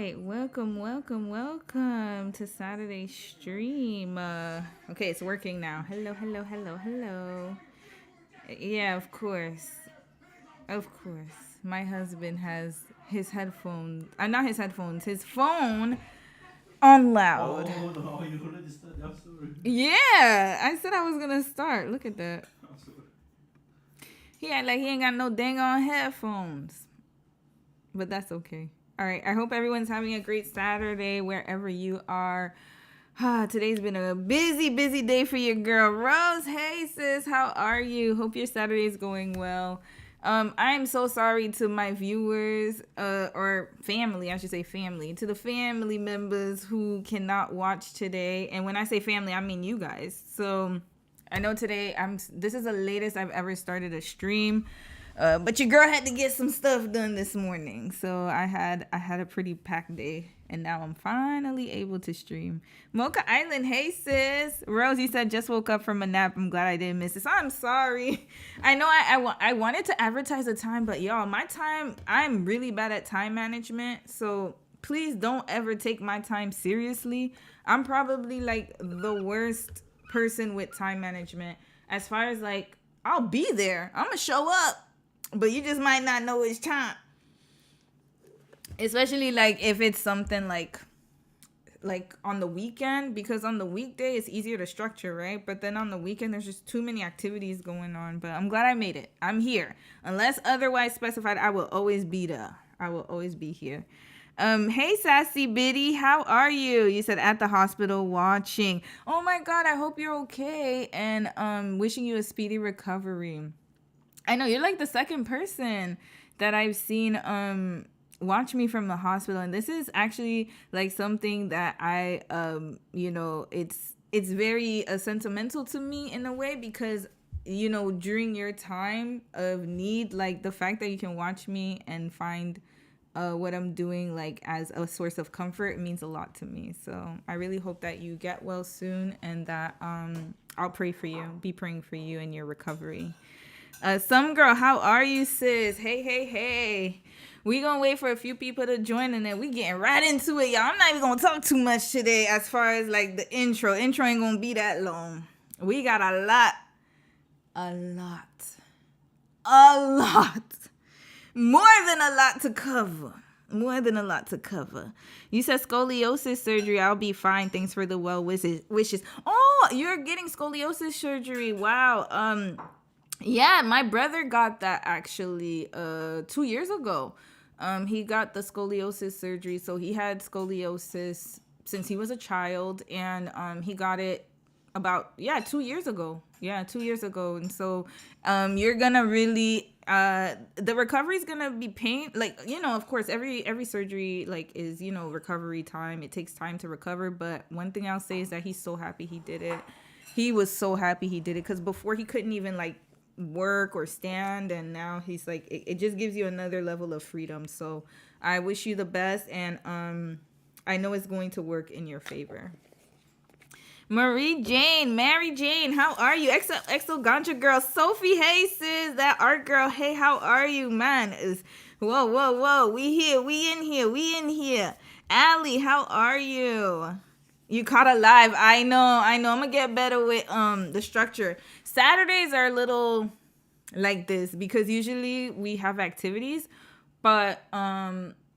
right, welcome to Saturday stream. Okay, it's working now. Hello. Yeah, of course. My husband has his headphones, not his headphones, his phone on loud. Oh no, you already started. I'm sorry. Yeah, I said I was gonna start. Look at that. I'm sorry. He act like he ain't got no dang on headphones, but that's okay. All right, I hope everyone's having a great Saturday wherever you are. Today's been a busy day for your girl Rose. Hey sis, how are you? Hope your Saturday's going well. I'm so sorry to my viewers, or family, I should say family, to the family members who cannot watch today. And when I say family, I mean you guys. So I know today this is the latest I've ever started a stream. But your girl had to get some stuff done this morning, so I had a pretty packed day, and now I'm finally able to stream. Mocha Island, hey sis. Rose, you said just woke up from a nap. I'm glad I didn't miss it. So I'm sorry. I know I wanted to advertise the time, but y'all, my time, I'm really bad at time management, so please don't ever take my time seriously. I'm probably like the worst person with time management. As far as like, I'll be there. I'm gonna show up. But you just might not know it's time. Especially like if it's something like on the weekend, because on the weekday it's easier to structure, right? But then on the weekend there's just too many activities going on. But I'm glad I made it. I'm here. Unless otherwise specified, I will always be there. I will always be here. Hey Sassy Biddy, how are you? You said at the hospital watching. Oh my god, I hope you're okay, and wishing you a speedy recovery. I know you're like the second person that I've seen watch me from the hospital, and this is actually like something that I it's very sentimental to me in a way, because during your time of need, like the fact that you can watch me and find what I'm doing like as a source of comfort means a lot to me. So I really hope that you get well soon, and that I'll pray for you, be praying for you in your recovery. Some girl, how are you, sis? Hey. We gonna wait for a few people to join, and then we getting right into it, y'all. I'm not even gonna talk too much today as far as like the intro. Intro ain't gonna be that long. We got a lot. More than a lot to cover. You said scoliosis surgery. I'll be fine. Thanks for the well wishes. Oh, you're getting scoliosis surgery. Wow. Yeah, my brother got that actually 2 years ago. He got the scoliosis surgery. So he had scoliosis since he was a child, and he got it about 2 years ago. Yeah, 2 years ago. And so you're gonna really the recovery is gonna be pain, like, of course every surgery like is recovery time. It takes time to recover, but one thing I'll say is that he's so happy he did it. He was so happy he did it, because before he couldn't even like work or stand, and now he's like, it just gives you another level of freedom. So I wish you the best, and I know it's going to work in your favor. Mary Jane, how are you? Exo Ganja girl, Sophie, hey sis. That art girl, hey, how are you, man? Whoa, we in here. Allie, how are you? You caught a live. I know. I'm gonna get better with the structure. Saturdays are a little like this because usually we have activities, but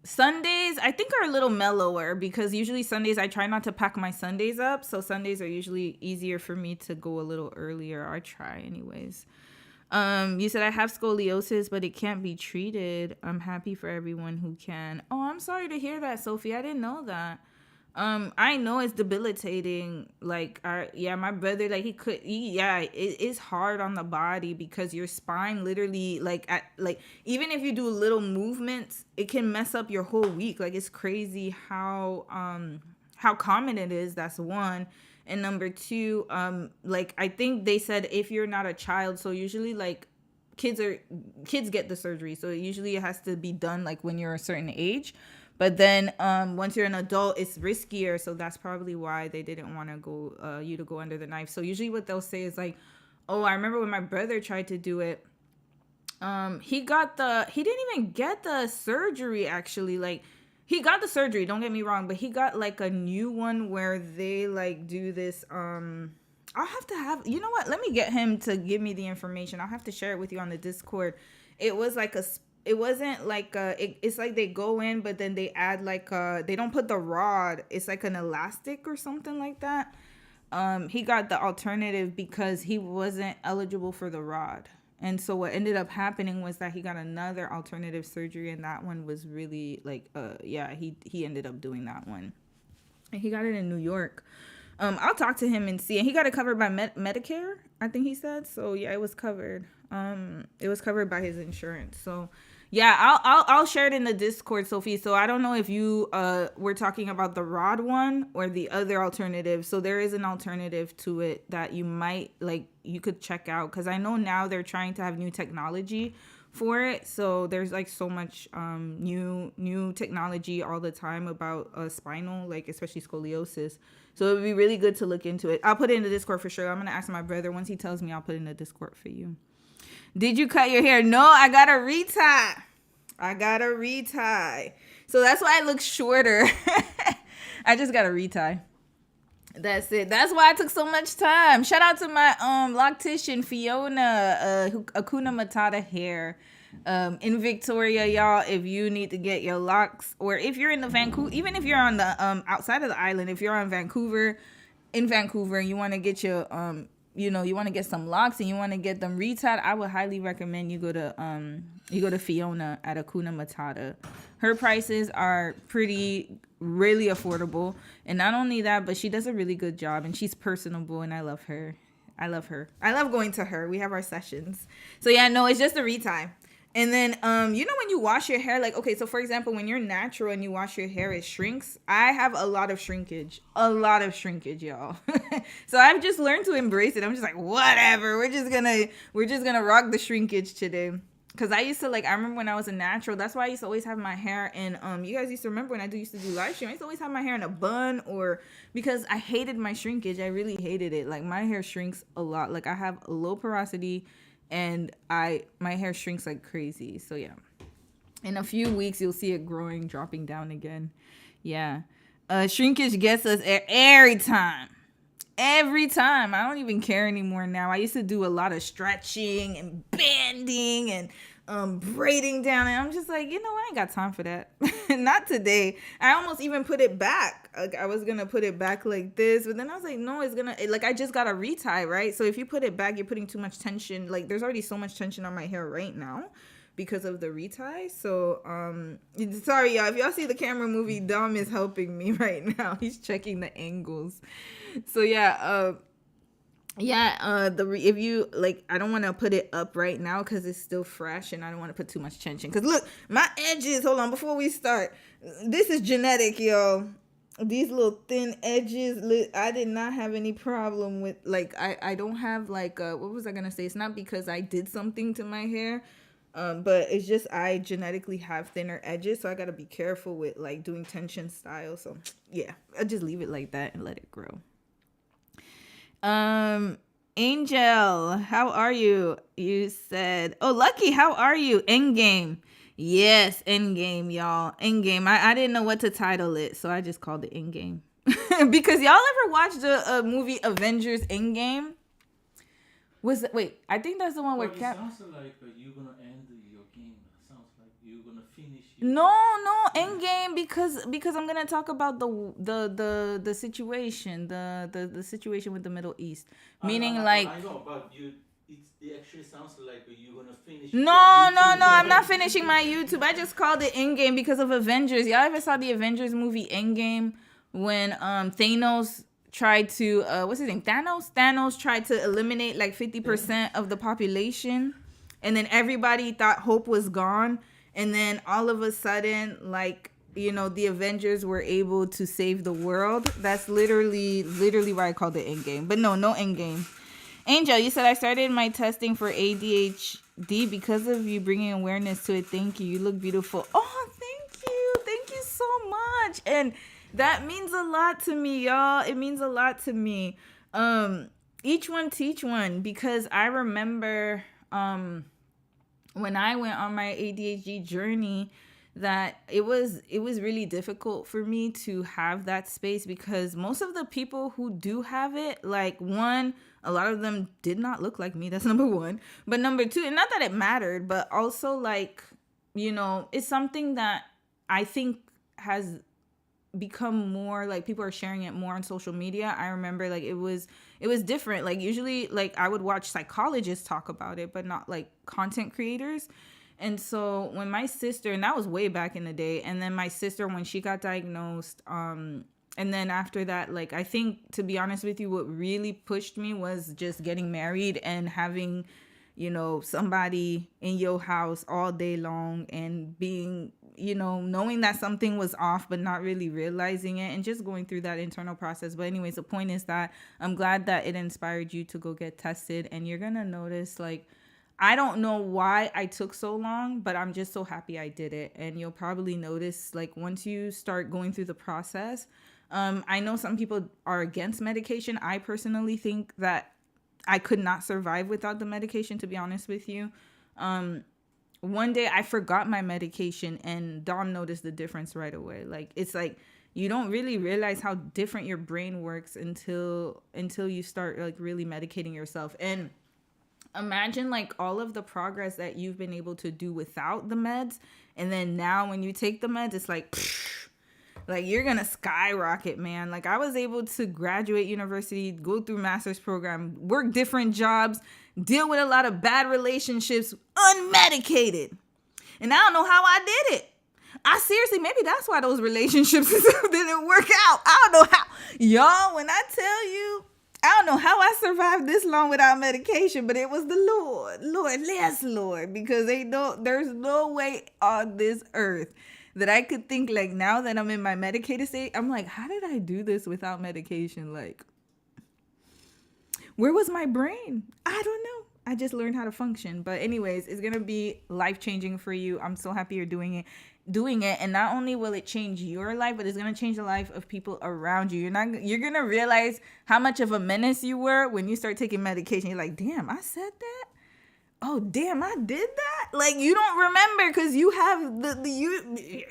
Sundays I think are a little mellower, because usually Sundays I try not to pack my Sundays up, so Sundays are usually easier for me to go a little earlier. I try anyways. You said I have scoliosis, but it can't be treated. I'm happy for everyone who can. Oh, I'm sorry to hear that, Sophie. I didn't know that. I know it's debilitating. Like, my brother, like, it is hard on the body, because your spine literally, even if you do little movements, it can mess up your whole week. Like, it's crazy how common it is. That's one. And number two, I think they said if you're not a child, so usually like kids get the surgery, so usually it has to be done like when you're a certain age. But then once you're an adult, it's riskier. So that's probably why they didn't want to go you to go under the knife. So usually what they'll say is like, oh, I remember when my brother tried to do it. He didn't even get the surgery actually. Like, He got the surgery, don't get me wrong, but he got like a new one where they like do this. I'll have to have, you know what? Let me get him to give me the information. I'll have to share it with you on the Discord. It was like it wasn't like it's like they go in, but then they add like they don't put the rod. It's like an elastic or something like that. He got the alternative because he wasn't eligible for the rod. And so what ended up happening was that he got another alternative surgery, and that one was really like, he ended up doing that one. And he got it in New York. I'll talk to him and see. And he got it covered by Medicare, I think he said. So yeah, it was covered. It was covered by his insurance. So yeah, I'll share it in the Discord, Sophie. So I don't know if you were talking about the rod one or the other alternative. So there is an alternative to it that you might like, you could check out, because I know now they're trying to have new technology for it. So there's like so much new technology all the time about spinal, like especially scoliosis. So it would be really good to look into it. I'll put it in the Discord for sure. I'm gonna ask my brother. Once he tells me, I'll put it in the Discord for you. Did you cut your hair? No, I got a retie. So that's why I look shorter. I just got a retie. That's it. That's why it took so much time. Shout out to my loctician Fiona, Hakuna Matata hair. In Victoria, y'all, if you need to get your locks, or if you're in the Vancouver, even if you're on the outside of the island, if you're on Vancouver, and you want to get your you want to get some locks and you want to get them retied, I would highly recommend you go to Fiona at Hakuna Matata. Her prices are really affordable, and not only that, but she does a really good job, and she's personable, and I love her. I love going to her. We have our sessions. So yeah, no, it's just a retie. And then, when you wash your hair, like, okay, so for example, when you're natural and you wash your hair, it shrinks. I have a lot of shrinkage, y'all. So I've just learned to embrace it. I'm just like, whatever. We're just gonna rock the shrinkage today. Cause I used to I remember when I was a natural, that's why I used to always have my hair in, you guys used to remember when I used to do live stream, I used to always have my hair in a bun, or because I hated my shrinkage. I really hated it. Like my hair shrinks a lot. Like I have low porosity, and my hair shrinks like crazy. So yeah, in a few weeks you'll see it dropping down again. Yeah, shrinkage gets us every time. I don't even care anymore now. I used to do a lot of stretching and banding and braiding down, and I'm just like, I ain't got time for that. Not today. I almost even put it back. Like I was gonna put it back like this, but then I was like, no, I just got a retie, right? So if you put it back, you're putting too much tension. Like there's already so much tension on my hair right now because of the retie. So sorry y'all, if y'all see the camera movie, Dom is helping me right now. He's checking the angles. So yeah, if you I don't want to put it up right now because it's still fresh, and I don't want to put too much tension. Because look, my edges, hold on, before we start, this is genetic, y'all. These little thin edges, I did not have any problem with, I don't have what was I gonna say? It's not because I did something to my hair, but it's just I genetically have thinner edges, so I gotta be careful with doing tension style. So yeah, I'll just leave it like that and let it grow. Angel, how are you? You said, oh, Lucky, how are you? Endgame. Yes, Endgame, y'all. Endgame. I didn't know what to title it, so I just called it Endgame. Because y'all ever watched the movie Avengers Endgame? I think that's the one where Cap. It sounds like you're gonna end your game. It sounds like you're gonna finish. No, Endgame, because I'm gonna talk about the situation, the situation with the Middle East, meaning I know, but it actually sounds like you're gonna finish. No, I'm not finishing my YouTube. I just called it Endgame because of Avengers. Y'all ever saw the Avengers movie Endgame when Thanos tried to what's his name? Thanos tried to eliminate 50% of the population, and then everybody thought hope was gone, and then all of a sudden the Avengers were able to save the world. That's literally why I called it Endgame. But no Endgame. Angel, you said I started my testing for ADHD because of you bringing awareness to it. Thank you. You look beautiful. Oh, thank you so much. And that means a lot to me, y'all. It means a lot to me. Each one teach one, because I remember when I went on my ADHD journey, that it was really difficult for me to have that space, because most of the people who do have it, like, one, a lot of them did not look like me. That's number one. But number two, and not that it mattered, but also, like, it's something that I think has become more, like, people are sharing it more on social media. I remember, like, it was different. Like, usually, like, I would watch psychologists talk about it, but not, like, content creators. And so when my sister, and that was way back in the day, and then my sister, when she got diagnosed, and then after that, like, I think, to be honest with you, what really pushed me was just getting married and having, somebody in your house all day long, and being, knowing that something was off, but not really realizing it, and just going through that internal process. But anyways, the point is that I'm glad that it inspired you to go get tested, and you're going to notice, like, I don't know why I took so long, but I'm just so happy I did it. And you'll probably notice, like, once you start going through the process, I know some people are against medication. I personally think that I could not survive without the medication, to be honest with you. One day I forgot my medication, and Dom noticed the difference right away. Like, it's like you don't really realize how different your brain works until you start, like, really medicating yourself. And imagine, like, all of the progress that you've been able to do without the meds, and then now when you take the meds, it's like, like, you're gonna skyrocket, man. Like, I was able to graduate university, go through master's program, work different jobs, deal with a lot of bad relationships, unmedicated. And I don't know how I did it. I seriously, maybe that's why those relationships didn't work out. I don't know how. Y'all, when I tell you, I don't know how I survived this long without medication, but it was the Lord. Lord, yes, Lord, because there's no way on this earth that I could think, like, now that I'm in my medicated state, I'm like, how did I do this without medication? Like, where was my brain? I don't know. I just learned how to function. But anyways, it's going to be life-changing for you. I'm so happy you're doing it. And not only will it change your life, but it's going to change the life of people around you. You're going to realize how much of a menace you were when you start taking medication. You're like, damn, I said that? Oh, damn, I did that? Like, you don't remember because you have the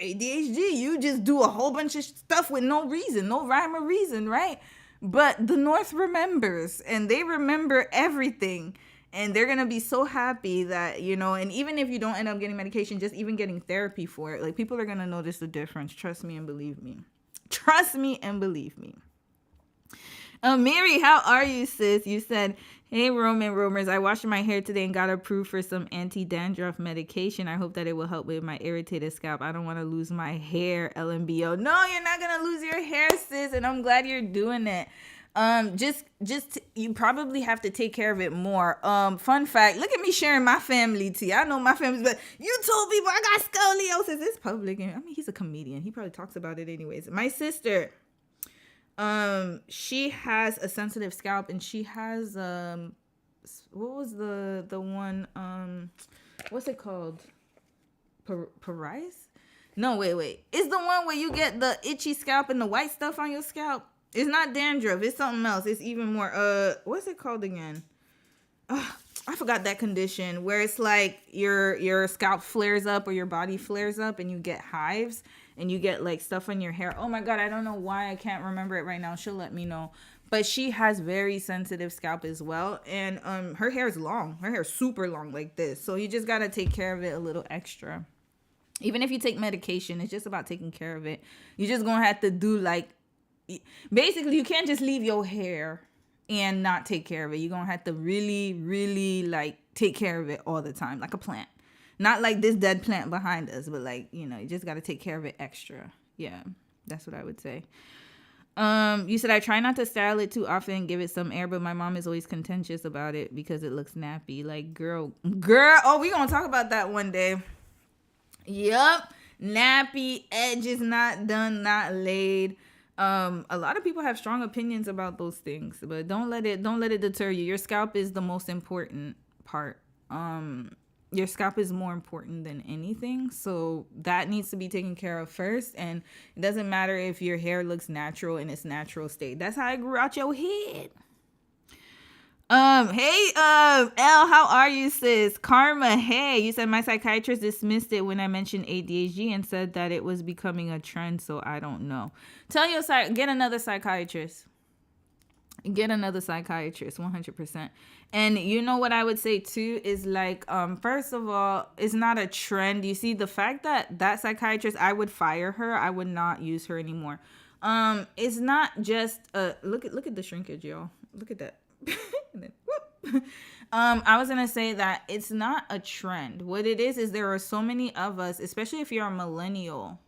ADHD. You just do a whole bunch of stuff with no reason, no rhyme or reason, right? But the North remembers, and they remember everything. And they're going to be so happy that, and even if you don't end up getting medication, just even getting therapy for it, like, people are going to notice the difference. Trust me and believe me. Trust me and believe me. Mary, how are you, sis? You said, hey, Romers, I washed my hair today and got approved for some anti-dandruff medication. I hope that it will help with my irritated scalp. I don't want to lose my hair, LMBO. No, you're not going to lose your hair, sis, and I'm glad you're doing it. You probably have to take care of it more. Fun fact, look at me sharing my family tea. I know my family, but you told people I got scoliosis. It's public. I mean, he's a comedian. He probably talks about it anyways. My sister, she has a sensitive scalp, and she has, what was the one, what's it called? Psoriasis? No, wait. It's the one where you get the itchy scalp and the white stuff on your scalp. It's not dandruff. It's something else. It's even more, what's it called again? I forgot that condition where it's like your scalp flares up or your body flares up and you get hives and you get, like, stuff on your hair. Oh my God, I don't know why I can't remember it right now. She'll let me know. But she has very sensitive scalp as well. And her hair is long. Her hair is super long like this. So you just got to take care of it a little extra. Even if you take medication, it's just about taking care of it. You're just going to have to do, like, basically, you can't just leave your hair and not take care of it. You're going to have to really, really, like, take care of it all the time, like a plant. Not like this dead plant behind us, but, like, you just got to take care of it extra. Yeah, that's what I would say. You said, I try not to style it too often and give it some air, but my mom is always contentious about it because it looks nappy. Like, girl. Oh, we going to talk about that one day. Yup. Nappy, edges not done, not laid. A lot of people have strong opinions about those things, but don't let it deter you. Your scalp is the most important part. Your scalp is more important than anything, so that needs to be taken care of first. And it doesn't matter if your hair looks natural in its natural state. That's how I grew out your head. Hey, L, how are you, sis? Karma, hey, you said my psychiatrist dismissed it when I mentioned ADHD and said that it was becoming a trend, so I don't know. Tell your get another psychiatrist. Get another psychiatrist, 100%. And you know what I would say too is like, first of all, it's not a trend. You see, the fact that that psychiatrist, I would fire her. I would not use her anymore. It's not just look at the shrinkage, y'all. Look at that. And then, whoop. I was gonna say that it's not a trend. What it is there are so many of us, especially if you're a millennial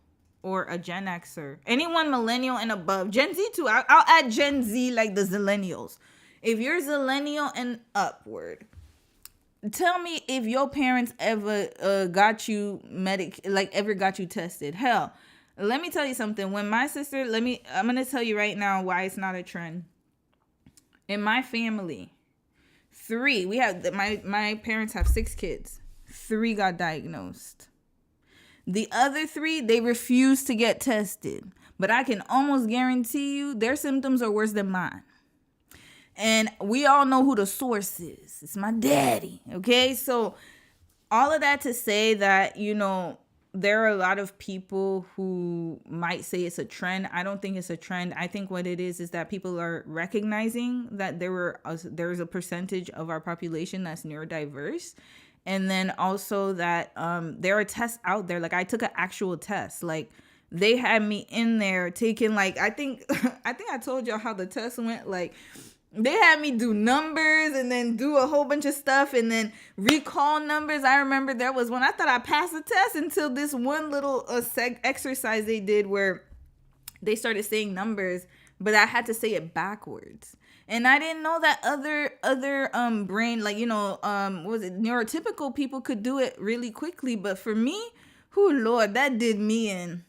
or a Gen Xer, anyone millennial and above, Gen Z too. I'll add Gen Z, like the Zillennials. If you're Zillennial and upward, tell me if your parents ever got you ever got you tested. Hell, let me tell you something. When my sister, I'm gonna tell you right now why it's not a trend. In my family, we have my parents have 6 kids. 3 got diagnosed. The other 3, they refuse to get tested. But I can almost guarantee you their symptoms are worse than mine. And we all know who the source is. It's my daddy. Okay? So all of that to say that, there are a lot of people who might say it's a trend. I don't think it's a trend. I think what it is that people are recognizing that there's a percentage of our population that's neurodiverse. And then also that there are tests out there. Like I took an actual test. Like they had me in there taking I think I told y'all how the test went. Like they had me do numbers and then do a whole bunch of stuff and then recall numbers. I remember there was one, I thought I passed the test until this one little exercise they did where they started saying numbers, but I had to say it backwards. And I didn't know that other brain, what was it, neurotypical people could do it really quickly. But for me, Lord, that did me in.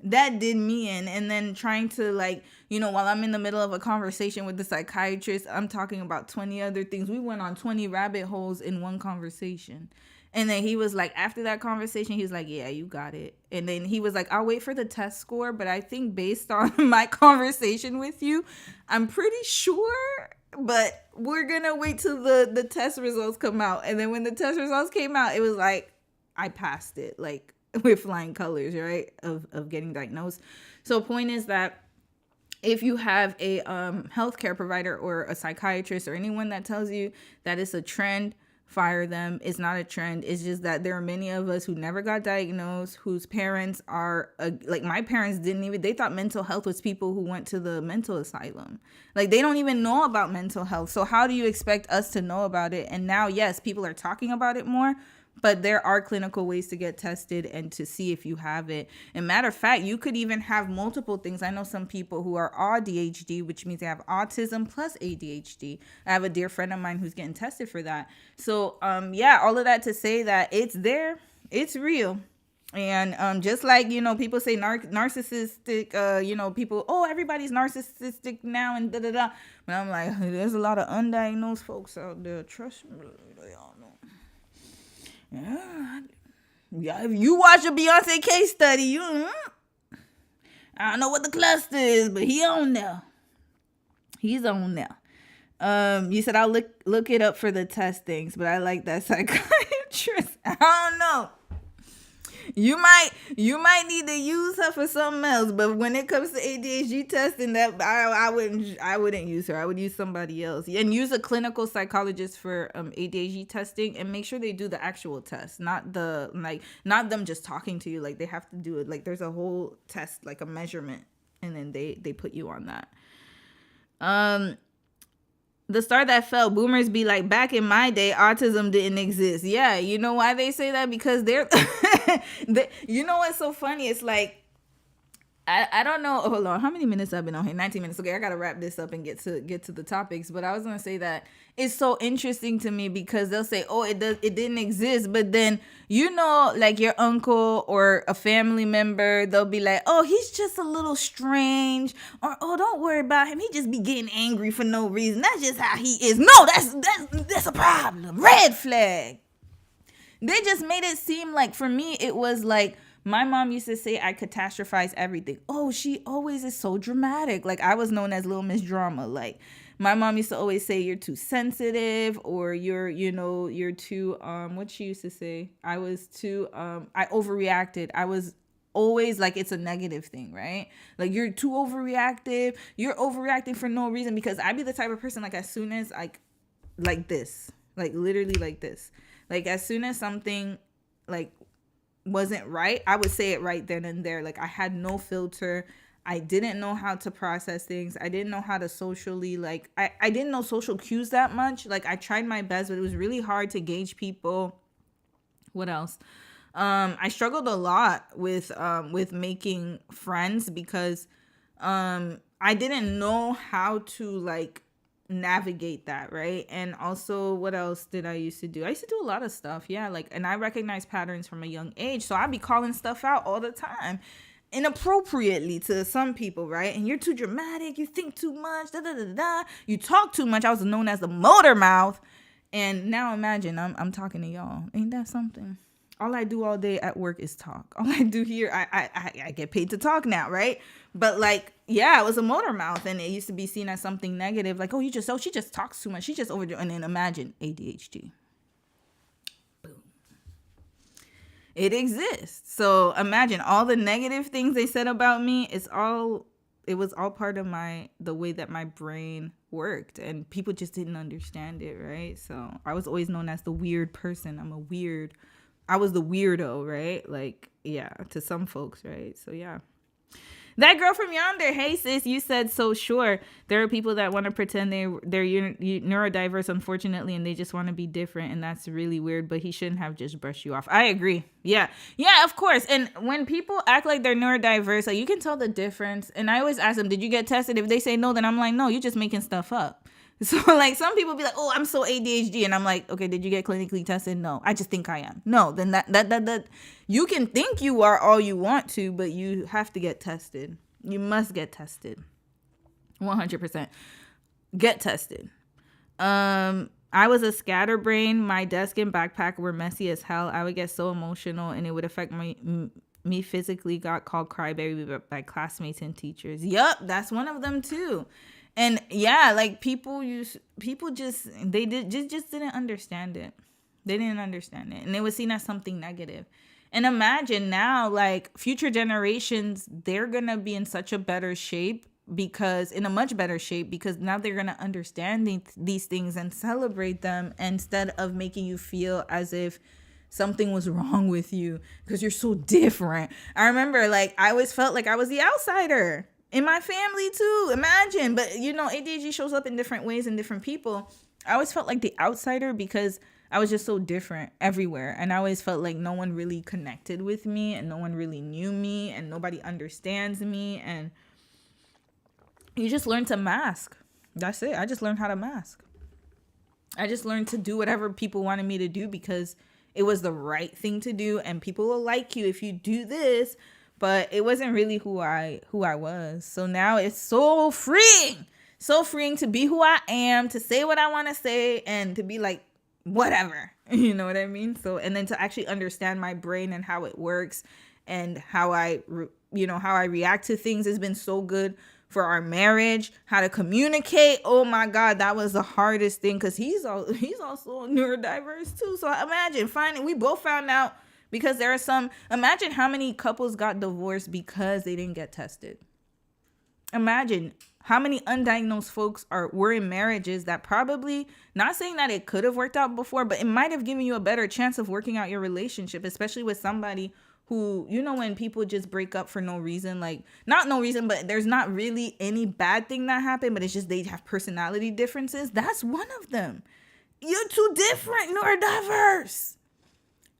And then trying to while I'm in the middle of a conversation with the psychiatrist, I'm talking about 20 other things. We went on 20 rabbit holes in one conversation. And then he was like, after that conversation, he was like, yeah, you got it. And then he was like, I'll wait for the test score. But I think based on my conversation with you, I'm pretty sure. But we're going to wait till the test results come out. And then when the test results came out, it was like, I passed it, with flying colors, right, of getting diagnosed. So point is that if you have a healthcare provider or a psychiatrist or anyone that tells you that it's a trend, fire them. It's not a trend. It's just that there are many of us who never got diagnosed, whose parents are my parents they thought mental health was people who went to the mental asylum. They don't even know about mental health. So how do you expect us to know about it? And now, yes, people are talking about it more, but there are clinical ways to get tested and to see if you have it. And matter of fact, you could even have multiple things. I know some people who are ADHD, which means they have autism plus ADHD. I have a dear friend of mine who's getting tested for that. So, all of that to say that it's there. It's real. And just people say narcissistic, people, everybody's narcissistic now and da-da-da. But I'm like, there's a lot of undiagnosed folks out there. Trust me, they all know. Yeah, if you watch a Beyonce case study, I don't know what the cluster is, but he's on there. You said I'll look it up for the test things, but I like that psychiatrist. I don't know. You might need to use her for something else, but when it comes to ADHD testing, that I wouldn't use her. I would use somebody else, and use a clinical psychologist for ADHD testing, and make sure they do the actual test, not them just talking to you. They have to do it. There's a whole test, a measurement, and then they put you on that. The star that fell, boomers be like, back in my day, autism didn't exist. Yeah, you know why they say that? Because they're, you know what's so funny? It's I don't know. Hold on, how many minutes I've been on here? 19 minutes. Okay, I gotta wrap this up and get to the topics. But I was gonna say that it's so interesting to me because they'll say, "Oh, it didn't exist," but then your uncle or a family member, they'll be like, "Oh, he's just a little strange," or "Oh, don't worry about him. He just be getting angry for no reason. That's just how he is." No, that's a problem. Red flag. They just made it seem for me, it was My mom used to say I catastrophize everything. Oh, she always is so dramatic. Like, I was known as Little Miss Drama. Like, my mom used to always say you're too sensitive, or you're too what she used to say. I was too I overreacted. I was always like, it's a negative thing, right? Like, you're too overreactive. You're overreacting for no reason, because I'd be the type of person, like, as soon as like this, like literally like this, like as soon as something like wasn't right, I would say it right then and there. Like, I had no filter. I didn't know how to process things. I didn't know how to socially, like, I didn't know social cues that much. Like, I tried my best, but it was really hard to gauge people. What else? I struggled a lot with making friends, because I didn't know how to, like, navigate that, right? And also, what else did I used to do? I used to do a lot of stuff, yeah, like, and I recognize patterns from a young age, so I'd be calling stuff out all the time, inappropriately to some people, right? And you're too dramatic, you think too much, da da da da, you talk too much. I was known as the motor mouth, and now imagine I'm talking to y'all. Ain't that something? All I do all day at work is talk. All I do here, I get paid to talk now, right? But, like, yeah, it was a motor mouth, and it used to be seen as something negative. Like, she just talks too much. She just overdoing. And then imagine ADHD. Boom. It exists. So imagine all the negative things they said about me. It was all part of the way that my brain worked, and people just didn't understand it, right? So I was always known as the weird person. I was the weirdo, right? Like, yeah, to some folks, right? So, yeah. That girl from yonder, hey, sis, you said so sure. There are people that want to pretend they're neurodiverse, unfortunately, and they just want to be different, and that's really weird, but he shouldn't have just brushed you off. I agree. Yeah, of course. And when people act like they're neurodiverse, like, you can tell the difference. And I always ask them, did you get tested? If they say no, then I'm like, no, you're just making stuff up. So, like, some people be like, oh, I'm so ADHD. And I'm like, okay, did you get clinically tested? No, I just think I am. No, then that you can think you are all you want to, but you have to get tested. You must get tested. 100%. Get tested. I was a scatterbrain. My desk and backpack were messy as hell. I would get so emotional, and it would affect me physically. Got called crybaby by classmates and teachers. Yup, that's one of them too. And yeah, like, people just didn't understand it. They didn't understand it. And it was seen as something negative. And imagine now, like, future generations, they're going to be in such a better shape, in a much better shape, because now they're going to understand these things and celebrate them, instead of making you feel as if something was wrong with you because you're so different. I remember, like, I always felt like I was the outsider. In my family too, imagine. But ADHD shows up in different ways in different people. I always felt like the outsider because I was just so different everywhere, and I always felt like no one really connected with me, and no one really knew me, and nobody understands me. And you just learn to mask. That's it. I just learned how to mask. I just learned to do whatever people wanted me to do because it was the right thing to do, and people will like you if you do this. But it wasn't really who I was. So now it's so freeing to be who I am, to say what I want to say, and to be like, whatever, you know what I mean? So, and then to actually understand my brain and how it works, and how I react to things has been so good for our marriage. How to communicate. Oh my God, that was the hardest thing, because he's also neurodiverse too. So imagine we both found out. Because imagine how many couples got divorced because they didn't get tested. Imagine how many undiagnosed folks were in marriages that probably, not saying that it could have worked out before, but it might have given you a better chance of working out your relationship, especially with somebody who, when people just break up for no reason, like, not no reason, but there's not really any bad thing that happened, but it's just they have personality differences. That's one of them. You're too different, neurodiverse.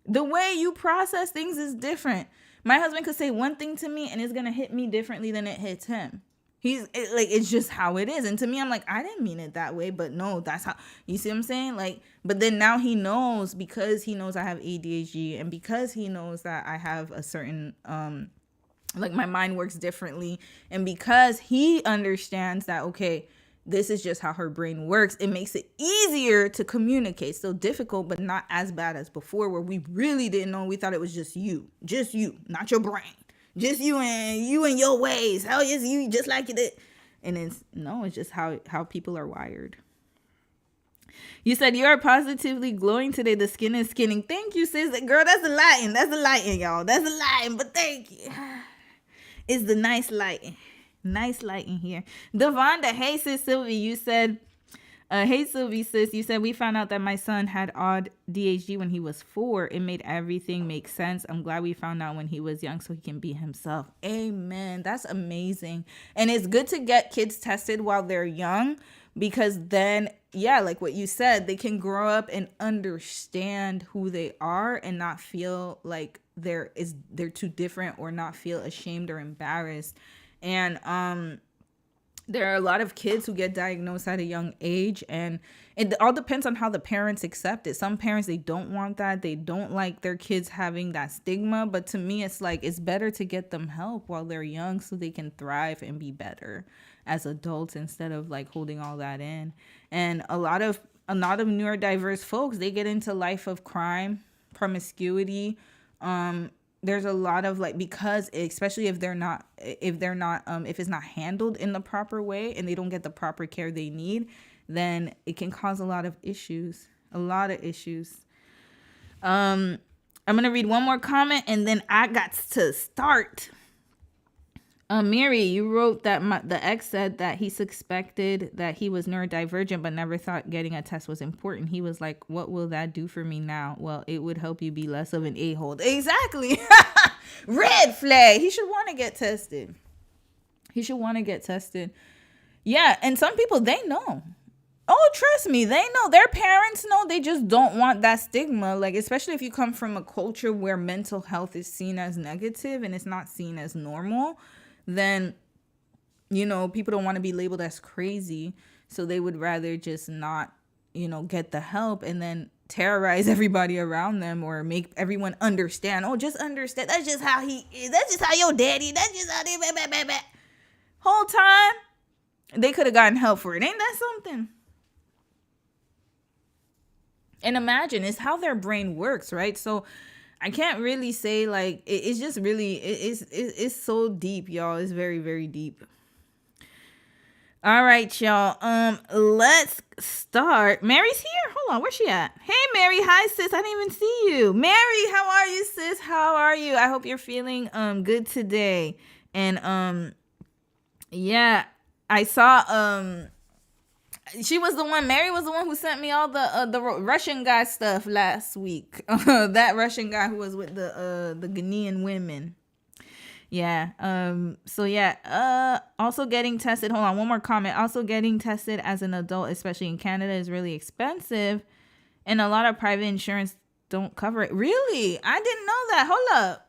The way you process things is different. My husband could say one thing to me and it's going to hit me differently than it hits him. It's just how it is. And to me, I'm like, I didn't mean it that way, but no, that's how, you see what I'm saying? Like, but then now he knows, because he knows I have ADHD, and because he knows that I have a certain, like, my mind works differently. And because he understands that, okay, This is just how her brain works. It makes it easier to communicate. Still difficult, but not as bad as before, where we really didn't know. We thought it was just you, not your brain, just you and your ways. How is you just like it? And it's just how people are wired. You said you are positively glowing today. The skin is skinning. Thank you, sis. Girl, that's the lighting. That's the lighting, y'all. That's the lighting. But thank you. It's the nice lighting. Nice lighting here. Devonda, hey sis Sylvie, you said, hey Sylvie sis, you said we found out that my son had odd DHD when he was 4. It made everything make sense. I'm glad we found out when he was young so he can be himself. Amen. That's amazing. And it's good to get kids tested while they're young, because then, yeah, like what you said, they can grow up and understand who they are and not feel like they're too different, or not feel ashamed or embarrassed. And there are a lot of kids who get diagnosed at a young age, and it all depends on how the parents accept it. Some parents, they don't want that. They don't like their kids having that stigma. But to me, it's like, it's better to get them help while they're young so they can thrive and be better as adults, instead of like holding all that in. And a lot of neurodiverse folks, they get into life of crime, promiscuity. There's a lot of like, because especially if it's not handled in the proper way and they don't get the proper care they need, then it can cause a lot of issues. I'm gonna read one more comment and then I got to start. Mary, you wrote that the ex said that he suspected that he was neurodivergent but never thought getting a test was important. He was like, what will that do for me now? Well, it would help you be less of an a-hole. Exactly. Red flag. He should want to get tested. Yeah, and some people, they know. Oh, trust me, they know. Their parents know. They just don't want that stigma. Like, especially if you come from a culture where mental health is seen as negative and it's not seen as normal, then, people don't want to be labeled as crazy. So they would rather just not, get the help and then terrorize everybody around them, or make everyone understand. Oh, just understand. That's just how he is. That's just how your daddy. That's just how they. Whole time, they could have gotten help for it. Ain't that something? And imagine, it's how their brain works, right? So I can't really say like, it's just really, it's so deep, y'all. It's very, very deep. All right, y'all. Let's start. Mary's here. Hold on, where's she at? Hey, Mary. Hi, sis. I didn't even see you. Mary, how are you, sis? How are you? I hope you're feeling good today. And yeah, I saw Mary was the one who sent me all the Russian guy stuff last week. That Russian guy who was with the Ghanaian women. Yeah. So yeah. Also getting tested. Hold on. One more comment. Also getting tested as an adult, especially in Canada, is really expensive, and a lot of private insurance don't cover it. Really? I didn't know that. Hold up.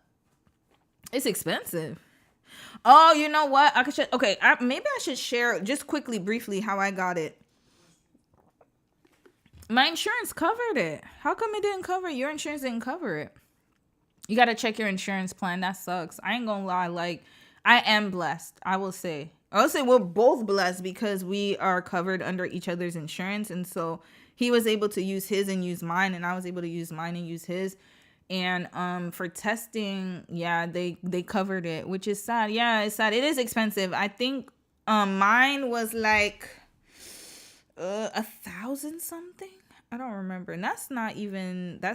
It's expensive. Oh, you know what? Maybe I should share just quickly, briefly, how I got it. My insurance covered it. How come it didn't cover it? Your insurance didn't cover it. You got to check your insurance plan. That sucks. I ain't gonna lie. Like, I am blessed. I will say we're both blessed because we are covered under each other's insurance. And so he was able to use his and use mine, and I was able to use mine and use his. And for testing, yeah, they covered it, which is sad. Yeah, it's sad. It is expensive. I think mine was like 1,000 something. I don't remember. And that's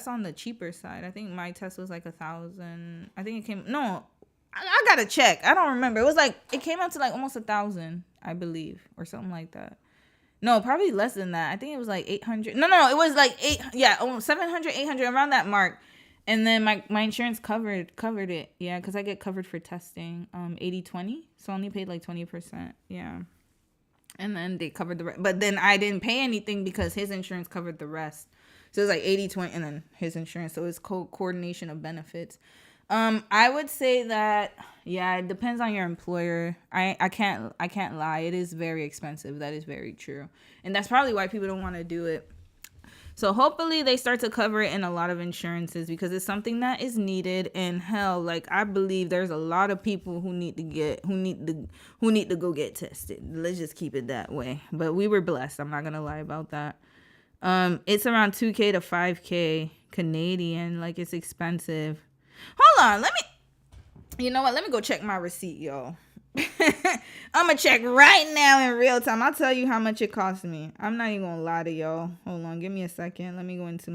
on the cheaper side. I think my test was like 1,000. I think I gotta check. I don't remember. It came out to like almost 1,000, I believe, or something like that. No, probably less than that. I think it was like 800. No, it was like 700, 800, around that mark. And then my insurance covered it. Yeah, because I get covered for testing 80/20. So I only paid like 20%. Yeah. And then they covered the rest. But then I didn't pay anything because his insurance covered the rest. So it was like 80/20 and then his insurance. So it's coordination of benefits. I would say that, yeah, it depends on your employer. I can't lie. It is very expensive. That is very true. And that's probably why people don't want to do it. So hopefully they start to cover it in a lot of insurances because it's something that is needed. And hell, like I believe there's a lot of people who need to go get tested. Let's just keep it that way. But we were blessed. I'm not gonna lie about that. It's around 2K to 5K Canadian. Like it's expensive. Hold on, you know what? Let me go check my receipt, y'all. I'm gonna check right now in real time. I'll tell you how much it cost me. I'm not even gonna lie to y'all. Hold on, give me a second. Let me go into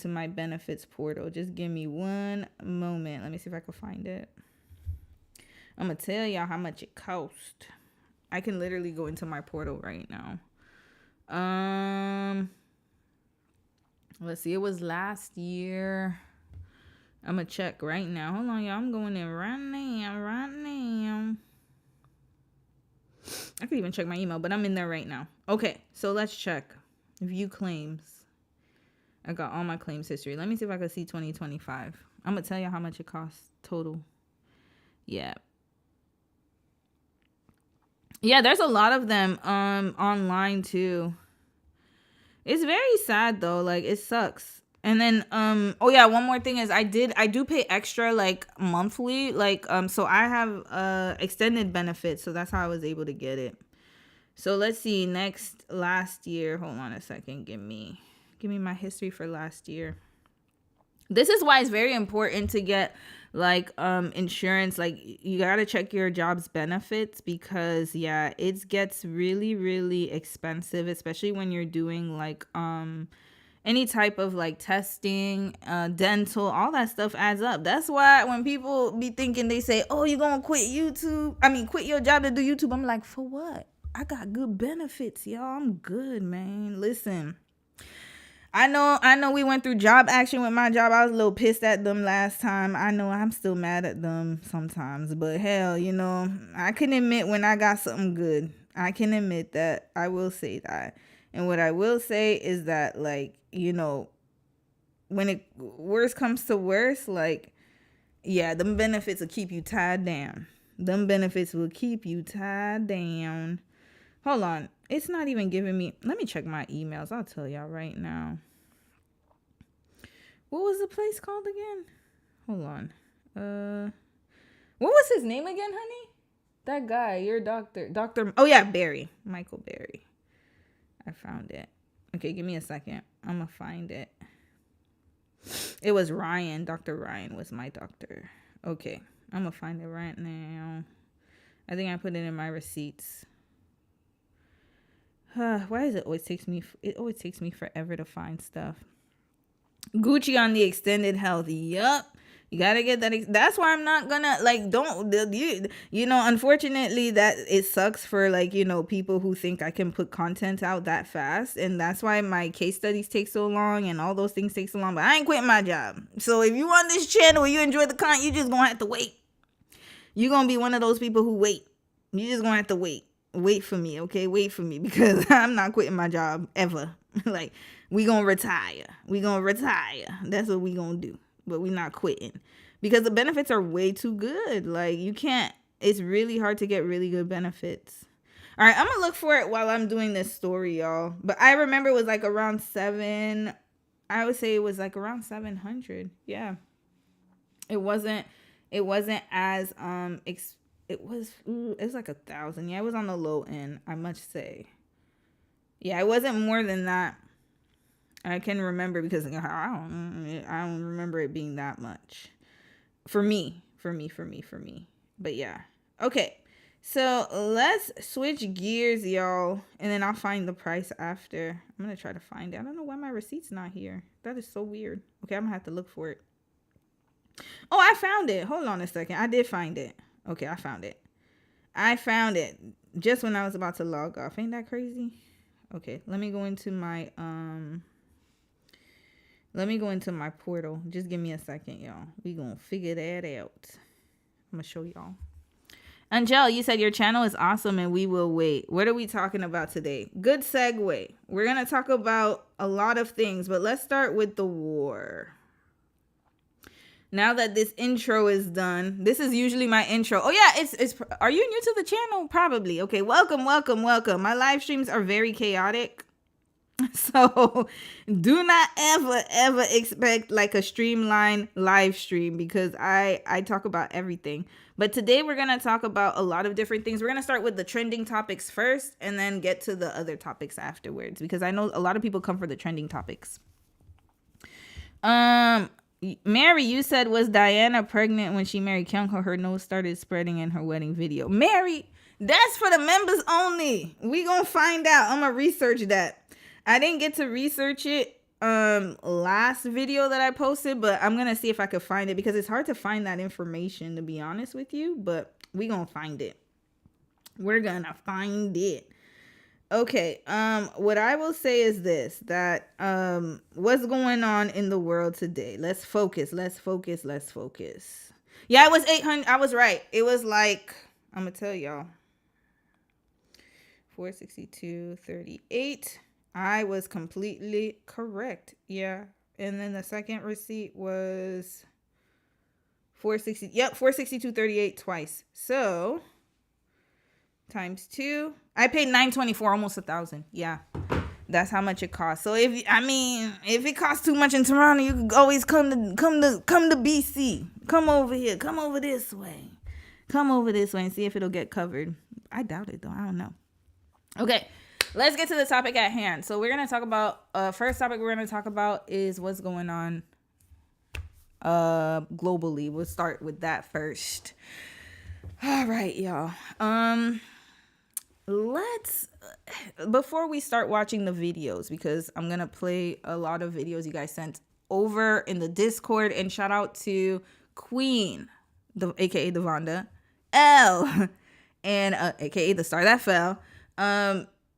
my benefits portal. Just give me one moment. Let me see if I can find it. I'm gonna tell y'all how much it cost. I can literally go into my portal right now. Let's see, it was last year. I'm gonna check right now. Hold on, y'all. I'm going in right now. I could even check my email, but I'm in there right now. Okay, so let's check. View claims. I got all my claims history. Let me see if I can see 2025. I'm gonna tell you how much it costs total. Yeah, there's a lot of them online too. It's very sad though. Like it sucks. And then oh yeah, one more thing is I do pay extra like monthly, like so I have extended benefits, so that's how I was able to get it. So let's see, last year, hold on a second, give me my history for last year. This is why it's very important to get like insurance. Like you got to check your job's benefits because yeah, it gets really, really expensive, especially when you're doing like any type of like testing, dental, all that stuff adds up. That's why when people be thinking, they say, oh, you're going to quit your job to do YouTube. I'm like, for what? I got good benefits, y'all. I'm good, man. Listen, I know we went through job action with my job. I was a little pissed at them last time. I know I'm still mad at them sometimes, but hell, you know, I can admit when I got something good. I can admit that. I will say that. And what I will say is that, like, you know, when worse comes to worse, like, yeah, them benefits will keep you tied down. Them benefits will keep you tied down. Hold on. It's not even giving me. Let me check my emails. I'll tell y'all right now. What was the place called again? Hold on. What was his name again, honey? That guy, your doctor. Oh, yeah, Barry. Michael Barry. I found it. Okay, give me a second. I'm going to find it. It was Ryan. Dr. Ryan was my doctor. Okay, I'm going to find it right now. I think I put it in my receipts. Why does it always takes me forever to find stuff? Gucci on the extended health. Yup. You gotta get that. That's why I'm not gonna unfortunately that it sucks for like, you know, people who think I can put content out that fast. And that's why my case studies take so long and all those things take so long. But I ain't quitting my job. So if you on this channel and you enjoy the content, you just gonna have to wait. You're gonna be one of those people who wait. You just gonna have to wait. Wait for me, okay? Wait for me because I'm not quitting my job ever. Like, we gonna retire. That's what we gonna do. But we not quitting because the benefits are way too good. Like you can't, it's really hard to get really good benefits. All right, I'm gonna look for it while I'm doing this story, y'all. But I remember it was like around I would say it was like around 700. Yeah. It wasn't as it was like 1,000. Yeah, it was on the low end, I must say. Yeah, it wasn't more than that. I can remember because I don't remember it being that much for me. But yeah. Okay. So let's switch gears, y'all. And then I'll find the price after. I'm going to try to find it. I don't know why my receipt's not here. That is so weird. Okay. I'm going to have to look for it. Oh, I found it. Hold on a second. I did find it. Okay. I found it just when I was about to log off. Ain't that crazy? Okay. Let me go into my, portal. Just give me a second, y'all. We gonna figure that out. I'm gonna show y'all. Angel, you said your channel is awesome and we will wait. What are we talking about today? Good segue. We're gonna talk about a lot of things, but let's start with the war. Now that this intro is done, this is usually my intro. Oh yeah, it's are you new to the channel? Probably. Okay, welcome. My live streams are very chaotic. So do not ever expect like a streamlined live stream, because I talk about everything. But today we're going to talk about a lot of different things. We're going to start with the trending topics first and then get to the other topics afterwards, because I know a lot of people come for the trending topics. Mary, you said, was Diana pregnant when she married Kyungho? Her nose started spreading in her wedding video. Mary, that's for the members only. We gonna find out. I'm gonna research that. I didn't get to research it last video that I posted, but I'm gonna see if I could find it, because it's hard to find that information, to be honest with you, but we gonna find it. We're gonna find it. Okay, what I will say is this, that what's going on in the world today? Let's focus. Yeah, it was 800. I was right. It was like, I'm gonna tell y'all, 462.38. I was completely correct. Yeah. And then the second receipt was 460. Yep, 462.38 twice. So times 2. I paid $924, almost $1,000. Yeah, that's how much it costs. So if it costs too much in Toronto, you can always come to BC. Come over here. Come over this way and see if it'll get covered. I doubt it though. I don't know. Okay, let's get to the topic at hand. So we're gonna talk about first topic we're gonna talk about is what's going on globally. We'll start with that first. All right, y'all. Let's, before we start watching the videos, because I'm gonna play a lot of videos you guys sent over in the Discord, and shout out to Queen, aka Devonda, L, and aka the star that fell.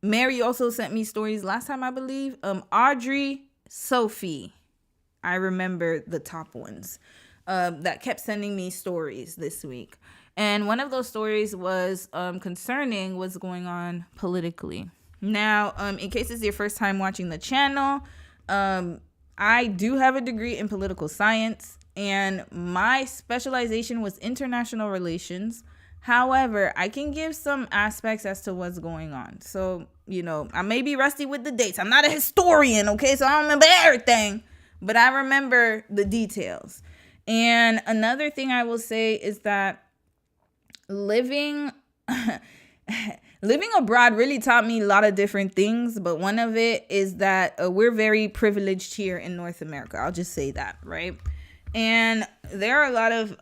Mary also sent me stories last time, I believe. Audrey, Sophie, I remember the top ones that kept sending me stories this week. And one of those stories was concerning what's going on politically. Now, in case it's your first time watching the channel, I do have a degree in political science, and my specialization was international relations. However, I can give some aspects as to what's going on. So, I may be rusty with the dates. I'm not a historian, okay? So I don't remember everything, but I remember the details. And another thing I will say is that living abroad really taught me a lot of different things, but one of it is that we're very privileged here in North America. I'll just say that, right? And there are a lot of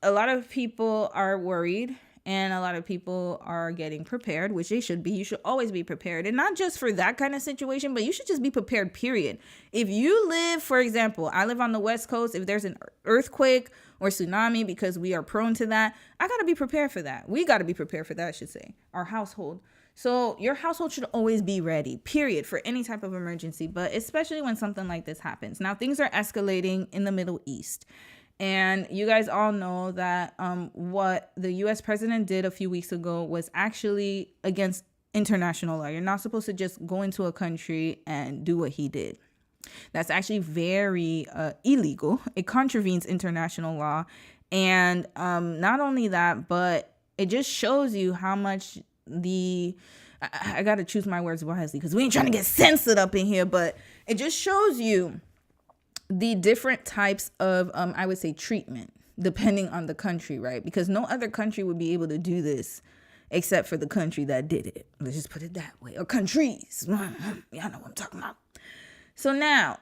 a lot of people are worried, and a lot of people are getting prepared, which they should be. You should always be prepared, and not just for that kind of situation, but you should just be prepared, period. If you live, for example, I live on the West Coast. If there's an earthquake or tsunami, because we are prone to that, I got to be prepared for that. We got to be prepared for that, I should say, our household. So your household should always be ready, period, for any type of emergency, but especially when something like this happens. Now, things are escalating in the Middle East. And you guys all know that what the U.S. president did a few weeks ago was actually against international law. You're not supposed to just go into a country and do what he did. That's actually very illegal. It contravenes international law. And not only that, but it just shows you how much I got to choose my words wisely, because we ain't trying to get censored up in here, but it just shows you the different types of, I would say, treatment, depending on the country, right? Because no other country would be able to do this except for the country that did it. Let's just put it that way. Or countries. Y'all know what I'm talking about. So now,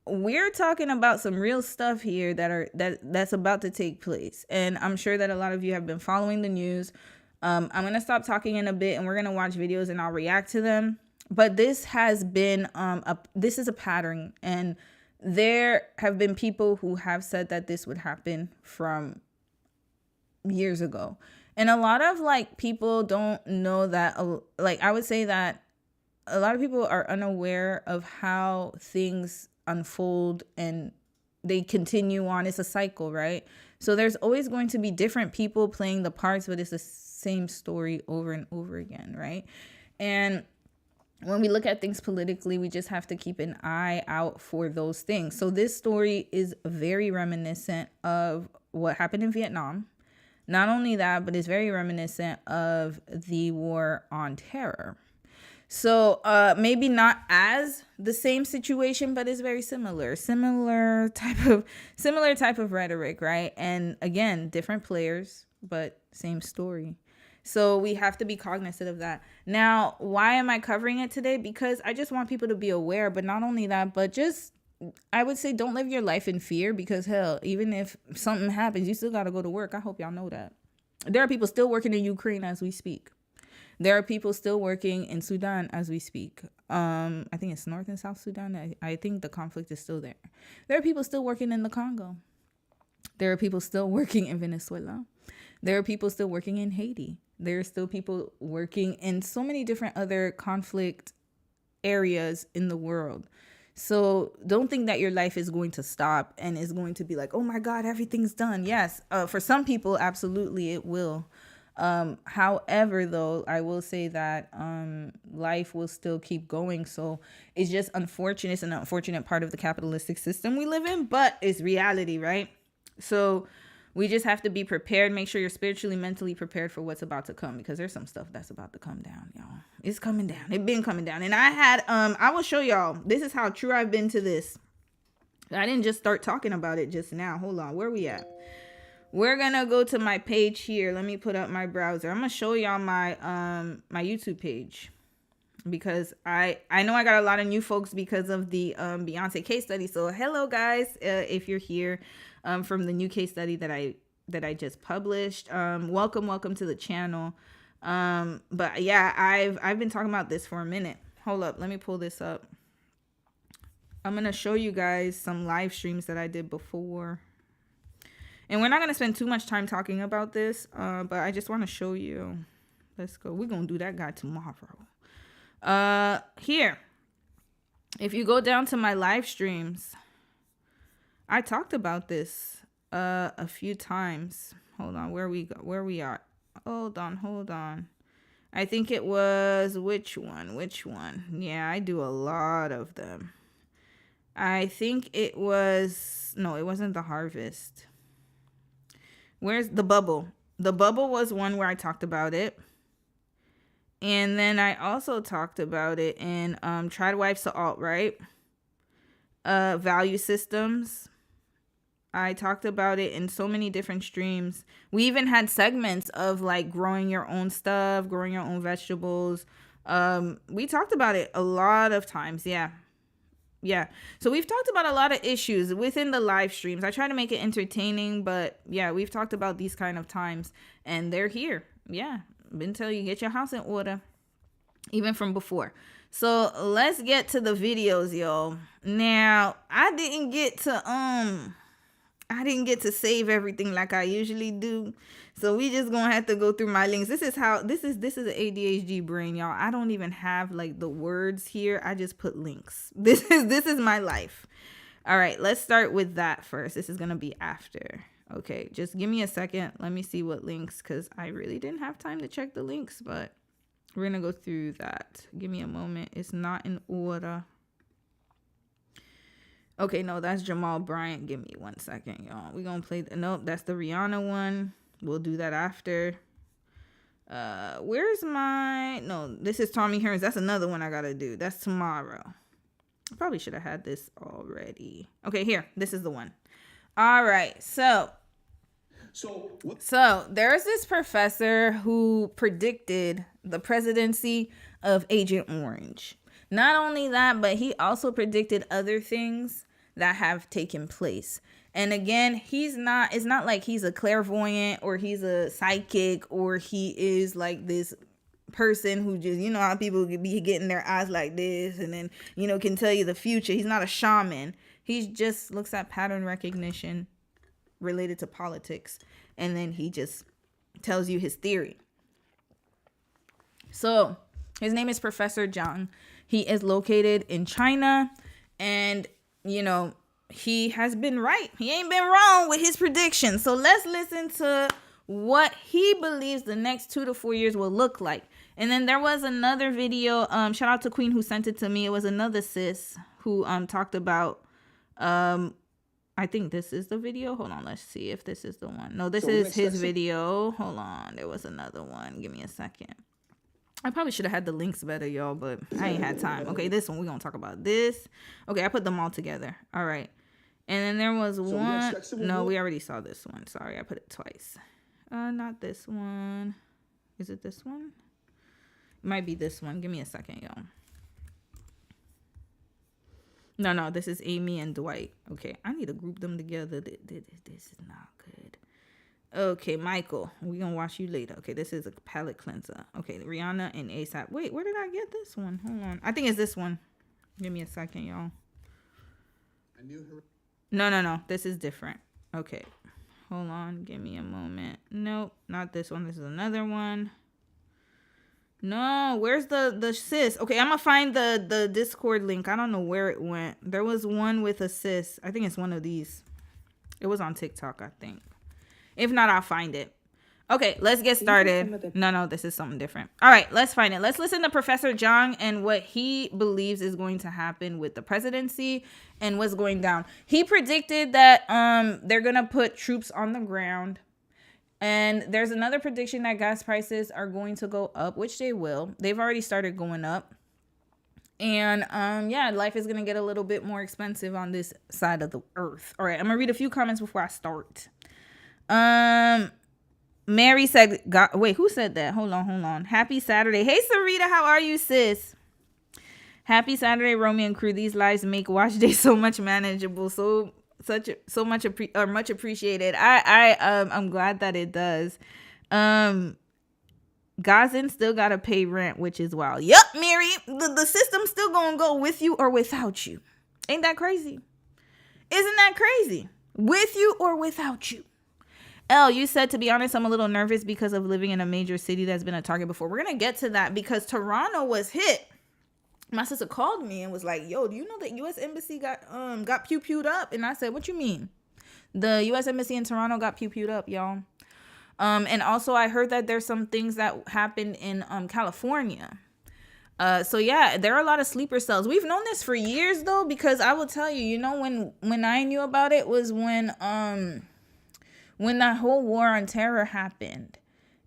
we're talking about some real stuff here that's about to take place. And I'm sure that a lot of you have been following the news. I'm going to stop talking in a bit, and we're going to watch videos and I'll react to them. But this has been this is a pattern, and there have been people who have said that this would happen from years ago. And a lot of people don't know that, I would say that a lot of people are unaware of how things unfold and they continue on. It's a cycle, right? So there's always going to be different people playing the parts, but it's the same story over and over again, right? And when we look at things politically, we just have to keep an eye out for those things. So this story is very reminiscent of what happened in Vietnam. Not only that, but it's very reminiscent of the war on terror. So maybe not as the same situation, but it's very similar type of rhetoric, right? And again, different players, but same story. So we have to be cognizant of that. Now, why am I covering it today? Because I just want people to be aware, but not only that, but just, I would say, don't live your life in fear, because hell, even if something happens, you still got to go to work. I hope y'all know that. There are people still working in Ukraine as we speak. There are people still working in Sudan as we speak. I think it's North and South Sudan. I think the conflict is still there. There are people still working in the Congo. There are people still working in Venezuela. There are people still working in Haiti. There are still people working in so many different other conflict areas in the world. So don't think that your life is going to stop and is going to be like, oh my God, everything's done. Yes, for some people, absolutely, it will. However, though, I will say that life will still keep going. So it's just unfortunate. It's an unfortunate part of the capitalistic system we live in, but it's reality, right? So we just have to be prepared. Make sure you're spiritually, mentally prepared for what's about to come, because there's some stuff that's about to come down, y'all. It's coming down. It's been coming down. And I will show y'all. This is how true I've been to this. I didn't just start talking about it just now. Hold on. Where we at? We're gonna go to my page here. Let me put up my browser. I'm gonna show y'all my my YouTube page, because I know I got a lot of new folks because of the Beyonce case study. So hello guys, if you're here from the new case study that I just published, welcome to the channel. But yeah, I've been talking about this for a minute. Hold up, let me pull this up. I'm gonna show you guys some live streams that I did before. And we're not going to spend too much time talking about this, but I just want to show you. Let's go. We're going to do that guy tomorrow. Here. If you go down to my live streams, I talked about this a few times. Hold on. Where we are. Hold on. I think it was which one? Yeah, I do a lot of them. I think it was, no, it wasn't the harvest. Where's the bubble? The bubble was one where I talked about it. And then I also talked about it in Tried Wives to Alt, right? Value systems. I talked about it in so many different streams. We even had segments of like growing your own stuff, growing your own vegetables. We talked about it a lot of times. Yeah. So we've talked about a lot of issues within the live streams. I try to make it entertaining, but yeah, we've talked about these kind of times and they're here. Yeah. Been telling you, get your house in order, even from before. So let's get to the videos, y'all. Now, I didn't get to save everything like I usually do. So we just gonna have to go through my links. This is an ADHD brain, y'all. I don't even have like the words here. I just put links. This is my life. All right, let's start with that first. This is gonna be after. Okay, just give me a second. Let me see what links, because I really didn't have time to check the links, but we're gonna go through that. Give me a moment. It's not in order. Okay, no, that's Jamal Bryant. Give me 1 second, y'all. We're gonna play nope, that's the Rihanna one. We'll do that after. This is Tommy Hearns. That's another one I gotta do. That's tomorrow. I probably should have had this already. Okay, here. This is the one. All right. So there's this professor who predicted the presidency of Agent Orange. Not only that, but he also predicted other things that have taken place. And again, it's not like he's a clairvoyant or he's a psychic or he is like this person who just, you know how people could be getting their eyes like this and then, you know, can tell you the future. He's not a shaman. He just looks at pattern recognition related to politics. And then he just tells you his theory. So his name is Professor Zhang. He is located in China, and, you know, he has been right. He ain't been wrong with his predictions. So let's listen to what he believes the next 2 to 4 years will look like. And then there was another video, shout out to Queen who sent it to me. It was another sis who talked about, I think this is the video. Hold on, let's see if this is the one. No, this is his video. Hold on, there was another one. Give me a second. I probably should have had the links better, y'all, but I ain't had time. Okay, this one, we're going to talk about this. Okay, I put them all together. All right. And then there was one. No, we already saw this one. Sorry, I put it twice. Not this one. Is it this one? It might be this one. Give me a second, y'all. No, this is Amy and Dwight. Okay, I need to group them together. This is not good. Okay, Michael, we're going to watch you later. Okay, this is a palette cleanser. Okay, Rihanna and ASAP. Wait, where did I get this one? Hold on. I think it's this one. Give me a second, y'all. I knew her. No. This is different. Okay, hold on. Give me a moment. Nope, not this one. This is another one. No, where's the sis? Okay, I'm going to find the Discord link. I don't know where it went. There was one with a sis. I think it's one of these. It was on TikTok, I think. If not, I'll find it. Okay, let's get started. No, this is something different. All right, let's find it. Let's listen to Professor Zhang and what he believes is going to happen with the presidency and what's going down. He predicted that they're going to put troops on the ground. And there's another prediction that gas prices are going to go up, which they will. They've already started going up. And life is going to get a little bit more expensive on this side of the earth. All right, I'm going to read a few comments before I start. Mary said, wait, who said that? Hold on. Happy Saturday. Hey, Sarita, how are you, sis? Happy Saturday, Romy and crew. These lives make watch day so much manageable. Much appreciated. I'm glad that it does. Gazan still gotta pay rent, which is wild. Yep, Mary, the system's still gonna go with you or without you. Ain't that crazy? Isn't that crazy? With you or without you. Elle, you said, to be honest, I'm a little nervous because of living in a major city that's been a target before. We're going to get to that because Toronto was hit. My sister called me and was like, yo, do you know that U.S. Embassy got pew-pewed up? And I said, what you mean? The U.S. Embassy in Toronto got pew-pewed up, y'all. And also I heard that there's some things that happened in California. There are a lot of sleeper cells. We've known this for years, though, because I will tell you, when I knew about it was when that whole war on terror happened,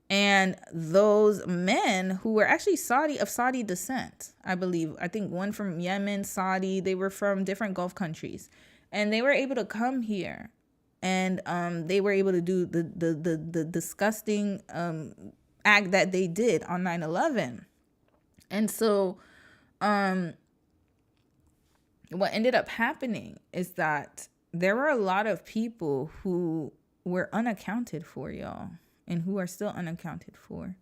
and those men who were actually of Saudi descent, I think one from Yemen, Saudi, they were from different Gulf countries, and they were able to come here, and they were able to do the disgusting act that they did on 9/11. And so what ended up happening is that there were a lot of people who were unaccounted for, y'all, and who are still unaccounted for.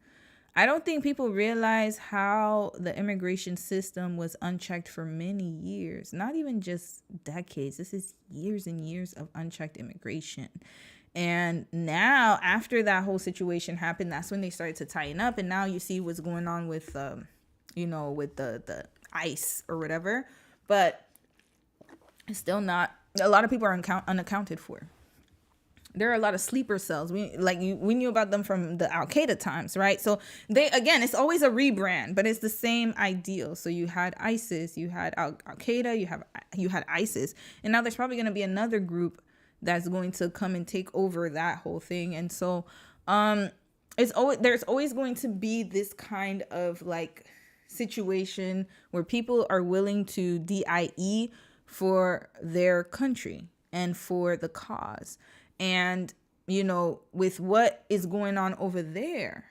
I don't think people realize how the immigration system was unchecked for many years, not even just decades. This is years and years of unchecked immigration. And now, after that whole situation happened, that's when they started to tighten up. And now you see what's going on with, with the ICE or whatever. But it's still not, a lot of people are unaccounted for. There are a lot of sleeper cells. We knew about them from the Al Qaeda times, right? So it's always a rebrand, but it's the same ideal. So you had ISIS, you had Al Qaeda, you had ISIS, and now there's probably going to be another group that's going to come and take over that whole thing. And so, there's always going to be this kind of situation where people are willing to DIE for their country and for the cause. And, with what is going on over there,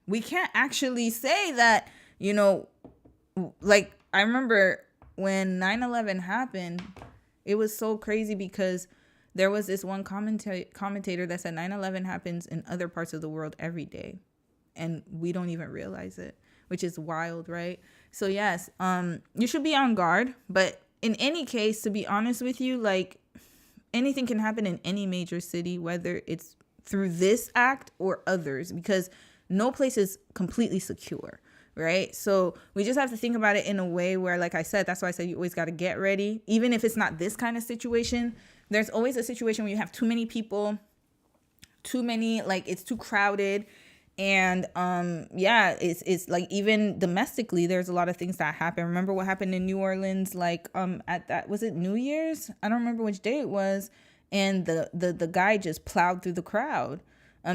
we can't actually say that, I remember when 9/11 happened, it was so crazy because there was this one commentator that said 9/11 happens in other parts of the world every day. And we don't even realize it, which is wild, right? So, yes, you should be on guard. But in any case, to be honest with you, anything can happen in any major city, whether it's through this act or others, because no place is completely secure, right? So we just have to think about it in a way where, like I said, that's why I said you always got to get ready. Even if it's not this kind of situation, there's always a situation where you have too many people, it's too crowded. And it's even domestically, there's a lot of things that happen. Remember what happened in New Orleans, at that, was it New Year's? I don't remember which day it was. And the guy just plowed through the crowd.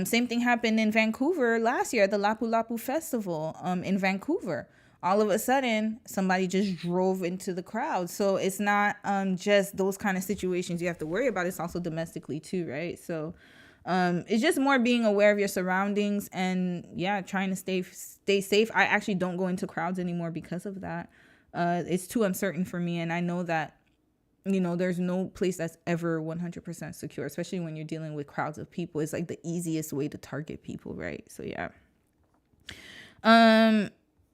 Same thing happened in Vancouver last year at the Lapu Lapu Festival in Vancouver. All of a sudden, somebody just drove into the crowd. So it's not just those kind of situations you have to worry about. It's also domestically too, right? So it's just more being aware of your surroundings and, yeah, trying to stay safe. I actually don't go into crowds anymore because of that. It's too uncertain for me. And I know that, there's no place that's ever 100% secure, especially when you're dealing with crowds of people. It's like the easiest way to target people, right? So, yeah.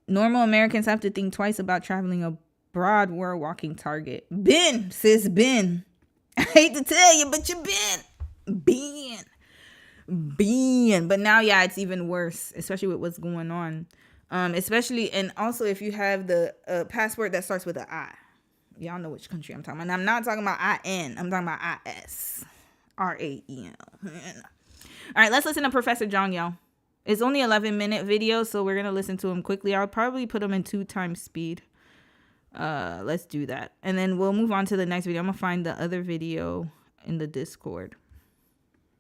Normal Americans have to think twice about traveling abroad. We're a walking target. Been, sis, been. I hate to tell you, but you been. But now, yeah, it's even worse, especially with what's going on. Especially, and also if you have the passport that starts with an I. Y'all know which country I'm talking about. And I'm not talking about IN. I'm talking about IS. RAEL. All right, let's listen to Professor John, y'all. It's only 11-minute video, so we're going to listen to him quickly. I'll probably put him in 2 times speed. Let's do that. And then we'll move on to the next video. I'm going to find the other video in the Discord.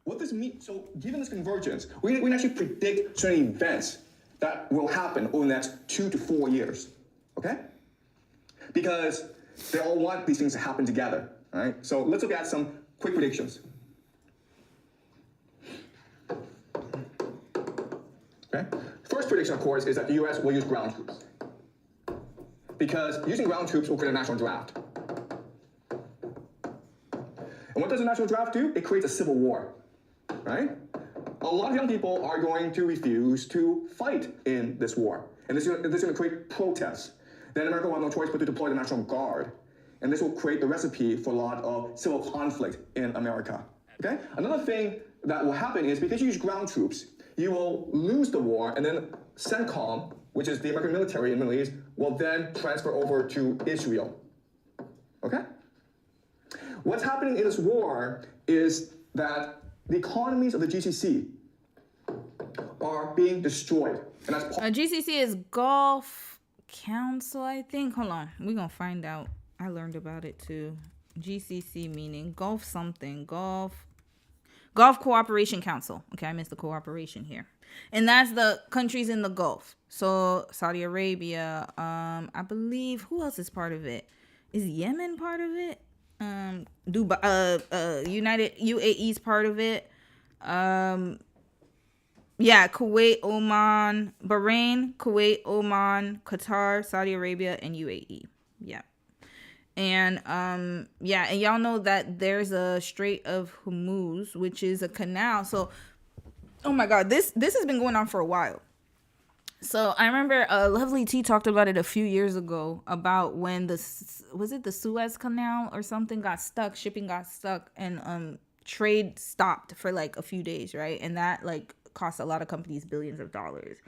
What does it mean? So given this convergence, we can actually predict certain events that will happen over the next 2 to 4 years, okay? Because they all want these things to happen together, all right? So let's look at some quick predictions. Okay? First prediction, of course, is that the U.S. will use ground troops. Because using ground troops will create a national draft. And what does a national draft do? It creates a civil war, right? A lot of young people are going to refuse to fight in this war. And this is going to create protests. Then America will have no choice but to deploy the National Guard. And this will create the recipe for a lot of civil conflict in America. Okay? Another thing that will happen is because you use ground troops, you will lose the war, and then CENTCOM, which is the American military in the Middle East, will then transfer over to Israel. Okay? What's happening in this war is that the economies of the GCC are being destroyed. And that's GCC is Gulf Council, I think. Hold on. We're going to find out. I learned about it too. GCC meaning Gulf something. Gulf Cooperation Council. Okay, I missed the cooperation here. And that's the countries in the Gulf. So Saudi Arabia, I believe, who else is part of it? Is Yemen part of it? Dubai, UAE's part of it. Yeah, Kuwait, Oman, Bahrain, Kuwait, Oman, Qatar, Saudi Arabia, and UAE. Yeah. And and y'all know that there's a Strait of Hormuz, which is a canal. So, oh my God, this has been going on for a while. So I remember Lovely T talked about it a few years ago about when the Suez Canal or something got stuck, shipping got stuck, and trade stopped for like a few days, right? And that like cost a lot of companies billions of dollars.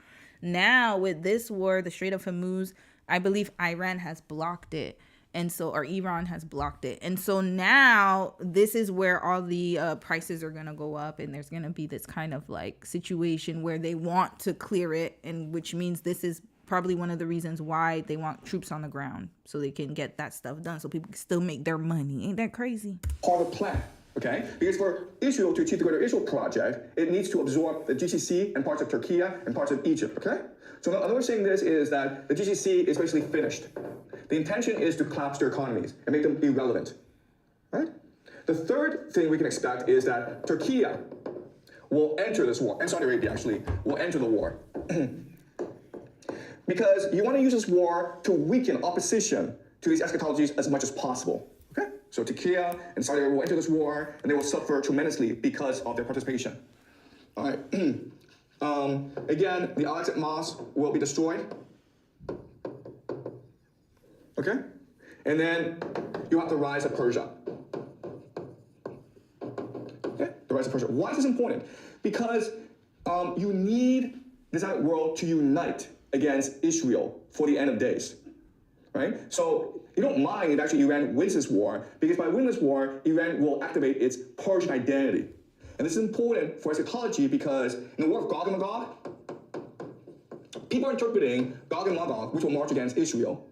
Now with this war, the Strait of Hormuz, I believe Iran has blocked it. And so, or Iran has blocked it. And so now this is where all the prices are going to go up. And there's going to be this kind of like situation where they want to clear it. And which means this is probably one of the reasons why they want troops on the ground. So they can get that stuff done. So people can still make their money. Ain't that crazy? Part of the plan. Okay? Because for Israel to achieve the Greater Israel Project, it needs to absorb the GCC and parts of Turkey and parts of Egypt. Okay? So another way of saying this is that the GCC is basically finished. The intention is to collapse their economies and make them irrelevant. Right? The third thing we can expect is that Turkey will enter this war, and Saudi Arabia actually will enter the war. Because you want to use this war to weaken opposition to these eschatologies as much as possible. Okay? So Turkey and Saudi Arabia will enter this war, and they will suffer tremendously because of their participation. All right. Again, the Al-Aqsa Mosque will be destroyed. Okay? And then you have the rise of Persia. Okay? The rise of Persia. Why is this important? Because you need the Islamic world to unite against Israel for the end of days. Right? So you don't mind if actually Iran wins this war, because by winning this war, Iran will activate its Persian identity. And this is important for eschatology because in the war of Gog and Magog, people are interpreting Gog and Magog, which will march against Israel.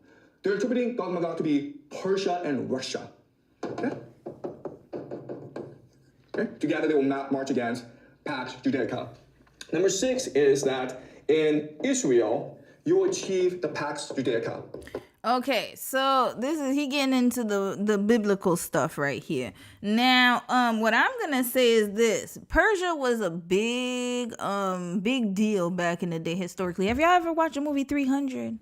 They're interpreting Gog and Magog to be Persia and Russia. Okay? Together they will march against Pax Judaica. Number 6 is that in Israel, you will achieve the Pax Judaica. Okay, so this is he getting into the biblical stuff right here. Now, what I'm gonna say is this: Persia was a big deal back in the day historically. Have y'all ever watched the movie 300?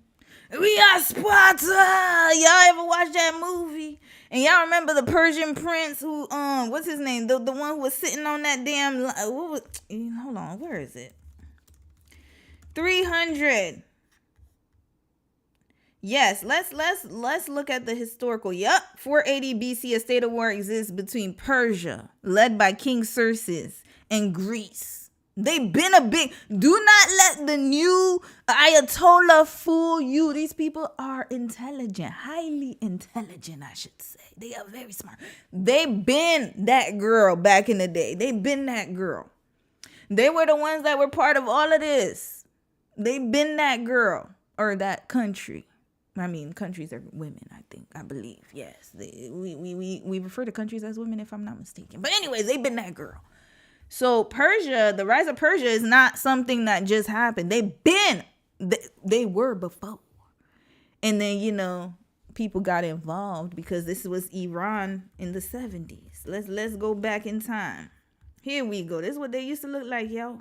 We are Sparta. Y'all ever watch that movie? And y'all remember the Persian prince who what's his name? The one who was sitting on that damn hold on, where is it? 300. Yes, let's look at the historical. Yup, 480 BC, a state of war exists between Persia, led by King Xerxes, and Greece. They've been a big. Do not let the new Ayatollah fool you. These people are intelligent, highly intelligent, I should say. They are very smart. They've been that girl back in the day. They've been that girl. They were the ones that were part of all of this. They've been that girl or that country. I mean, countries are women, I believe. Yes. We refer to countries as women if I'm not mistaken. But anyways, they've been that girl. So Persia, the rise of Persia is not something that just happened. They were before. And then, people got involved because this was Iran in the 70s. Let's go back in time. Here we go. This is what they used to look like, yo.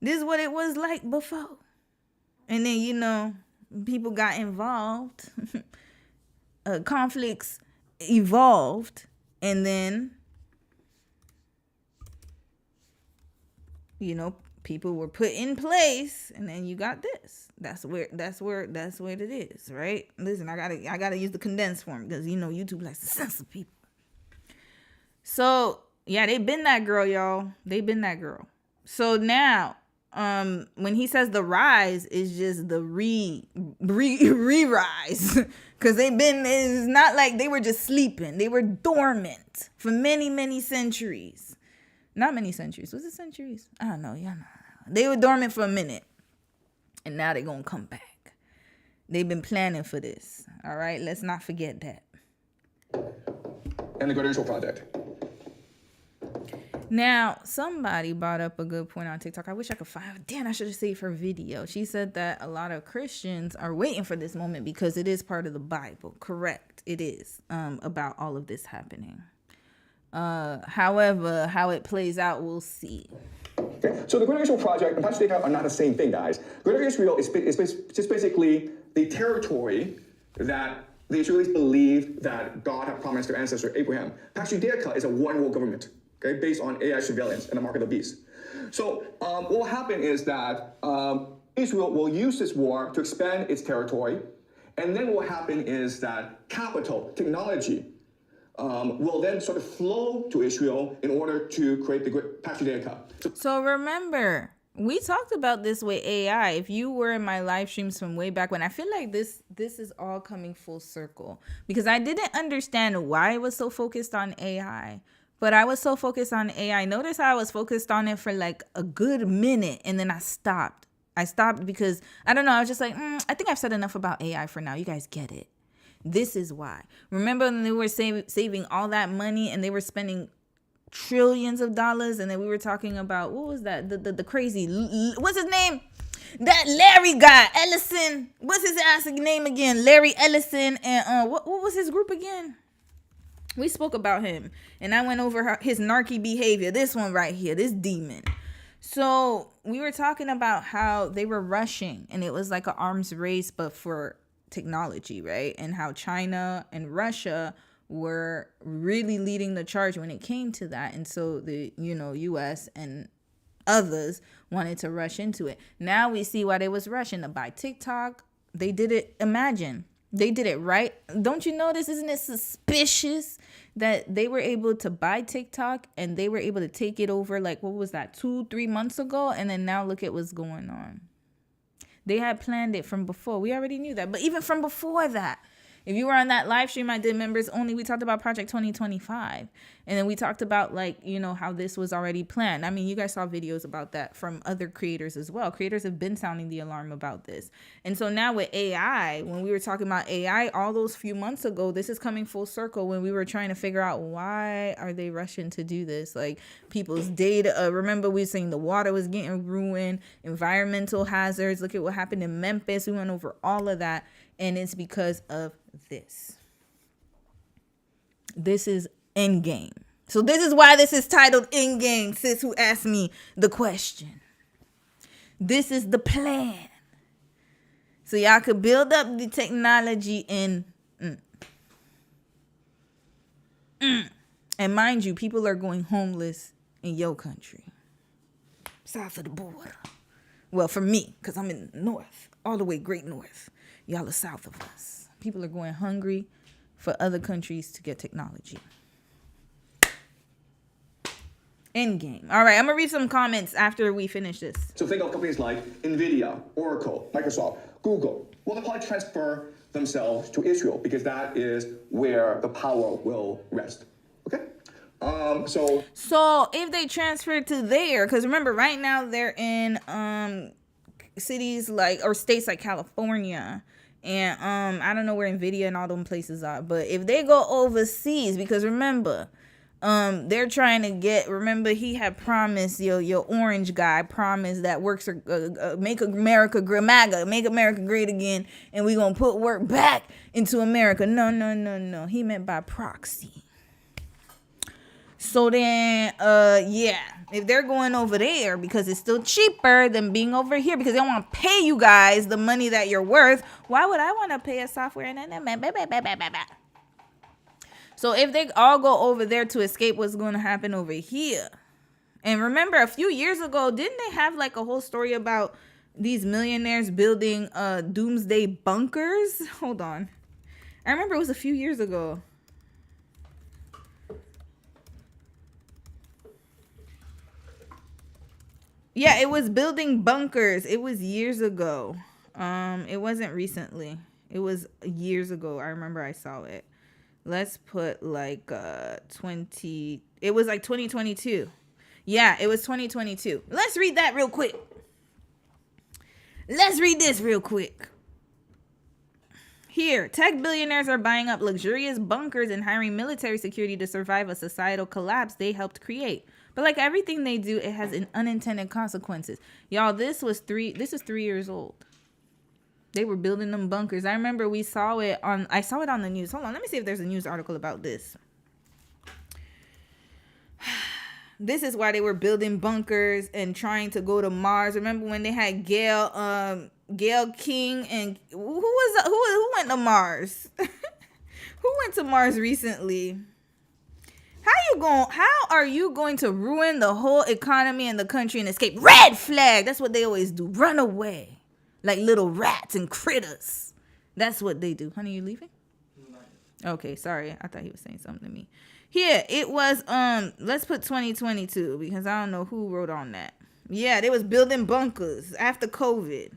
This is what it was like before. And then, people got involved. Conflicts evolved. And then, people were put in place. And then you got this. That's where it is, right? Listen, I gotta use the condensed form because, YouTube likes to censor people. So, yeah, they been that girl, y'all. They been that girl. So now, when he says the rise is just the re-rise because it's not like they were just sleeping. They were dormant for many, many centuries. Not many centuries. Was it centuries? I don't know. Yeah, no. They were dormant for a minute and now they're going to come back. They've been planning for this. All right. Let's not forget that. And the Great Israel Project. Now, somebody brought up a good point on TikTok. I wish I could find. Damn, I should have saved her video. She said that a lot of Christians are waiting for this moment because it is part of the Bible. Correct. It is about all of this happening. However, how it plays out, we'll see. Okay. So the Greater Israel Project and Pax Judaica are not the same thing, guys. Greater Israel is just basically the territory that the Israelis believe that God had promised their ancestor Abraham. Pax Judaica is a one-world government. Okay, based on AI surveillance and the mark of the beast. So what will happen is that Israel will use this war to expand its territory. And then what will happen is that capital, technology, will then sort of flow to Israel in order to create the great Pax Judaica. So remember, we talked about this with AI. If you were in my live streams from way back when, I feel like this is all coming full circle. Because I didn't understand why I was so focused on AI. But I was so focused on AI. Notice how I was focused on it for like a good minute. And then I stopped. I stopped because, I don't know, I was just like, I think I've said enough about AI for now. You guys get it. This is why. Remember when they were saving all that money and they were spending trillions of dollars? And then we were talking about, what was that? The crazy, what's his name? That Larry guy, Ellison. What's his ass name again? Larry Ellison. And what was his group again? We spoke about him, and I went over his narky behavior. This one right here, this demon. So we were talking about how they were rushing, and it was like an arms race, but for technology, right? And how China and Russia were really leading the charge when it came to that. And so the, U.S. and others wanted to rush into it. Now we see why they was rushing to buy TikTok. They did it. Imagine. They did it right. Don't you notice? Isn't it suspicious that they were able to buy TikTok and they were able to take it over like, what was that, 2-3 months ago? And then now look at what's going on. They had planned it from before. We already knew that. But even from before that, If you were on that live stream I did members only, we talked about Project 2025. And then we talked about like, you know, how this was already planned. I mean, you guys saw videos about that from other creators as well. Creators have been sounding the alarm about this. And so now with AI, when we were talking about AI all those few months ago, this is coming full circle when we were trying to figure out why are they rushing to do this? Like people's data. Remember we were saying the water was getting ruined, environmental hazards. Look at what happened in Memphis. We went over all of that. And it's because of this. This is Endgame. So this is why this is titled Endgame, sis who asked me the question. This is the plan. So y'all could build up the technology and and mind you, people are going homeless in your country. South of the border. Well, for me, because I'm in the north, all the way great north. Y'all are south of us. People are going hungry for other countries to get technology. Endgame. All right, I'm going to read some comments after we finish this. So think of companies like NVIDIA, Oracle, Microsoft, Google. Well, they'll probably transfer themselves to Israel because that is where the power will rest. Okay? So if they transfer to there, because remember, right now they're in cities like, or states like California. And I don't know where NVIDIA and all them places are. But if they go overseas, because remember, they're trying to get, remember he had promised, your orange guy promised that works make America MAGA, make America great again, and we gonna put work back into America. No. He meant by proxy. So then, if they're going over there because it's still cheaper than being over here because they don't want to pay you guys the money that you're worth, why would I want to pay a software? So if they all go over there to escape what's going to happen over here. And remember, a few years ago, didn't they have like a whole story about these millionaires building doomsday bunkers? Hold on. I remember it was a few years ago. Yeah, it was building bunkers. It was years ago. It wasn't recently. It was years ago. I remember I saw it. Let's put like 20. It was like 2022. Yeah, it was 2022. Let's read that real quick. Let's read this real quick. Here, tech billionaires are buying up luxurious bunkers and hiring military security to survive a societal collapse they helped create. But like everything they do, it has unintended consequences. Y'all, this is 3 years old. They were building them bunkers. I remember I saw it on the news. Hold on, let me see if there's a news article about this. This is why they were building bunkers and trying to go to Mars. Remember when they had Gail King and who went to Mars? Who went to Mars recently? How are you going to ruin the whole economy and the country and escape? Red flag. That's what they always do. Run away. Like little rats and critters. That's what they do. Honey, you leaving? Okay, sorry. I thought he was saying something to me. Here, it was, let's put 2022 because I don't know who wrote on that. Yeah, they was building bunkers after COVID.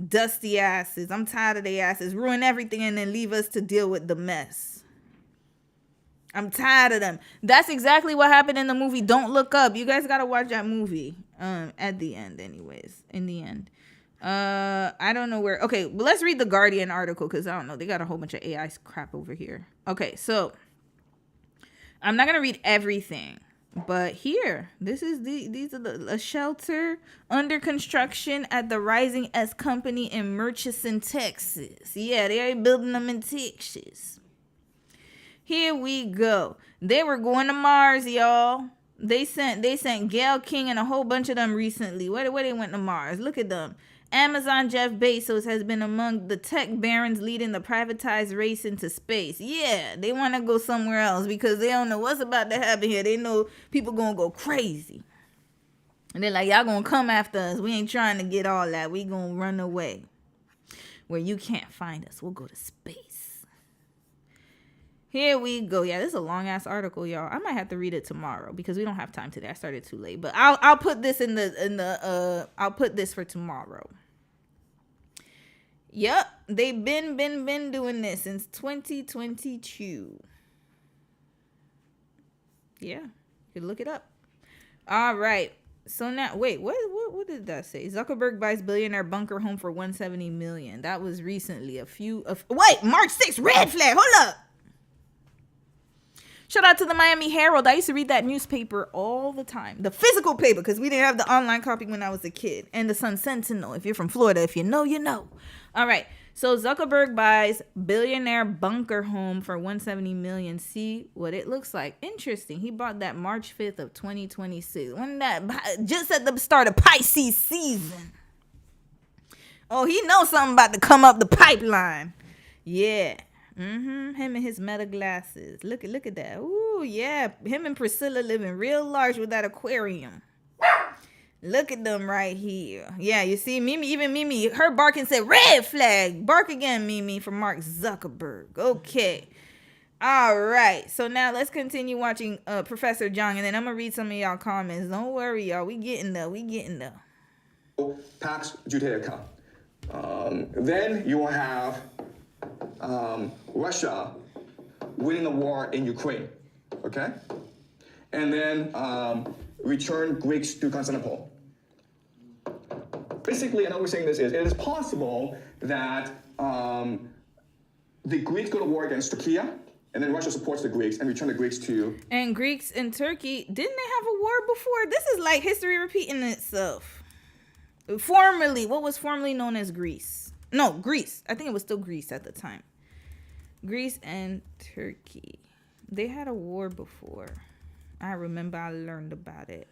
Dusty asses. I'm tired of their asses. Ruin everything and then leave us to deal with the mess. I'm tired of them. That's exactly what happened in the movie Don't Look Up. You guys got to watch that movie. At the end, anyways. In the end. I don't know where. Okay, but let's read the Guardian article because I don't know. They got a whole bunch of AI crap over here. Okay, so I'm not going to read everything. But here, these are a shelter under construction at the Rising S Company in Murchison, Texas. Yeah, they are building them in Texas. Here we go. They were going to Mars, y'all. They sent Gail King and a whole bunch of them recently. Where they went to Mars? Look at them. Amazon Jeff Bezos has been among the tech barons leading the privatized race into space. Yeah, they want to go somewhere else because they don't know what's about to happen here. They know people going to go crazy. And they're like, y'all going to come after us. We ain't trying to get all that. We going to run away. Where you can't find us. We'll go to space. Here we go. Yeah, this is a long ass article, y'all. I might have to read it tomorrow because we don't have time today. I started too late, but I'll put this I'll put this for tomorrow. Yep, they've been doing this since 2022. Yeah, you can look it up. All right. So now, wait, what did that say? Zuckerberg buys billionaire bunker home for $170 million. That was recently. Wait, March 6th, red flag. Hold up. Shout out to the Miami Herald. I used to read that newspaper all the time. The physical paper, because we didn't have the online copy when I was a kid. And the Sun Sentinel. If you're from Florida, if you know, you know. All right. So Zuckerberg buys billionaire bunker home for $170 million. See what it looks like. Interesting. He bought that March 5th of 2026. When that just at the start of Pisces season. Oh, he knows something about to come up the pipeline. Yeah. Him and his meta glasses. Look at that. Ooh, yeah. Him and Priscilla living real large with that aquarium. Look at them right here. Yeah, you see, Mimi, her barking said, red flag. Bark again, Mimi, from Mark Zuckerberg. Okay. All right. So now let's continue watching Professor Jong, and then I'm going to read some of y'all comments. Don't worry, y'all. We getting there. Pax Judaica. Then you will have Russia winning the war in Ukraine, okay? And then return Greeks to Constantinople. Basically, another way of saying this is, it is possible that the Greeks go to war against Turkey, and then Russia supports the Greeks and return the Greeks to... And Greeks and Turkey, didn't they have a war before? This is like history repeating itself. What was formerly known as Greece? No, Greece. I think it was still Greece at the time. Greece and Turkey. They had a war before. I remember I learned about it.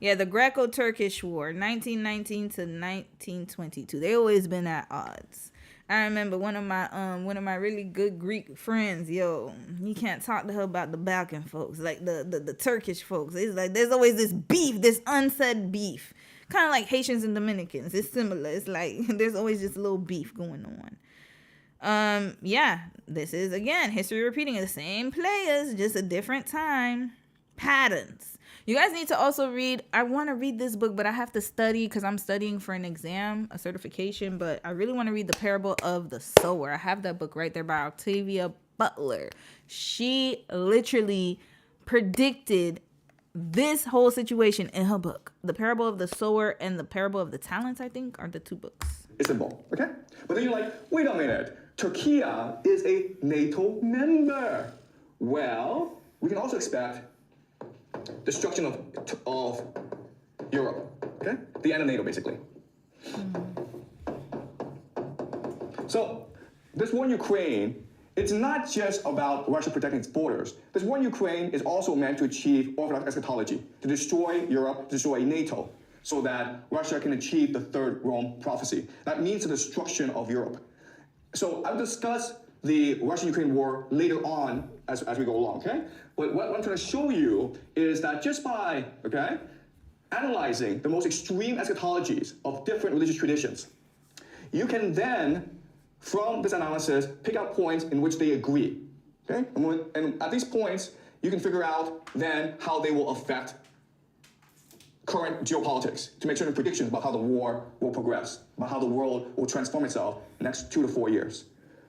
Yeah, the Greco-Turkish War, 1919 to 1922. They always been at odds. I remember one of my really good Greek friends, he can't talk to her about the Balkan folks, like the Turkish folks. It's like there's always this beef, this unsaid beef. Kind of like Haitians and Dominicans. It's similar. It's like there's always this little beef going on. Yeah, this is again history repeating. The same players, just a different time. Patterns. You guys need to also read. I want to read this book, but I have to study because I'm studying for an exam, a certification. But I really want to read The Parable of the Sower. I have that book right there by Octavia Butler. She literally predicted this whole situation in her book. The Parable of the Sower and The Parable of the Talents, I think, are the two books. It's simple, okay? But then you're like, wait a minute. Turkey is a NATO member. Well, we can also expect destruction of Europe, okay? The end of NATO, basically. So, this war in Ukraine, it's not just about Russia protecting its borders. This war in Ukraine is also meant to achieve Orthodox eschatology, to destroy Europe, to destroy NATO, so that Russia can achieve the third Rome prophecy. That means the destruction of Europe. So I'll discuss the Russia-Ukraine war later on as we go along, okay? But what I'm trying to show you is that just by, okay, analyzing the most extreme eschatologies of different religious traditions, you can then, from this analysis, pick out points in which they agree, okay? And at these points, you can figure out then how they will affect current geopolitics to make certain predictions about how the war will progress, about how the world will transform itself in the next 2 to 4 years.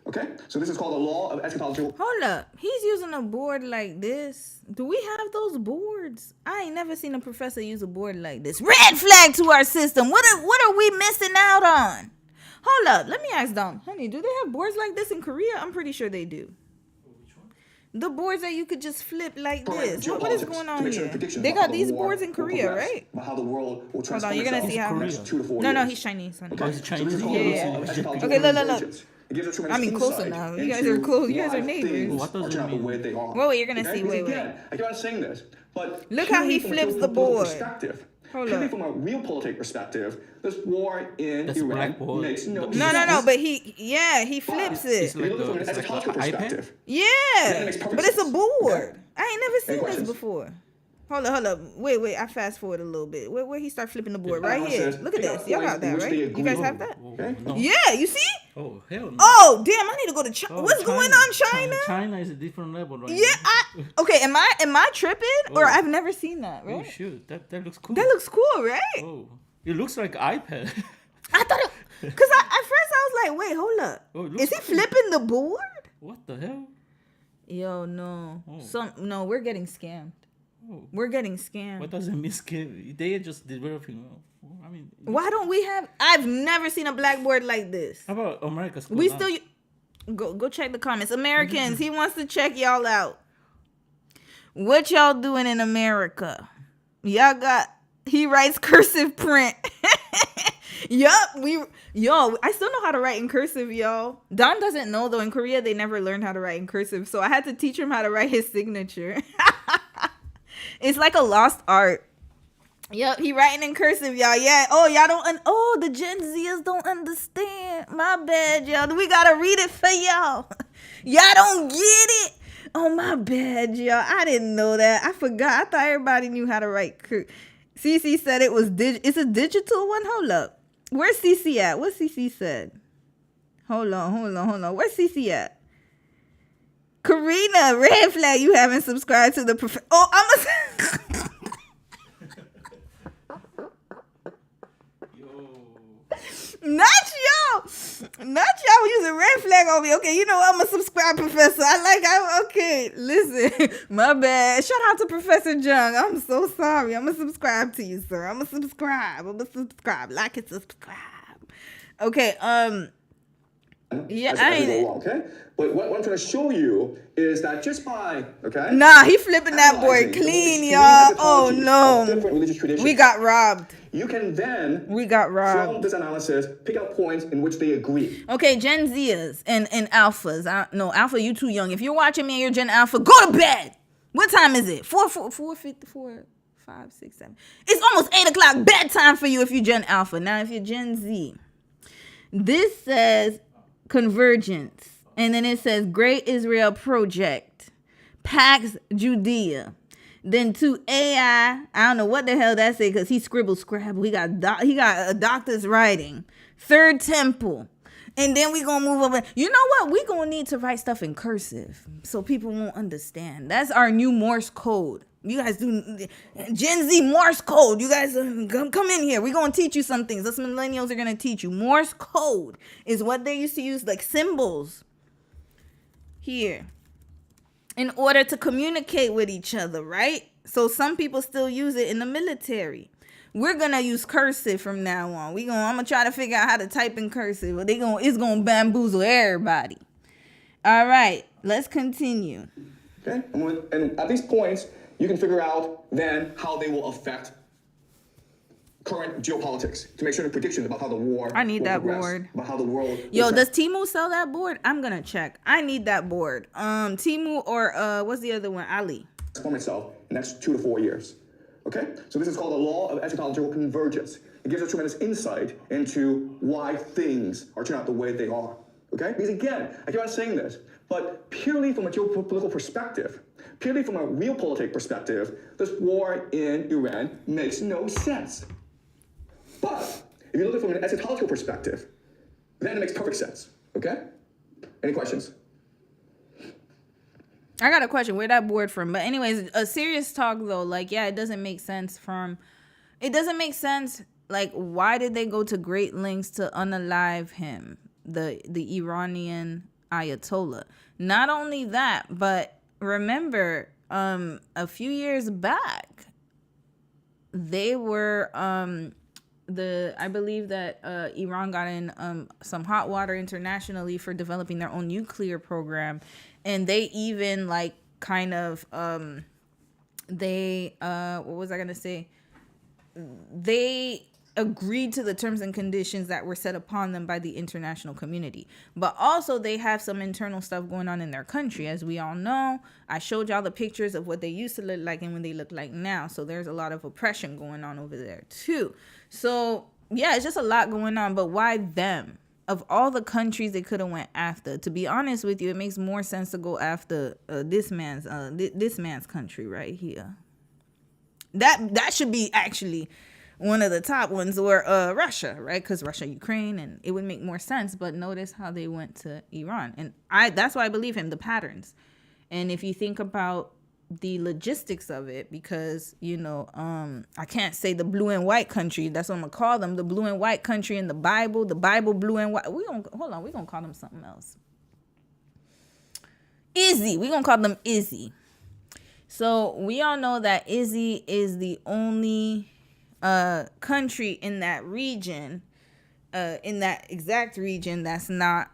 Okay? So this is called the law of eschatology. Hold up. He's using a board like this. Do we have those boards? I ain't never seen a professor use a board like this. Red flag to our system. What are we missing out on? Hold up. Let me ask Dom. Honey, do they have boards like this in Korea? I'm pretty sure they do. The boards that you could just flip like this. What is going on here? They got these boards in Korea, right? How the world will transform. Hold on, you're gonna see how. Next 2 to 4 years. No, he's Chinese. Honey. Oh, he's Chinese. Yeah. Okay, look. It gives a tremendous closer insight now. You guys are cool. You guys are why neighbors. things What does are it turning out the mean? way they are. Wait, you're gonna Okay? see. Because Wait. again, I keep on saying this, but Look how he purely flips from a the board. Perspective, Hold purely up. from a real political perspective, this war in That's Iran blackboard. makes no sense. No, but he flips It's it. like If you look from an it's like eschatological an iPad? perspective, Yeah, That makes perfect but it's a sense. board. I ain't never seen this questions? before. Hold up. Wait. I fast forward a little bit. Where he start flipping the board? Right here. Look at this. Y'all got that, right? You guys have that? Okay. No. Yeah, you see? Oh, hell no. Oh, damn, I need to go to China. Oh, What's going on, China? China is a different level right Yeah, now. okay, am I tripping? Or Oh. I've never seen that, Oh, right? shoot. That looks cool. That looks cool, right? Oh, it looks like iPad. I thought it, because at first I was like, wait, hold up. Oh, it looks Is he like- flipping the board? What the hell? Yo, no. Oh. No, we're getting scammed. Oh. We're getting scammed. What does it mean? They just did everything well. I mean, Why don't we have? I've never seen a blackboard like this. how about America's school? We now? still go check the comments. Americans, he wants to check y'all out. What y'all doing in America? Y'all got he writes cursive print. Yup, I still know how to write in cursive, y'all. Don doesn't know though. In Korea, they never learned how to write in cursive, so I had to teach him how to write his signature. It's like a lost art. Yep, he writing in cursive, y'all. Yeah. Oh, y'all don't. The Gen Zers don't understand. My bad, y'all. We gotta read it for y'all. Y'all don't get it. Oh, my bad, y'all. I didn't know that. I forgot. I thought everybody knew how to write. CC said it was It's a digital one. Hold up. Where's CC at? What CC said? Hold on. Where's CC at? Karina, red flag. You haven't subscribed to the. Not y'all using red flag on me. Okay, you know I'm a subscribe professor. Okay, listen. My bad. Shout out to Professor Jung. I'm so sorry. I'm gonna subscribe to you, sir. I'm gonna subscribe. Like and subscribe. Okay, yeah, I ain't. Okay, but what I'm trying to show you is that just by Nah, he flipping that board clean, y'all. Oh no, different religious traditions, we got robbed. You can then From this analysis pick out points in which they agree. Okay, Gen Zers and alphas. Alpha, you too young. If you're watching me and you're Gen Alpha, go to bed. What time is it? 4:54, 5, 6, 7. It's almost 8 o'clock bedtime for you if you're Gen Alpha. Now, if you're Gen Z, this says convergence, and then it says Great Israel Project, Pax Judea. Then to AI, I don't know what the hell that say because he scribbled Scrabble. He got a doctor's writing. Third Temple. And then we gonna move over. You know what? We gonna need to write stuff in cursive so people won't understand. That's our new Morse code. You guys do Gen Z Morse code. You guys come in here. We're gonna teach you some things. Us millennials are gonna teach you. Morse code is what they used to use, like symbols here, in order to communicate with each other, right? So some people still use it in the military. We're gonna use cursive from now on. I'm gonna try to figure out how to type in cursive, but it's gonna bamboozle everybody. All right, let's continue. Okay, and at these points, you can figure out then how they will affect current geopolitics to make certain predictions about how the war. I need will that progress, board. About how the world. Yo, does Temu sell that board? I'm gonna check. I need that board. Temu or what's the other one? Ali. Transform itself in the next 2 to 4 years. Okay, so this is called the law of eschatological convergence. It gives us tremendous insight into why things are turning out the way they are. Okay, because again, I keep on saying this, but purely from a geopolitical perspective, purely from a realpolitik perspective, this war in Iran makes no sense. But if you look at it from an eschatological perspective, then it makes perfect sense. Okay? Any questions? I got a question. Where that board from? But anyways, a serious talk though. Like, yeah, it doesn't make sense. Like, why did they go to great lengths to unalive him, the Iranian Ayatollah? Not only that, but remember, a few years back, they were I believe that Iran got in some hot water internationally for developing their own nuclear program, and they even like kind of what was I gonna say? They agreed to the terms and conditions that were set upon them by the international community. But also they have some internal stuff going on in their country. As we all know, I showed y'all the pictures of what they used to look like and what they look like now. So there's a lot of oppression going on over there too. So yeah, it's just a lot going on. But why them? Of all the countries they could have went after, to be honest with you, it makes more sense to go after this man's country right here. That should be actually one of the top ones, or Russia, right? Because Russia, Ukraine, and it would make more sense. But notice how they went to Iran, and that's why I believe him. The patterns, and if you think about the logistics of it, because I can't say the blue and white country. That's what I'm gonna call them, the blue and white country in the Bible blue and white. We're gonna call them something else. Izzy. We're gonna call them Izzy. So we all know that Izzy is the only country in that region, in that exact region, that's not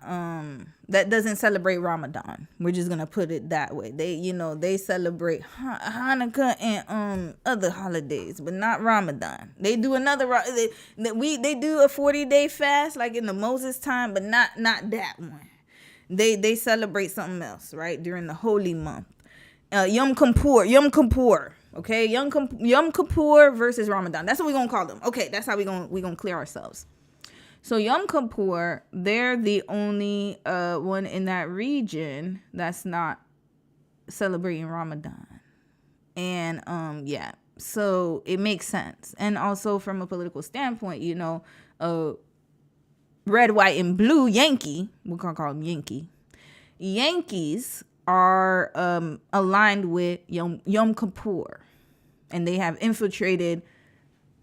that doesn't celebrate Ramadan. We're just gonna put it that way. They celebrate Hanukkah and other holidays, but not Ramadan. They do they do a 40-day fast like in the Moses time, but not that one. They celebrate something else, right, during the holy month. Yom Kippur, okay? Yom Kippur versus Ramadan. That's what we're gonna call them. Okay, that's how we're gonna clear ourselves. So Yom Kippur, they're the only one in that region that's not celebrating Ramadan. And so it makes sense. And also from a political standpoint, red, white, and blue Yankee, we're gonna call them Yankee. Yankees are aligned with Yom Kippur, and they have infiltrated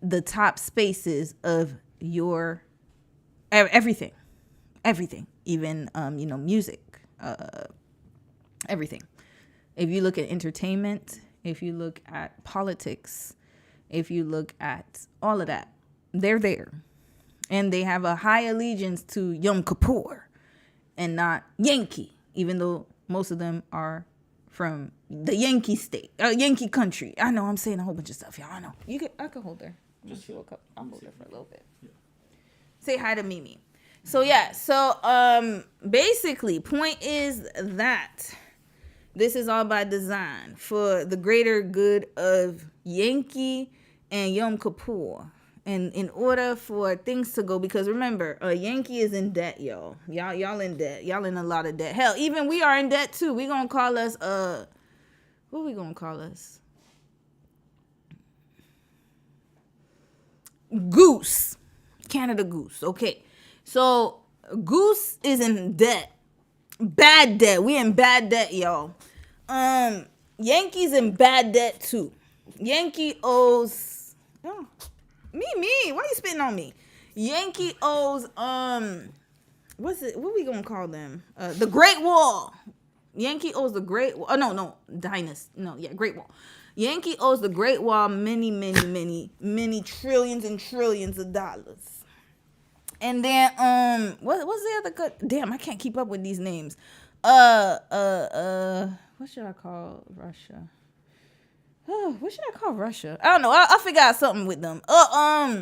the top spaces of your everything, even music, everything. If you look at entertainment, if you look at politics, if you look at all of that, they're there, and they have a high allegiance to Yom Kippur and not Yankee, even though most of them are from the Yankee state, Yankee country. I know I'm saying a whole bunch of stuff, y'all. I know. I could hold her. Just feel a cup. I'll hold her for a little bit. Yeah. Say hi to Mimi. So basically, point is that this is all by design for the greater good of Yankee and Yom Kippur. And in order for things to go, because remember, Yankee is in debt, y'all. Y'all in debt. Y'all in a lot of debt. Hell, even we are in debt too. We gonna call us what we gonna call us? Goose. Canada Goose. Okay. So Goose is in debt. Bad debt. We in bad debt, y'all. Yankees in bad debt too. Yankee owes Me, why you spitting on me? Yankee owes, what we gonna call them? The Great Wall. Yankee owes the Great Wall. Oh, no, Great Wall. Yankee owes the Great Wall many trillions and trillions of dollars. And then, what's the other damn, I can't keep up with these names. What should I call Russia? What should I call Russia? I don't know. I'll figure out something with them. I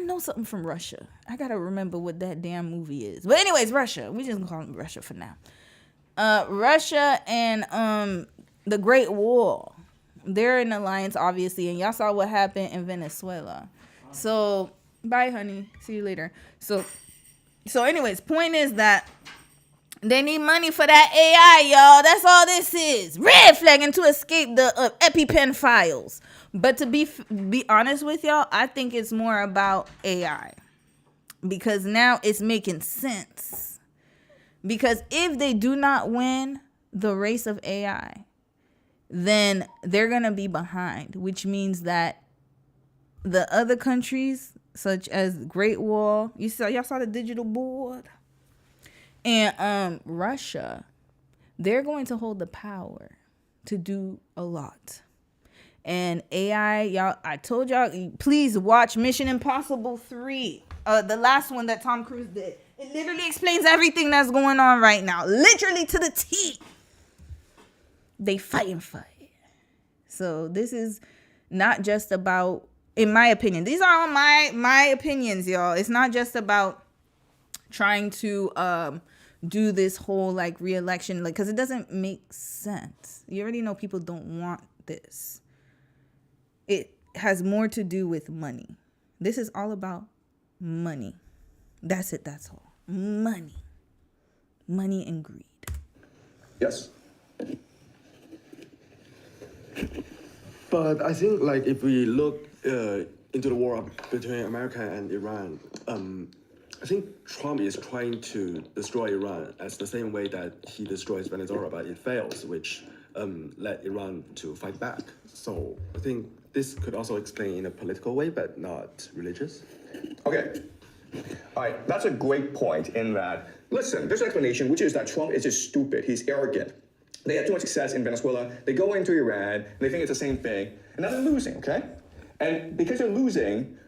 know something from Russia. I gotta remember what that damn movie is. But anyways, Russia. We just gonna call them Russia for now. Russia and the Great Wall. They're in alliance, obviously, and y'all saw what happened in Venezuela. So bye, honey. See you later. So anyways, point is that they need money for that AI, y'all. That's all this is. Red flagging to escape the EpiPen files. But to be honest with y'all, I think it's more about AI. Because now it's making sense. Because if they do not win the race of AI, then they're going to be behind. Which means that the other countries, such as Great Wall, y'all saw the digital board? And Russia, they're going to hold the power to do a lot. And AI, y'all, I told y'all, please watch Mission Impossible 3. The last one that Tom Cruise did. It literally explains everything that's going on right now. Literally to the T. They fighting for it. So this is not just about, in my opinion, these are all my opinions, y'all. It's not just about trying to do this whole like re-election, like, because it doesn't make sense. You already know people don't want this. It has more to do with money. This is all about money. That's it. That's all. Money and greed. Yes. But I think, like, if we look into the war between America and Iran, I think Trump is trying to destroy Iran as the same way that he destroys Venezuela, but it fails, which led Iran to fight back. So I think this could also explain in a political way, but not religious. Okay. All right, that's a great point in that, listen, there's an explanation, which is that Trump is just stupid. He's arrogant. They had too much success in Venezuela. They go into Iran, and they think it's the same thing. And now they're losing, okay? And because they're losing,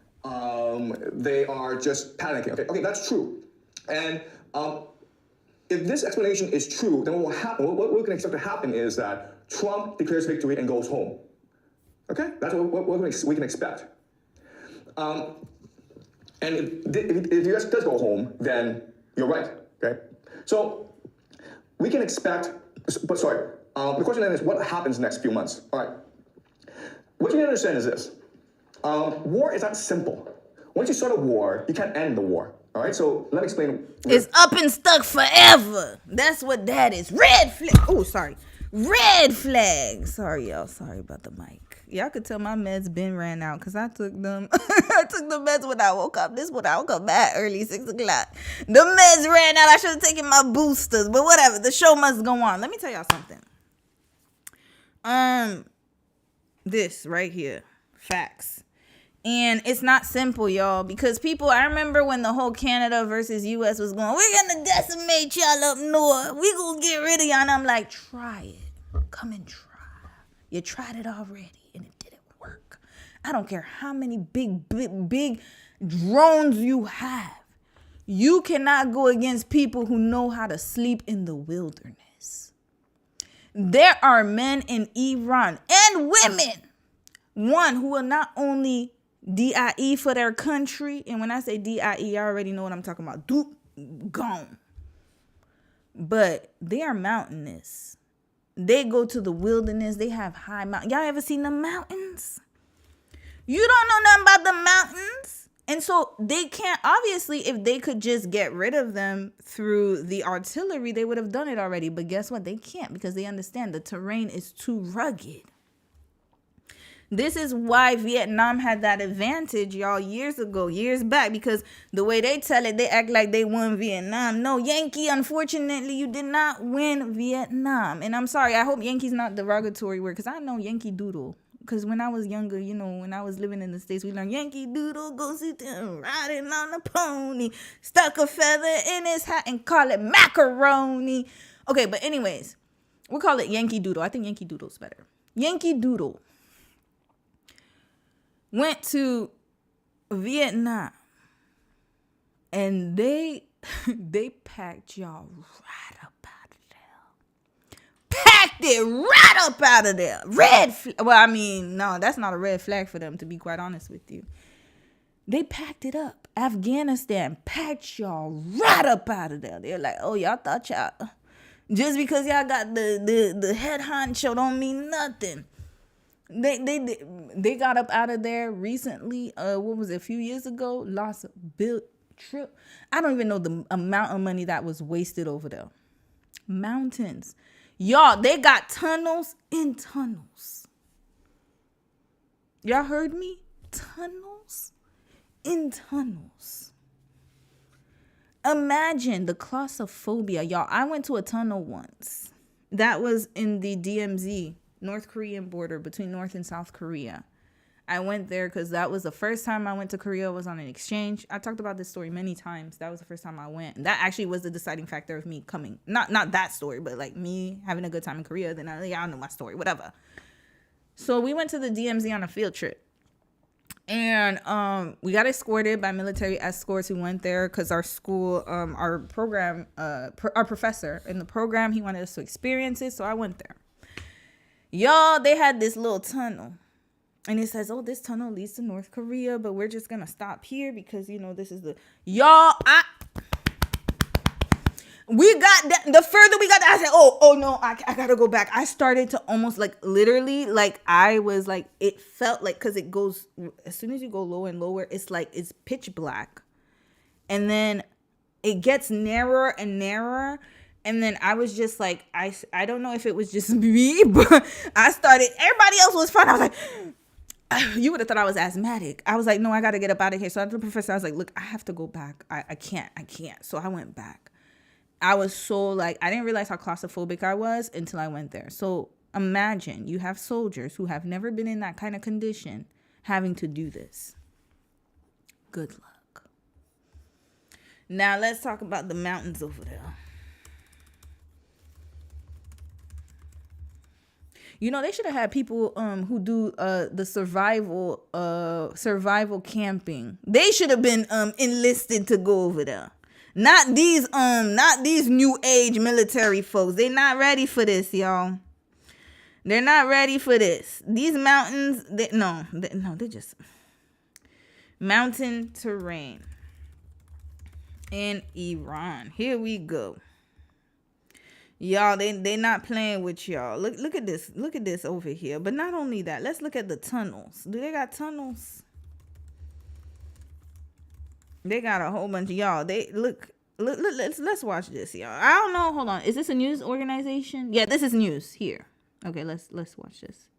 they are just panicking. Okay, that's true. And if this explanation is true, then what will happen, what we can expect to happen is that Trump declares victory and goes home. Okay? That's what we can expect. And if the US does go home, then you're right, okay? So we can expect, the question then is what happens in the next few months? All right. What you need to understand is this. War is not simple. Once you start a war, you can't end the war. All right, so let me explain. It's up and stuck forever. That's what that is. Red flag. Oh, sorry. Red flag. Sorry, y'all. Sorry about the mic. Y'all could tell my meds been ran out because I took them. I took the meds when I woke up. This when I woke up at early 6 o'clock. The meds ran out. I should have taken my boosters, but whatever. The show must go on. Let me tell y'all something. This right here, facts. And it's not simple, y'all, because people, I remember when the whole Canada versus US was going, we're going to decimate y'all up north. We're going to get rid of y'all. And I'm like, try it. Come and try. You tried it already and it didn't work. I don't care how many big drones you have. You cannot go against people who know how to sleep in the wilderness. There are men in Iran and women, one who will not only DIE for their country, and when I say DIE, you already know what I'm talking about. Gone. But they are mountainous. They go to the wilderness. They have high mountains. Y'all ever seen the mountains? You don't know nothing about the mountains. And so they can't, obviously, if they could just get rid of them through the artillery, they would have done it already. But guess what? They can't because they understand the terrain is too rugged. This is why Vietnam had that advantage, y'all, years back, because the way they tell it, they act like they won Vietnam. No, Yankee, unfortunately, you did not win Vietnam. And I'm sorry, I hope Yankee's not derogatory word, because I know Yankee Doodle. Because when I was younger, you know, when I was living in the States, we learned Yankee Doodle, go sit down, riding on a pony, stuck a feather in his hat and call it macaroni. Okay, but anyways, we'll call it Yankee Doodle. I think Yankee Doodle's better. Yankee Doodle went to Vietnam and they packed y'all right up out of there. Packed it right up out of there. Well, I mean, no, that's not a red flag for them, to be quite honest with you. They packed it up. Afghanistan packed y'all right up out of there. They're like, oh, y'all thought y'all, just because y'all got the head honcho don't mean nothing. They got up out of there recently. What was it? A few years ago, lost trip. I don't even know the amount of money that was wasted over there. Mountains, y'all. They got tunnels in tunnels. Y'all heard me? Tunnels in tunnels. Imagine the claustrophobia, y'all. I went to a tunnel once. That was in the DMZ. North Korean border between North and South Korea. I went there because that was the first time I went to Korea. I was on an exchange. I talked about this story many times. That was the first time I went. And that actually was the deciding factor of me coming. Not that story, but like me having a good time in Korea. Then y'all know my story, whatever. So we went to the DMZ on a field trip. And we got escorted by military escorts who went there because our school, our program, our professor in the program, he wanted us to experience it. So I went there. Y'all, they had this little tunnel. And it says, oh, this tunnel leads to North Korea, but we're just going to stop here because, you know, this is the... Y'all, we got that. The further we got, I said, oh no, I got to go back. I started to almost like literally, like I was like, it felt like, because it goes, as soon as you go lower and lower, it's like, it's pitch black. And then it gets narrower and narrower. And then I was just like, I don't know if it was just me, but I started, everybody else was fine. I was like, you would have thought I was asthmatic. I was like, no, I got to get up out of here. So I told the professor, I was like, look, I have to go back. I can't. So I went back. I was so like, I didn't realize how claustrophobic I was until I went there. So imagine you have soldiers who have never been in that kind of condition having to do this. Good luck. Now let's talk about the mountains over there. You know, they should have had people who do the survival camping. They should have been enlisted to go over there. Not these new age military folks. They're not ready for this, y'all. They're not ready for this. These mountains, they're just mountain terrain in Iran. Here we go. Y'all, they not playing with y'all. Look at this. Look at this over here. But not only that, let's look at the tunnels. Do they got tunnels? They got a whole bunch of y'all. They look. Let's watch this, y'all. I don't know. Hold on. Is this a news organization? Yeah, this is news here. Okay, let's watch this.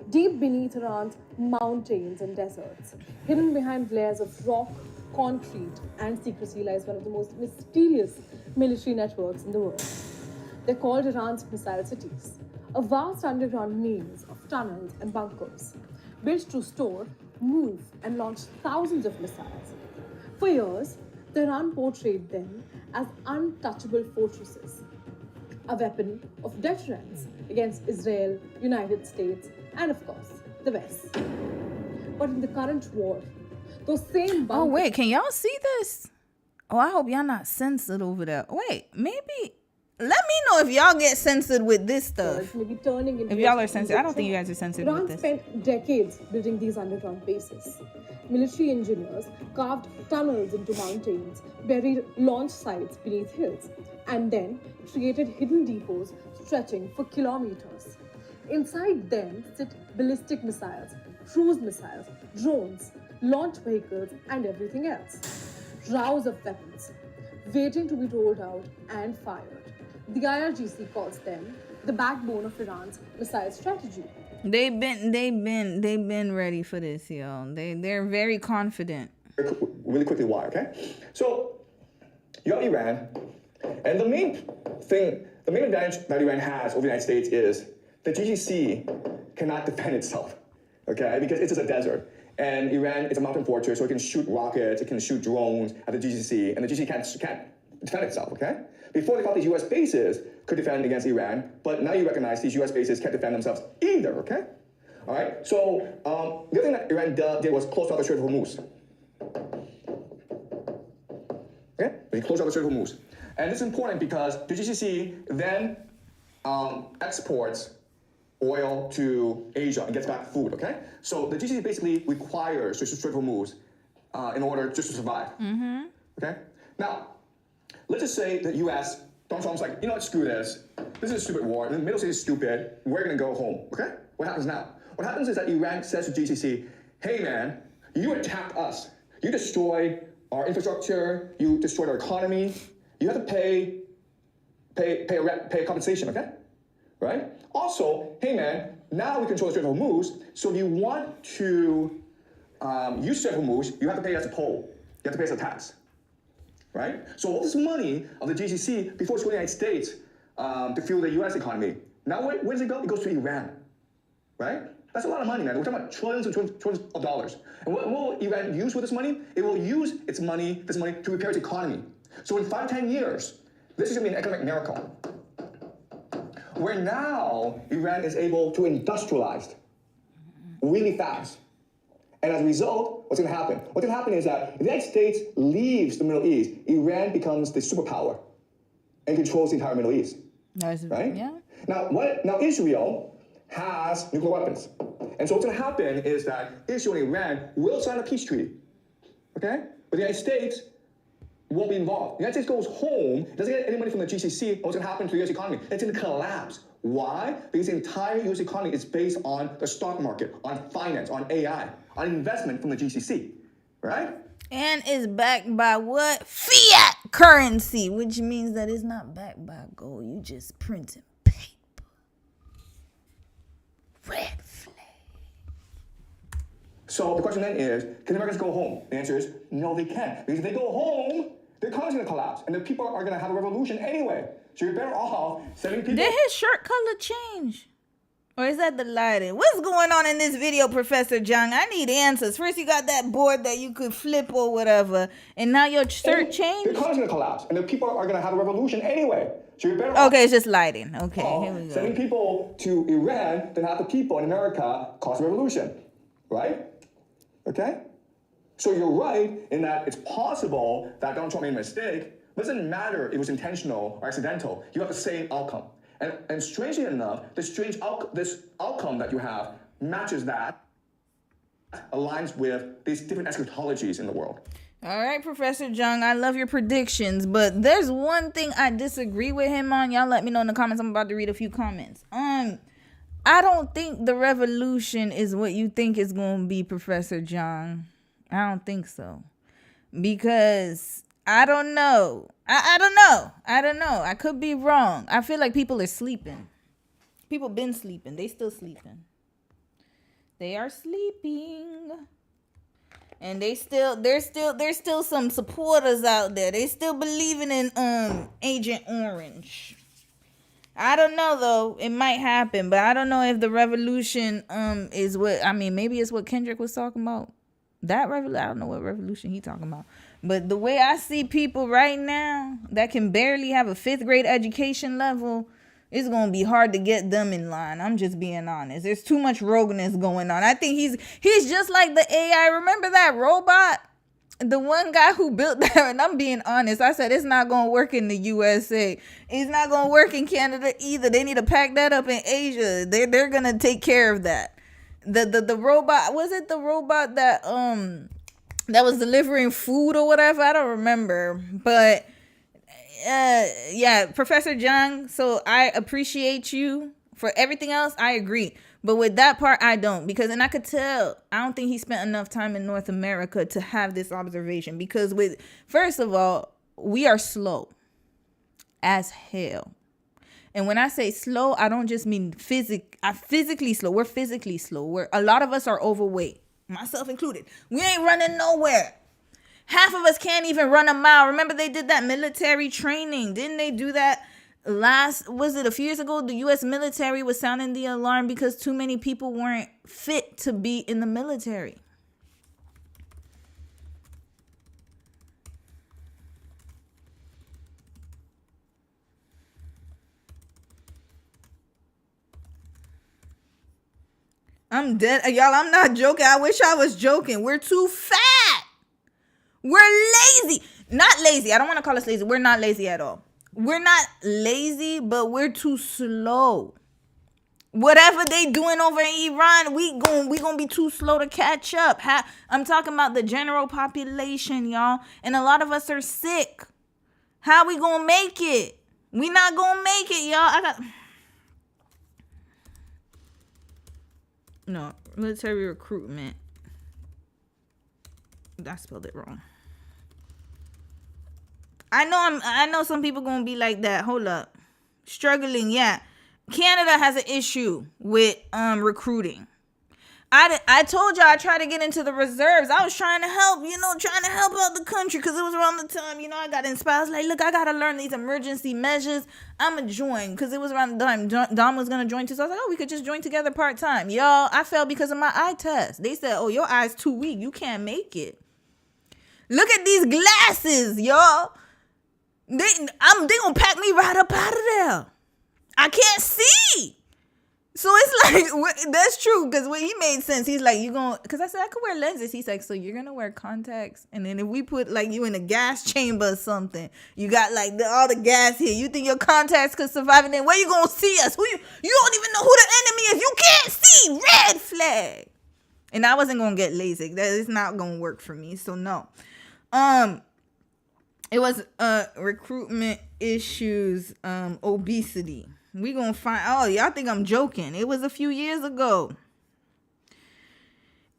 Deep beneath Iran's mountains and deserts, hidden behind layers of rock, concrete, and secrecy lies one of the most mysterious military networks in the world. They're called Iran's missile cities, a vast underground maze of tunnels and bunkers, built to store, move, and launch thousands of missiles. For years, Iran portrayed them as untouchable fortresses, a weapon of deterrence against Israel, United States, and of course, the West. But in the current war, those same bunkers... Oh, wait, can y'all see this? Oh, I hope y'all not censored over there. Wait, maybe... Let me know if y'all get censored with this stuff. Maybe turning into if y'all are censored. I don't think you guys are censored Iran with this. spent decades building these underground bases. Military engineers carved tunnels into mountains, buried launch sites beneath hills, and then created hidden depots stretching for kilometers. Inside them sit ballistic missiles, cruise missiles, drones, launch vehicles, and everything else. Rows of weapons, waiting to be rolled out and fired. The IRGC calls them the backbone of Iran's missile strategy. They've been ready for this, y'all. They're very confident. Really quickly, why? Okay, so you have Iran, and the main advantage that Iran has over the United States is the GCC cannot defend itself, okay, because it's just a desert. And Iran is a mountain fortress, so it can shoot rockets, it can shoot drones at the GCC, and the GCC can't defend itself, okay? Before they thought these US bases could defend against Iran, but now you recognize these US bases can't defend themselves either, okay? All right, so the other thing that Iran did was close off the Strait of Hormuz. Okay, they closed off the Strait of Hormuz. And this is important because the GCC then exports oil to Asia and gets back food, okay? So the GCC basically requires the Strait of Hormuz in order just to survive, okay? Now, let's just say the US, Donald Trump's like, you know what, screw this. This is a stupid war. The Middle East is stupid. We're going to go home, okay? What happens now? What happens is that Iran says to GCC, hey, man, you attacked us. You destroyed our infrastructure. You destroyed our economy. You have to pay compensation, okay? Right? Also, hey, man, now we control the Strait of Hormuz, so if you want to use Strait of Hormuz, you have to pay us a toll. You have to pay us a tax. Right? So all this money of the GCC before it's going to the United States to fuel the US economy. Now where does it go? It goes to Iran. Right? That's a lot of money, man. We're talking about trillions and trillions of dollars. And what will Iran use with this money? It will use this money to repair its economy. So in 5 to 10 years, this is going to be an economic miracle. Where now Iran is able to industrialize really fast. And as a result, what's going to happen? What's going to happen is that if the United States leaves the Middle East, Iran becomes the superpower and controls the entire Middle East. Right? Yeah. Now Israel has nuclear weapons. And so what's going to happen is that Israel and Iran will sign a peace treaty. Okay? But the United States won't be involved. The United States goes home, doesn't get any money from the GCC. What's going to happen to the US economy? It's going to collapse. Why? Because the entire US economy is based on the stock market, on finance, on AI, on investment from the GCC, right? And it's backed by what? Fiat currency, which means that it's not backed by gold. You just printing paper. Red flag. So the question then is, can Americans go home? The answer is no, they can't. Because if they go home, the economy's going to collapse, and the people are going to have a revolution anyway. So you're better off sending people. Did his shirt color change? Or is that the lighting? What's going on in this video, Professor Jung? I need answers. First, you got that board that you could flip or whatever, and now your shirt changed? The economy's going to collapse, and the people are going to have a revolution anyway. So you're better off. Okay, it's just lighting. Okay, here we go. Sending people to Iran than have the people in America cause a revolution, right? Okay? So you're right in that it's possible that Donald Trump made a mistake. It doesn't matter if it was intentional or accidental. You have the same outcome. And strangely enough, this outcome that you have matches that, aligns with these different eschatologies in the world. All right, Professor Jung, I love your predictions, but there's one thing I disagree with him on. Y'all let me know in the comments. I'm about to read a few comments. I don't think the revolution is what you think it's going to be, Professor Jung. I don't think so. Because I don't know. I don't know. I could be wrong. I feel like people are sleeping. People been sleeping. They still sleeping. They are sleeping. And there's still some supporters out there. They still believing in Agent Orange. I don't know though. It might happen, but I don't know if the revolution is what, I mean, maybe it's what Kendrick was talking about. That revolution, I don't know what revolution he talking about. But the way I see people right now that can barely have a 5th grade education level, it's going to be hard to get them in line. I'm just being honest. There's too much rogueness going on. I think he's just like the AI. Remember that robot? The one guy who built that, and I'm being honest, I said it's not going to work in the USA. It's not going to work in Canada either. They need to pack that up in Asia. They're going to take care of that. The robot, was it the robot that was delivering food or whatever? I don't remember. But yeah, Professor Jung, so I appreciate you. For everything else, I agree. But with that part, I don't. And I could tell, I don't think he spent enough time in North America to have this observation. Because first of all, we are slow as hell. And when I say slow, I don't just mean physically slow. We're physically slow. A lot of us are overweight, myself included. We ain't running nowhere. Half of us can't even run a mile. Remember they did that military training. Didn't they do that a few years ago? The U.S. military was sounding the alarm because too many people weren't fit to be in the military. I'm dead. Y'all, I'm not joking. I wish I was joking. We're too fat. We're lazy. Not lazy. I don't want to call us lazy. We're not lazy at all. We're not lazy, but we're too slow. Whatever they doing over in Iran, we gonna be too slow to catch up. I'm talking about the general population, y'all. And a lot of us are sick. How we gonna make it? We not gonna make it, y'all. No, military recruitment. I spelled it wrong. I know some people gonna be like that. Hold up. Struggling, yeah. Canada has an issue with recruiting. I told y'all I tried to get into the reserves. I was trying to help, out the country because it was around the time, I got inspired. I was like, look, I got to learn these emergency measures. I'm going to join because it was around the time Dom was going to join too. So I was like, oh, we could just join together part-time. Y'all, I failed because of my eye test. They said, oh, your eye's too weak. You can't make it. Look at these glasses, y'all. They going to pack me right up out of there. I can't see. So it's like, that's true, because when he made sense, he's like, because I said I could wear lenses. He's like, so you're going to wear contacts? And then if we put like you in a gas chamber or something, you got like all the gas here. You think your contacts could survive? And then where you going to see us? You don't even know who the enemy is. You can't see. Red flag. And I wasn't going to get LASIK. That is not going to work for me. So no. It was recruitment issues, obesity. We gonna find, y'all think I'm joking. It was a few years ago.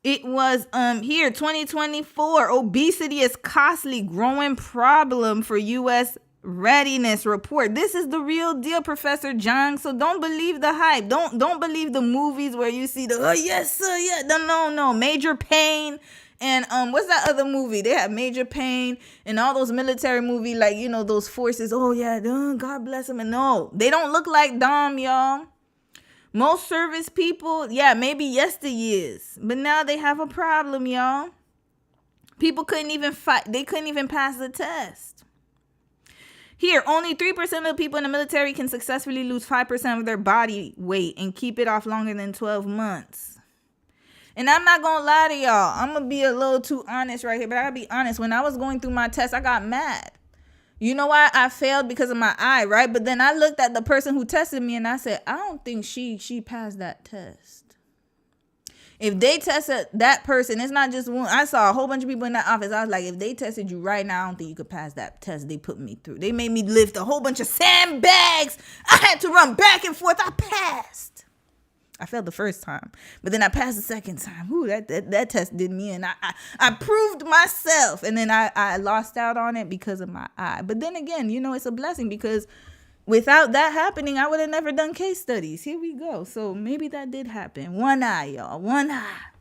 It was here, 2024. Obesity is costly, growing problem for U.S. readiness report. This is the real deal, Professor John. So don't believe the hype. Don't believe the movies where you see the, oh yes sir, yeah. No. Major pain And what's that other movie? They had Major Payne and all those military movies, like, you know, those forces. Oh yeah, God bless them. And no, they don't look like Dom, y'all. Most service people, yeah, maybe yesteryears, but now they have a problem, y'all. People couldn't even fight. They couldn't even pass the test. Here, only 3% of the people in the military can successfully lose 5% of their body weight and keep it off longer than 12 months. And I'm not going to lie to y'all. I'm going to be a little too honest right here, but I got to be honest. When I was going through my test, I got mad. You know why? I failed because of my eye, right? But then I looked at the person who tested me and I said, I don't think she passed that test. If they tested that person, it's not just one. I saw a whole bunch of people in that office. I was like, if they tested you right now, I don't think you could pass that test they put me through. They made me lift a whole bunch of sandbags. I had to run back and forth. I passed. I failed the first time, but then I passed the second time. Ooh, that test did me, and I proved myself, and then I lost out on it because of my eye. But then again, you know, it's a blessing because without that happening, I would have never done case studies. Here we go. So maybe that did happen. One eye, y'all. One eye.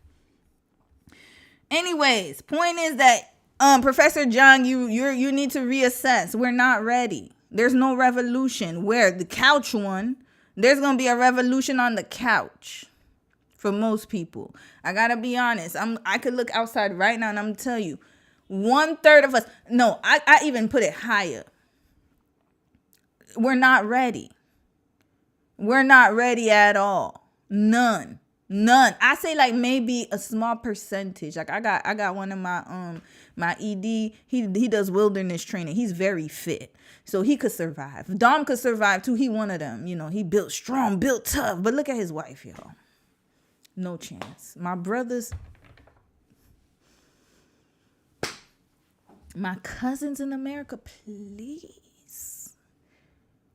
Anyways, point is that Professor John, you need to reassess. We're not ready. There's no revolution. Where the couch one, there's gonna be a revolution on the couch for most people. I gotta be honest. I could look outside right now and I'm gonna tell you, 1/3 of us. No, I even put it higher. We're not ready. We're not ready at all. None. I say like maybe a small percentage. Like I got one of my ED. He does wilderness training. He's very fit, so he could survive. Dom could survive too. He one of them. You know, he built strong, built tough. But look at his wife, y'all. No chance. My brothers, my cousins in America, please.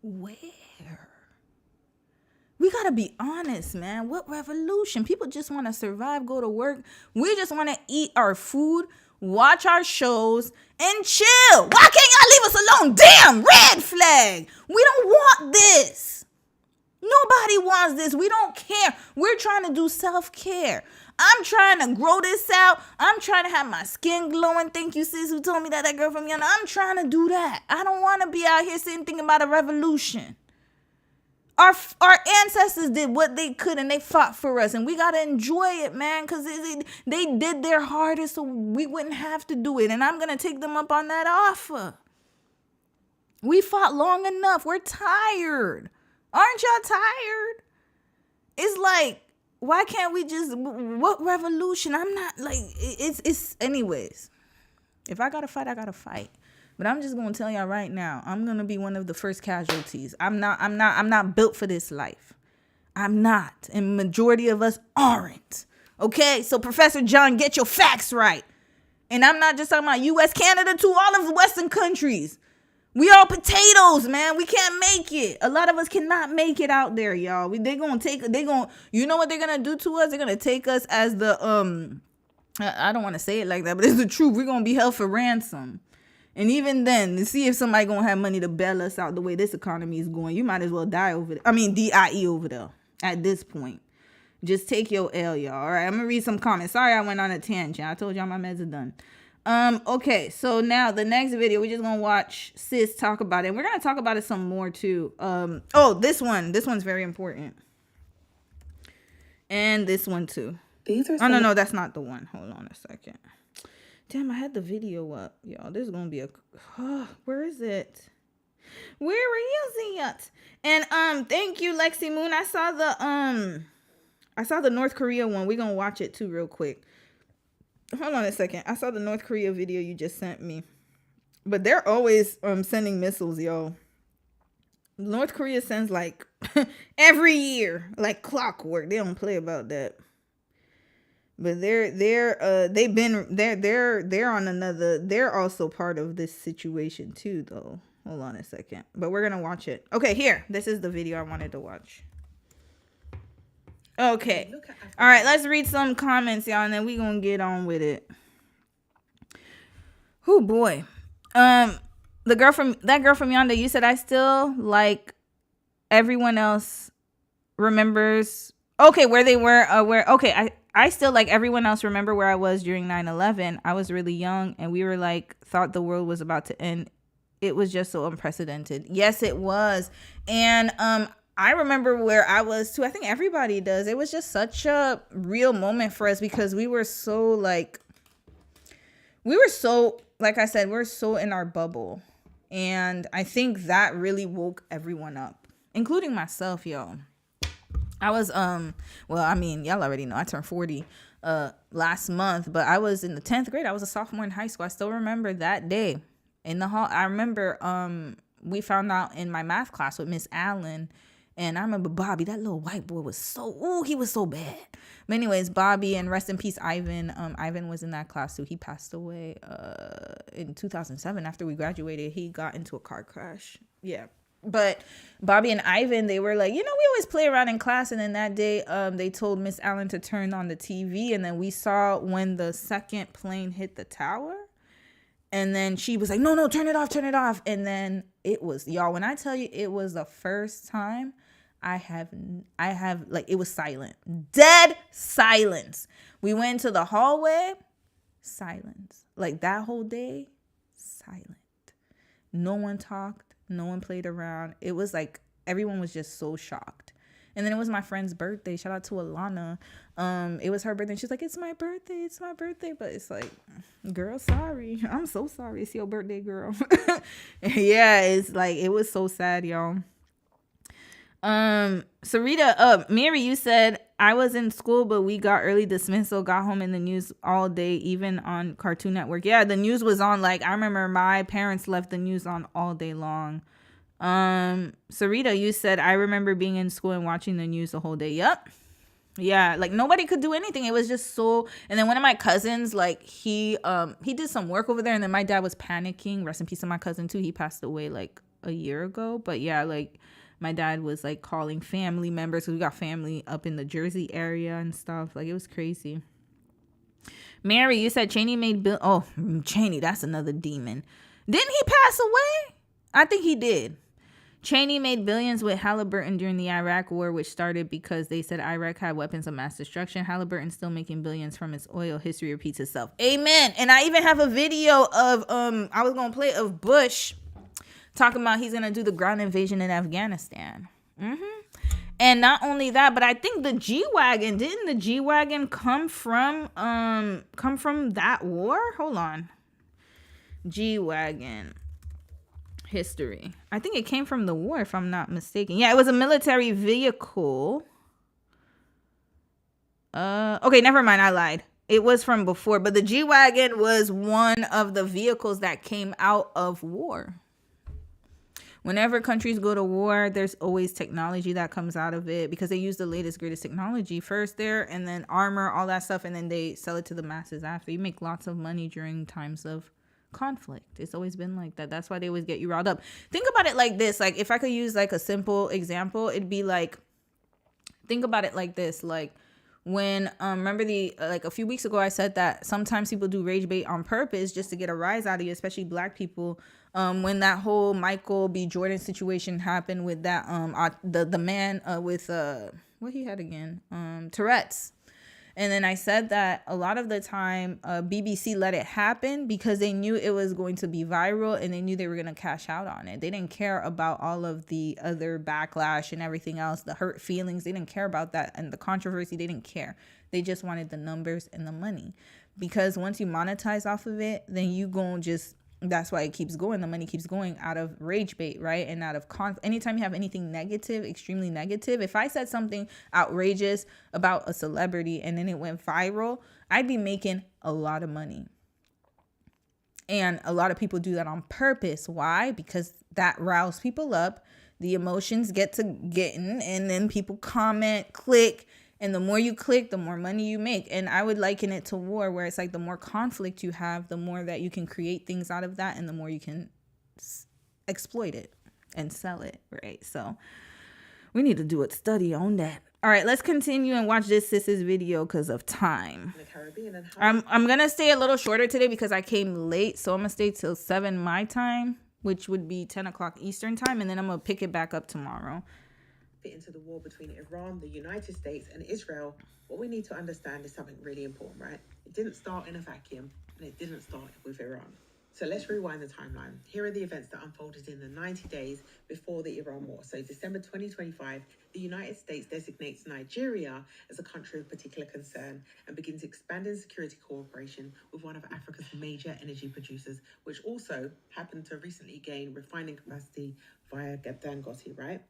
Where? We got to be honest, man. What revolution? People just want to survive, go to work. We just want to eat our food, watch our shows, and chill. Why can't y'all leave us alone? Damn, red flag. We don't want this. Nobody wants this. We don't care. We're trying to do self-care. I'm trying to grow this out. I'm trying to have my skin glowing. Thank you, sis, who told me that girl from Rihanna. I'm trying to do that. I don't want to be out here sitting thinking about a revolution. Our ancestors did what they could and they fought for us, and we got to enjoy it, man, because they did their hardest so we wouldn't have to do it, and I'm going to take them up on that offer. We fought long enough. We're tired. Aren't y'all tired? It's like, why can't we just, what revolution? I'm not like, it's anyways. If I got to fight, I got to fight. But I'm just going to tell y'all right now, I'm going to be one of the first casualties. I'm not built for this life. I'm not. And majority of us aren't. Okay? So Professor John, get your facts right. And I'm not just talking about US, Canada, too, all of the Western countries. We all potatoes, man. We can't make it. A lot of us cannot make it out there, y'all. You know what they're going to do to us? They're going to take us as the, I don't want to say it like that, but it's the truth. We're going to be held for ransom. And even then, to see if somebody going to have money to bail us out the way this economy is going, you might as well die over there. I mean, DIE over there at this point. Just take your L, y'all. All right, I'm going to read some comments. Sorry I went on a tangent. I told y'all my meds are done. Okay, so now the next video, we're just going to watch sis talk about it. And we're going to talk about it some more too. This one's very important. And this one too. No, that's not the one. Hold on a second. Damn, I had the video up, y'all. This is gonna be where is it? Where is it? And thank you, Lexi Moon. I saw the North Korea one. We're gonna watch it too real quick. Hold on a second. I saw the North Korea video you just sent me. But they're always sending missiles, y'all. North Korea sends like every year, like clockwork. They don't play about that. But they're also part of this situation too, though. Hold on a second. But we're gonna watch it. Okay, here. This is the video I wanted to watch. Okay. All right, let's read some comments, y'all, and then we're gonna get on with it. Oh boy. That girl from yonder, you said I still like everyone else remembers. Okay, where they were, I still, like everyone else, remember where I was during 9/11. I was really young, and we were like, thought the world was about to end. It was just so unprecedented. Yes, it was. And I remember where I was too. I think everybody does. It was just such a real moment for us because we were so like I said, we're so in our bubble. And I think that really woke everyone up, including myself, yo. I was well, I mean, y'all already know I turned 40 last month, but I was in the 10th grade. I was a sophomore in high school. I still remember that day in the hall. I remember we found out in my math class with Miss Allen, and I remember Bobby, that little white boy he was so bad. But anyways, Bobby, and rest in peace Ivan. Ivan was in that class too. He passed away in 2007 after we graduated. He got into a car crash. Yeah. But Bobby and Ivan, they were like, we always play around in class. And then that day, they told Miss Allen to turn on the TV. And then we saw when the second plane hit the tower. And then she was like, no, turn it off. And then it was, y'all, when I tell you, it was the first time I have like, it was silent. Dead silence. We went into the hallway, silence. Like that whole day, silent. No one talked. No one played around. It was like everyone was just so shocked. And then it was my friend's birthday. Shout out to Alana. It was her birthday. She's like, it's my birthday. But it's like, girl, sorry. I'm so sorry. It's your birthday, girl. Yeah, it's like, it was so sad, y'all. Sarita, Mary, you said I was in school, but we got early dismissal, got home in the news all day, even on Cartoon Network. Yeah, the news was on. Like, I remember my parents left the news on all day long. Sarita, you said I remember being in school and watching the news the whole day. Yep. Yeah, like nobody could do anything. It was just so. And then one of my cousins, like he did some work over there, and then my dad was panicking. Rest in peace to my cousin too. He passed away like a year ago. But yeah, like my dad was like calling family members, because we got family up in the Jersey area and stuff. Like it was crazy. Mary, you said Cheney made bill. Oh, Cheney, that's another demon. Didn't he pass away? I think he did. Cheney made billions with Halliburton during the Iraq War, which started because they said Iraq had weapons of mass destruction. Halliburton still making billions from its oil. History repeats itself. Amen. And I even have a video of I was gonna play of Bush talking about he's gonna do the ground invasion in Afghanistan. And not only that, but I think the G-Wagon, didn't the G-Wagon come from that war? Hold on. G-Wagon history. I think it came from the war, if I'm not mistaken. Yeah, it was a military vehicle. Okay, never mind, I lied. It was from before, but the G-Wagon was one of the vehicles that came out of war. Whenever countries go to war, there's always technology that comes out of it, because they use the latest, greatest technology first there, and then armor, all that stuff, and then they sell it to the masses after. You make lots of money during times of conflict. It's always been like that. That's why they always get you riled up. Think about it like this. Like, if I could use like a simple example, it'd be like, think about it like this. Like, when remember like a few weeks ago I said that sometimes people do rage bait on purpose just to get a rise out of you, especially black people. When that whole Michael B. Jordan situation happened with that the man with what he had again, Tourette's. And then I said that a lot of the time BBC let it happen because they knew it was going to be viral, and they knew they were going to cash out on it. They didn't care about all of the other backlash and everything else, the hurt feelings. They didn't care about that, and the controversy. They didn't care. They just wanted the numbers and the money, because once you monetize off of it, then you gon' just, that's why it keeps going. The money keeps going out of rage bait, right? And out of anytime you have anything negative, extremely negative. If I said something outrageous about a celebrity and then it went viral, I'd be making a lot of money. And a lot of people do that on purpose. Why? Because that riles people up. The emotions get to getting, and then people comment, click. And the more you click, the more money you make. And I would liken it to war, where it's like the more conflict you have, the more that you can create things out of that, and the more you can exploit it and sell it, right? So we need to do a study on that. All right, let's continue and watch this sis's video because of time. I'm going to stay a little shorter today because I came late. So I'm going to stay till 7 my time, which would be 10 o'clock Eastern time. And then I'm going to pick it back up tomorrow. fit into the war between Iran, the United States, and Israel, what we need to understand is something really important, right? It didn't start in a vacuum, and it didn't start with Iran. So let's rewind the timeline. Here are the events that unfolded in the 90 days before the Iran war. So December 2025, the United States designates Nigeria as a country of particular concern and begins expanding security cooperation with one of Africa's major energy producers, which also happened to recently gain refining capacity via Dangote, right?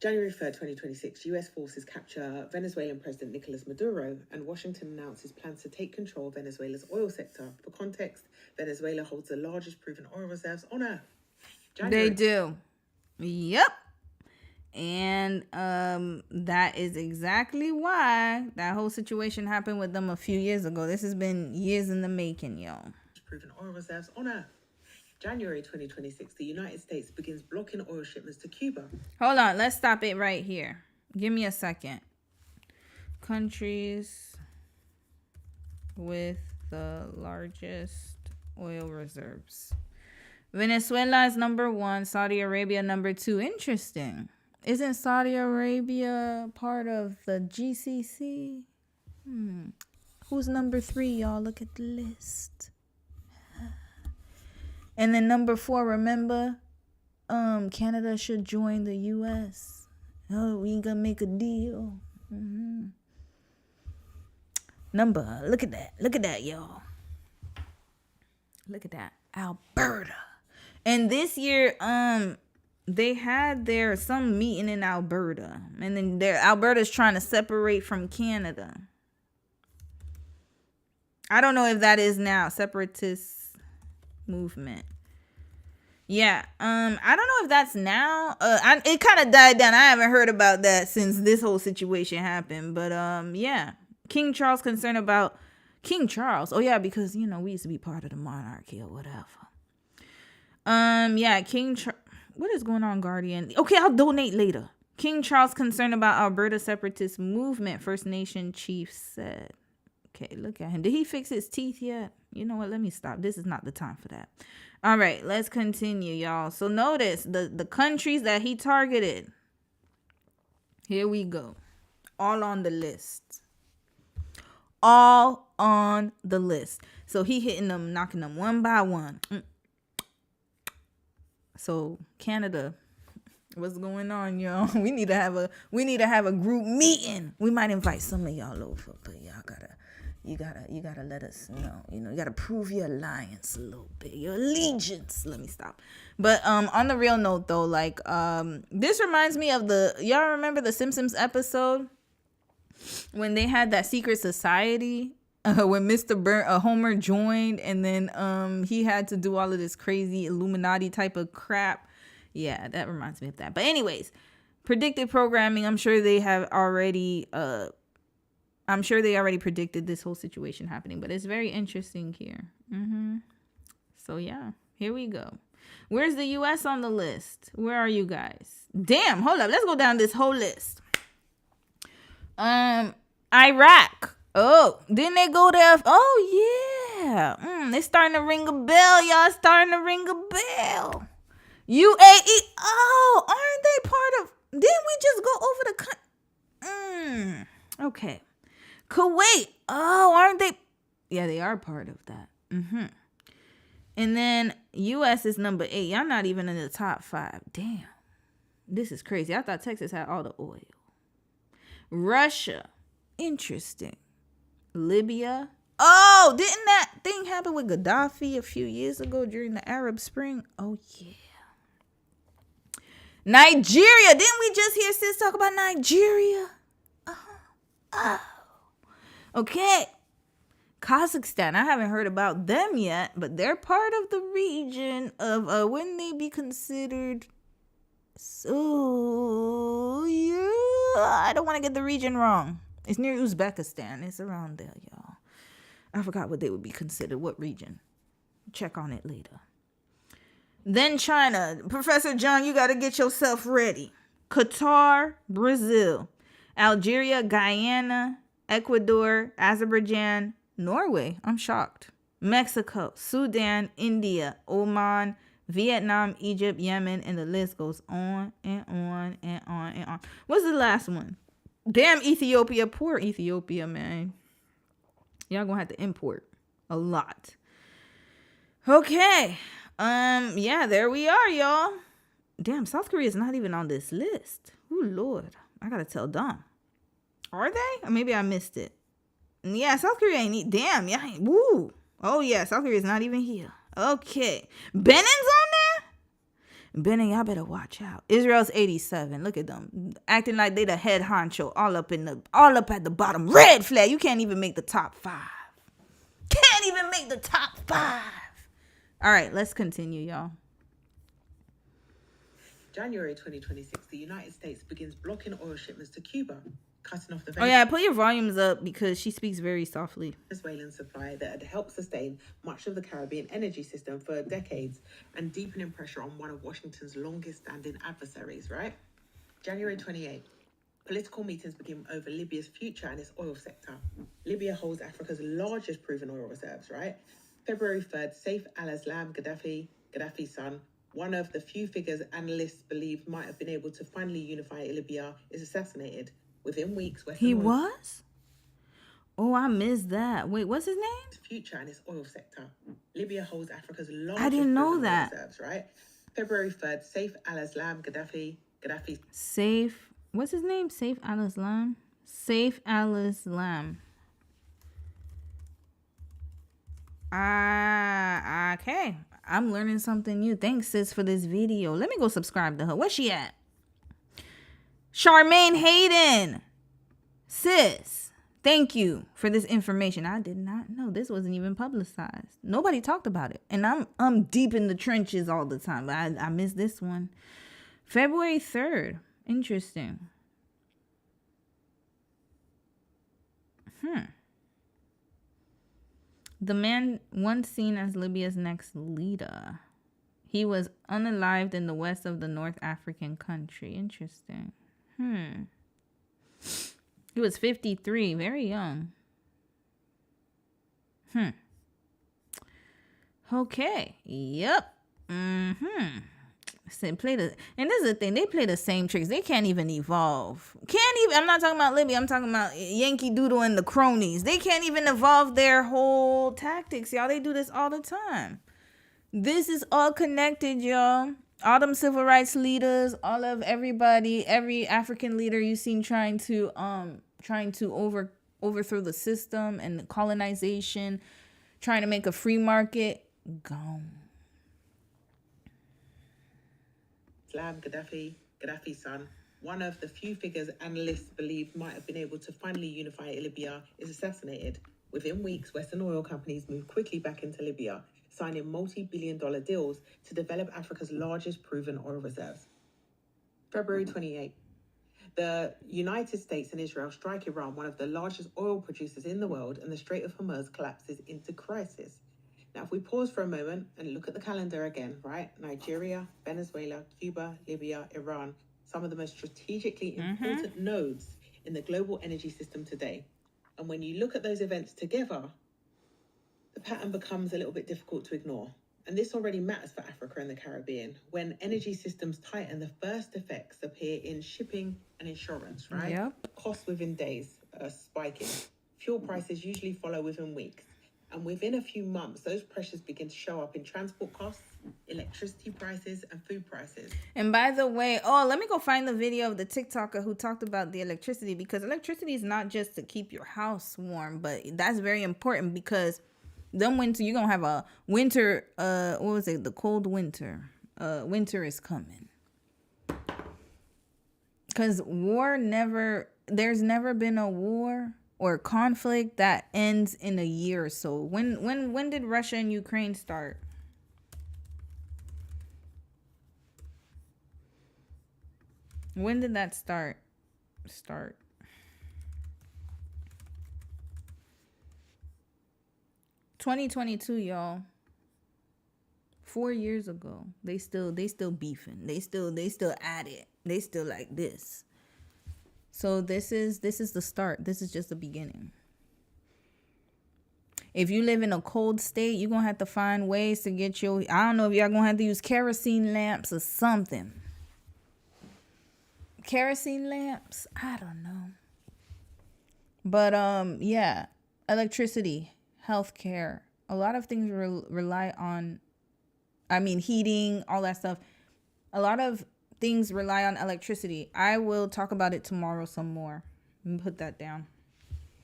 January 3rd, 2026, US forces capture Venezuelan President Nicolas Maduro, and Washington announces plans to take control of Venezuela's oil sector. For context, Venezuela holds the largest proven oil reserves on Earth. They do. Yep. And that is exactly why that whole situation happened with them a few years ago. This has been years in the making, y'all. Proven oil reserves on Earth. January 2026, the United States begins blocking oil shipments to Cuba. Hold on, let's stop it right here. Give me a second. Countries with the largest oil reserves. Venezuela is number 1, Saudi Arabia number 2. Interesting. Isn't Saudi Arabia part of the GCC? Who's number 3, y'all? Look at the list. And then number 4, remember, Canada should join the U.S. Oh, we ain't gonna make a deal. Look at that, y'all. Look at that, Alberta. And this year, they had some meeting in Alberta, and then Alberta's trying to separate from Canada. I don't know if that is now separatist movement. Yeah, I don't know if that's now. It kind of died down. I haven't heard about that since this whole situation happened. But yeah, King Charles concerned about King Charles. Oh yeah, because we used to be part of the monarchy or whatever. Yeah, what is going on, Guardian? Okay, I'll donate later. King Charles concerned about Alberta separatist movement. First Nation chief said. Okay, look at him. Did he fix his teeth yet? You know what? Let me stop. This is not the time for that. All right, let's continue, y'all. So notice the countries that he targeted. Here we go. All on the list. All on the list. So he hitting them, knocking them one by one. So Canada, what's going on, y'all? We need to have a group meeting. We might invite some of y'all over, but y'all you gotta let us know. You gotta prove your alliance a little bit, your allegiance. Let me stop. But on the real note though, like this reminds me of y'all remember the Simpsons episode when they had that secret society when Homer joined, and then he had to do all of this crazy Illuminati type of crap. Yeah, that reminds me of that. But anyways, predictive programming. I'm sure they already predicted this whole situation happening, but it's very interesting here. So yeah, here we go. Where's the U.S. on the list? Where are you guys? Damn, hold up. Let's go down this whole list. Iraq. Oh, didn't they go there? Oh yeah. It's starting to ring a bell, y'all. Starting to ring a bell. UAE. Oh, aren't they part of? Didn't we just go over the? Okay. Kuwait. Oh, aren't they? Yeah, they are part of that. And then U.S. is number 8. Y'all not even in the top 5. Damn. This is crazy. I thought Texas had all the oil. Russia. Interesting. Libya. Oh, didn't that thing happen with Gaddafi a few years ago during the Arab Spring? Oh, yeah. Nigeria. Didn't we just hear sis talk about Nigeria? Oh. Okay. Kazakhstan. I haven't heard about them yet, but they're part of the region of wouldn't they be considered? So yeah, I don't want to get the region wrong. It's near Uzbekistan. It's around there, y'all. I forgot what they would be considered. What region? Check on it later. Then China. Professor John, you got to get yourself ready. Qatar, Brazil, Algeria, Guyana, Ecuador, Azerbaijan, Norway. I'm shocked. Mexico, Sudan, India, Oman, Vietnam, Egypt, Yemen, and the list goes on and on and on and on. What's the last one? Damn, Ethiopia. Poor Ethiopia, man. Y'all gonna have to import a lot. Okay. Yeah, there we are, y'all. Damn, South Korea is not even on this list. Oh, Lord. I gotta tell Dom. Are they? Or maybe I missed it. Yeah, South Korea ain't. Damn, yeah. Woo. Oh, yeah, South Korea is not even here. Okay. Benin's on there? Benin, y'all better watch out. Israel's 87. Look at them. Acting like they the head honcho. All up at the bottom. Red flag. You can't even make the top 5. Can't even make the top 5. All right, let's continue, y'all. January 2026, the United States begins blocking oil shipments to Cuba, cutting off the Oh, yeah, put your volumes up because she speaks very softly. Venezuelan supply that had helped sustain much of the Caribbean energy system for decades and deepening pressure on one of Washington's longest standing adversaries, right? January 28. Political meetings begin over Libya's future and its oil sector. Libya holds Africa's largest proven oil reserves, right? February 3rd, Saif al-Islam Gaddafi's son, one of the few figures analysts believe might have been able to finally unify Libya, is assassinated. Within weeks, he was? Oh, I missed that. Wait, what's his name? Future and its oil sector. Libya holds Africa's largest I didn't know that. Reserves, right? February 3rd, Saif al-Islam Gaddafi. Saif, what's his name? Saif al-Islam? Saif al-Islam. Okay. I'm learning something new. Thanks, sis, for this video. Let me go subscribe to her. Where's she at? Charmaine Hayden. Sis, thank you for this information. I did not know. This wasn't even publicized. Nobody talked about it. And I'm deep in the trenches all the time. But I missed this one. February 3rd. Interesting. The man once seen as Libya's next leader. He was unalived in the west of the North African country. Interesting. He was 53, very young. Okay. Yep. So and this is the thing, they play the same tricks. They can't even evolve. I'm not talking about Libya, I'm talking about Yankee Doodle and the cronies. They can't even evolve their whole tactics, y'all. They do this all the time. This is all connected, y'all. All them civil rights leaders, all of everybody, every African leader you seen trying to overthrow the system and the colonization, trying to make a free market, gone. Gaddafi's son, one of the few figures analysts believe might have been able to finally unify Libya, is assassinated. Within weeks, Western oil companies moved quickly back into Libya, signing multi-billion-dollar deals to develop Africa's largest proven oil reserves. February 28. The United States and Israel strike Iran, one of the largest oil producers in the world, and the Strait of Hormuz collapses into crisis. Now, if we pause for a moment and look at the calendar again, right? Nigeria, Venezuela, Cuba, Libya, Iran, some of the most strategically important nodes in the global energy system today. And when you look at those events together, the pattern becomes a little bit difficult to ignore. And this already matters for Africa and the Caribbean. When energy systems tighten, the first effects appear in shipping and insurance, right? Yep. Costs within days are spiking. Fuel prices usually follow within weeks. And within a few months, those pressures begin to show up in transport costs, electricity prices, and food prices. And by the way, let me go find the video of the TikToker who talked about the electricity, because electricity is not just to keep your house warm, but that's very important because you're going to have a winter, the cold winter. Winter is coming. Because there's never been a war or conflict that ends in a year or so. When did Russia and Ukraine start? When did that start? 2022, y'all. 4 years ago. They still beefing. They still at it. They still like this. So this is the start. This is just the beginning. If you live in a cold state, you're going to have to find ways to get your, I don't know if y'all going to have to use kerosene lamps or something. Kerosene lamps? I don't know. But, yeah, electricity, healthcare, a lot of things rely on, heating, all that stuff. A lot of things rely on electricity. I will talk about it tomorrow some more. Put that down.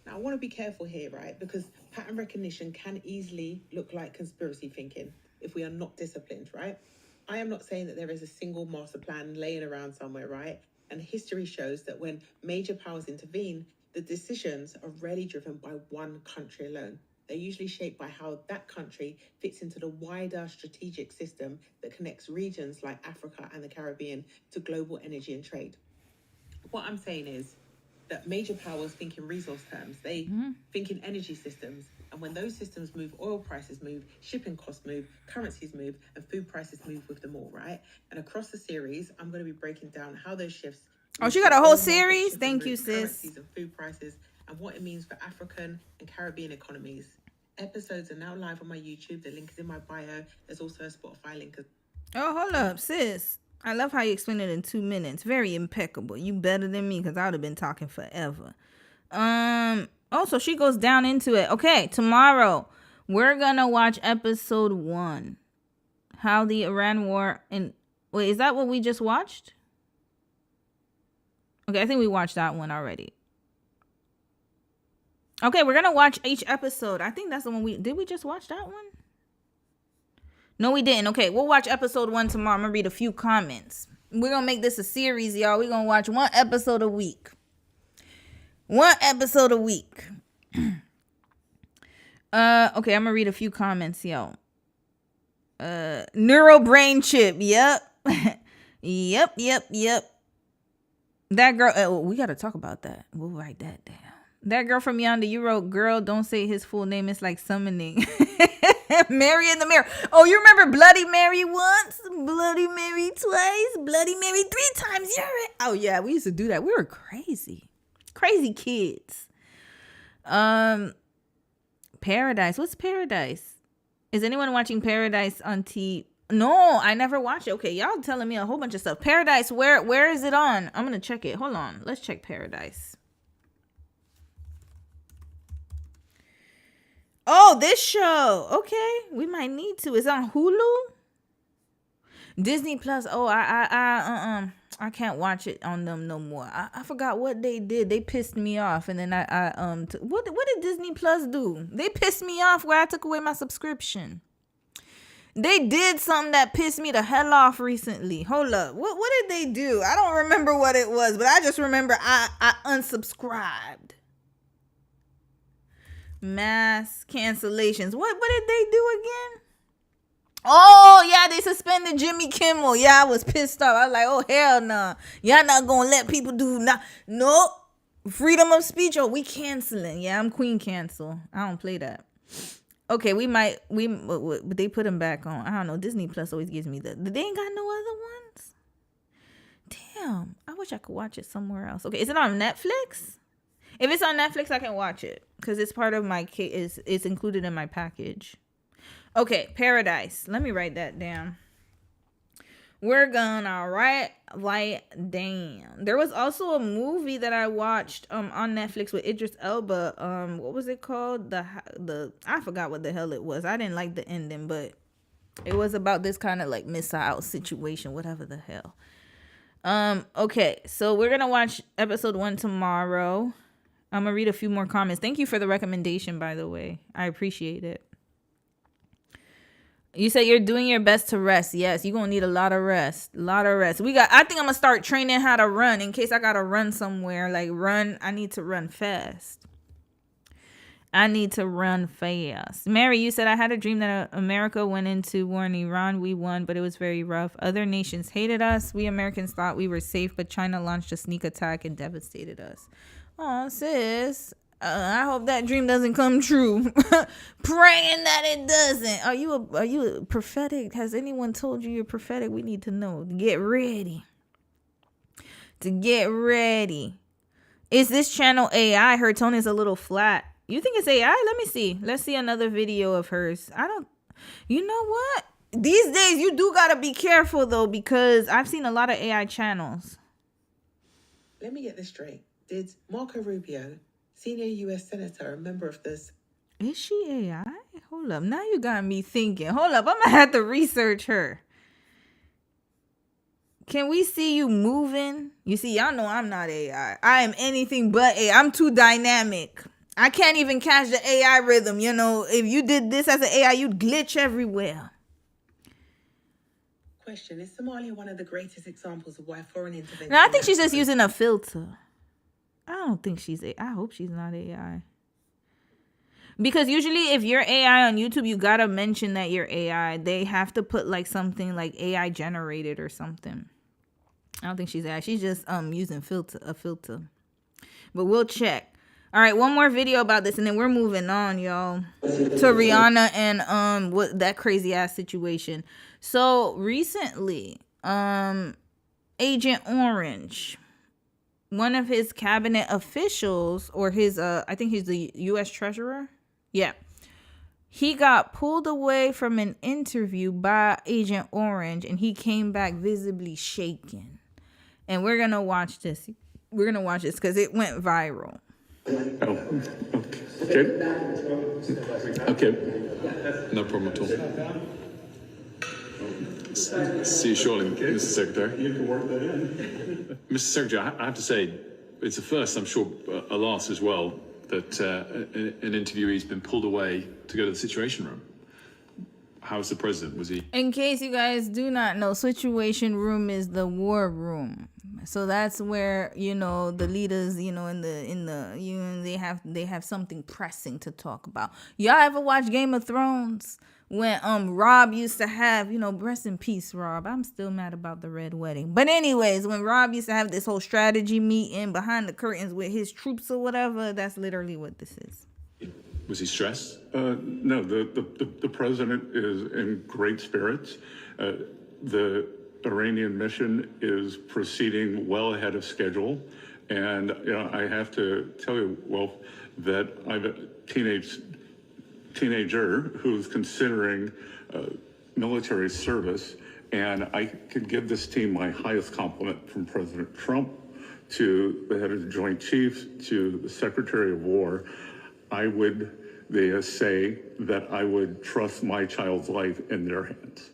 Now, I want to be careful here, right? Because pattern recognition can easily look like conspiracy thinking if we are not disciplined, right? I am not saying that there is a single master plan laying around somewhere, right? And history shows that when major powers intervene, the decisions are rarely driven by one country alone. They're usually shaped by how that country fits into the wider strategic system that connects regions like Africa and the Caribbean to global energy and trade. What I'm saying is that major powers think in resource terms. They think in energy systems. And when those systems move, oil prices move, shipping costs move, currencies move, and food prices move with them all, right? And across the series, I'm going to be breaking down how those shifts... Oh, she got a whole series? Thank you, sis. ...currencies and food prices, and what it means for African and Caribbean economies. Episodes are now live on my YouTube. The link is in my bio. There's also a Spotify link. Oh, hold up, sis. I love how you explain it in 2 minutes. Very impeccable. You better than me because I would have been talking forever. Oh, so she goes down into it. Okay, tomorrow we're gonna watch episode 1. How the Iran war and wait, is that what we just watched? Okay, I think we watched that one already. Okay, we're gonna watch each episode. I think that's the one did we just watch that one? No, we didn't. Okay, we'll watch episode 1 tomorrow. I'm gonna read a few comments. We're gonna make this a series, y'all. We're gonna watch 1 episode a week. 1 episode a week. Okay, I'm gonna read a few comments, yo. Neuro brain chip. Yep. Yep. That girl, we gotta talk about that. We'll write that down. That girl from yonder, you wrote, girl, don't say his full name. It's like summoning. Mary in the mirror. Oh, you remember Bloody Mary once? Bloody Mary twice? Bloody Mary 3 times? You're right. Oh, yeah, we used to do that. We were crazy. Crazy kids. Paradise. What's Paradise? Is anyone watching Paradise on TV? No, I never watched it. Okay, y'all telling me a whole bunch of stuff. Paradise, where is it on? I'm going to check it. Hold on. Let's check Paradise. Oh, this show. Okay, we might need to. It's on Hulu, Disney Plus. Oh, I can't watch it on them no more. I forgot what they did. They pissed me off, and then what did Disney Plus do? They pissed me off where I took away my subscription. They did something that pissed me the hell off recently. Hold up, what did they do? I don't remember what it was, but I just remember I unsubscribed. Mass cancellations. What did they do again? Oh, yeah, they suspended Jimmy Kimmel. Yeah, I was pissed off. I was like, oh, hell no. Y'all not going to let people do nope. Freedom of speech. Oh, we canceling. Yeah, I'm Queen Cancel. I don't play that. Okay, but they put them back on. I don't know. Disney Plus always gives me they ain't got no other ones? Damn. I wish I could watch it somewhere else. Okay, is it on Netflix? If it's on Netflix, I can watch it because it's part of my it's included in my package. Okay, Paradise. Let me write that down. We're gonna write down. There was also a movie that I watched on Netflix with Idris Elba. What was it called? I forgot what the hell it was. I didn't like the ending, but it was about this kind of like missile situation, whatever the hell. Okay, so we're gonna watch episode 1 tomorrow. I'm going to read a few more comments. Thank you for the recommendation, by the way. I appreciate it. You said you're doing your best to rest. Yes, you're going to need a lot of rest. I think I'm going to start training how to run in case I got to run somewhere. I need to run fast. Mary, you said, I had a dream that America went into war in Iran. We won, but it was very rough. Other nations hated us. We Americans thought we were safe, but China launched a sneak attack and devastated us. Oh, sis, I hope that dream doesn't come true. Praying that it doesn't. Are you prophetic? Has anyone told you you're prophetic? We need to know. Get ready. Is this channel AI? Her tone is a little flat. You think it's AI? Let me see. Let's see another video of hers. You know what? These days, you do gotta be careful though, because I've seen a lot of AI channels. Let me get this straight. Did Marco Rubio, senior U.S. senator, a member of this... Is she AI? Hold up. Now you got me thinking. Hold up. I'm gonna have to research her. Can we see you moving? You see, y'all know I'm not AI. I am anything but AI. I'm too dynamic. I can't even catch the AI rhythm. You know, if you did this as an AI, you'd glitch everywhere. Question, is Somalia one of the greatest examples of why foreign intervention... No, I think she's just using a filter. I don't think she's AI. I hope she's not AI. Because usually if you're AI on YouTube, you gotta mention that you're AI. They have to put like something like AI generated or something. I don't think she's AI. She's just using a filter. But we'll check. All right, one more video about this and then we're moving on, y'all, to Rihanna and what that crazy ass situation. So recently, Agent Orange, one of his cabinet officials, or his I think he's the US Treasurer. Yeah. He got pulled away from an interview by Agent Orange and he came back visibly shaken. And we're going to watch this. We're going to watch this because it went viral. Oh, okay. No problem at all. See you shortly, Mr. Secretary. You can work that in. Mr. Secretary, I have to say, it's a first, I'm sure, a loss as well, that an interviewee's been pulled away to go to the Situation Room. How's the president? Was he? In case you guys do not know, Situation Room is the war room. So that's where, you know, the leaders, you know, in the you know, they have something pressing to talk about. Y'all ever watch Game of Thrones? When Rob used to have, you know, rest in peace, Rob. I'm still mad about the Red Wedding. But anyways, when Rob used to have this whole strategy meeting behind the curtains with his troops or whatever, that's literally what this is. Was he stressed? No, the president is in great spirits. The Iranian mission is proceeding well ahead of schedule. And, you know, I have to tell you, Wolf, that I have a teenager who's considering military service. And I can give this team my highest compliment, from President Trump to the head of the Joint Chiefs to the Secretary of War. I would say that I would trust my child's life in their hands.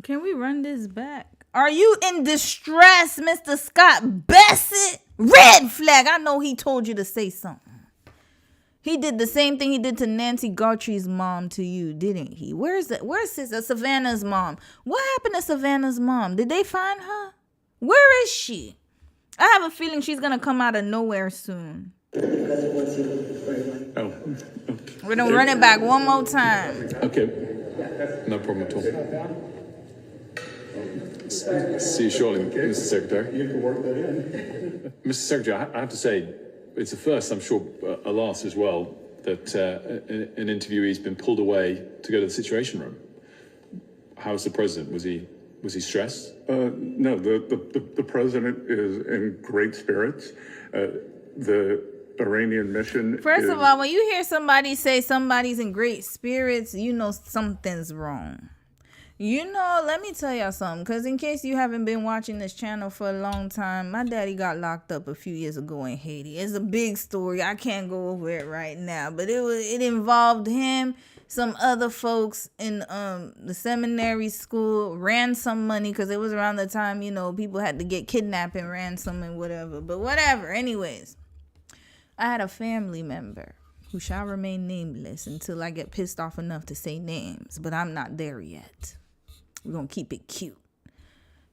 Can we run this back? Are you in distress, Mr. Scott Bassett? Red flag. I know he told you to say something. He did the same thing he did to Nancy Gautry's mom to you, didn't he? Where's Savannah's mom? What happened to Savannah's mom? Did they find her? Where is she? I have a feeling she's going to come out of nowhere soon. Oh, okay. We're going to run it back one more time. Okay. No problem at all. See you shortly, Mr. Secretary. You can work that in. Mr. Secretary, I have to say, it's a first, I'm sure, a loss as well, that an interviewee's been pulled away to go to the Situation Room. How's the president? Was he stressed? No, the president is in great spirits. The Iranian mission. First of all, when you hear somebody say somebody's in great spirits, you know something's wrong. You know, let me tell y'all something, because in case you haven't been watching this channel for a long time, my daddy got locked up a few years ago in Haiti. It's a big story. I can't go over it right now, but it involved him, some other folks in the seminary school, ransom money, because it was around the time, you know, people had to get kidnapped and ransom and whatever. But whatever. Anyways, I had a family member who shall remain nameless until I get pissed off enough to say names, but I'm not there yet. We're going to keep it cute.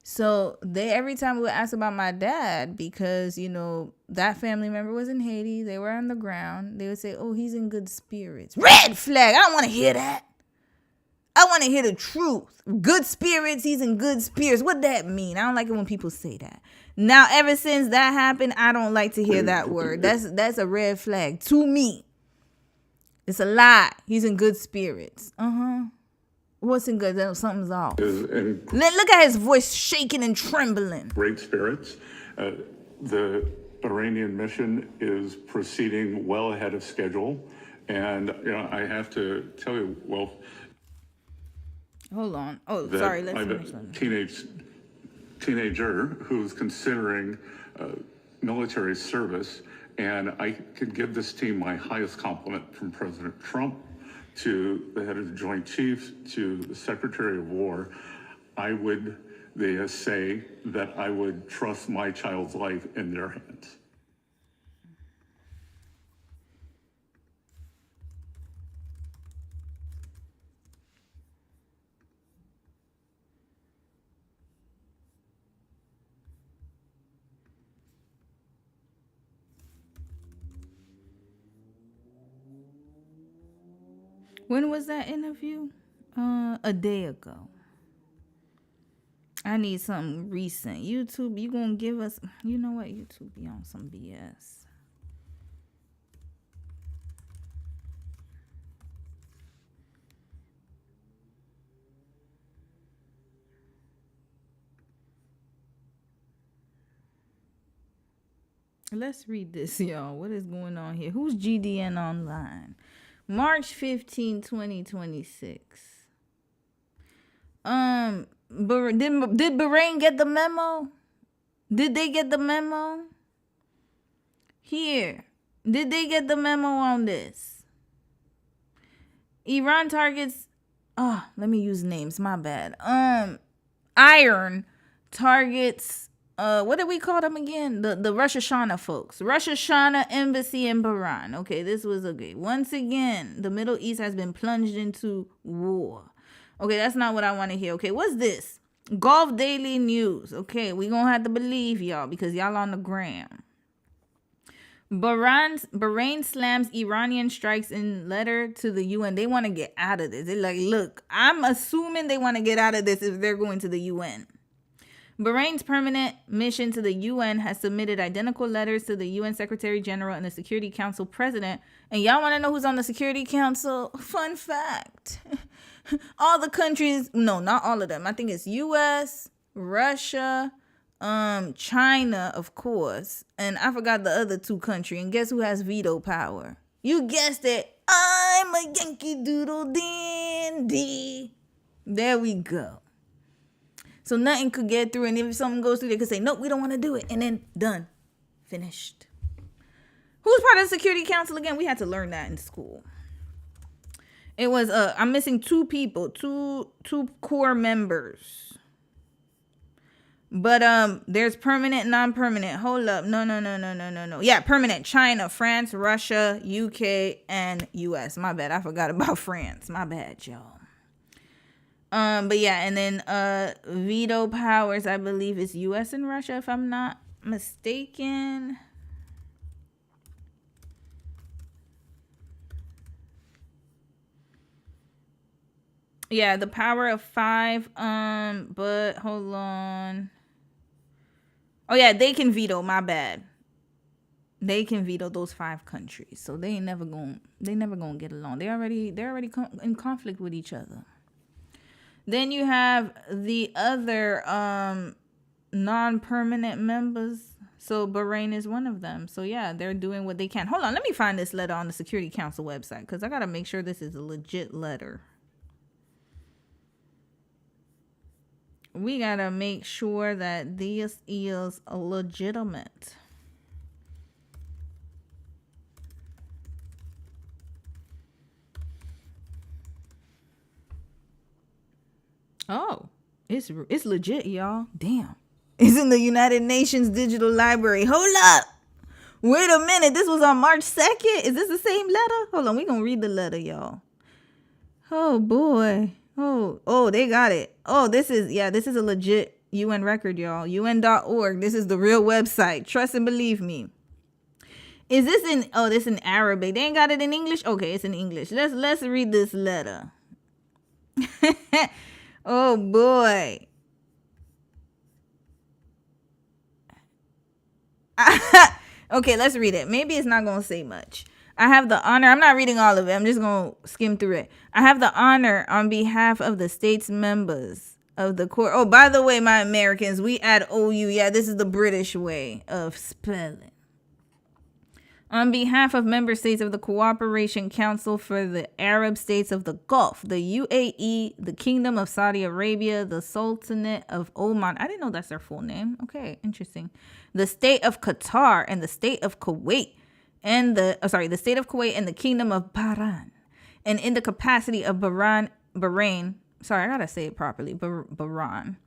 So every time we would ask about my dad, because, you know, that family member was in Haiti, they were on the ground, they would say, oh, he's in good spirits. Red flag. I don't want to hear that. I want to hear the truth. Good spirits. He's in good spirits. What that mean? I don't like it when people say that. Now, ever since that happened, I don't like to hear that word. That's a red flag to me. It's a lie. He's in good spirits. What's in good? Something's off. Look at his voice shaking and trembling. Great spirits. The Iranian mission is proceeding well ahead of schedule. And, I have to tell you, well, Hold on. Oh, that sorry. Let's I have finish. a teenager who's considering military service, and I can give this team my highest compliment, from President Trump to the head of the Joint Chiefs to the Secretary of War. They say that I would trust my child's life in their hands. When was that interview? A day ago. I need something recent. YouTube, you gonna give us? You know what? YouTube be on some BS. Let's read this, y'all. What is going on here? Who's GDN online? March 15, 2026. Did Bahrain get the memo? Did they get the memo? Here. Did they get the memo on this? Iran targets, let me use names, my bad. Iron targets, what did we call them again? The Rosh Hashanah folks. Rosh Hashanah embassy in Bahrain. Okay, this was okay. Once again, the Middle East has been plunged into war. Okay, that's not what I want to hear. Okay, what's this? Gulf Daily News. Okay, we gonna have to believe y'all because y'all on the gram. Bahrain slams Iranian strikes in letter to the UN. They want to get out of this. They're like, look, I'm assuming they want to get out of this if they're going to the UN. Bahrain's permanent mission to the UN has submitted identical letters to the UN Secretary General and the Security Council President. And y'all want to know who's on the Security Council? Fun fact. All the countries, no, not all of them. I think it's US, Russia, China, of course. And I forgot the other two countries. And guess who has veto power? You guessed it. I'm a Yankee Doodle Dandy. There we go. So nothing could get through. And if something goes through, they could say, nope, we don't want to do it. And then done. Finished. Who's part of the Security Council again? We had to learn that in school. It was, I'm missing two people, two core members. But there's permanent, non-permanent. Hold up. No. Yeah, permanent. China, France, Russia, UK, and US. My bad. I forgot about France. My bad, y'all. But yeah, and then veto powers, I believe is US and Russia, if I'm not mistaken. Yeah, the power of 5. But hold on. Oh yeah, they can veto. My bad. They can veto those 5 countries. So they never gonna get along. They're already in conflict with each other. Then you have the other non-permanent members. So Bahrain is one of them. So yeah, they're doing what they can. Hold on, let me find this letter on the Security Council website because I gotta make sure this is a legit letter. We gotta make sure that this is legitimate. Oh, it's legit, y'all. Damn. It's in the United Nations Digital Library. Hold up. Wait a minute. This was on March 2nd. Is this the same letter? Hold on. We're going to read the letter, y'all. Oh, boy. Oh, they got it. Oh, this is a legit UN record, y'all. UN.org. This is the real website. Trust and believe me. Is this this in Arabic. They ain't got it in English? Okay, it's in English. Let's read this letter. Oh, boy. Okay, let's read it. Maybe it's not going to say much. I have the honor. I'm not reading all of it. I'm just going to skim through it. I have the honor on behalf of the states members of the court. Oh, by the way, my Americans, we add OU. Yeah, this is the British way of spelling. On behalf of member states of the Cooperation Council for the Arab States of the Gulf, the UAE, the Kingdom of Saudi Arabia, the Sultanate of Oman. I didn't know that's their full name. Okay, interesting. The state of Qatar and the state of Kuwait and the state of Kuwait and the Kingdom of Bahrain. And in the capacity of Bahrain. Sorry, I gotta say it properly. Bahrain.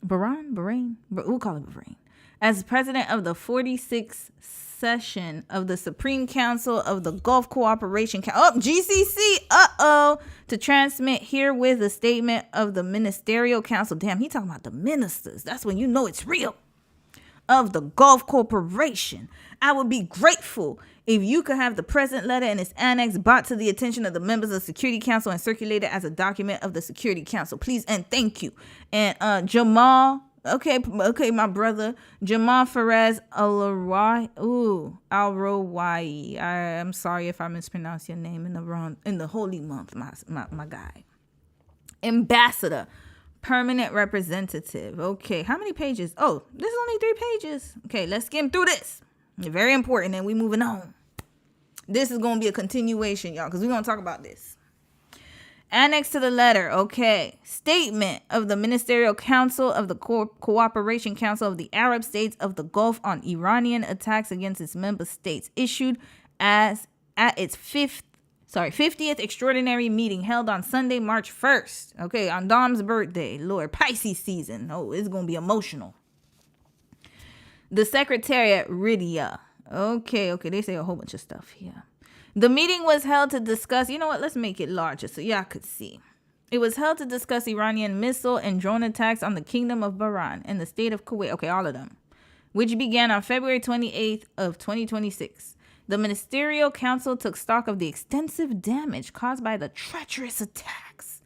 We'll call it Bahrain. As president of the 46th session of the Supreme Council of the Gulf Cooperation GCC, to transmit herewith a statement of the Ministerial Council. Damn, he talking about the ministers. That's when you know it's real. Of the Gulf Corporation. I would be grateful if you could have the present letter and its annex brought to the attention of the members of the Security Council and circulated as a document of the Security Council. Please and thank you. And Jamal, okay, my brother, Jamal Faraz Al-Rawai. I'm sorry if I mispronounced your name in the holy month, my guy. Ambassador. Permanent representative. Okay, how many pages? Oh, this is only 3 pages. Okay, let's skim through this. Very important, and we moving on. This is going to be a continuation, y'all, because we're going to talk about this. Annex to the letter. Okay. Statement of the Ministerial Council of the Cooperation Council of the Arab States of the Gulf on Iranian attacks against its member states, issued as at its 50th extraordinary meeting held on Sunday, March 1st. Okay, on Dom's birthday. Lord, Pisces season. Oh, it's going to be emotional. The Secretariat, Rydia. Okay, they say a whole bunch of stuff here. The meeting was held to discuss, you know what, let's make it larger so y'all could see. It was held to discuss Iranian missile and drone attacks on the Kingdom of Bahrain and the state of Kuwait. Okay, all of them. Which began on February 28th of 2026. The Ministerial Council took stock of the extensive damage caused by the treacherous attacks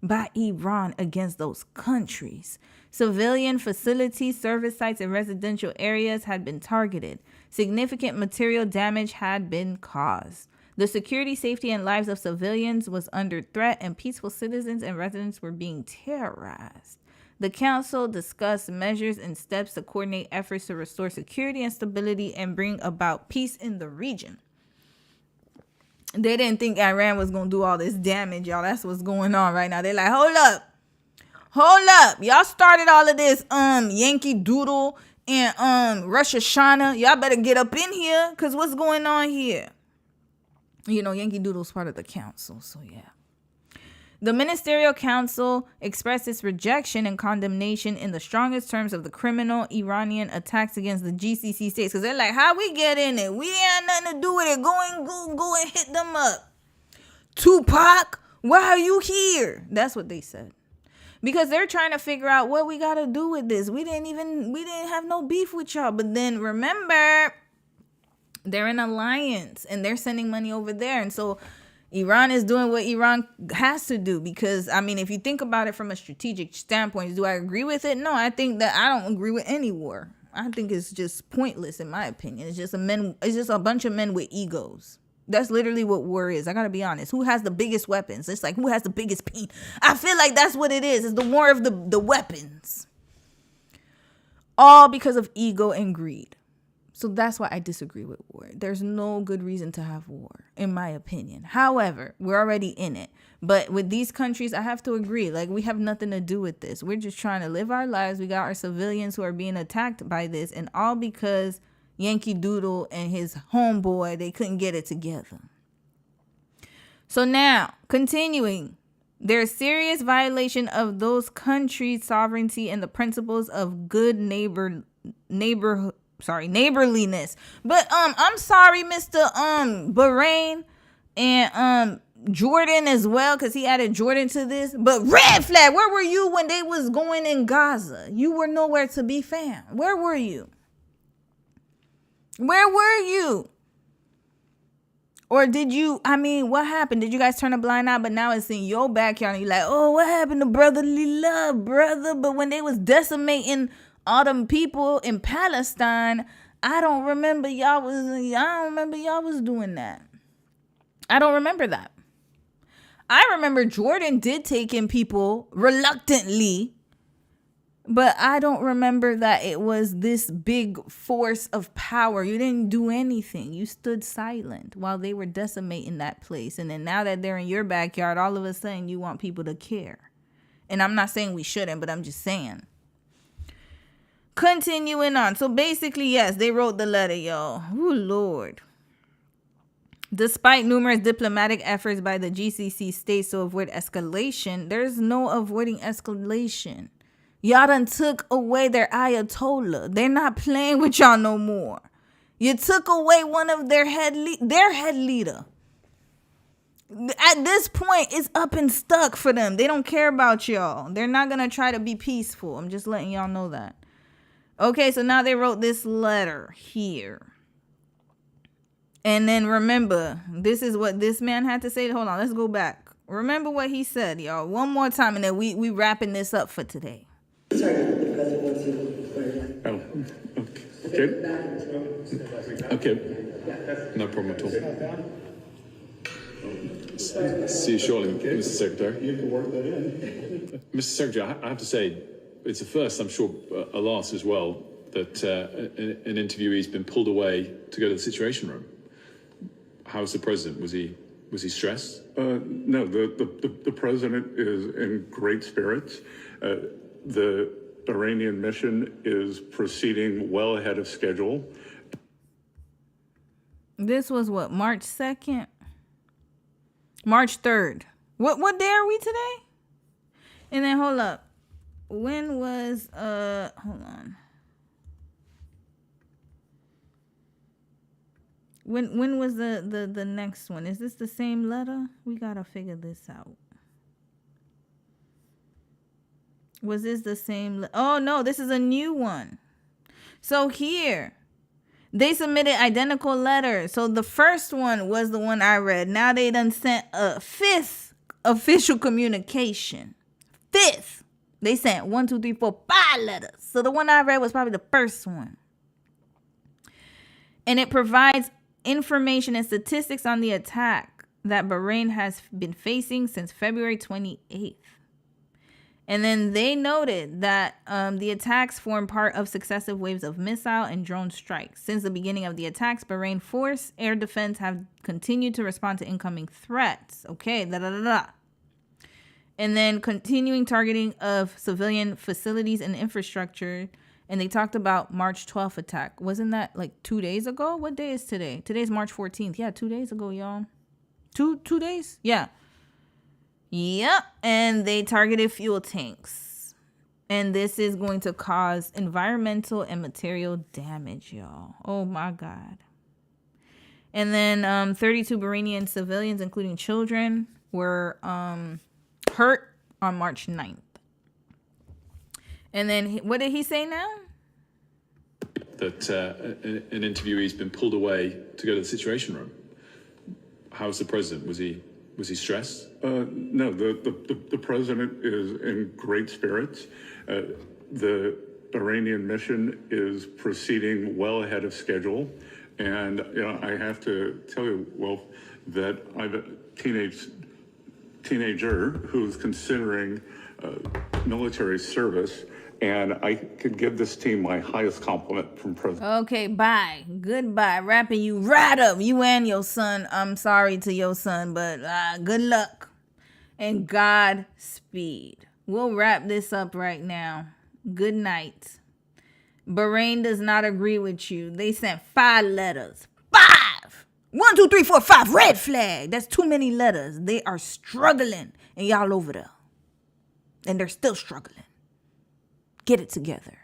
by Iran against those countries. Civilian facilities, service sites, and residential areas had been targeted. Significant material damage had been caused. The security, safety, and lives of civilians was under threat, and peaceful citizens and residents were being terrorized. The council discussed measures and steps to coordinate efforts to restore security and stability and bring about peace in the region. They didn't think Iran was going to do all this damage, y'all. That's what's going on right now. They're like, hold up. Y'all started all of this Yankee Doodle and Rosh Hashanah. Y'all better get up in here, because what's going on here? You know, Yankee Doodle's part of the council, so yeah. The Ministerial Council expressed its rejection and condemnation in the strongest terms of the criminal Iranian attacks against the GCC states. Because they're like, how we get in it? We ain't nothing to do with it. Go and hit them up. Tupac, why are you here? That's what they said. Because they're trying to figure out what we got to do with this. We didn't have no beef with y'all. But then remember, they're an alliance and they're sending money over there. And so Iran is doing what Iran has to do. Because, I mean, if you think about it from a strategic standpoint, do I agree with it? No, I think that I don't agree with any war. I think it's just pointless, in my opinion. It's just a bunch of men with egos. That's literally what war is. I gotta be honest. Who has the biggest weapons? It's like, who has the biggest pain? I feel like that's what it is. It's the war of the weapons. All because of ego and greed. So that's why I disagree with war. There's no good reason to have war, in my opinion. However, we're already in it. But with these countries, I have to agree. Like, we have nothing to do with this. We're just trying to live our lives. We got our civilians who are being attacked by this. And all because Yankee Doodle and his homeboy, they couldn't get it together. So now, continuing, there's serious violation of those countries' sovereignty and the principles of good neighborliness. But I'm sorry, Mr. Bahrain and Jordan as well, because he added Jordan to this. But red flag, where were you when they was going in Gaza? You were nowhere to be found. Where were you? Where were you? Or did you, what happened? Did you guys turn a blind eye? But now it's in your backyard and you're like, oh, what happened to brotherly love, brother? But when they was decimating all them people in Palestine, I don't remember y'all was doing that. I don't remember that. I remember Jordan did take in people reluctantly, But I don't remember that it was this big force of power. You didn't do anything. You stood silent while they were decimating that place. And then now that they're in your backyard, all of a sudden you want people to care. And I'm not saying we shouldn't, but I'm just saying. Continuing on. So basically, yes, they wrote the letter, y'all. Oh, Lord. Despite numerous diplomatic efforts by the GCC states to avoid escalation, there's no avoiding escalation. Y'all done took away their Ayatollah. They're not playing with y'all no more. You took away one of their head leader. At this point, it's up and stuck for them. They don't care about y'all. They're not going to try to be peaceful. I'm just letting y'all know that. Okay, so now they wrote this letter here. And then remember, this is what this man had to say. Hold on, let's go back. Remember what he said, y'all. One more time, and then we wrapping this up for today. Sorry, the president wants you. Okay. No problem at all. See you shortly, Mr. Secretary. You can work that in. Mr. Secretary, I have to say, it's a first, I'm sure a last as well, that an interviewee's been pulled away to go to the Situation Room. How's the president? Was he stressed? No, the president is in great spirits. The Iranian mission is proceeding well ahead of schedule. This was what, March 2nd? March 3rd. What day are we today? And then hold up. When was hold on. When was the next one? Is this the same letter? We gotta figure this out. Was this the same? Oh no, this is a new one. So here, they submitted identical letters. So the first one was the one I read. Now they done sent a fifth official communication. Fifth. They sent 1, 2, 3, 4, 5 letters. So the one I read was probably the first one. And it provides information and statistics on the attack that Bahrain has been facing since February 28th. And then they noted that the attacks form part of successive waves of missile and drone strikes. Since the beginning of the attacks, Bahrain Force Air Defense have continued to respond to incoming threats. Okay, And then continuing targeting of civilian facilities and infrastructure. And they talked about March 12th attack. Wasn't that like 2 days ago? What day is today? Today's March 14th. Yeah, 2 days ago, y'all. Two days? Yeah. Yep. And they targeted fuel tanks. And this is going to cause environmental and material damage, y'all. Oh, my God. And then 32 Bahraini civilians, including children, were hurt on March 9th. And then what did he say now? That an interviewee's been pulled away to go to the Situation Room. How's the president? Was he stressed? No, the president is in great spirits. The Iranian mission is proceeding well ahead of schedule. And I have to tell you, Wolf, that I have a teenager who's considering military service, and I could give this team my highest compliment from President. Okay, bye. Goodbye. Wrapping you right up. You and your son. I'm sorry to your son, but good luck and Godspeed. We'll wrap this up right now. Good night. Bahrain does not agree with you. They sent 5 letters. 5! 1, 2, 3, 4, 5. Red flag. That's too many letters. They are struggling, and y'all over there. And they're still struggling. Get it together.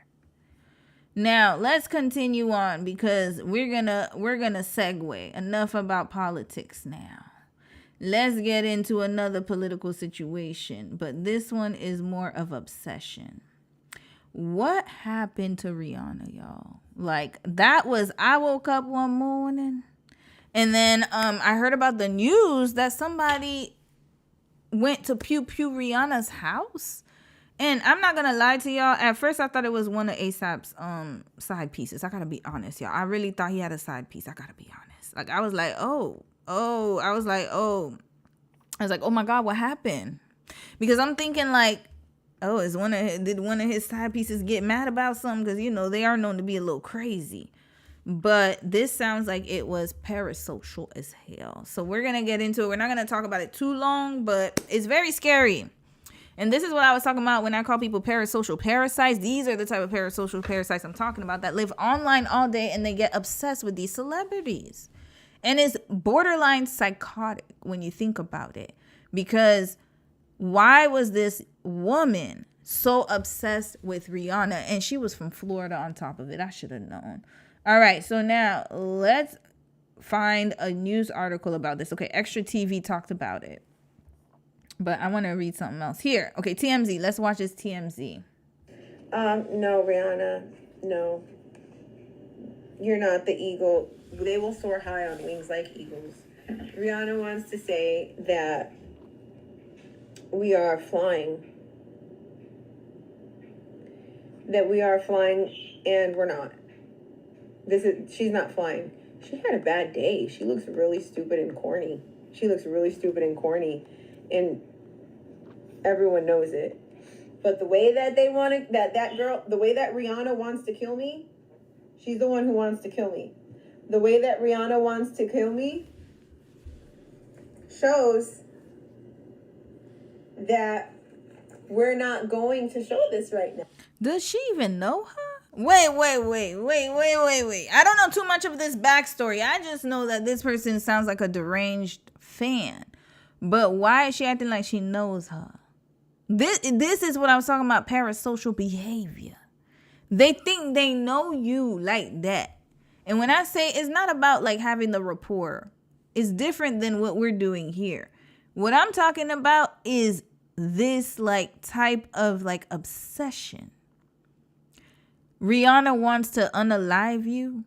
Now, let's continue on because we're gonna segue. Enough about politics now. Let's get into another political situation, but this one is more of obsession. What happened to Rihanna, y'all? Like, that was, I woke up one morning and then I heard about the news that somebody went to pew Rihanna's house. And I'm not going to lie to y'all. At first, I thought it was one of ASAP's side pieces. I got to be honest, y'all. I really thought he had a side piece. I got to be honest. Like, I was like, oh, my God, what happened? Because I'm thinking, like, Oh, did one of his side pieces get mad about something? Because, you know, they are known to be a little crazy. But this sounds like it was parasocial as hell. So we're going to get into it. We're not going to talk about it too long, but it's very scary. And this is what I was talking about when I call people parasocial parasites. These are the type of parasocial parasites I'm talking about that live online all day and they get obsessed with these celebrities. And it's borderline psychotic when you think about it. Because why was this woman so obsessed with Rihanna? And she was from Florida on top of it. I should have known. All right, so now let's find a news article about this. Okay, Extra TV talked about it. But I want to read something else. Here, okay, TMZ. Let's watch this TMZ. No, Rihanna. No. You're not the eagle. They will soar high on wings like eagles. Rihanna wants to say that we are flying. That we are flying and we're not. She's not flying. She had a bad day. She looks really stupid and corny. And everyone knows it. But the way that they want to, that girl, the way that Rihanna wants to kill me, she's the one who wants to kill me. The way that Rihanna wants to kill me shows that we're not going to show this right now. Does she even know her? Wait. I don't know too much of this backstory. I just know that this person sounds like a deranged fan. But why is she acting like she knows her? This is what I was talking about, parasocial behavior. They think they know you like that. And when I say it's not about like having the rapport, it's different than what we're doing here. What I'm talking about is this like type of like obsession. Rihanna wants to unalive you.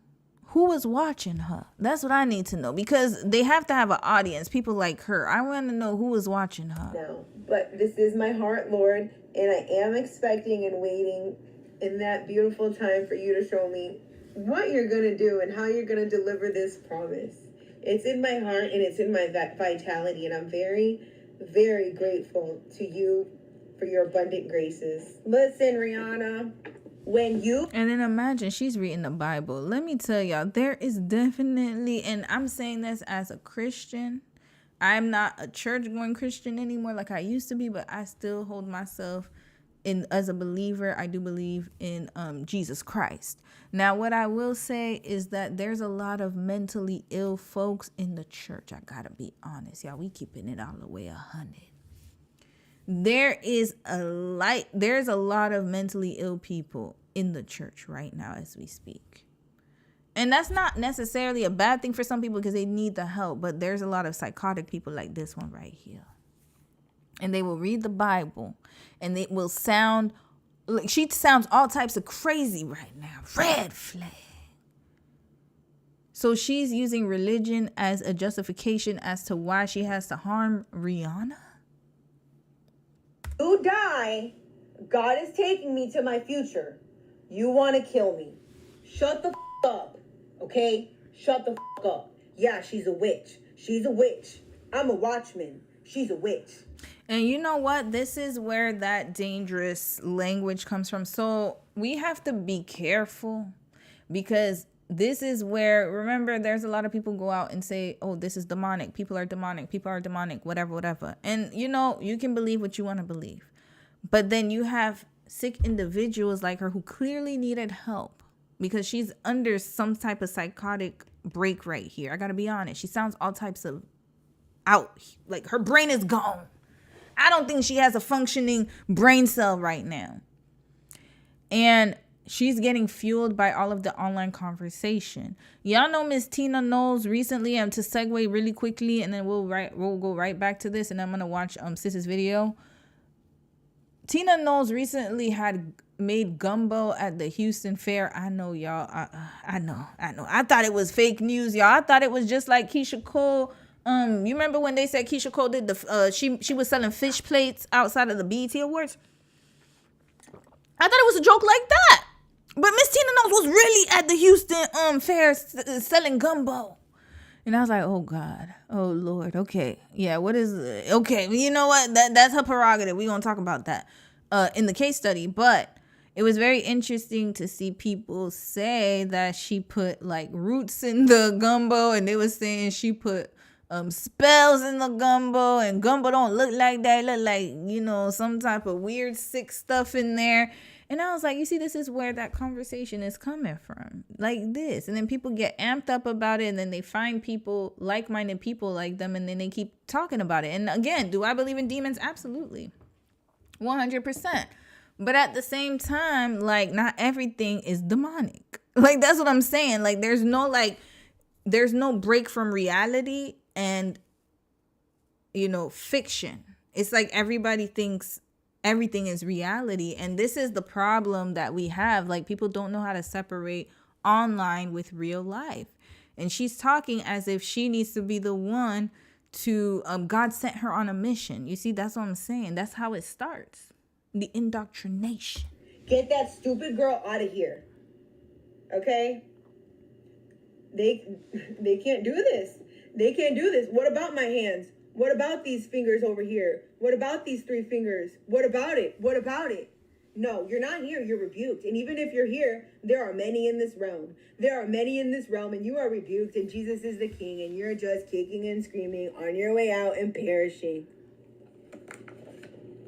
Who was watching her? That's what I need to know, because they have to have an audience, people like her. I want to know who was watching her. No, but this is my heart, Lord, and I am expecting and waiting in that beautiful time for you to show me what you're going to do and how you're going to deliver this promise. It's in my heart and it's in my vitality, and I'm very, very grateful to you for your abundant graces. Listen, Rihanna. And then imagine she's reading the Bible. Let me tell y'all, there is definitely, and I'm saying this as a Christian. I'm not a church-going Christian anymore like I used to be, but I still hold myself in as a believer. I do believe in Jesus Christ. Now, what I will say is that there's a lot of mentally ill folks in the church. I gotta be honest, y'all. We keeping it all the way 100. There's a lot of mentally ill people in the church right now as we speak. And that's not necessarily a bad thing for some people because they need the help, but there's a lot of psychotic people like this one right here. And they will read the Bible and it will sound like she sounds all types of crazy right now. Red flag. So she's using religion as a justification as to why she has to harm Rihanna. You die, God is taking me to my future. You want to kill me. Shut the up, okay? Shut the up. Yeah, she's a witch. She's a witch. I'm a watchman. She's a witch. And you know what? This is where that dangerous language comes from. So we have to be careful because this is where, remember, there's a lot of people go out and say, oh, this is demonic. People are demonic, whatever. And, you know, you can believe what you want to believe. But then you have sick individuals like her who clearly needed help because she's under some type of psychotic break right here. I got to be honest. She sounds all types of out. Like her brain is gone. I don't think she has a functioning brain cell right now. And she's getting fueled by all of the online conversation. Y'all know Miss Tina Knowles recently, to segue really quickly, and then we'll go right back to this, and I'm gonna watch Sis's video. Tina Knowles recently had made gumbo at the Houston Fair. I know, y'all. I know. I thought it was fake news, y'all. I thought it was just like Keisha Cole. You remember when they said Keisha Cole did she was selling fish plates outside of the BET Awards? I thought it was a joke like that. But Miss Tina Knowles was really at the Houston Fair selling gumbo. And I was like, oh, God. Oh, Lord. Okay. Yeah, what is it? Okay, you know what? That's her prerogative. We're going to talk about that. in the case study, but it was very interesting to see people say that she put like roots in the gumbo, and they were saying she put spells in the gumbo, and gumbo don't look like that. It look like, you know, some type of weird sick stuff in there. And I was like, you see, this is where that conversation is coming from, like this. And then people get amped up about it, and then they find people, like-minded people like them, and then they keep talking about it. And again, do I believe in demons? Absolutely. 100%. But at the same time, like, not everything is demonic. Like, that's what I'm saying. Like, there's no break from reality and, you know, fiction. It's like everybody thinks everything is reality. And this is the problem that we have. Like, people don't know how to separate online with real life. And she's talking as if she needs to be the one to, God sent her on a mission. You see, that's what I'm saying. That's how it starts. The indoctrination. Get that stupid girl out of here. Okay? They can't do this. They can't do this. What about my hands? What about these fingers over here? What about these 3 fingers? What about it? What about it? No, you're not here. You're rebuked. And even if you're here, there are many in this realm. There are many in this realm, and you are rebuked, and Jesus is the king, and you're just kicking and screaming on your way out and perishing.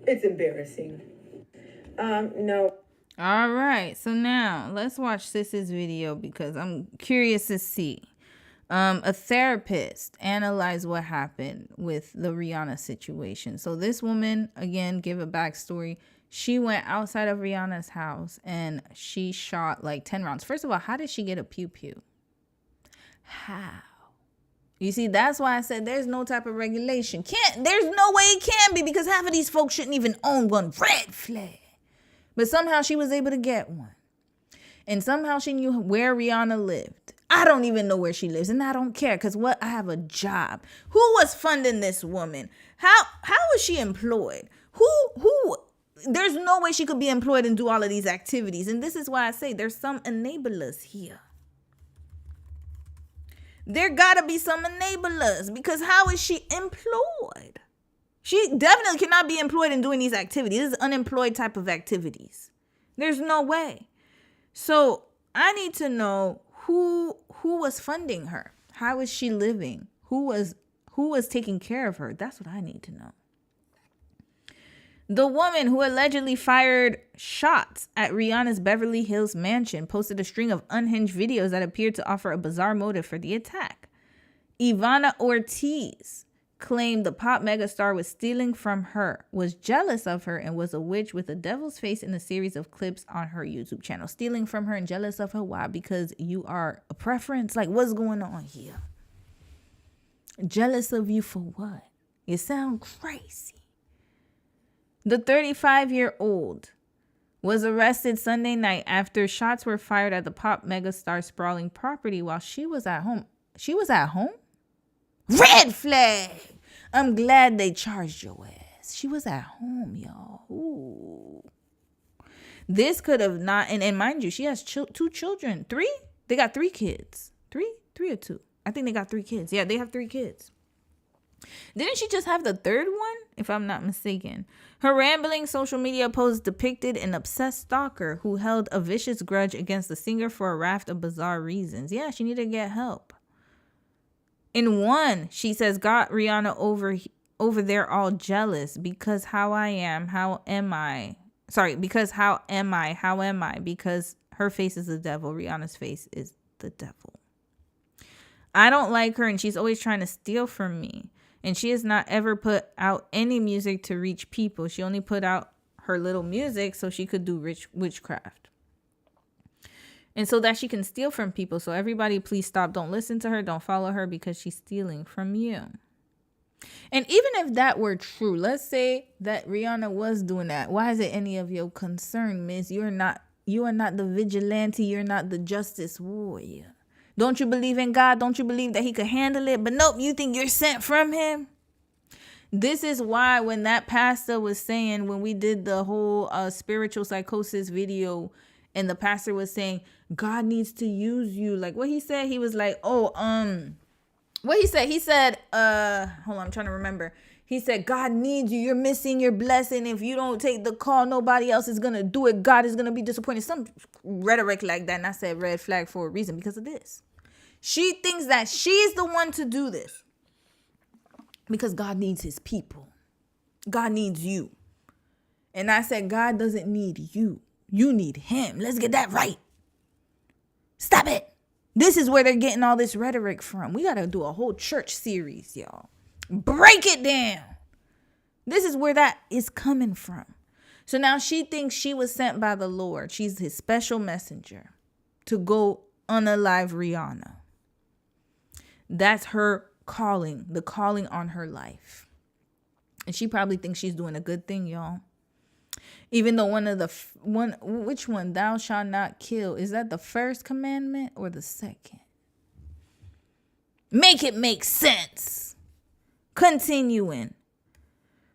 It's embarrassing. No. All right. So now let's watch Sis's video because I'm curious to see. A therapist analyzed what happened with the Rihanna situation. So this woman, again, give a backstory. She went outside of Rihanna's house and she shot like 10 rounds. First of all, how did she get a pew-pew? How? You see, that's why I said there's no type of regulation. There's no way it can be, because half of these folks shouldn't even own one. Red flag. But somehow she was able to get one. And somehow she knew where Rihanna lived. I don't even know where she lives, and I don't care, because I have a job. Who was funding this woman? How was she employed? Who? There's no way she could be employed and do all of these activities. And this is why I say there's some enablers here. There gotta be some enablers, because how is she employed? She definitely cannot be employed in doing these activities. This is unemployed type of activities. There's no way. So I need to know who was funding her. How is she living? Who was taking care of her? That's what I need to know. The woman who allegedly fired shots at Rihanna's Beverly Hills mansion posted a string of unhinged videos that appeared to offer a bizarre motive for the attack. Ivana Ortiz claimed the pop megastar was stealing from her, was jealous of her, and was a witch with a devil's face in a series of clips on her YouTube channel. Stealing from her and jealous of her. Why? Because you are a preference? Like, what's going on here? Jealous of you for what? You sound crazy. The 35-year-old was arrested Sunday night after shots were fired at the pop megastar's sprawling property while she was at home. She was at home? Red flag! I'm glad they charged your ass. She was at home, y'all. Ooh. This could have not, and mind you, she has 2 children. 3? They got 3 kids. 3 or 2? I think they got 3 kids. Yeah, they have 3 kids. Didn't she just have the 3rd one, if I'm not mistaken? Her rambling social media posts depicted an obsessed stalker who held a vicious grudge against the singer for a raft of bizarre reasons. Yeah, she needed to get help. In one, she says, got Rihanna over there all jealous because how am I? Because her face is the devil. Rihanna's face is the devil. I don't like her, and she's always trying to steal from me. And she has not ever put out any music to reach people. She only put out her little music so she could do witchcraft. And so that she can steal from people. So everybody, please stop. Don't listen to her. Don't follow her because she's stealing from you. And even if that were true, let's say that Rihanna was doing that. Why is it any of your concern, miss? You are not the vigilante. You're not the justice warrior. Don't you believe in God? Don't you believe that he could handle it? But nope, you think you're sent from him? This is why when that pastor was saying, when we did the whole spiritual psychosis video, and the pastor was saying, God needs to use you. Like what he said, he was like, what he said? He said, hold on, I'm trying to remember. He said, God needs you. You're missing your blessing. If you don't take the call, nobody else is going to do it. God is going to be disappointed. Some rhetoric like that. And I said red flag for a reason because of this. She thinks that she's the one to do this because God needs his people. God needs you. And I said, God doesn't need you. You need him. Let's get that right. Stop it. This is where they're getting all this rhetoric from. We got to do a whole church series, y'all. Break it down. This is where that is coming from. So now she thinks she was sent by the Lord. She's his special messenger to go unalive Rihanna. That's her calling, the calling on her life. And she probably thinks she's doing a good thing, y'all. Even though which one? Thou shalt not kill. Is that the first commandment or the second? Make it make sense. Continuing.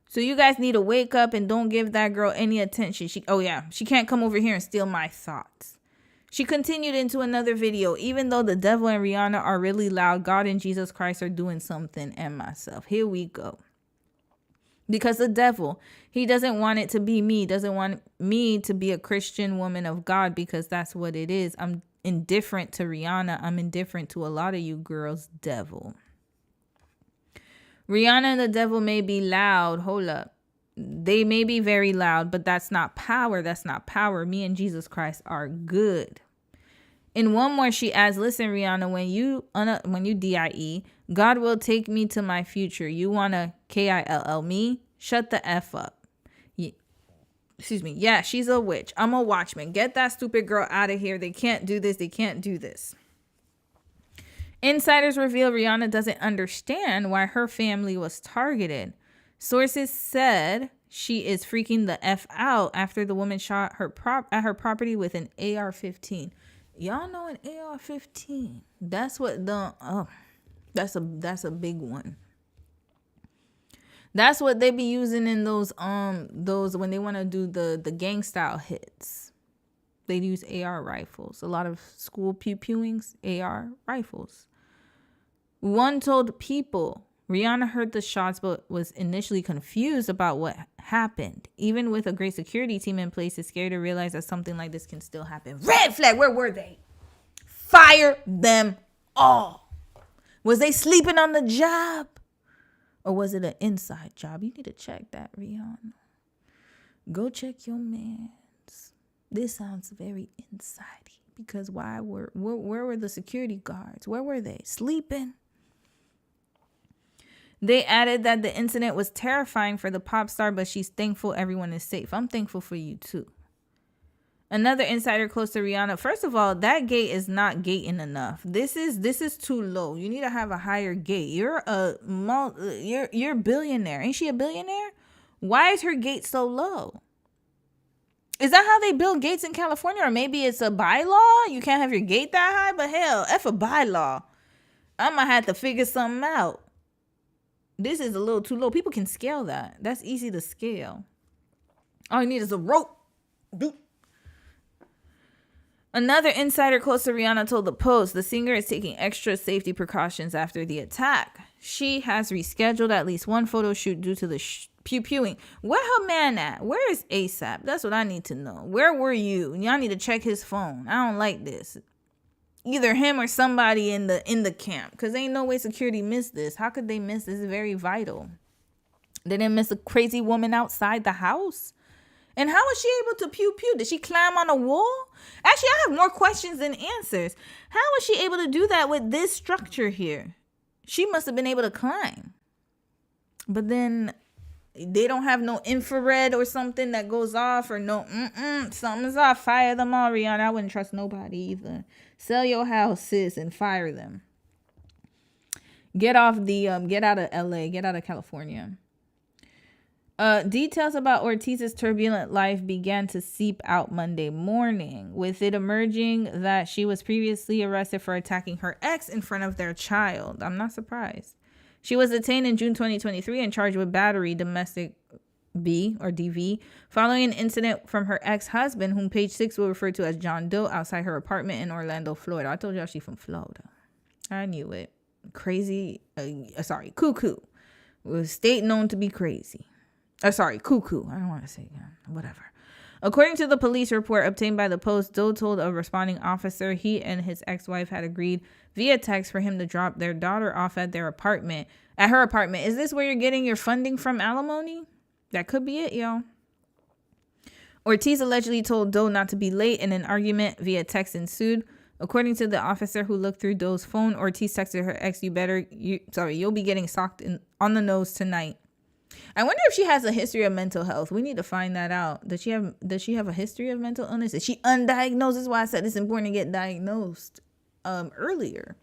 So you guys need to wake up and don't give that girl any attention. She can't come over here and steal my thoughts. She continued into another video. Even though the devil and Rihanna are really loud, God and Jesus Christ are doing something and myself. Here we go. Because the devil, he doesn't want it to be me, doesn't want me to be a Christian woman of God because that's what it is. I'm indifferent to Rihanna. I'm indifferent to a lot of you girls, devil. Rihanna and the devil may be loud. Hold up. They may be very loud, but that's not power. That's not power. Me and Jesus Christ are good. In one more, she adds, listen, Rihanna, when you DIE, God will take me to my future. You want to KILL me? Shut the F up. Excuse me. Yeah, she's a witch. I'm a watchman. Get that stupid girl out of here. They can't do this. They can't do this. Insiders reveal Rihanna doesn't understand why her family was targeted. Sources said she is freaking the F out after the woman shot her at her property with an AR-15. Y'all know an AR-15. That's what that's a big one. That's what they be using in those when they want to do the gang style hits. They use AR rifles. A lot of school pew-pewings, AR rifles. One told People, Rihanna heard the shots but was initially confused about what happened. Even with a great security team in place, it's scary to realize that something like this can still happen. Red flag, where were they? Fire them all. Was they sleeping on the job? Or was it an inside job? You need to check that, Rihanna. Go check your mans. This sounds very inside-y because where were the security guards? Where were they? Sleeping? They added that the incident was terrifying for the pop star, but she's thankful everyone is safe. I'm thankful for you too. Another insider close to Rihanna. First of all, that gate is not gating enough. This is too low. You need to have a higher gate. You're a billionaire. Ain't she a billionaire? Why is her gate so low? Is that how they build gates in California? Or maybe it's a bylaw? You can't have your gate that high? But hell, F a bylaw. I might have to figure something out. This is a little too low. People can scale that. That's easy to scale. All you need is a rope. Another insider close to Rihanna told the Post the singer is taking extra safety precautions after the attack. She has rescheduled at least one photo shoot due to the pew-pewing. Where her man at? Where is ASAP? That's what I need to know. Where were you? Y'all need to check his phone. I don't like this. Either him or somebody in the camp. Because ain't no way security missed this. How could they miss this? It's very vital. They didn't miss a crazy woman outside the house. And how was she able to pew-pew? Did she climb on a wall? Actually, I have more questions than answers. How was she able to do that with this structure here? She must have been able to climb. But then they don't have no infrared or something that goes off or no, something's off. Fire them all, Rihanna. I wouldn't trust nobody either. Sell your house, sis, and fire them. Get out of LA. Get out of California. Details about Ortiz's turbulent life began to seep out Monday morning, with it emerging that she was previously arrested for attacking her ex in front of their child. I'm not surprised. She was detained in June 2023 and charged with battery, domestic B or DV, following an incident from her ex-husband, whom Page 6 will refer to as John Doe, outside her apartment in Orlando, Florida. I told y'all she's from Florida. I knew it. Cuckoo. Was state known to be crazy. Cuckoo. I don't want to say that. Whatever. According to the police report obtained by the Post, Doe told a responding officer he and his ex-wife had agreed via text for him to drop their daughter off at her apartment. Is this where you're getting your funding from, alimony? That could be it, y'all. Ortiz allegedly told Doe not to be late, and an argument via text ensued. According to the officer who looked through Doe's phone, Ortiz texted her ex, you'll be getting socked on the nose tonight. I wonder if she has a history of mental health. We need to find that out. Does she have a history of mental illness? Is she undiagnosed? This is why I said it's important to get diagnosed earlier.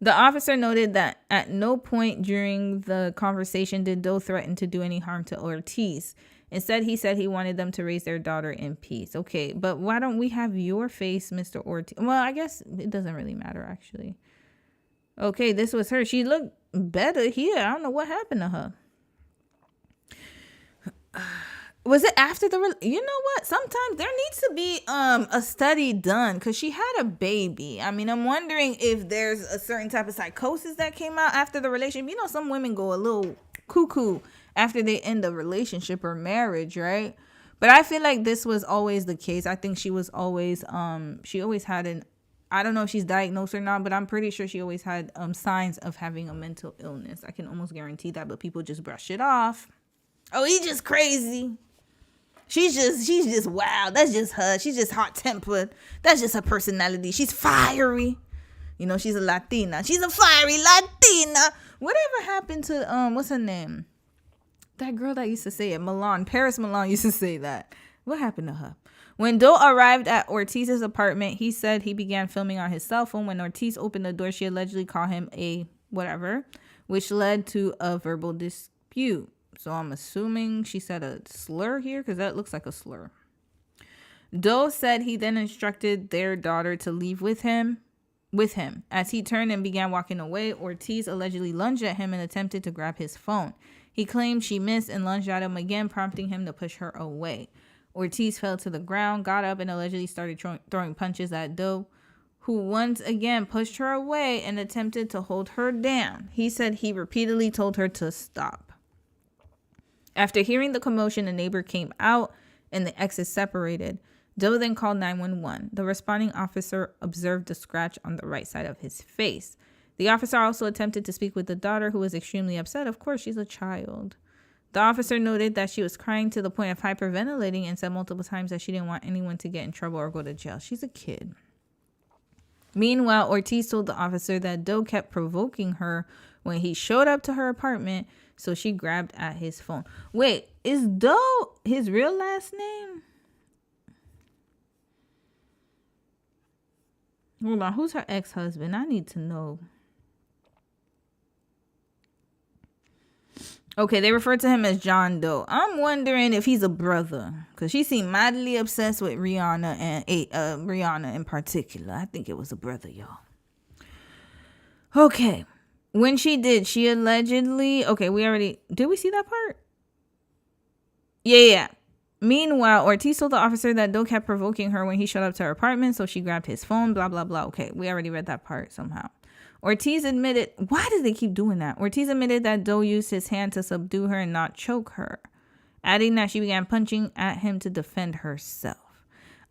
The officer noted that at no point during the conversation did Doe threaten to do any harm to Ortiz. Instead, he said he wanted them to raise their daughter in peace. Okay, but why don't we have your face, Mr. Ortiz? Well, I guess it doesn't really matter, actually. Okay, this was her. She looked better here. I don't know what happened to her. Was it after you know what? Sometimes there needs to be a study done because she had a baby. I mean, I'm wondering if there's a certain type of psychosis that came out after the relationship. You know, some women go a little cuckoo after they end a relationship or marriage, right? But I feel like this was always the case. I think she was always she always had I don't know if she's diagnosed or not, but I'm pretty sure she always had signs of having a mental illness. I can almost guarantee that, but people just brush it off. Oh, he's just crazy. She's just wild. That's just her. She's just hot-tempered. That's just her personality. She's fiery. You know, she's a Latina. She's a fiery Latina. Whatever happened to what's her name? That girl that used to say it, Paris Milan used to say that. What happened to her? When Doe arrived at Ortiz's apartment, he said he began filming on his cell phone. When Ortiz opened the door, she allegedly called him a whatever, which led to a verbal dispute. So I'm assuming she said a slur here because that looks like a slur. Doe said he then instructed their daughter to leave with him. As he turned and began walking away, Ortiz allegedly lunged at him and attempted to grab his phone. He claimed she missed and lunged at him again, prompting him to push her away. Ortiz fell to the ground, got up, and allegedly started throwing punches at Doe, who once again pushed her away and attempted to hold her down. He said he repeatedly told her to stop. After hearing the commotion, a neighbor came out and the exes separated. Doe then called 911. The responding officer observed a scratch on the right side of his face. The officer also attempted to speak with the daughter, who was extremely upset. Of course, she's a child. The officer noted that she was crying to the point of hyperventilating and said multiple times that she didn't want anyone to get in trouble or go to jail. She's a kid. Meanwhile, Ortiz told the officer that Doe kept provoking her when he showed up to her apartment, so she grabbed at his phone. Wait, is Doe his real last name? Hold on, who's her ex-husband? I need to know. Okay, they refer to him as John Doe. I'm wondering if he's a brother, because she seemed mildly obsessed with Rihanna and Rihanna in particular. I think it was a brother, y'all. Okay, when she did, she allegedly... Okay, did we see that part? Yeah. Meanwhile, Ortiz told the officer that Doe kept provoking her when he showed up to her apartment, so she grabbed his phone, blah, blah, blah. Okay, we already read that part somehow. Ortiz admitted... Why do they keep doing that? Ortiz admitted that Doe used his hand to subdue her and not choke her, adding that she began punching at him to defend herself.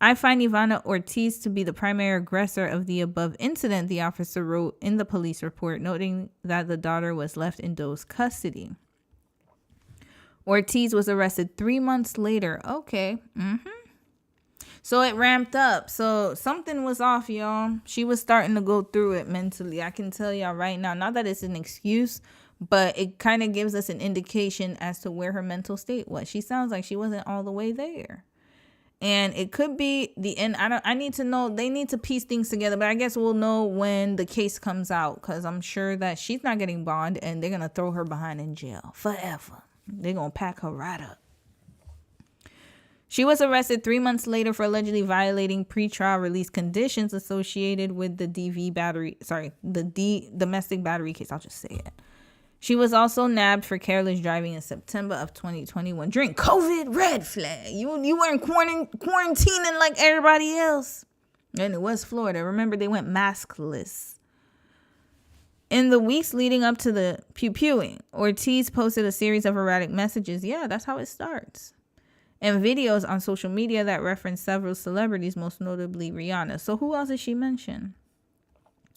I find Ivana Ortiz to be the primary aggressor of the above incident, the officer wrote in the police report, noting that the daughter was left in Doe's custody. Ortiz was arrested 3 months later. Okay. So it ramped up. So something was off, y'all. She was starting to go through it mentally. I can tell y'all right now. Not that it's an excuse, but it kind of gives us an indication as to where her mental state was. She sounds like she wasn't all the way there. And it could be the end. I need to know. They need to piece things together. But I guess we'll know when the case comes out, because I'm sure that she's not getting bond and they're going to throw her behind in jail forever. They're going to pack her right up. She was arrested 3 months later for allegedly violating pretrial release conditions associated with the domestic battery case. I'll just say it. She was also nabbed for careless driving in September of 2021 during COVID. Red flag. You weren't quarantining like everybody else. And it was Florida. Remember, they went maskless. In the weeks leading up to the pew-pewing, Ortiz posted a series of erratic messages. Yeah, that's how it starts. And videos on social media that reference several celebrities, most notably Rihanna. So who else did she mention?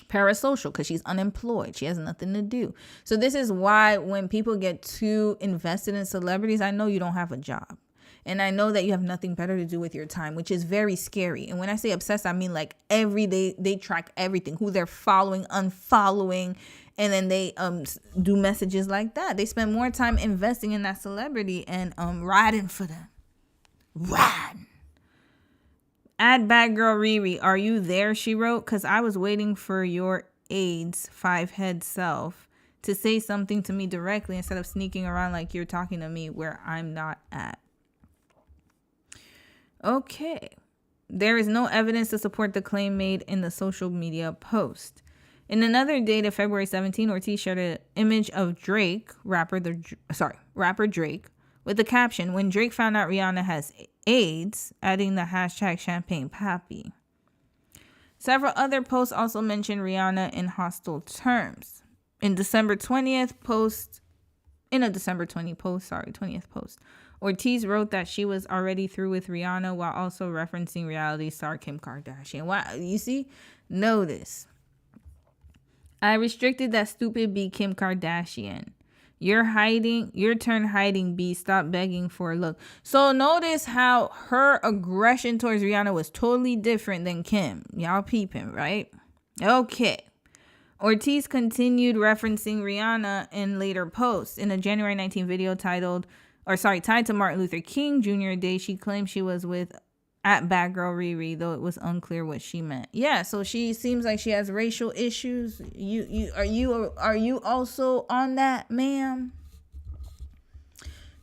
Parasocial, because she's unemployed. She has nothing to do. So this is why when people get too invested in celebrities, I know you don't have a job. And I know that you have nothing better to do with your time, which is very scary. And when I say obsessed, I mean like every day they track everything, who they're following, unfollowing, and then they do messages like that. They spend more time investing in that celebrity and riding for them. Riding. Add bad girl Riri, are you there? She wrote, because I was waiting for your AIDS 5-head self to say something to me directly instead of sneaking around like you're talking to me where I'm not at. Okay. There is no evidence to support the claim made in the social media post. In another date of February 17, Ortiz shared an image of Drake, rapper Drake, with the caption, when Drake found out Rihanna has AIDS, adding the hashtag champagne pappy. Several other posts also mentioned Rihanna in hostile terms. In a December 20th post, Ortiz wrote that she was already through with Rihanna while also referencing reality star Kim Kardashian. Wow, you see? Notice. I restricted that stupid B Kim Kardashian. You're hiding. Your turn hiding, B. Stop begging for a look. So notice how her aggression towards Rihanna was totally different than Kim. Y'all peeping, right? Okay. Ortiz continued referencing Rihanna in later posts. In a January 19 video tied to Martin Luther King Jr. Day, she claimed she was with at Bad Girl Riri, though it was unclear what she meant. Yeah, so she seems like she has racial issues. Are you also on that, ma'am?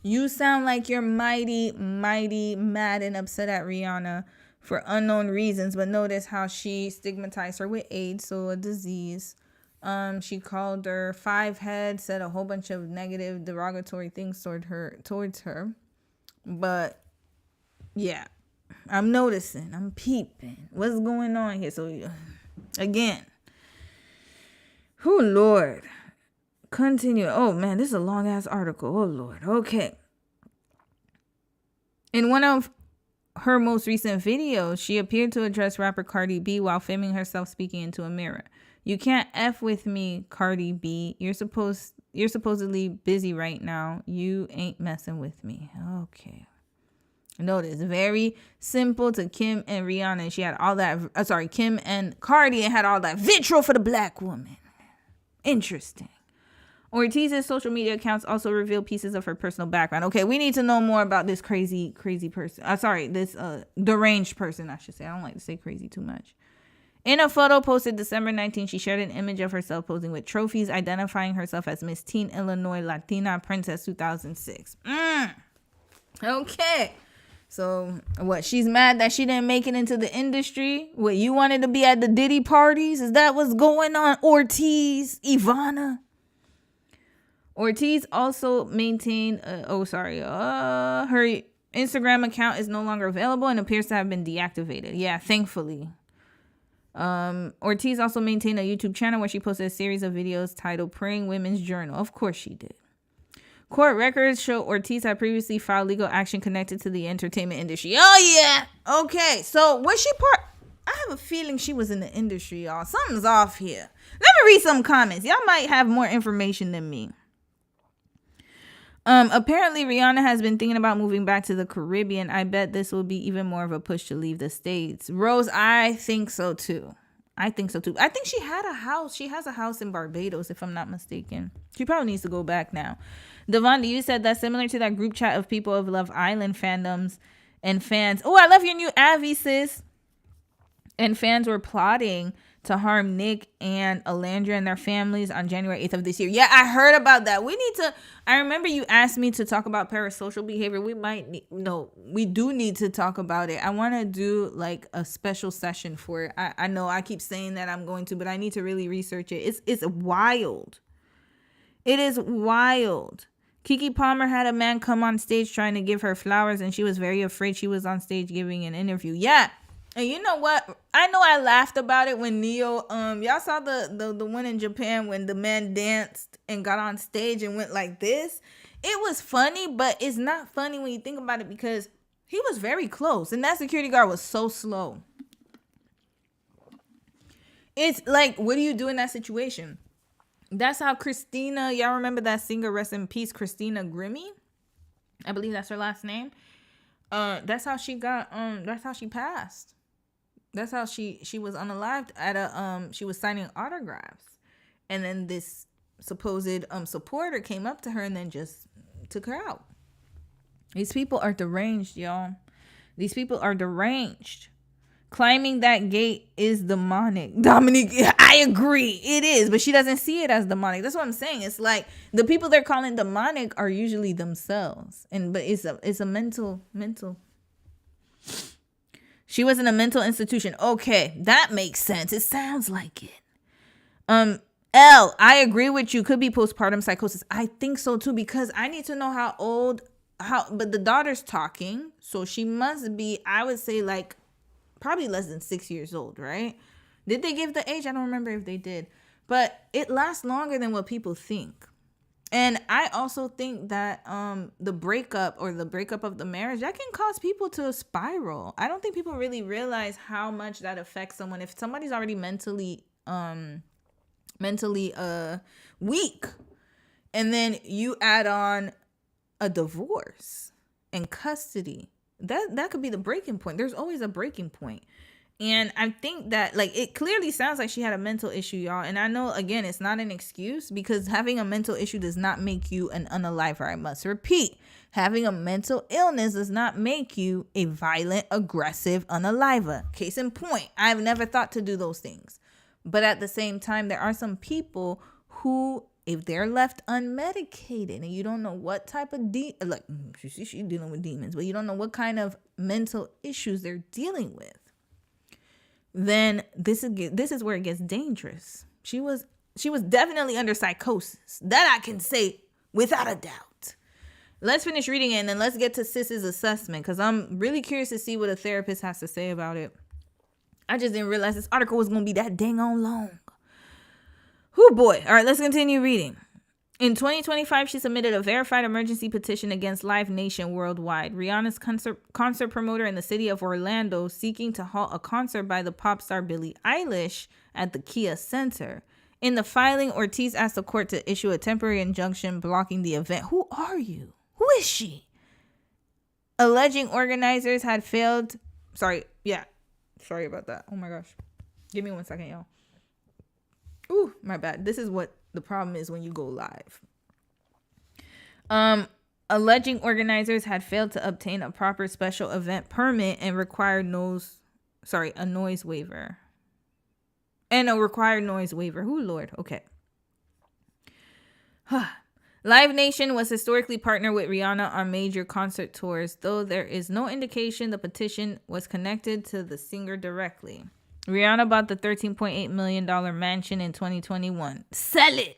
You sound like you're mighty mad and upset at Rihanna for unknown reasons, but notice how she stigmatized her with AIDS, so a disease. She called her 5-head, said a whole bunch of negative, derogatory things towards her. But yeah, I'm noticing, I'm peeping. What's going on here? So again, Lord, continue. Oh man, this is a long ass article. Oh Lord. Okay. In one of her most recent videos, she appeared to address rapper Cardi B while filming herself speaking into a mirror. You can't F with me, Cardi B. You're supposedly busy right now. You ain't messing with me. Okay. Notice, very simple to Kim and Rihanna. She had all that, Kim and Cardi and had all that vitriol for the black woman. Interesting. Ortiz's social media accounts also reveal pieces of her personal background. Okay, we need to know more about this crazy person. This deranged person, I should say. I don't like to say crazy too much. In a photo posted December 19, she shared an image of herself posing with trophies, identifying herself as Miss Teen Illinois Latina Princess 2006. Okay. So, what? She's mad that she didn't make it into the industry? What, you wanted to be at the Diddy parties? Is that what's going on, Ortiz? Ivana? Ortiz also maintained, her Instagram account is no longer available and appears to have been deactivated. Yeah, thankfully. Ortiz also maintained a YouTube channel where she posted a series of videos titled Praying Women's Journal. Of course she did. Court records show Ortiz had previously filed legal action connected to the entertainment industry. Oh, yeah. Okay. So, was she part? I have a feeling she was in the industry, y'all. Something's off here. Let me read some comments. Y'all might have more information than me. Apparently, Rihanna has been thinking about moving back to the Caribbean. I bet this will be even more of a push to leave the States. Rose, I think so, too. I think she had a house. She has a house in Barbados, if I'm not mistaken. She probably needs to go back now. Devonda, you said that's similar to that group chat of people of Love Island fandoms and fans. Oh, I love your new Avi, sis. And fans were plotting to harm Nick and Alandra and their families on January 8th of this year. Yeah, I heard about that. I remember you asked me to talk about parasocial behavior. We do need to talk about it. I want to do like a special session for it. I know I keep saying that I'm going to, but I need to really research it. It's wild. It is wild. Keke Palmer had a man come on stage trying to give her flowers, and she was very afraid she was on stage giving an interview. Yeah, And you know what? I know I laughed about it when Neo, y'all saw the one in Japan when the man danced and got on stage and went like this. It was funny, but it's not funny when you think about it because he was very close and that security guard was so slow. It's like, what do you do in that situation? That's how Christina, y'all remember that singer, rest in peace, Christina Grimmie? I believe that's her last name. That's how she got, that's how she passed. That's how she was unalived at a, she was signing autographs. And then this supposed supporter came up to her and then just took her out. These people are deranged, y'all. These people are deranged. Climbing that gate is demonic. Dominique, I agree. It is, but she doesn't see it as demonic. That's what I'm saying. It's like the people they're calling demonic are usually themselves. But it's a mental. She was in a mental institution. Okay, that makes sense. It sounds like it. L, I agree with you. Could be postpartum psychosis. I think so too, because I need to know how old, but the daughter's talking. So she must be, I would say like probably less than 6 years old, right? Did they give the age? I don't remember if they did, but it lasts longer than what people think. And I also think that the breakup of the marriage, that can cause people to spiral. I don't think people really realize how much that affects someone. If somebody's already mentally weak, and then you add on a divorce and custody, that could be the breaking point. There's always a breaking point. And I think that, like, it clearly sounds like she had a mental issue, y'all. And I know, again, it's not an excuse, because having a mental issue does not make you an unaliver. I must repeat, having a mental illness does not make you a violent, aggressive unaliver. Case in point, I've never thought to do those things. But at the same time, there are some people who, if they're left unmedicated and you don't know what type of like she's dealing with demons, but you don't know what kind of mental issues they're dealing with, then this is where it gets dangerous. She was definitely under psychosis. That I can say without a doubt. Let's finish reading it and then let's get to Sis's assessment, because I'm really curious to see what a therapist has to say about it. I just didn't realize this article was going to be that dang on long. Whew, boy. All right, let's continue reading. In 2025, she submitted a verified emergency petition against Live Nation worldwide, Rihanna's concert promoter in the city of Orlando, seeking to halt a concert by the pop star Billie Eilish at the Kia Center. In the filing, Ortiz asked the court to issue a temporary injunction blocking the event. Who are you? Who is she? Alleging organizers had failed. Sorry about that. Oh my gosh. Give me 1 second, y'all. Ooh, my bad. This is what the problem is when you go live. Alleging organizers had failed to obtain a proper special event permit and required noise waiver. And a required noise waiver. Ooh, Lord. Okay. Live Nation was historically partnered with Rihanna on major concert tours, though there is no indication the petition was connected to the singer directly. Rihanna bought the $13.8 million mansion in 2021. Sell it!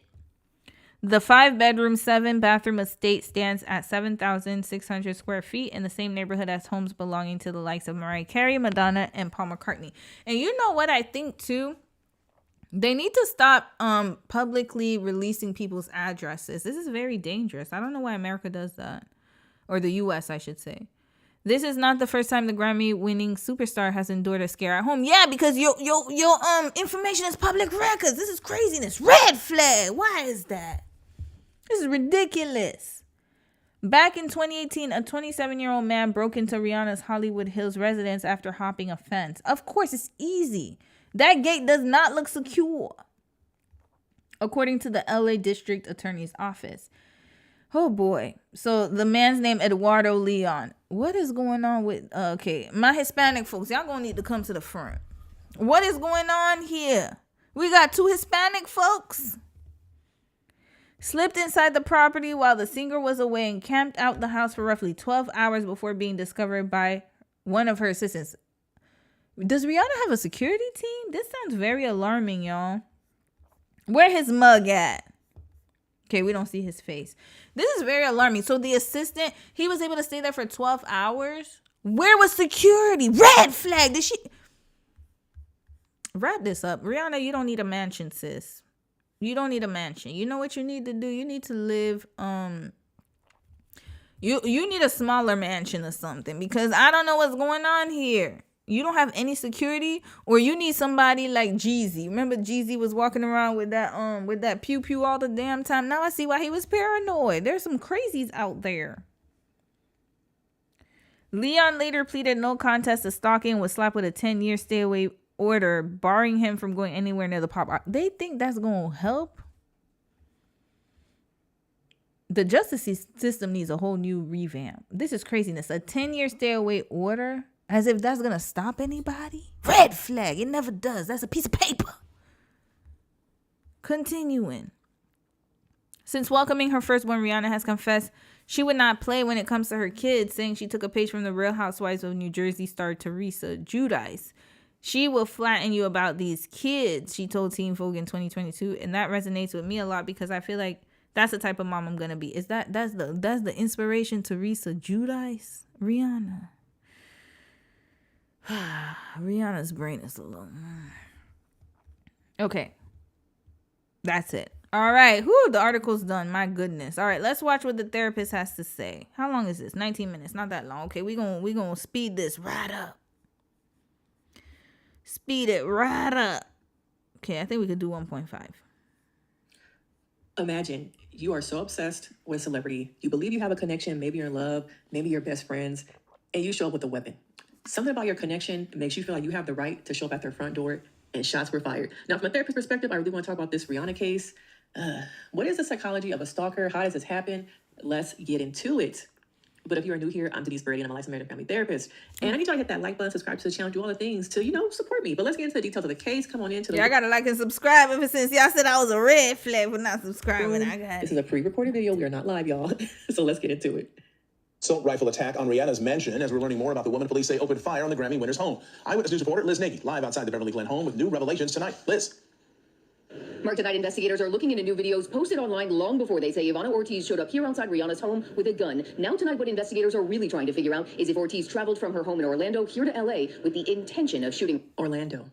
The 5-bedroom, 7-bathroom estate stands at 7,600 square feet in the same neighborhood as homes belonging to the likes of Mariah Carey, Madonna, and Paul McCartney. And you know what I think too? They need to stop publicly releasing people's addresses. This is very dangerous. I don't know why America does that. Or the U.S., I should say. This is not the first time the Grammy-winning superstar has endured a scare at home. Yeah, because your information is public records. This is craziness. Red flag. Why is that? This is ridiculous. Back in 2018, a 27-year-old man broke into Rihanna's Hollywood Hills residence after hopping a fence. Of course, it's easy. That gate does not look secure, according to the LA District Attorney's Office. Oh boy. So the man's name, Eduardo Leon. What is going on with, okay, my Hispanic folks, y'all gonna need to come to the front. What is going on here? We got 2 Hispanic folks. Slipped inside the property while the singer was away and camped out the house for roughly 12 hours before being discovered by one of her assistants. Does Rihanna have a security team? This sounds very alarming, y'all. Where his mug at? Okay, we don't see his face. This is very alarming. So the assistant, he was able to stay there for 12 hours? Where was security? Red flag. wrap this up. Rihanna, you don't need a mansion, sis. You don't need a mansion. You know what you need to do? You need to live, you need a smaller mansion or something, because I don't know what's going on here. You don't have any security, or you need somebody like Jeezy. Remember Jeezy was walking around with that pew pew all the damn time. Now I see why he was paranoid. There's some crazies out there. Leon later pleaded no contest to stalking, was slapped with a 10-year stay away order, barring him from going anywhere near the pop. They think that's going to help? The justice system needs a whole new revamp. This is craziness. A 10-year stay away order? As if that's going to stop anybody? Red flag. It never does. That's a piece of paper. Continuing. Since welcoming her firstborn, Rihanna has confessed she would not play when it comes to her kids, saying she took a page from the Real Housewives of New Jersey star Teresa Giudice. She will flatten you about these kids, she told Teen Vogue in 2022, and that resonates with me a lot because I feel like that's the type of mom I'm gonna be. That's the inspiration, Teresa Giudice? Rihanna. Rihanna's brain is alone. Okay. That's it. All right. Whew, the article's done. My goodness. All right, let's watch what the therapist has to say. How long is this? 19 minutes. Not that long. Okay, we gonna speed this right up. Speed it right up. Okay, I think we could do 1.5. Imagine you are so obsessed with celebrity. You believe you have a connection. Maybe you're in love. Maybe you're best friends. And you show up with a weapon. Something about your connection makes you feel like you have the right to show up at their front door, and shots were fired. Now, from a therapist perspective, I really want to talk about this Rihanna case. What is the psychology of a stalker? How does this happen? Let's get into it. But if you are new here, I'm Denise Brady, and I'm a licensed marriage and family therapist. And I need y'all to hit that like button, subscribe to the channel, do all the things to, support me. But let's get into the details of the case. Come on into the... Yeah, I got to like and subscribe ever since y'all said I was a red flag for not subscribing. This is a pre-recorded video. We are not live, y'all. So let's get into it. Assault rifle attack on Rihanna's mansion as we're learning more about the woman police say opened fire on the Grammy winner's home. Eyewitness News reporter Liz Nagy live outside the Beverly Glen home with new revelations tonight. Liz. Mark, tonight investigators are looking into new videos posted online long before they say Ivana Ortiz showed up here outside Rihanna's home with a gun. Now tonight what investigators are really trying to figure out is if Ortiz traveled from her home in Orlando here to LA with the intention of shooting. Orlando.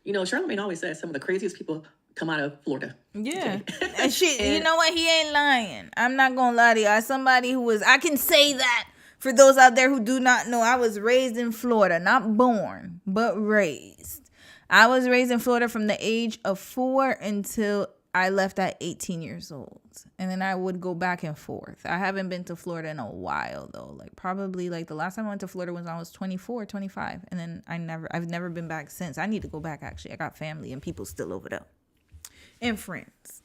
Charlamagne always says some of the craziest people come out of Florida. Yeah. And shit, you know what? He ain't lying. I'm not gonna lie to you. As somebody who was, I can say that for those out there who do not know, I was raised in Florida. Not born, but raised. I was raised in Florida from the age of 4 until I left at 18 years old. And then I would go back and forth. I haven't been to Florida in a while though. Probably the last time I went to Florida was when I was 24, 25. And then I've never been back since. I need to go back actually. I got family and people still over there. And friends.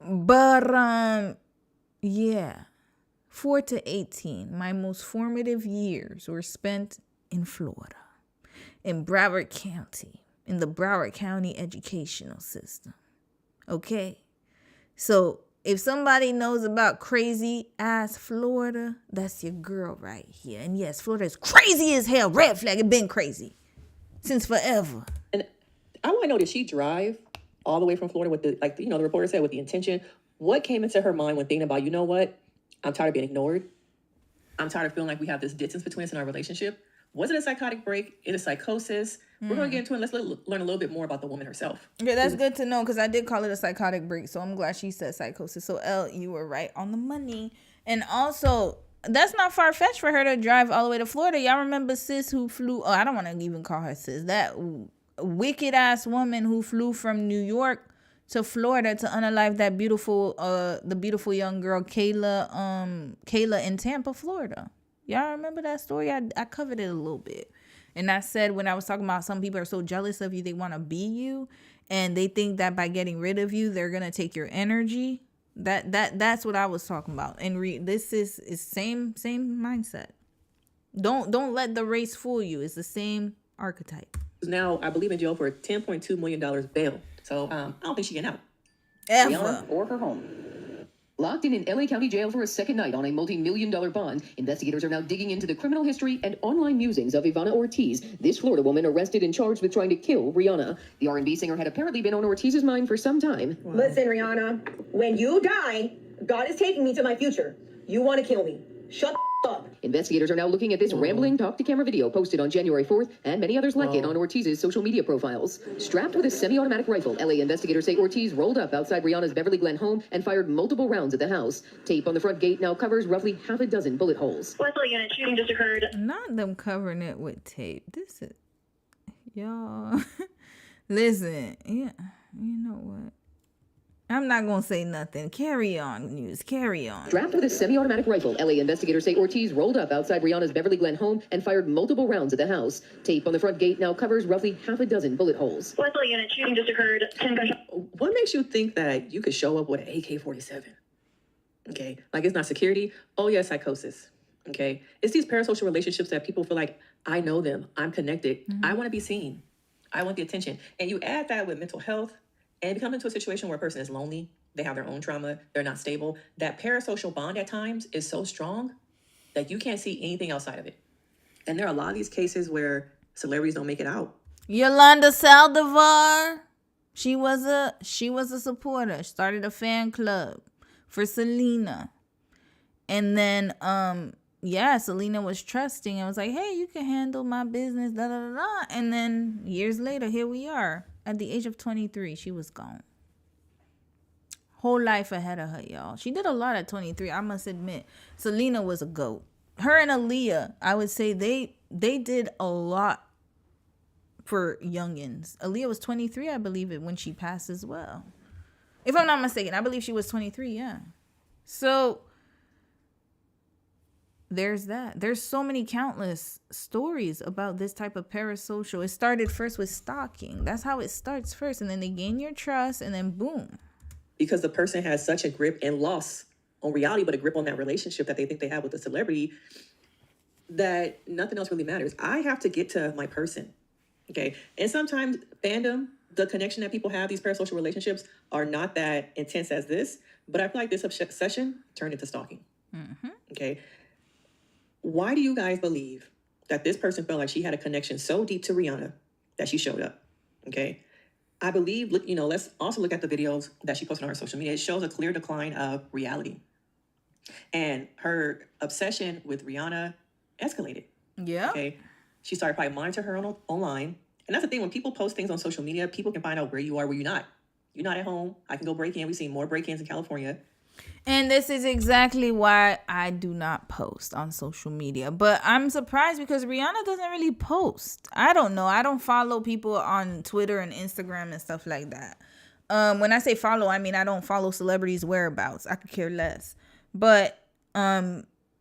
But yeah. 4 to 18, my most formative years were spent in Florida, in Broward County, in the Broward County educational system. Okay? So if somebody knows about crazy ass Florida, that's your girl right here. And yes, Florida is crazy as hell. Red flag, it been crazy since forever. And I want to know, did she drive all the way from Florida with the reporter said, with the intention? What came into her mind when thinking about, you know what? I'm tired of being ignored. I'm tired of feeling like we have this distance between us in our relationship. Was it a psychotic break? Is it psychosis? We're going to get into it. Let's learn a little bit more about the woman herself. Yeah, that's good to know because I did call it a psychotic break. So I'm glad she said psychosis. So, Elle, you were right on the money. And also, that's not far-fetched for her to drive all the way to Florida. Y'all remember sis who flew... Oh, I don't want to even call her sis. That wicked-ass woman who flew from New York to Florida to unalive that the beautiful young girl Kayla in Tampa, Florida. Y'all remember that story? I covered it a little bit. And I said when I was talking about some people are so jealous of you, they want to be you. And they think that by getting rid of you, they're going to take your energy. That's what I was talking about. And this is same mindset. Don't let the race fool you. It's the same archetype. Now, I believe in jail for a $10.2 million bail. So I don't think she can out. Ever. Or her home. Locked in LA County Jail for a second night on a multi-million-dollar bond, investigators are now digging into the criminal history and online musings of Ivana Ortiz, this Florida woman arrested and charged with trying to kill Rihanna. The R&B singer had apparently been on Ortiz's mind for some time. Wow. Listen, Rihanna, when you die, God is taking me to my future. You want to kill me. Shut up. Investigators are now looking at this rambling talk-to-camera video posted on January 4th and many others like it on Ortiz's social media profiles. Strapped with a semi-automatic rifle, LA investigators say Ortiz rolled up outside Rihanna's Beverly Glen home and fired multiple rounds at the house. Tape on the front gate now covers roughly half a dozen bullet holes. Wesley unit shooting just occurred. Not them covering it with tape. This is, y'all. Listen, yeah, you know what? I'm not gonna say nothing. Carry on, news. Carry on. Strapped with a semi-automatic rifle, LA investigators say Ortiz rolled up outside Rihanna's Beverly Glen home and fired multiple rounds at the house. Tape on the front gate now covers roughly half a dozen bullet holes. Wesley unit shooting just occurred. 10 gunshots. What makes you think that you could show up with an AK-47? Okay, like it's not security. Oh yeah, psychosis. Okay, it's these parasocial relationships that people feel like, I know them, I'm connected, I want to be seen, I want the attention. And you add that with mental health, and you come into a situation where a person is lonely, they have their own trauma, they're not stable. That parasocial bond at times is so strong that you can't see anything outside of it. And there are a lot of these cases where celebrities don't make it out. Yolanda Saldivar, she was a supporter. Started a fan club for Selena, and then Selena was trusting and was like, hey, you can handle my business, da da da da. And then years later, here we are. At the age of 23, she was gone. Whole life ahead of her, y'all. She did a lot at 23, I must admit. Selena was a GOAT. Her and Aaliyah, I would say they did a lot for youngins. Aaliyah was 23, I believe it, when she passed as well. If I'm not mistaken, I believe she was 23, yeah. So there's that. There's so many countless stories about this type of parasocial. It started first with stalking. That's how it starts first. And then they gain your trust and then boom. Because the person has such a grip and loss on reality, but a grip on that relationship that they think they have with the celebrity, that nothing else really matters. I have to get to my person. Okay. And sometimes fandom, the connection that people have, these parasocial relationships are not that intense as this, but I feel like this obsession turned into stalking. Okay. Why do you guys believe that this person felt like she had a connection so deep to Rihanna that she showed up? Okay. I believe, let's also look at the videos that she posted on her social media. It shows a clear decline of reality. And her obsession with Rihanna escalated. Yeah. Okay. She started probably monitoring her online. And that's the thing, when people post things on social media, people can find out where you are, where you're not. You're not at home. I can go break in. We've seen more break-ins in California. And this is exactly why I do not post on social media. But I'm surprised because Rihanna doesn't really post. I don't know. I don't follow people on Twitter and Instagram and stuff like that. When I say follow, I mean I don't follow celebrities' whereabouts. I could care less. But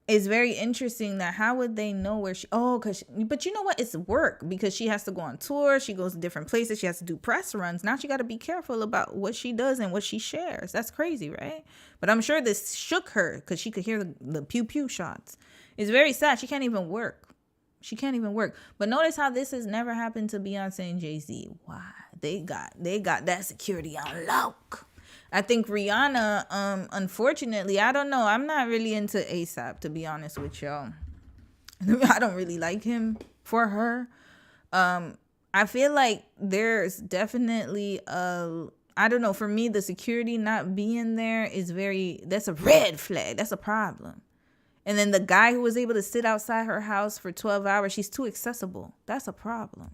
it's very interesting that how would they know where but you know what? It's work because she has to go on tour. She goes to different places. She has to do press runs. Now she got to be careful about what she does and what she shares. That's crazy, right? But I'm sure this shook her because she could hear the pew pew shots. It's very sad. She can't even work. But notice how this has never happened to Beyonce and Jay-Z. Why? They got that security on lock. I think Rihanna, unfortunately, I don't know. I'm not really into ASAP, to be honest with y'all. I don't really like him for her. I feel like there's definitely I don't know. For me, the security not being there is that's a red flag. That's a problem. And then the guy who was able to sit outside her house for 12 hours, she's too accessible. That's a problem.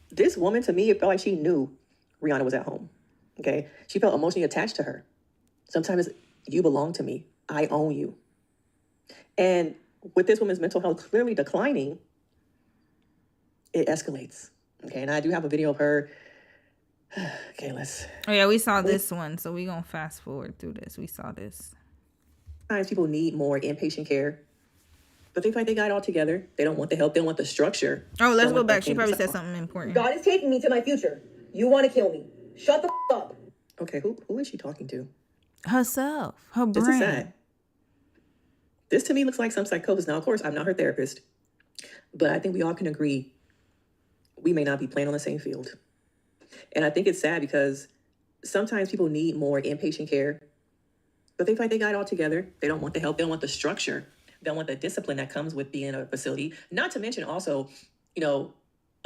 This woman, to me, it felt like she knew Rihanna was at home. Okay. She felt emotionally attached to her. Sometimes you belong to me. I own you. And with this woman's mental health clearly declining, it escalates. Okay. And I do have a video of her. Okay, Oh yeah, we saw this one. So we're going to fast forward through this. We saw this. Sometimes people need more inpatient care, but they feel like they got it all together. They don't want the help. They don't want the structure. Oh, let's go back. She probably said something important. God is taking me to my future. You want to kill me. Shut the up. Okay, who is she talking to? Herself. Her brain. This is sad. This to me looks like some psychosis. Now, of course, I'm not her therapist, but I think we all can agree we may not be playing on the same field. And I think it's sad because sometimes people need more inpatient care, but they feel like they got it all together. They don't want the help. They don't want the structure. They don't want the discipline that comes with being in a facility. Not to mention also, a lot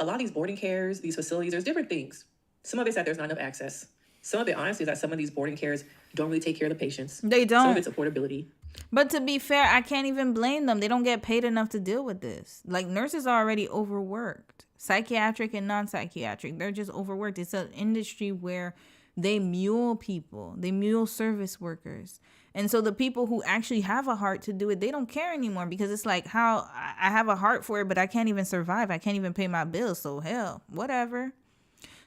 of these boarding cares, these facilities, there's different things. Some of it's that there's not enough access. Some of it, honestly, is that some of these boarding cares don't really take care of the patients. They don't. Some of it's affordability. But to be fair, I can't even blame them. They don't get paid enough to deal with this. Like, nurses are already overworked. Psychiatric and non-psychiatric. They're just overworked. It's an industry where they mule people. They mule service workers. And so the people who actually have a heart to do it, they don't care anymore, because it's like, how I have a heart for it, but I can't even survive. I can't even pay my bills. So hell, whatever.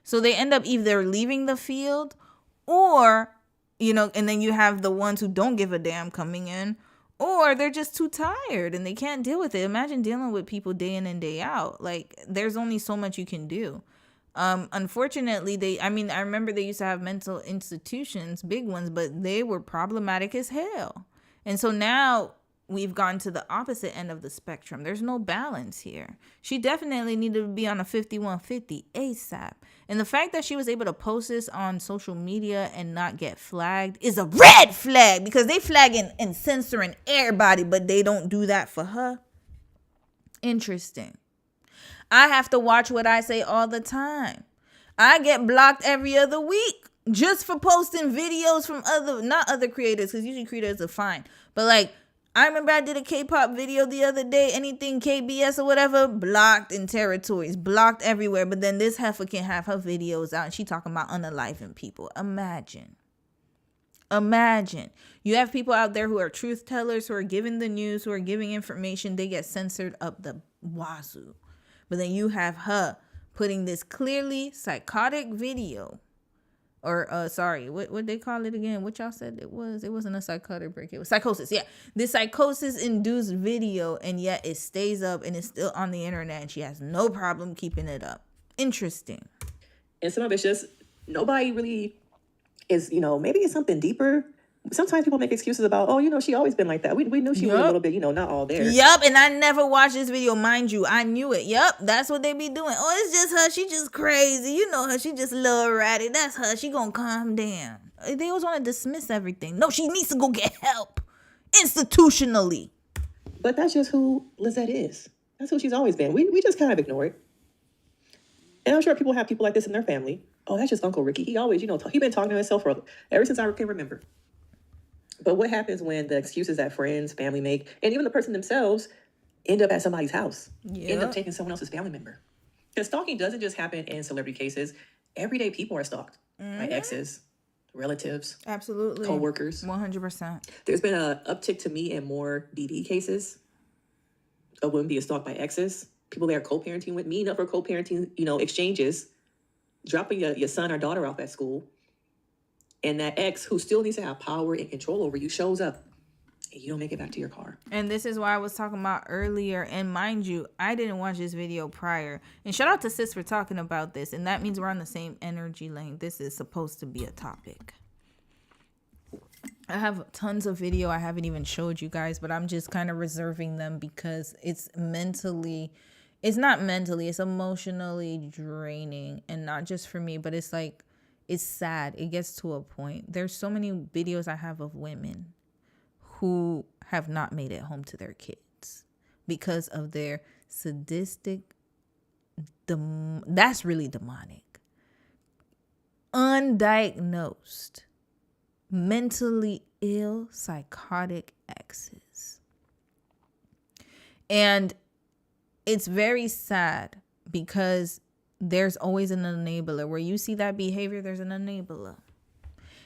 So they end up either leaving the field or, you know, and then you have the ones who don't give a damn coming in, or they're just too tired and they can't deal with it. Imagine dealing with people day in and day out. Like, there's only so much you can do. Unfortunately, I remember they used to have mental institutions, big ones, but they were problematic as hell. And so now we've gone to the opposite end of the spectrum. There's no balance here. She definitely needed to be on a 5150 ASAP. And the fact that she was able to post this on social media and not get flagged is a red flag, because they flagging and censoring everybody, but they don't do that for her. Interesting. I have to watch what I say all the time. I get blocked every other week just for posting videos from not other creators, because usually creators are fine. But like, I remember I did a K-pop video the other day, anything KBS or whatever, blocked in territories, blocked everywhere. But then this heifer can have her videos out and she talking about unaliving people. Imagine. You have people out there who are truth tellers, who are giving the news, who are giving information. They get censored up the wazoo. But then you have her putting this clearly psychotic video, or what they call it again? What y'all said it was? It wasn't a psychotic break. It was psychosis. Yeah, this psychosis-induced video, and yet it stays up and it's still on the internet, and she has no problem keeping it up. Interesting. And some of it's just nobody really is, maybe it's something deeper. Sometimes people make excuses about, she always been like that. We knew she was a little bit, not all there. Yup, and I never watched this video, mind you. I knew it. Yup, that's what they be doing. Oh, it's just her. She just crazy. You know her. She just a little ratty. That's her. She gonna calm down. They always want to dismiss everything. No, she needs to go get help. Institutionally. But that's just who Lizette is. That's who she's always been. We just kind of ignore it. And I'm sure people have people like this in their family. Oh, that's just Uncle Ricky. He always, he been talking to himself ever since I can remember. But what happens when the excuses that friends, family make, and even the person themselves end up at somebody's house, end up taking someone else's family member? Because stalking doesn't just happen in celebrity cases. Everyday people are stalked by exes, relatives, absolutely, co-workers. 100%. There's been an uptick to me in more DV cases of women being stalked by exes, people that are co-parenting with, meeting up for co-parenting, exchanges, dropping your son or daughter off at school. And that ex, who still needs to have power and control over you, shows up and you don't make it back to your car. And this is why I was talking about earlier. And mind you, I didn't watch this video prior. And shout out to Sis for talking about this. And that means we're on the same energy lane. This is supposed to be a topic. I have tons of video I haven't even showed you guys, but I'm just kind of reserving them because it's emotionally draining. And not just for me, but it's like, it's sad. It gets to a point. There's so many videos I have of women who have not made it home to their kids because of their sadistic, that's really demonic, undiagnosed, mentally ill, psychotic exes. And it's very sad because there's always an enabler. Where you see that behavior, there's an enabler.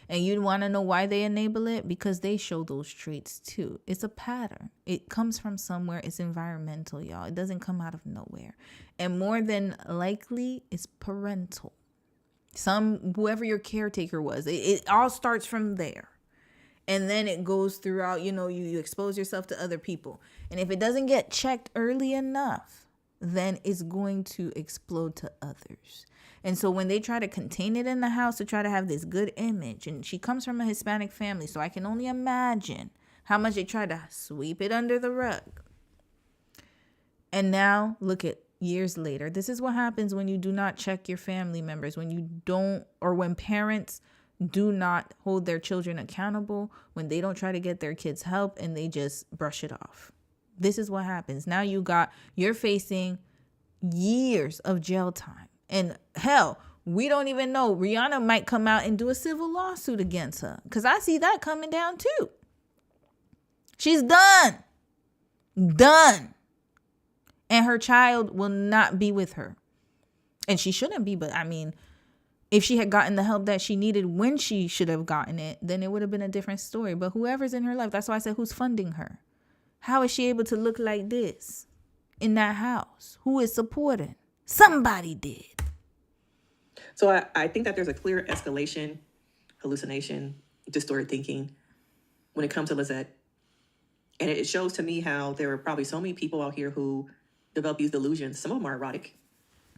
And you'd want to know why they enable it? Because they show those traits too. It's a pattern. It comes from somewhere. It's environmental, y'all. It doesn't come out of nowhere. And more than likely, it's parental. Whoever your caretaker was, it all starts from there. And then it goes throughout, you expose yourself to other people. And if it doesn't get checked early enough, then it's going to explode to others. And so when they try to contain it in the house to try to have this good image, and she comes from a Hispanic family, so I can only imagine how much they try to sweep it under the rug. And now look at years later. This is what happens when you do not check your family members, when parents do not hold their children accountable, when they don't try to get their kids help and they just brush it off. This is what happens. Now you're facing years of jail time. And hell, we don't even know. Rihanna might come out and do a civil lawsuit against her. Because I see that coming down too. She's done. Done. And her child will not be with her. And she shouldn't be, but I mean, if she had gotten the help that she needed when she should have gotten it, then it would have been a different story. But whoever's in her life, that's why I said, who's funding her? How is she able to look like this in that house? Who is supporting? Somebody did. So I think that there's a clear escalation, hallucination, distorted thinking when it comes to Lizette. And it shows to me how there are probably so many people out here who develop these delusions. Some of them are erotic.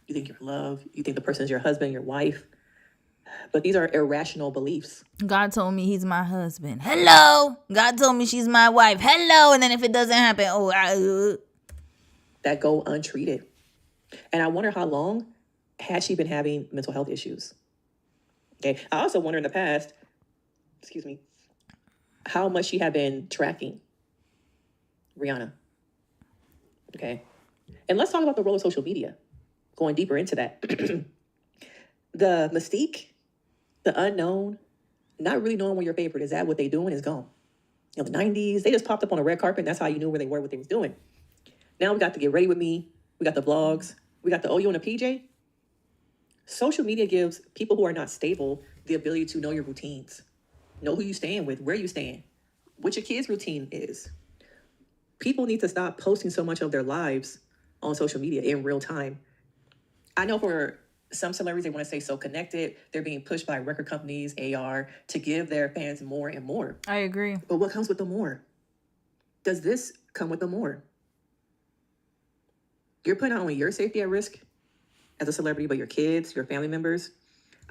You think you're in love. You think the person is your husband, your wife. But these are irrational beliefs. God told me he's my husband. Hello. God told me she's my wife. Hello. And then if it doesn't happen, that go untreated. And I wonder how long had she been having mental health issues. Okay. I also wonder in the past, how much she had been tracking Rihanna. Okay. And let's talk about the role of social media. Going deeper into that. The mystique, the unknown, not really knowing where your favorite is at, what they doing is gone. You know, the 90s, they just popped up on a red carpet, and that's how you knew where they were, what they was doing. Now we got to Get Ready With Me. We got the vlogs. We got the Oh, You in a PJ. Social media gives people who are not stable the ability to know your routines. Know who you staying with, where you staying, what your kids' routine is. People need to stop posting so much of their lives on social media in real time. I know for some celebrities, they want to stay so connected. They're being pushed by record companies, AR, to give their fans more and more. I agree. But what comes with the more? Does this come with the more? You're putting not only your safety at risk as a celebrity, but your kids, your family members.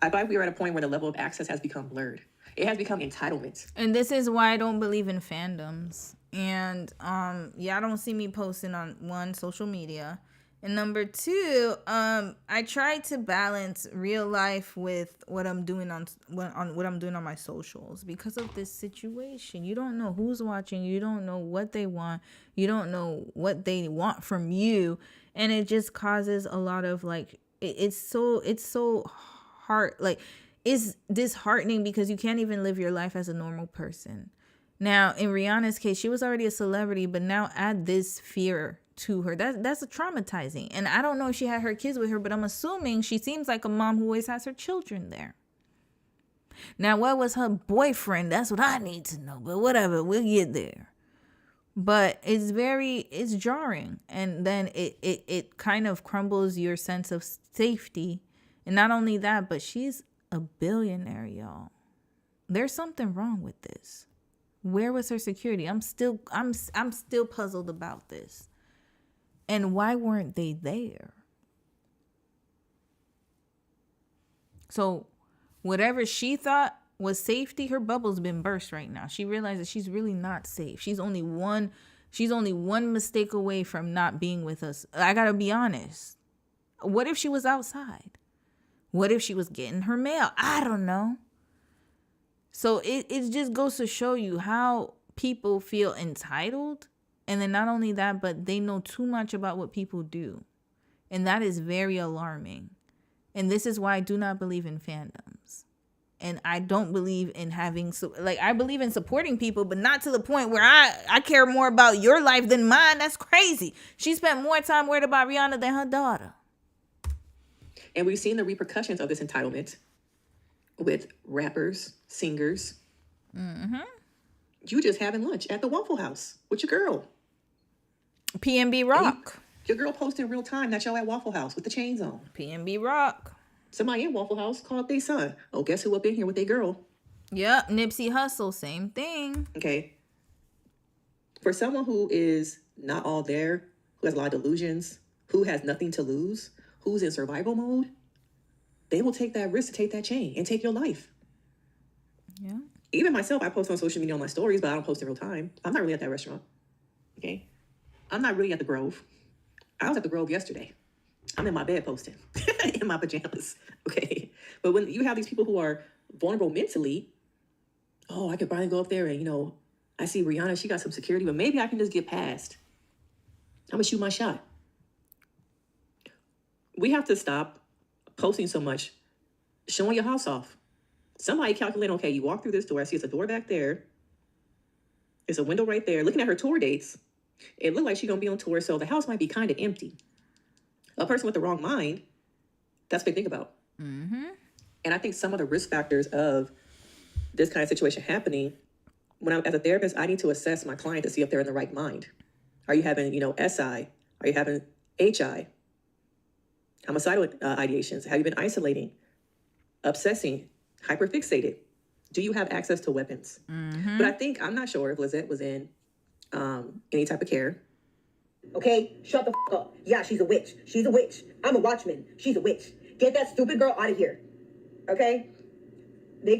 I thought we were at a point where the level of access has become blurred. It has become entitlement. And this is why I don't believe in fandoms. And I don't see me posting on one, social media. And number two, I try to balance real life with what I'm doing on what I'm doing on my socials because of this situation. You don't know who's watching. You don't know what they want. You don't know what they want from you, and it just causes a lot of it's so hard. Like, it's disheartening because you can't even live your life as a normal person. Now, in Rihanna's case, she was already a celebrity, but now add this fear to her. That's a traumatizing. And I don't know if she had her kids with her, but I'm assuming she seems like a mom who always has her children there. Now, what was her boyfriend? That's what I need to know. But whatever, we'll get there. But it's jarring. And then it kind of crumbles your sense of safety. And not only that, but she's a billionaire, y'all. There's something wrong with this. Where was her security? I'm still puzzled about this. And why weren't they there? So whatever she thought was safety, her bubble's been burst right now. She realized that she's really not safe. She's only one mistake away from not being with us. I gotta be honest. What if she was outside? What if she was getting her mail? I don't know. So it just goes to show you how people feel entitled. And then not only that, but they know too much about what people do. And that is very alarming. And this is why I do not believe in fandoms. And I don't believe in I believe in supporting people, but not to the point where I care more about your life than mine. That's crazy. She spent more time worried about Rihanna than her daughter. And we've seen the repercussions of this entitlement with rappers, singers. Mm-hmm. You just having lunch at the Waffle House with your girl. PNB Rock. Your girl posted in real time that y'all at Waffle House with the chains on. PNB Rock. Somebody in Waffle House called their son. Oh, guess who up in here with their girl? Yep, Nipsey Hussle, same thing. Okay. For someone who is not all there, who has a lot of delusions, who has nothing to lose, who's in survival mode, they will take that risk to take that chain and take your life. Yeah. Even myself, I post on social media on my stories, but I don't post in real time. I'm not really at that restaurant. Okay? I'm not really at the Grove. I was at the Grove yesterday. I'm in my bed posting in my pajamas. Okay? But when you have these people who are vulnerable mentally, oh, I could probably go up there and, I see Rihanna, she got some security, but maybe I can just get past. I'm going to shoot my shot. We have to stop posting so much, showing your house off. Somebody calculate, okay, you walk through this door, I see it's a door back there. There's a window right there. Looking at her tour dates, it looked like she's going to be on tour, so the house might be kind of empty. A person with the wrong mind, that's what they think about. Mm-hmm. And I think some of the risk factors of this kind of situation happening, as a therapist, I need to assess my client to see if they're in the right mind. Are you having, SI? Are you having HI? Homicidal ideations? Have you been isolating, obsessing, hyperfixated? Do you have access to weapons? Mm-hmm. But I'm not sure if Lizette was in any type of care. Okay, shut the up. Yeah, she's a witch. She's a witch. I'm a watchman. She's a witch. Get that stupid girl out of here. Okay? They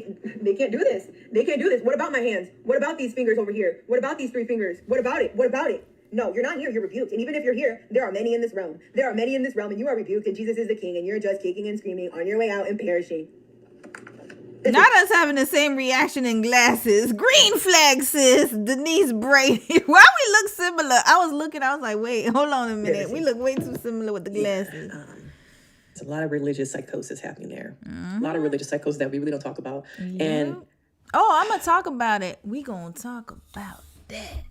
can't do this. They can't do this. What about my hands? What about these fingers over here? What about these 3 fingers? What about it? What about it? No, you're not here. You're rebuked. And even if you're here, there are many in this realm. There are many in this realm, and you are rebuked, and Jesus is the king, and you're just kicking and screaming on your way out and perishing. Not us having the same reaction in glasses. Green flag, sis. Denise Brady. Why we look similar? I was like, wait, hold on a minute. We look way too similar with the glasses. There's a lot of religious psychosis happening there. A lot of religious psychosis that we really don't talk about. Yeah. And I'm going to talk about it. We going to talk about that.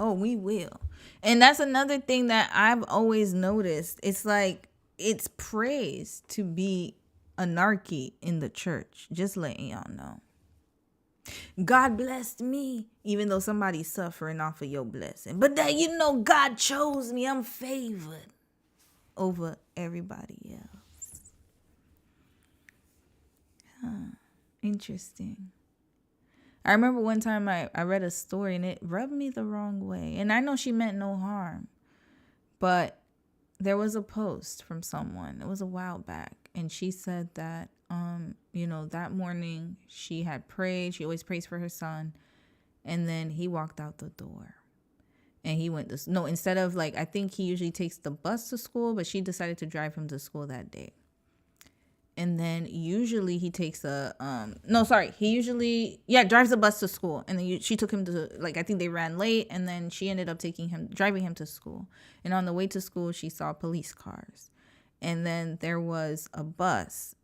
Oh, we will. And that's another thing that I've always noticed. It's like, it's praise to be anarchy in the church. Just letting y'all know. God blessed me, even though somebody's suffering off of your blessing. But that, God chose me. I'm favored over everybody else. Interesting. I remember one time I read a story and it rubbed me the wrong way. And I know she meant no harm. But there was a post from someone. It was a while back. And she said that, that morning she had prayed. She always prays for her son. And then he walked out the door. And he went instead of I think he usually takes the bus to school, but she decided to drive him to school that day. And then usually he takes drives the bus to school. And then she took him to, I think they ran late. And then she ended up driving him to school. And on the way to school, she saw police cars. And then there was a bus,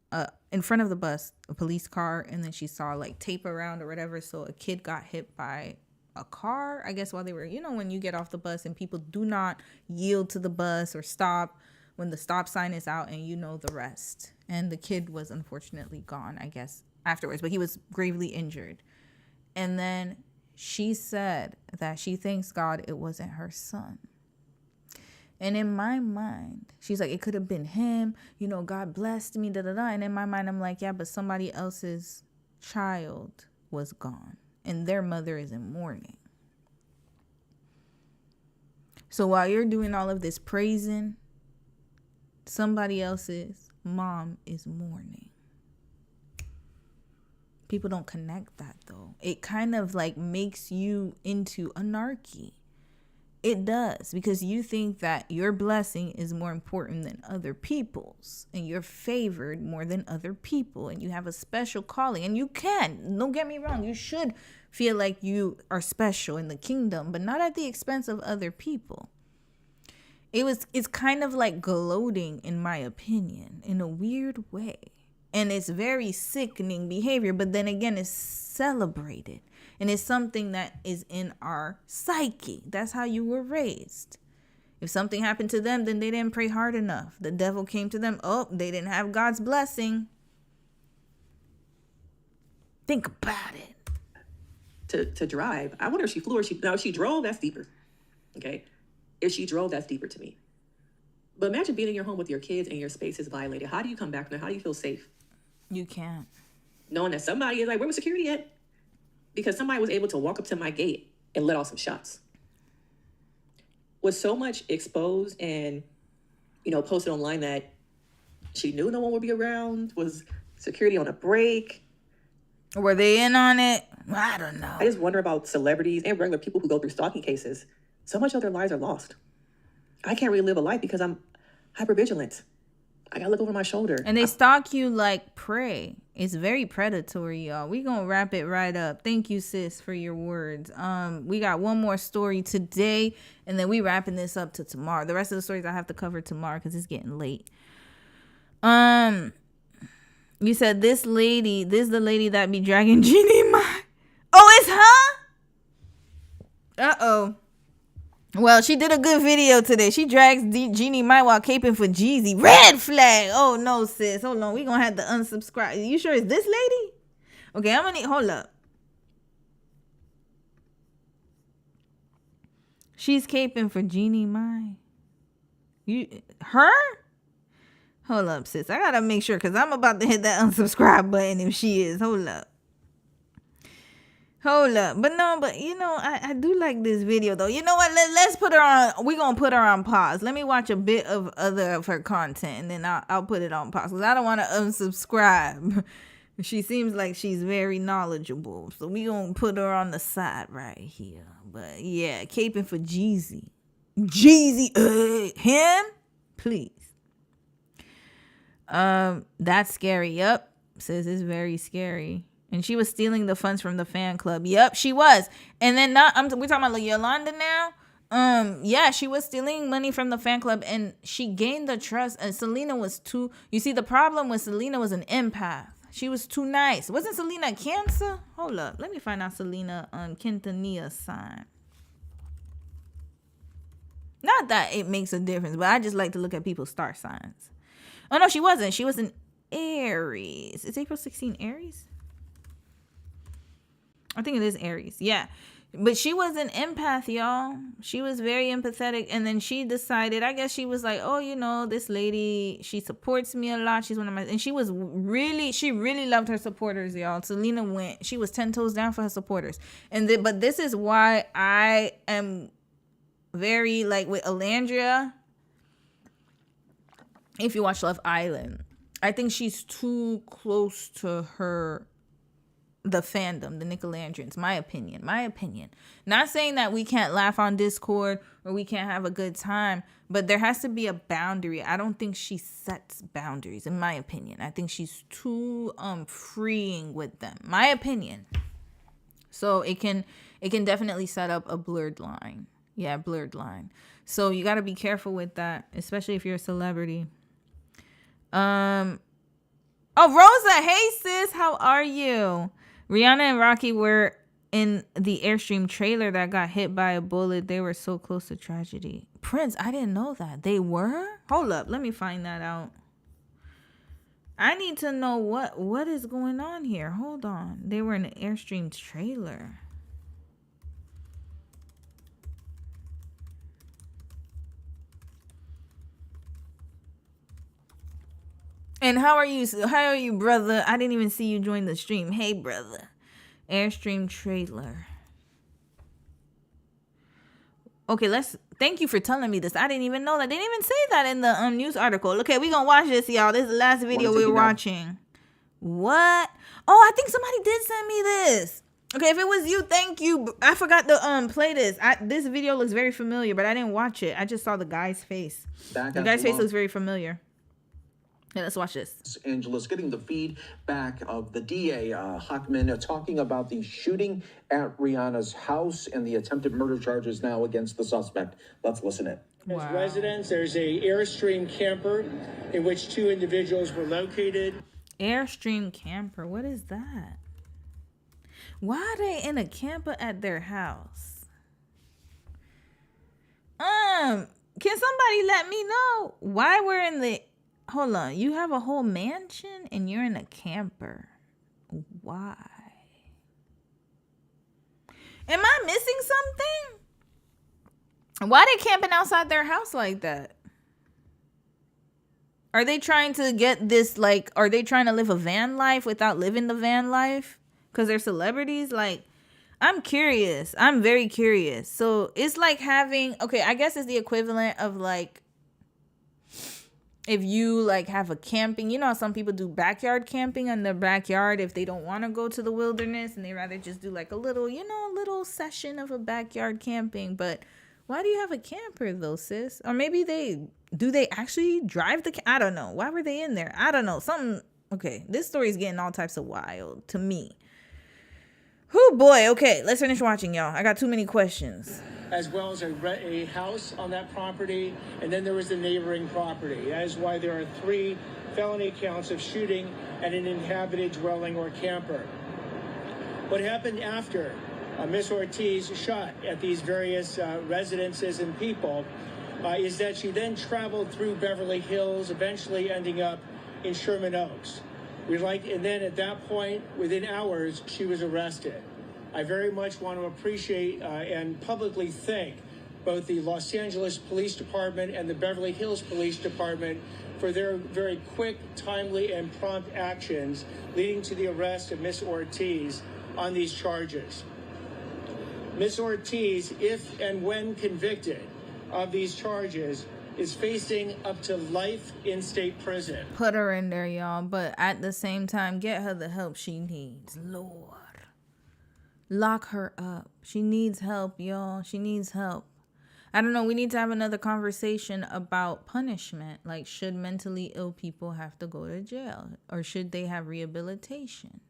in front of the bus, a police car. And then she saw tape around or whatever. So a kid got hit by a car, I guess, while they were, when you get off the bus and people do not yield to the bus or stop when the stop sign is out, and the rest. And the kid was unfortunately gone, I guess, afterwards, but he was gravely injured. And then she said that she thanks God it wasn't her son. And in my mind, she's like, it could have been him, God blessed me, da-da-da. And in my mind, I'm like, yeah, but somebody else's child was gone. And their mother is in mourning. So while you're doing all of this praising, somebody else's mom is mourning. People don't connect that, though. It kind of makes you into anarchy. It does, because you think that your blessing is more important than other people's, and you're favored more than other people, and you have a special calling, and you can. Don't get me wrong. You should feel like you are special in the kingdom, but not at the expense of other people. It's kind of like gloating, in my opinion, in a weird way. And it's very sickening behavior, but then again, it's celebrated. And it's something that is in our psyche. That's how you were raised. If something happened to them, then they didn't pray hard enough. The devil came to them. Oh, they didn't have God's blessing. Think about it. To drive, I wonder if she flew or if she drove, that's deeper. Okay? If she drove, that's deeper to me. But imagine being in your home with your kids and your space is violated. How do you come back from that? How do you feel safe? You can't. Knowing that somebody is where was security at? Because somebody was able to walk up to my gate and let off some shots. Was so much exposed and, posted online that she knew no one would be around. Was security on a break? Were they in on it? I don't know. I just wonder about celebrities and regular people who go through stalking cases. So much of their lives are lost. I can't really live a life because I'm hypervigilant. I gotta look over my shoulder. And they stalk you like prey. It's very predatory, y'all. We gonna wrap it right up. Thank you, sis, for your words. We got one more story today, and then we wrapping this up to tomorrow. The rest of the stories I have to cover tomorrow because it's getting late. You said this is the lady that be dragging Jeannie. Oh, it's her? Uh-oh. Well, she did a good video today. She drags Jeannie Mai while caping for Jeezy. Red flag. Oh, no, sis. Hold on. We gonna have to unsubscribe. You sure it's this lady? Okay, I'm gonna need... Hold up. She's caping for Jeannie Mai. Her? Hold up, sis. I gotta make sure because I'm about to hit that unsubscribe button if she is. Hold up. But you know, I do like this video though. You know what? Let's put her on. We're gonna put her on pause. Let me watch a bit of other of her content and then I'll put it on pause because I don't want to unsubscribe. She seems like she's very knowledgeable, so we gonna put her on the side right here. But yeah, caping for Jeezy, him, please. That's scary. Yep, says it's very scary. And she was stealing the funds from the fan club. Yep, she was. And then we're talking about like Yolanda now. Yeah, she was stealing money from the fan club and she gained the trust. And Selena was too. You see, the problem with Selena was an empath. She was too nice. Wasn't Selena a Cancer? Hold up, let me find out Selena Quintanilla sign. Not that it makes a difference, but I just like to look at people's star signs. Oh no, she wasn't. She was an Aries. Is April 16 Aries? I think it is Aries. Yeah. But she was an empath, y'all. She was very empathetic. And then she decided, I guess she was like, oh, you know, this lady, she supports me a lot. She's one of my, and she really loved her supporters, y'all. Selena she was 10 toes down for her supporters. But this is why I am very like with Alandria. If you watch Love Island, I think she's too close to the fandom, the Nicolandrians. My opinion. Not saying that we can't laugh on Discord or we can't have a good time, but there has to be a boundary. I don't think she sets boundaries, in my opinion. I think she's too freeing with them. My opinion. So it can definitely set up a blurred line. Yeah, blurred line. So you got to be careful with that, especially if you're a celebrity. Oh, Rosa, hey sis, how are you? Rihanna and Rocky were in the Airstream trailer that got hit by a bullet. They were so close to tragedy. Prince, I didn't know that. They were? Hold up, let me find that out. I need to know what is going on here. Hold on. They were in an Airstream trailer. And how are you, brother? I didn't even see you join the stream. Hey, brother. Airstream trailer. Okay, thank you for telling me this. I didn't even know that. They didn't even say that in the news article. Okay, we gonna watch this, y'all. This is the last video we're watching. What? Oh, I think somebody did send me this. Okay, if it was you, thank you. I forgot to play this. This video looks very familiar, but I didn't watch it. I just saw the guy's face. The guy's face looks very familiar. Yeah, let's watch this. Los Angeles, getting the feedback of the DA, Hockman, talking about the shooting at Rihanna's house and the attempted murder charges now against the suspect. Let's listen in. Wow. As residents, there's a Airstream camper in which 2 individuals were located. Airstream camper, what is that? Why are they in a camper at their house? Can somebody let me know why we're in the... Hold on, you have a whole mansion and you're in a camper. Why? Am I missing something? Why are they camping outside their house like that? Are they trying to get this, like, are they trying to live a van life without living the van life? Because they're celebrities? Like, I'm curious. I'm very curious. So it's like having, okay, I guess it's the equivalent of like, if you like have a camping, you know how some people do backyard camping in their backyard if they don't want to go to the wilderness and they rather just do like a little, you know, a little session of a backyard camping. But why do you have a camper though, sis? Or maybe they actually drive I don't know. Why were they in there? I don't know. Okay, this story is getting all types of wild to me. Oh boy, okay, let's finish watching, y'all. I got too many questions. As well as a house on that property, and then there was the neighboring property. That is why there are 3 felony counts of shooting at an inhabited dwelling or camper. What happened after Ms. Ortiz shot at these various residences and people is that she then traveled through Beverly Hills, eventually ending up in Sherman Oaks. And then at that point, within hours, she was arrested. I very much want to appreciate and publicly thank both the Los Angeles Police Department and the Beverly Hills Police Department for their very quick, timely, and prompt actions leading to the arrest of Ms. Ortiz on these charges. Ms. Ortiz, if and when convicted of these charges, is facing up to life in state prison. Put her in there, y'all. But at the same time, get her the help she needs. Lord. Lock her up. She needs help, y'all. She needs help. I don't know. We need to have another conversation about punishment. Like, should mentally ill people have to go to jail? Or should they have rehabilitation?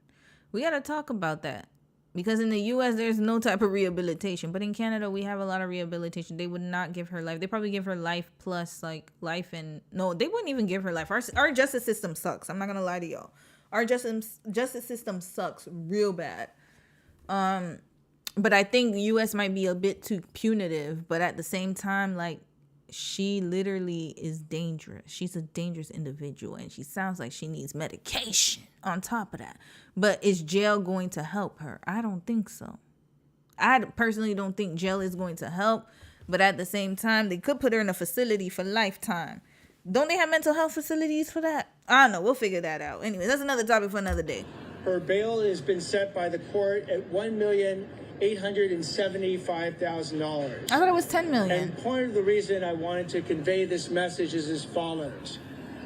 We got to talk about that. Because in the U.S., there's no type of rehabilitation. But in Canada, we have a lot of rehabilitation. They would not give her life. They probably give her life plus, like, life and... No, they wouldn't even give her life. Our justice system sucks. I'm not going to lie to y'all. Our justice system sucks real bad. But I think the U.S. might be a bit too punitive. But at the same time, like, she literally is dangerous. She's a dangerous individual. And she sounds like she needs medication on top of that. But is jail going to help her? I don't think so. I personally don't think jail is going to help. But at the same time, they could put her in a facility for lifetime. Don't they have mental health facilities for that? I don't know. We'll figure that out. Anyway, that's another topic for another day. Her bail has been set by the court at $1,875,000. I thought it was $10 million. And part of the reason I wanted to convey this message is as follows.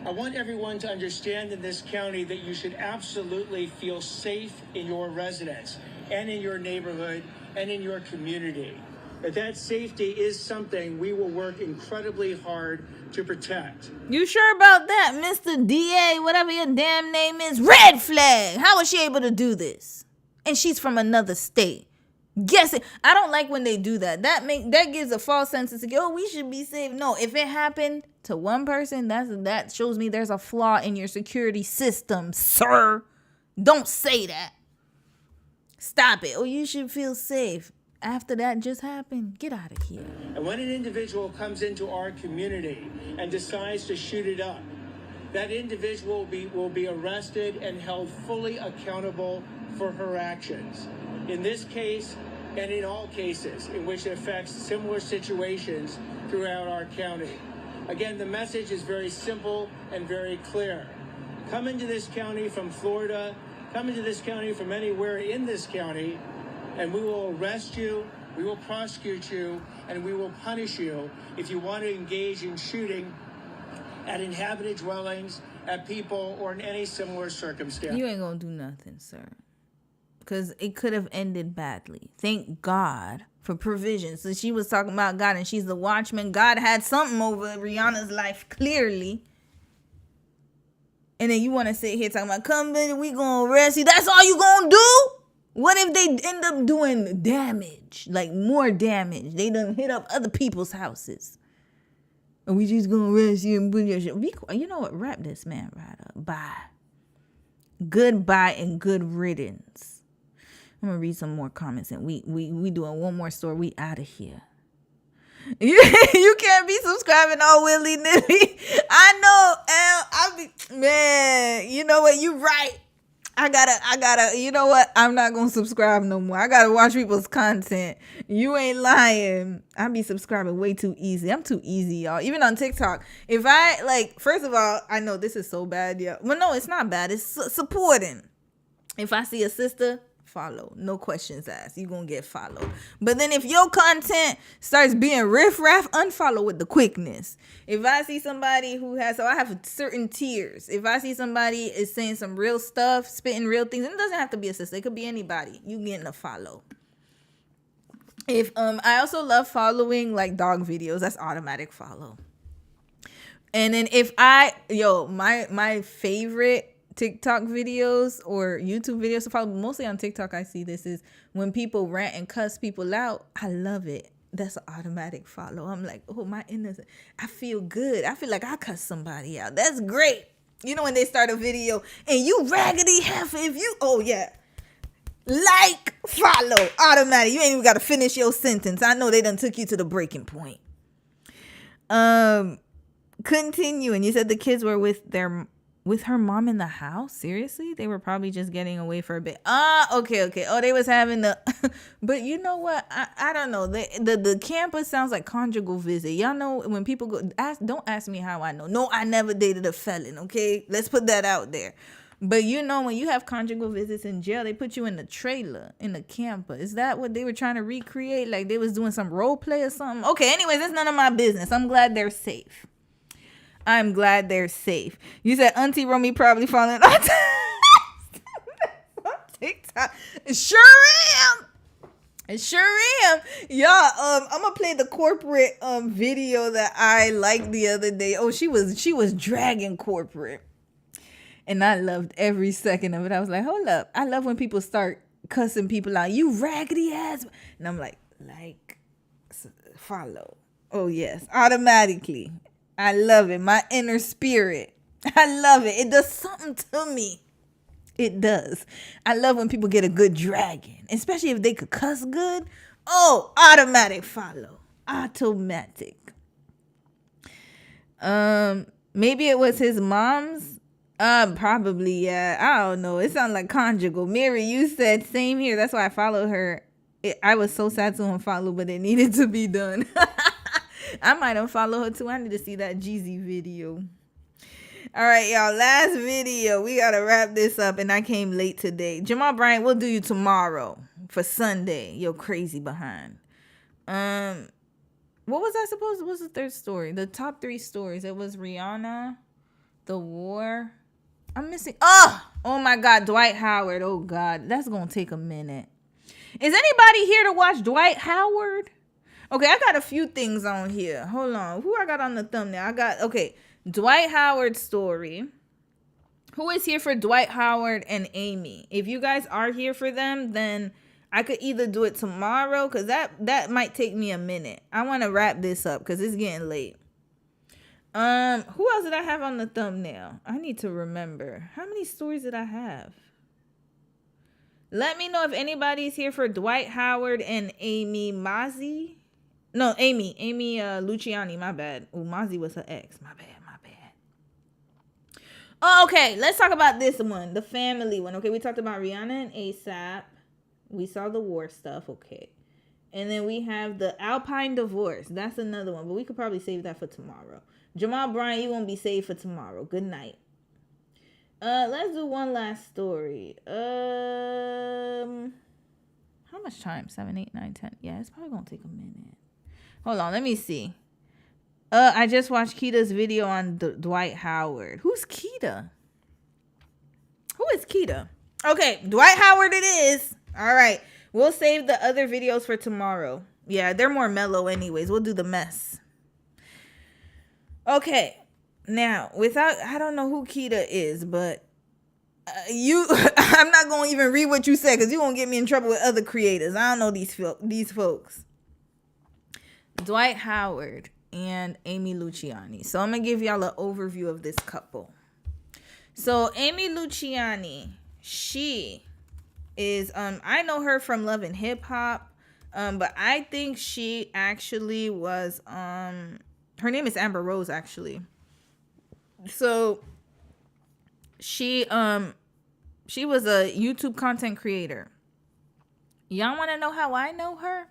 I want everyone to understand in this county that you should absolutely feel safe in your residence and in your neighborhood and in your community. That safety is something we will work incredibly hard to protect. You sure about that, Mr. DA, whatever your damn name is? Red flag. How was she able to do this? And she's from another state. Guess it. I don't like when they do that. That gives a false sense of security. Oh, we should be safe. No, if it happened to one person, that shows me there's a flaw in your security system, sir. Don't say that. Stop it. Oh, you should feel safe. After that just happened, get out of here. And when an individual comes into our community and decides to shoot it up, that individual will be arrested and held fully accountable for her actions. In this case, and in all cases in which it affects similar situations throughout our county. Again, the message is very simple and very clear. Come into this county from Florida, come into this county from anywhere in this county, and we will arrest you, we will prosecute you, and we will punish you if you want to engage in shooting at inhabited dwellings, at people, or in any similar circumstance. You ain't gonna do nothing, sir. Because it could have ended badly. Thank God for provision. So she was talking about God and she's the watchman. God had something over Rihanna's life, clearly. And then you want to sit here talking about, come in, we gonna arrest you. That's all you gonna do? What if they end up doing damage? Like more damage. They done hit up other people's houses. And we just gonna arrest you and put your shit. You know what? Wrap this man right up. Bye. Goodbye and good riddance. I'm gonna read some more comments and we doing one more story. We out of here. You can't be subscribing all willy-nilly. I know, man, you know what? You right. I gotta, you know what? I'm not gonna subscribe no more. I gotta watch people's content. You ain't lying. I be subscribing way too easy. I'm too easy, y'all. Even on TikTok. If I, first of all, I know this is so bad, yeah. Well, no, it's not bad. It's supporting. If I see a sister, follow. No questions asked. You gonna get followed. But then if your content starts being riff-raff, unfollow with the quickness. If I see somebody who has, so I have certain tiers. If I see somebody is saying some real stuff, spitting real things, and it doesn't have to be a sister. It could be anybody. You getting a follow. If I also love following like dog videos. That's automatic follow. And then if my favorite TikTok videos or YouTube videos, so probably mostly on TikTok I see this, is when people rant and cuss people out. I love it. That's an automatic follow. I'm like, oh, my innocent. I feel good. I feel like I cuss somebody out. That's great. You know when they start a video and you raggedy heifer, if you, oh yeah. Like, follow, automatic. You ain't even got to finish your sentence. I know they done took you to the breaking point. Continuing, you said the kids were with her mom in the house. Seriously? They were probably just getting away for a bit. Okay. Oh, they was having the but you know what? I don't know. The campus sounds like conjugal visit. Y'all know when people go don't ask me how I know. No, I never dated a felon, okay? Let's put that out there. But you know, when you have conjugal visits in jail, they put you in the trailer, in the camper. Is that what they were trying to recreate? Like they was doing some role play or something? Okay, anyways, that's none of my business. I'm glad they're safe. I'm glad they're safe. You said Auntie Romy probably falling on TikTok. Sure am. Y'all, I'm gonna play the corporate video that I liked the other day. Oh, she was dragging corporate. And I loved every second of it. I was like, hold up. I love when people start cussing people out. You raggedy ass. And I'm like, follow. Oh, yes. Automatically. I love it. My inner spirit. I love it. It does something to me. It does. I love when people get a good dragging, especially if they could cuss good. Oh, automatic follow. Automatic. Maybe it was his mom's. Probably, yeah. I don't know. It sounds like conjugal. Mary, you said same here. That's why I followed her. I was so sad to unfollow, but it needed to be done. I might unfollow her too. I need to see that Jeezy video. All right, y'all. Last video. We got to wrap this up, and I came late today. Jamal Bryant, we'll do you tomorrow for Sunday. You're crazy behind. What was I supposed to? What's the third story? The top 3 stories. It was Rihanna, the war. I'm missing. Oh my God. Dwight Howard. Oh, God. That's going to take a minute. Is anybody here to watch Dwight Howard? Okay, I got a few things on here. Hold on. Who I got on the thumbnail? Dwight Howard's story. Who is here for Dwight Howard and Amy? If you guys are here for them, then I could either do it tomorrow, because that might take me a minute. I want to wrap this up because it's getting late. Who else did I have on the thumbnail? I need to remember. How many stories did I have? Let me know if anybody's here for Dwight Howard and Amy Luciani, my bad. Oh, Mozzie was her ex. My bad. Oh, okay, let's talk about this one, the family one. Okay, we talked about Rihanna and ASAP. We saw the war stuff, okay. And then we have the Alpine divorce. That's another one, but we could probably save that for tomorrow. Jamal Bryant, you won't be saved for tomorrow. Good night. Let's do one last story. How much time? 7, 8, 9, 10. Yeah, it's probably gonna take a minute. Hold on, let me see. I just watched Keita's video on Dwight Howard. Who's Keita? Who is Keita? Okay, Dwight Howard it is. All right, we'll save the other videos for tomorrow. Yeah, they're more mellow anyways. We'll do the mess. Okay, now, I don't know who Keita is, but I'm not going to even read what you said because you won't get me in trouble with other creators. I don't know these folks. Dwight Howard and Amy Luciani. So I'm going to give y'all an overview of this couple. So Amy Luciani, she is, I know her from Love and Hip Hop, but I think she actually was, her name is Amber Rose, actually. So she was a YouTube content creator. Y'all want to know how I know her?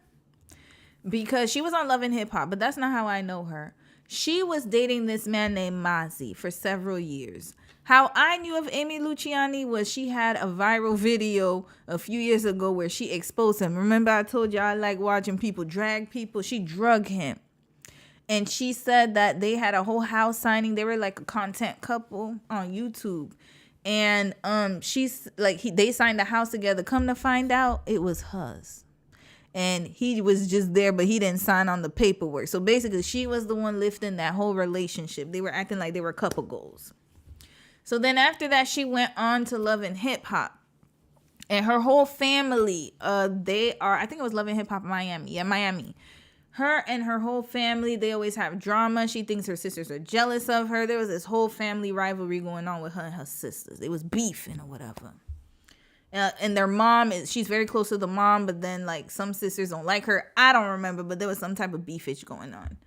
Because she was on Love and Hip Hop, but that's not how I know her. She was dating this man named Mozzie for several years. How I knew of Amy Luciani was she had a viral video a few years ago where she exposed him. Remember I told you I like watching people drag people? She drug him. And she said that they had a whole house signing. They were like a content couple on YouTube. And she's like, they signed the house together. Come to find out, it was hers. And he was just there, but he didn't sign on the paperwork. So basically, she was the one lifting that whole relationship. They were acting like they were couple goals. So then after that, she went on to Love and Hip Hop. And her whole family, they are, I think it was Love and Hip Hop Miami. Yeah, Miami. Her and her whole family, they always have drama. She thinks her sisters are jealous of her. There was this whole family rivalry going on with her and her sisters. It was beefing or whatever. And their mom she's very close to the mom, but then like some sisters don't like her. I don't remember, but there was some type of beefish going on.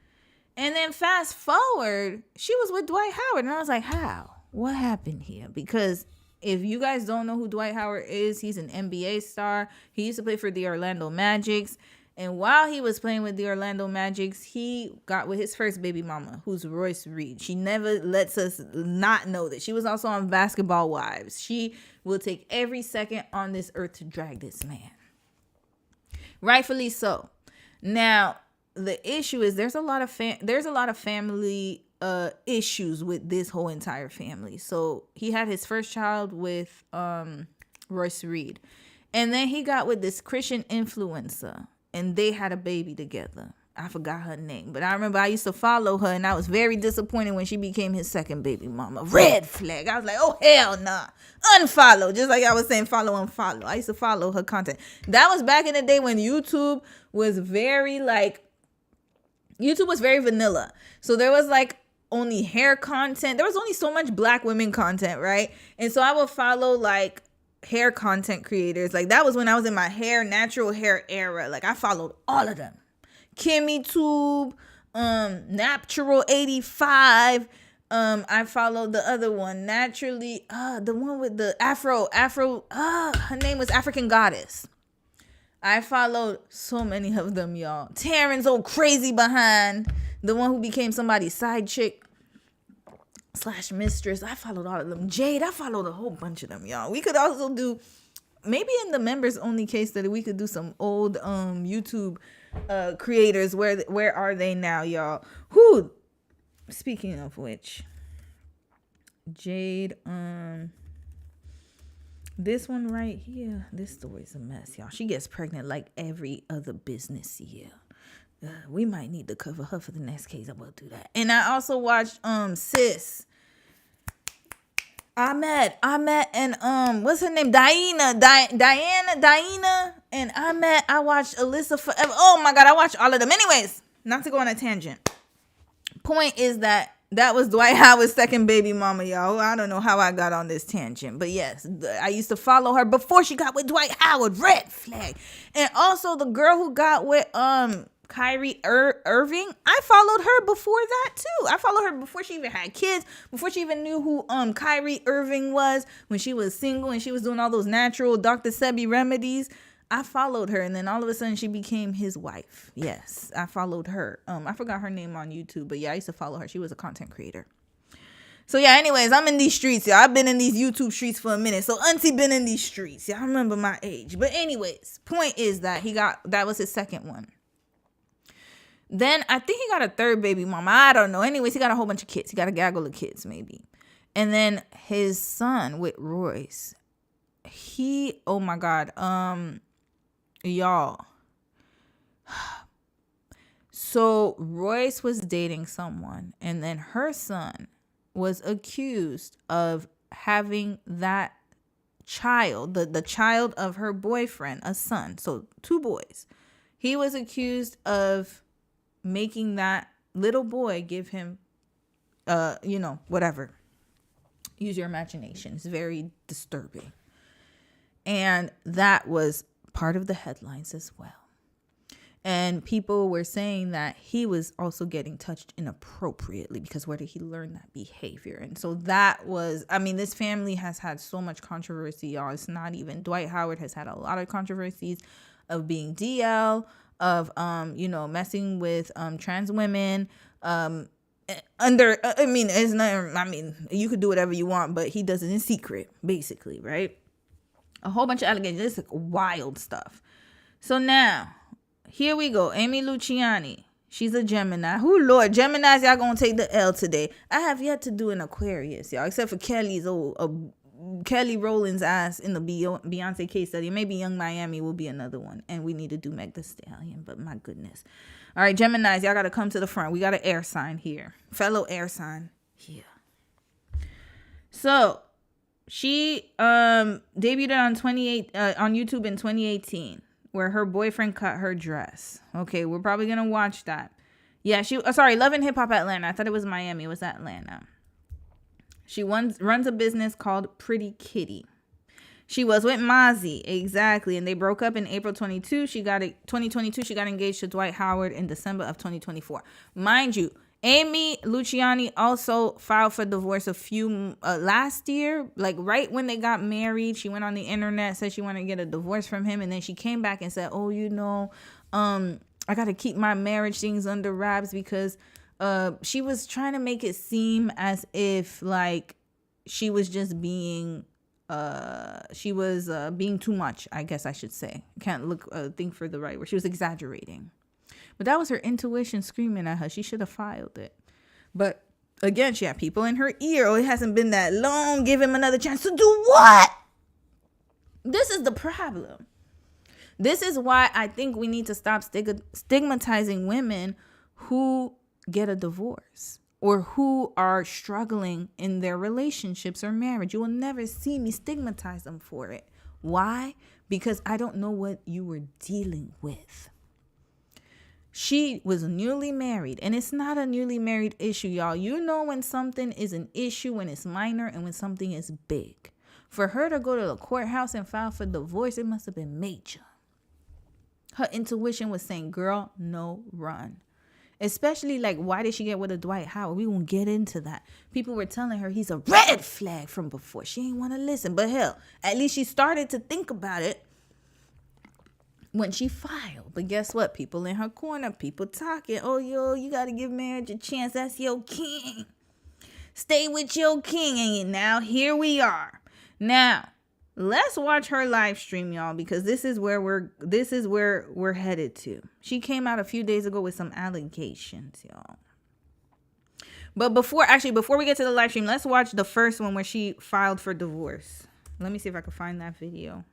And then fast forward, she was with Dwight Howard, and I was like, how? What happened here? Because if you guys don't know who Dwight Howard is, he's an NBA star. He used to play for the Orlando Magics. And while he was playing with the Orlando Magics, he got with his first baby mama, who's Royce Reed. She never lets us not know that. She was also on Basketball Wives. She will take every second on this earth to drag this man. Rightfully so. Now, the issue is there's a lot of family issues with this whole entire family. So he had his first child with Royce Reed. And then he got with this Christian influencer. And they had a baby together. I forgot her name. But I remember I used to follow her. And I was very disappointed when she became his second baby mama. Red flag. I was like, oh, hell nah. Unfollow. Just like I was saying, follow, unfollow. I used to follow her content. That was back in the day when YouTube was very vanilla. So there was like only hair content. There was only so much black women content, right? And so I would follow like hair content creators. Like that was when I was in my natural hair era. Like I followed all of them. Kimmy Tube, Natural 85. I followed the other one, Naturally, the one with the Afro, her name was African Goddess. I followed so many of them, y'all. Taryn's old crazy behind, the one who became somebody's side chick / mistress. I followed all of them. Jade, I followed a whole bunch of them, y'all. We could also do, maybe in the members only case that we could do some old YouTube creators. Where are they now, y'all? Who? Speaking of which, Jade, this one right here, this story's a mess, y'all. She gets pregnant like every other business year. We might need to cover her for the next case. I will do that. And I also watched Sis, Ahmed, and what's her name? Diana, and Ahmed. I watched Alyssa Forever. Oh my God, I watched all of them. Anyways, not to go on a tangent. Point is that was Dwight Howard's second baby mama, y'all. I don't know how I got on this tangent, but yes, I used to follow her before she got with Dwight Howard. Red flag. And also the girl who got with Kyrie Irving, I followed her before that too. I followed her before she even had kids, before she even knew who Kyrie Irving was, when she was single and she was doing all those natural Dr. Sebi remedies. I followed her, and then all of a sudden she became his wife. Yes, I followed her. I forgot her name on YouTube, but yeah, I used to follow her. She was a content creator. So yeah, anyways, I'm in these streets, y'all. I've been in these YouTube streets for a minute. So Auntie been in these streets. Y'all remember my age. But anyways, point is that that was his second one. Then I think he got a third baby mama. I don't know. Anyways, he got a whole bunch of kids. He got a gaggle of kids, maybe. And then his son with Royce, oh my God, y'all. So Royce was dating someone, and then her son was accused of having that child, the child of her boyfriend, a son. So 2 boys. He was accused of making that little boy give him, whatever. Use your imagination. It's very disturbing. And that was part of the headlines as well. And people were saying that he was also getting touched inappropriately, because where did he learn that behavior? And so that was, this family has had so much controversy, y'all. It's not even, Dwight Howard has had a lot of controversies of being DL, of, messing with trans women, it's not, you could do whatever you want, but he does it in secret, basically, right? A whole bunch of allegations. It's like wild stuff. So now, here we go. Amy Luciani. She's a Gemini. Lord, Geminis, y'all gonna take the L today. I have yet to do an Aquarius, y'all, except for Kelly Rowland's ass in the Beyonce case study. Maybe Young Miami will be another one. And we need to do Meg Thee Stallion, but my goodness. All right, Geminis, y'all gotta come to the front. We got an air sign here. Fellow air sign here. So, she debuted on YouTube in 2018, where her boyfriend cut her dress. Okay, we're probably gonna watch that. Yeah, Love and Hip Hop Atlanta. I thought it was Miami. It was Atlanta. She runs a business called Pretty Kitty. She was with Mozzie, exactly, and they broke up in April 2022. She got engaged to Dwight Howard in December of 2024. Mind you, Amy Luciani also filed for divorce last year, like right when they got married. She went on the internet, said she wanted to get a divorce from him, and then she came back and said, I got to keep my marriage things under wraps because she was trying to make it seem as if like she was just being being too much, I guess I should say. Can't think for the right word. She was exaggerating. But that was her intuition screaming at her. She should have filed it. But again, she had people in her ear. Oh, it hasn't been that long. Give him another chance to do what? This is the problem. This is why I think we need to stop stigmatizing women who get a divorce or who are struggling in their relationships or marriage. You will never see me stigmatize them for it. Why? Because I don't know what you were dealing with. She was newly married, and it's not a newly married issue, y'all. You know when something is an issue, when it's minor, and when something is big. For her to go to the courthouse and file for divorce, it must have been major. Her intuition was saying, girl, no, run. Especially, like, why did she get with a Dwight Howard? We won't get into that. People were telling her he's a red flag from before. She ain't want to listen. But hell, at least she started to think about it when she filed. But guess what? People in her corner, people talking. Oh, yo, you got to give marriage a chance. That's your king. Stay with your king. And now here we are. Now, let's watch her live stream, y'all, because this is where we're headed to. She came out a few days ago with some allegations, y'all. But before we get to the live stream, let's watch the first one where she filed for divorce. Let me see if I can find that video.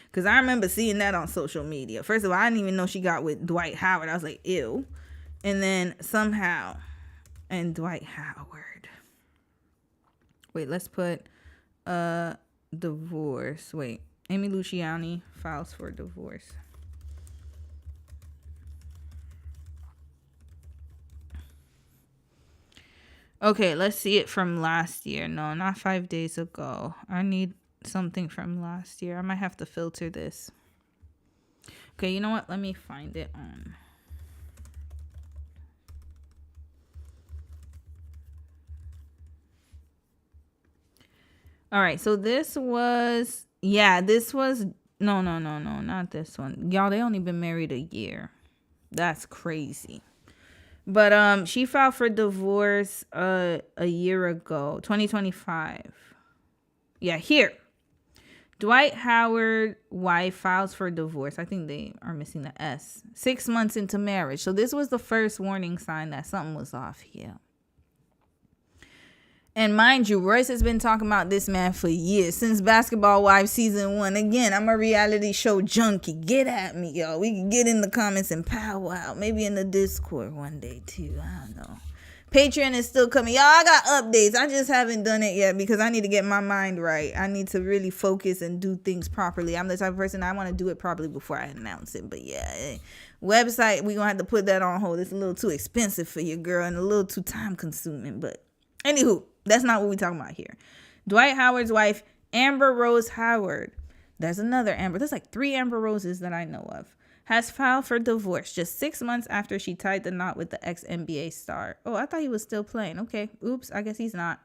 Because I remember seeing that on social media. First of all, I didn't even know she got with Dwight Howard. I was like, ew. And then somehow, and Dwight Howard. Wait, let's put divorce. Wait, Amy Luciani files for divorce. Okay, let's see it from last year. No, not 5 days ago. I need something from last year. I might have to filter this. Okay, you know what? Let me find it on. All right, so this was not this one. Y'all, they only been married a year. That's crazy. But she filed for divorce a year ago, 2025. Yeah, here. Dwight Howard wife files for divorce. I think they are missing the S. 6 months into marriage. So this was the first warning sign that something was off here. And mind you, Royce has been talking about this man for years, since Basketball Wives season 1. Again, I'm a reality show junkie. Get at me, y'all. We can get in the comments and powwow. Maybe in the Discord one day, too. I don't know. Patreon is still coming. Y'all, I got updates. I just haven't done it yet because I need to get my mind right. I need to really focus and do things properly. I'm the type of person, I want to do it properly before I announce it. But yeah, website, we're going to have to put that on hold. It's a little too expensive for you, girl, and a little too time consuming. But anywho, that's not what we're talking about here. Dwight Howard's wife, Amber Rose Howard. There's another Amber. There's like 3 Amber Roses that I know of. Has filed for divorce just 6 months after she tied the knot with the ex-NBA star. Oh, I thought he was still playing. Okay. Oops. I guess he's not.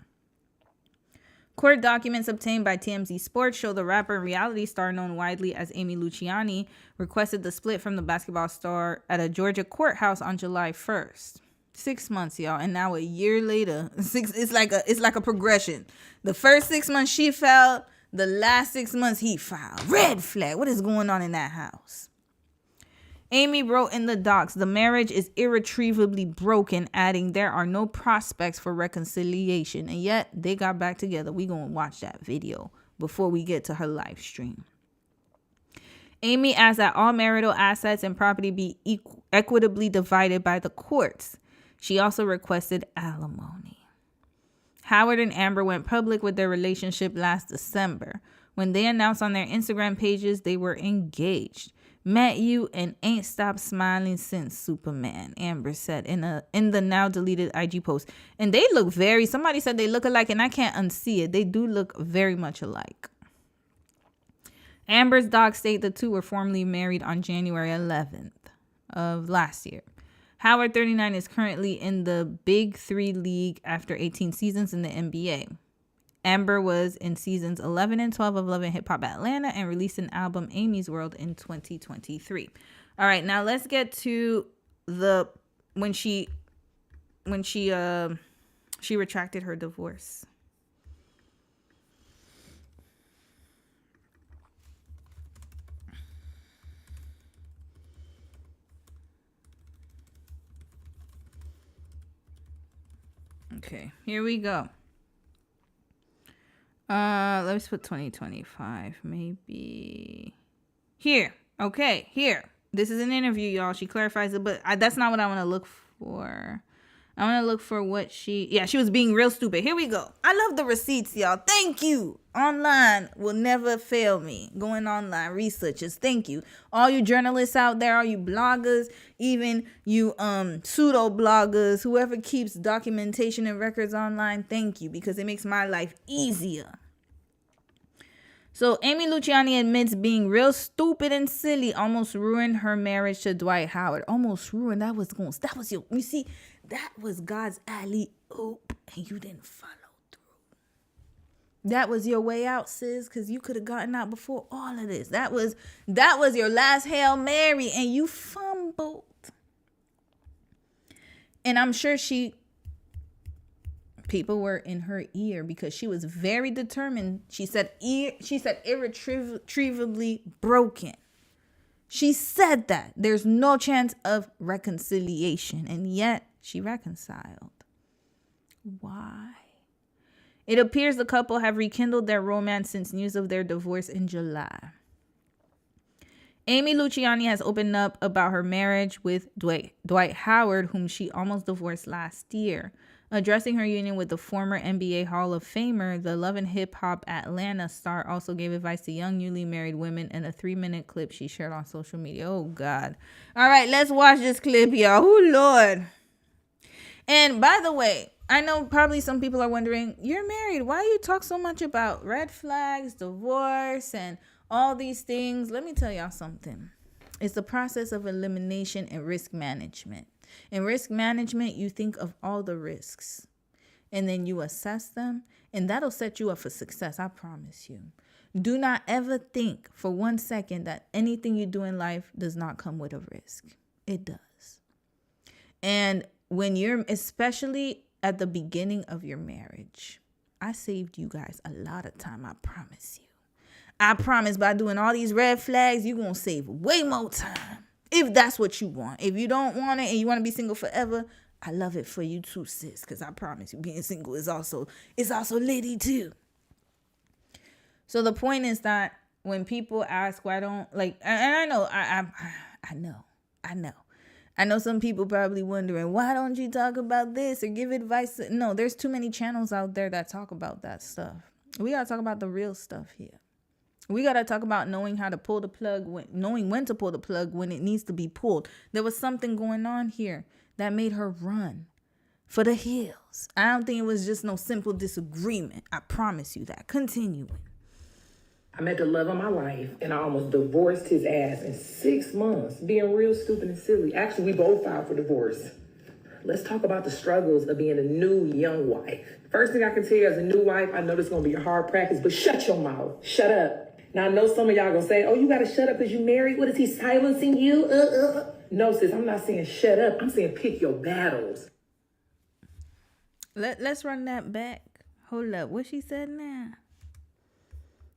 Court documents obtained by TMZ Sports show the rapper and reality star known widely as Amy Luciani requested the split from the basketball star at a Georgia courthouse on July 1st. 6 months, y'all, and now a year later, it's like a progression. The first 6 months she filed, the last 6 months he filed. Red flag. What is going on in that house? Amy wrote in the docs, the marriage is irretrievably broken, adding there are no prospects for reconciliation. And yet they got back together. We gonna watch that video before we get to her live stream. Amy asked that all marital assets and property be equitably divided by the courts. She also requested alimony. Howard and Amber went public with their relationship last December. When they announced on their Instagram pages they were engaged. Met you and ain't stopped smiling since Superman, Amber said in the now deleted IG post. And they look somebody said they look alike, and I can't unsee it. They do look very much alike. Amber's docs state the two were formally married on January 11th of last year. Howard, 39, is currently in the Big Three League after 18 seasons in the NBA. Amber was in seasons 11 and 12 of Love and Hip Hop Atlanta and released an album, Amy's World, in 2023. All right, now let's get to the when she retracted her divorce. Okay, here we go. Let's put 2025, maybe here. Okay, here. This is an interview, y'all. She clarifies it, but that's not what I want to look for. I want to look for what she was being real stupid. Here we go. I love the receipts, y'all. Thank you. Online will never fail me. Going online, researchers, thank you. All you journalists out there, all you bloggers, even you pseudo bloggers, whoever keeps documentation and records online, thank you, because it makes my life easier. So Amy Luciani admits being real stupid and silly almost ruined her marriage to Dwight Howard. Almost ruined. That was God's alley-oop, and you didn't follow through. That was your way out, sis, because you could have gotten out before all of this. That was your last Hail Mary, and you fumbled. And I'm sure people were in her ear because she was very determined. She said irretrievably broken. She said that there's no chance of reconciliation, and yet she reconciled. Why? It appears the couple have rekindled their romance since news of their divorce in July. Amy Luciani has opened up about her marriage with Dwight Howard, whom she almost divorced last year. Addressing her union with the former NBA Hall of Famer, the Love and Hip Hop Atlanta star also gave advice to young newly married women in a 3-minute clip she shared on social media. Oh, God. All right, let's watch this clip, y'all. Oh, Lord. And by the way, I know probably some people are wondering, you're married. Why do you talk so much about red flags, divorce, and all these things? Let me tell y'all something. It's the process of elimination and risk management. In risk management, you think of all the risks and then you assess them, and that'll set you up for success. I promise you. Do not ever think for 1 second that anything you do in life does not come with a risk. It does. And when you're, especially at the beginning of your marriage, I saved you guys a lot of time. I promise you. I promise by doing all these red flags, you're going to save way more time. If that's what you want. If you don't want it and you want to be single forever, I love it for you too, sis. Because I promise you, being single is also litty too. So the point is that when people ask why don't, like, and I know. I know some people probably wondering, why don't you talk about this or give advice? No, there's too many channels out there that talk about that stuff. We got to talk about the real stuff here. We got to talk about knowing how to pull the plug, knowing when to pull the plug when it needs to be pulled. There was something going on here that made her run for the hills. I don't think it was just no simple disagreement. I promise you that. Continuing. I met the love of my life, and I almost divorced his ass in 6 months, being real stupid and silly. Actually, we both filed for divorce. Let's talk about the struggles of being a new young wife. First thing I can tell you as a new wife, I know this is going to be a hard practice, but shut your mouth. Shut up. Now, I know some of y'all gonna say, oh, you gotta shut up because you married. What is he silencing you? No, sis, I'm not saying shut up. I'm saying pick your battles. Let's run that back. Hold up. What she said now?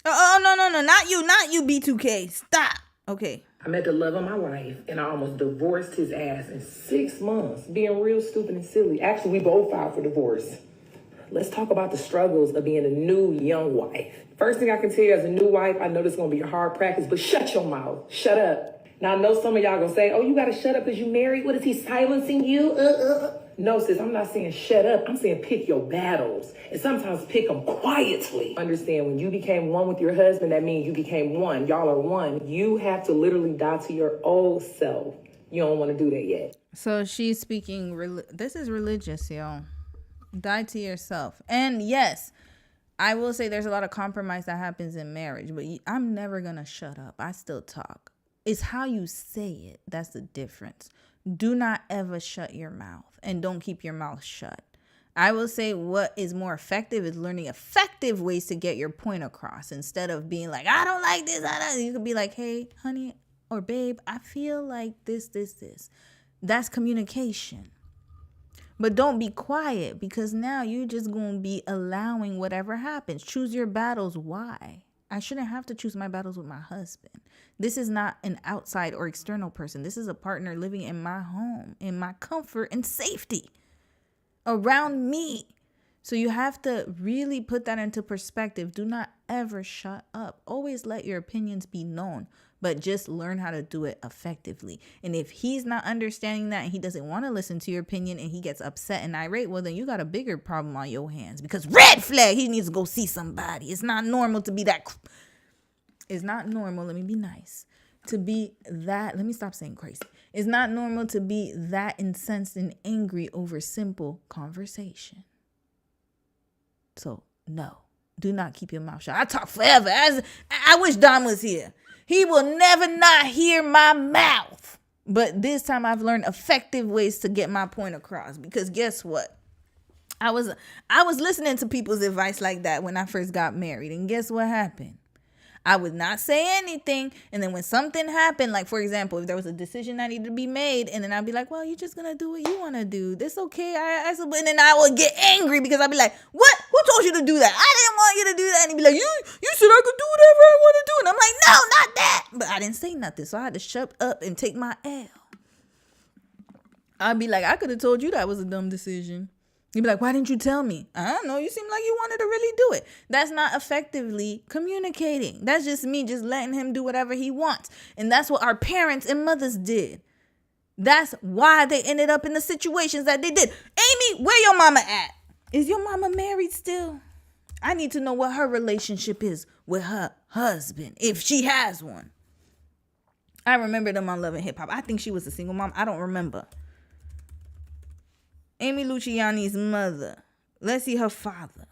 Oh, no. Not you, B2K. Stop. Okay. I met the love of my life, and I almost divorced his ass in 6 months, being real stupid and silly. Actually, we both filed for divorce. Let's talk about the struggles of being a new young wife. First thing I can tell you as a new wife, I know this is going to be a hard practice, but shut your mouth. Shut up. Now, I know some of y'all going to say, oh, you got to shut up because you married. What is he silencing you? No, sis, I'm not saying shut up. I'm saying pick your battles. And sometimes pick them quietly. Understand, when you became one with your husband, that means you became one. Y'all are one. You have to literally die to your old self. You don't want to do that yet. So she's speaking, this is religious, y'all. Die to yourself. And yes, I will say there's a lot of compromise that happens in marriage, but I'm never going to shut up. I still talk. It's how you say it. That's the difference. Do not ever shut your mouth, and don't keep your mouth shut. I will say what is more effective is learning effective ways to get your point across instead of being like, I don't like this. You could be like, hey, honey, or babe, I feel like this. That's communication. But don't be quiet, because now you're just going to be allowing whatever happens. Choose your battles. Why? I shouldn't have to choose my battles with my husband. This is not an outside or external person. This is a partner living in my home, in my comfort and safety around me. So you have to really put that into perspective. Do not ever shut up. Always let your opinions be known, but just learn how to do it effectively. And if he's not understanding that and he doesn't want to listen to your opinion and he gets upset and irate, well, then you got a bigger problem on your hands, because red flag, he needs to go see somebody. It's not normal to be that. It's not normal. Let me be nice. To be that. Let me stop saying crazy. It's not normal to be that incensed and angry over simple conversation. So, no, do not keep your mouth shut. I talk forever. I wish Don was here. He will never not hear my mouth. But this time I've learned effective ways to get my point across, because guess what? I was listening to people's advice like that when I first got married. And guess what happened? I would not say anything. And then when something happened, like, for example, if there was a decision that needed to be made, and then I'd be like, well, you're just going to do what you want to do. That's okay. And then I would get angry because I'd be like, what? Who told you to do that? I didn't want you to do that. And he'd be like, you said I could do whatever I want to do. And I'm like, no, not that. But I didn't say nothing. So I had to shut up and take my L. I'd be like, I could have told you that was a dumb decision. You'd be like, why didn't you tell me? I don't know. You seem like you wanted to really do it. That's not effectively communicating. That's just me just letting him do whatever he wants. And that's what our parents and mothers did. That's why they ended up in the situations that they did. Amy, where your mama at? Is your mama married still? I need to know what her relationship is with her husband, if she has one. I remember them on Love and Hip Hop. I think she was a single mom. I don't remember. Amy Luciani's mother. Let's see her father.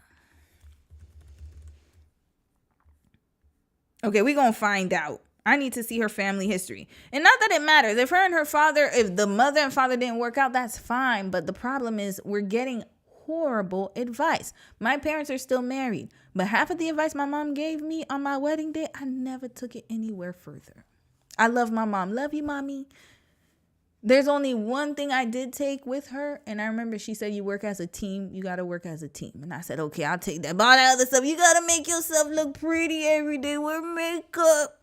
Okay, we're going to find out. I need to see her family history. And not that it matters. If her and her father, if the mother and father didn't work out, that's fine. But the problem is we're getting horrible advice. My parents are still married. But half of the advice my mom gave me on my wedding day, I never took it anywhere further. I love my mom. Love you, mommy. There's only one thing I did take with her, and I remember she said, you work as a team, you got to work as a team. And I said, okay, I'll take that. But all that other stuff, you got to make yourself look pretty every day with makeup.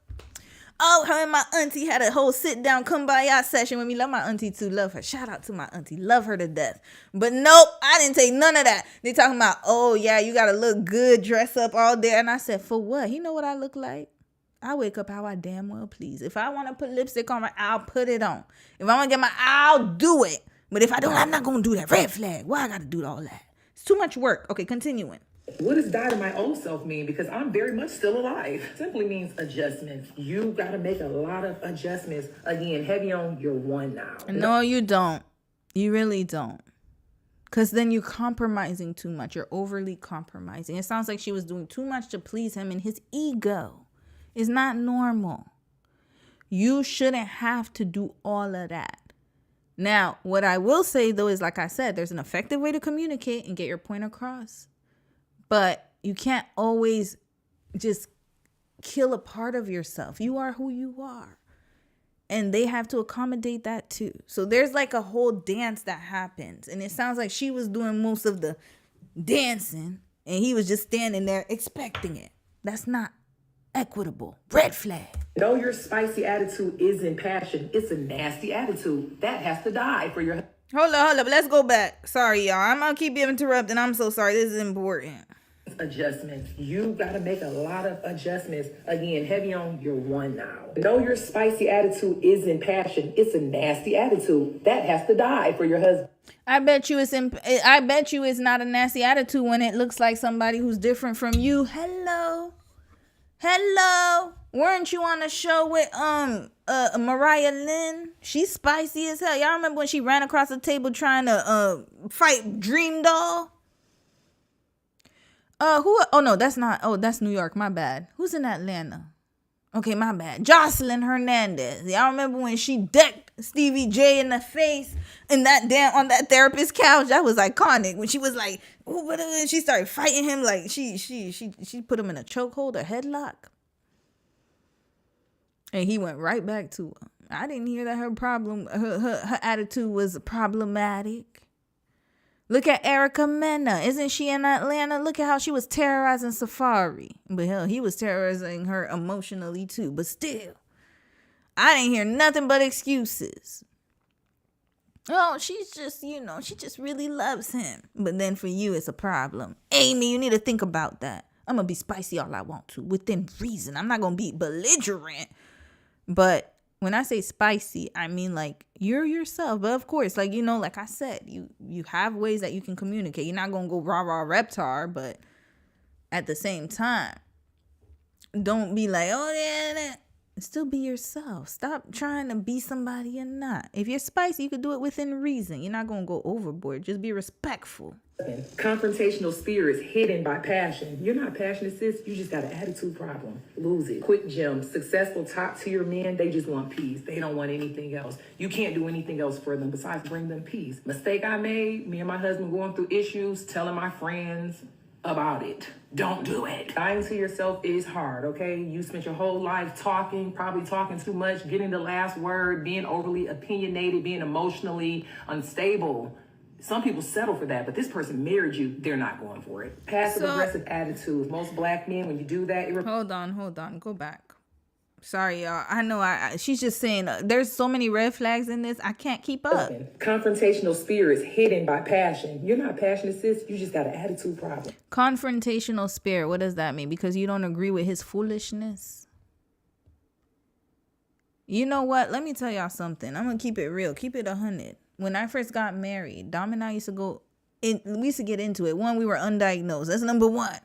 Oh, her and my auntie had a whole sit-down kumbaya session with me. Love my auntie too. Love her. Shout out to my auntie. Love her to death. But nope, I didn't take none of that. They talking about, oh, yeah, you got to look good, dress up all day. And I said, for what? You know what I look like? I wake up how I damn well please. If I want to put lipstick on, I'll put it on. If I want to get I'll do it. But if I don't, I'm not going to do that. Red flag. Why I got to do all that? It's too much work. Okay, continuing. What does die to my old self mean? Because I'm very much still alive. Simply means adjustments. You got to make a lot of adjustments. Again, heavy on your one now. No, you don't. You really don't. Because then you're compromising too much. You're overly compromising. It sounds like she was doing too much to please him and his ego. It's not normal. You shouldn't have to do all of that. Now, what I will say, though, is like I said, there's an effective way to communicate and get your point across. But you can't always just kill a part of yourself. You are who you are. And they have to accommodate that, too. So there's like a whole dance that happens. And it sounds like she was doing most of the dancing and he was just standing there expecting it. That's not equitable. Red flag. No, your spicy attitude isn't passion. It's a nasty attitude. That has to die for your... Hold up. Let's go back. Sorry, y'all. I'm going to keep you interrupting. I'm so sorry. This is important. Adjustments. You got to make a lot of adjustments. Again, heavy on your one now. No, your spicy attitude isn't passion. It's a nasty attitude. That has to die for your husband. I bet you it's not a nasty attitude when it looks like somebody who's different from you. Hello. Weren't you on a show with Mariah Lynn? She's spicy as hell. Y'all remember when she ran across the table trying to fight Dream Doll? Who? Oh no, that's not. Oh, that's New York. My bad. Who's in Atlanta? Okay, my bad. Jocelyn Hernandez. Y'all remember when she decked Stevie J in the face in that on that therapist couch? That was iconic. When she was like, oh, she started fighting him like she put him in a chokehold, a headlock, and he went right back to her. I didn't hear that her attitude was problematic. Look at Erica Mena. Isn't she in Atlanta? Look at how she was terrorizing Safari. But hell, he was terrorizing her emotionally too. But still, I didn't hear nothing but excuses. Oh, she's just, she just really loves him. But then for you, it's a problem. Amy, you need to think about that. I'm going to be spicy all I want to, within reason. I'm not going to be belligerent. But when I say spicy, I mean like you're yourself. But of course, like, like I said, you have ways that you can communicate. You're not going to go rah-rah reptar, but at the same time, don't be like, oh, yeah. Still be yourself. Stop trying to be somebody you're not. If you're spicy, you can do it within reason. You're not going to go overboard. Just be respectful. Confrontational spirits hidden by passion. You're not passionate, sis. You just got an attitude problem. Lose it. Quick gems. Successful top tier men, they just want peace. They don't want anything else. You can't do anything else for them besides bring them peace. Mistake I made, me and my husband going through issues, telling my friends about it. Don't do it. Lying to yourself is hard, okay? You spent your whole life talking, probably talking too much, getting the last word, being overly opinionated, being emotionally unstable. Some people settle for that, but this person married you, they're not going for it. Passive-aggressive attitudes. Most black men, when you do that... Hold on. Go back. Sorry, y'all. I know she's just saying there's so many red flags in this. I can't keep up. Confrontational spirits hidden by passion. You're not passionate, sis. You just got an attitude problem. Confrontational spirit. What does that mean? Because you don't agree with his foolishness? You know what? Let me tell y'all something. I'm going to keep it real. Keep it 100. When I first got married, Dom and I used to we used to get into it. One, we were undiagnosed. That's number one.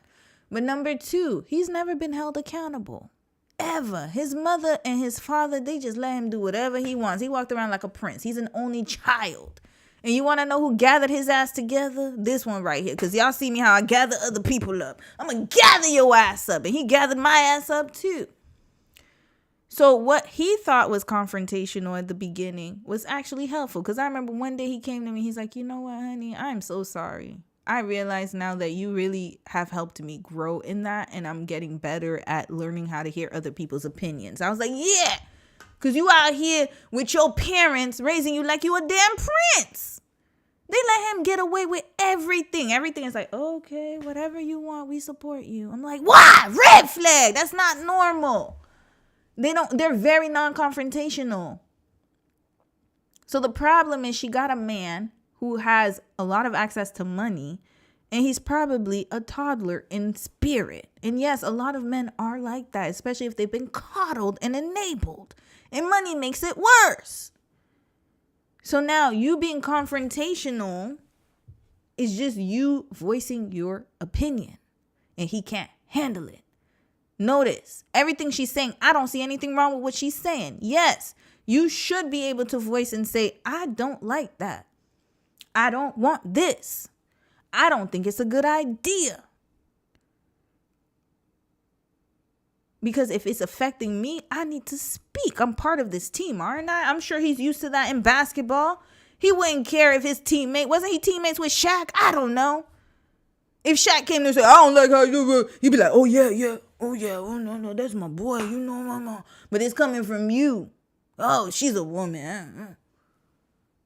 But number two, he's never been held accountable. Ever. His mother and his father, they just let him do whatever he wants. He walked around like a prince. He's an only child. And you want to know who gathered his ass together? This one right here. Because y'all see me how I gather other people up. I'm going to gather your ass up. And he gathered my ass up too. So what he thought was confrontational at the beginning was actually helpful. Because I remember one day he came to me. He's like, you know what, honey? I'm so sorry. I realize now that you really have helped me grow in that. And I'm getting better at learning how to hear other people's opinions. I was like, yeah. Because you out here with your parents raising you like you a damn prince. They let him get away with everything. Everything is like, okay, whatever you want, we support you. I'm like, why? Red flag. That's not normal. They're very non-confrontational. So the problem is she got a man who has a lot of access to money, and he's probably a toddler in spirit. And yes, a lot of men are like that, especially if they've been coddled and enabled. And money makes it worse. So now you being confrontational is just you voicing your opinion, and he can't handle it. Notice everything she's saying. I don't see anything wrong with what she's saying. Yes, you should be able to voice and say, I don't like that. I don't want this. I don't think it's a good idea. Because if it's affecting me, I need to speak. I'm part of this team, aren't I? I'm sure he's used to that in basketball. He wouldn't care if his teammate, wasn't he teammates with Shaq? I don't know. If Shaq came to and said, I don't like how you do, he'd be like, oh yeah. Oh no, that's my boy, mama. But it's coming from you. Oh, she's a woman.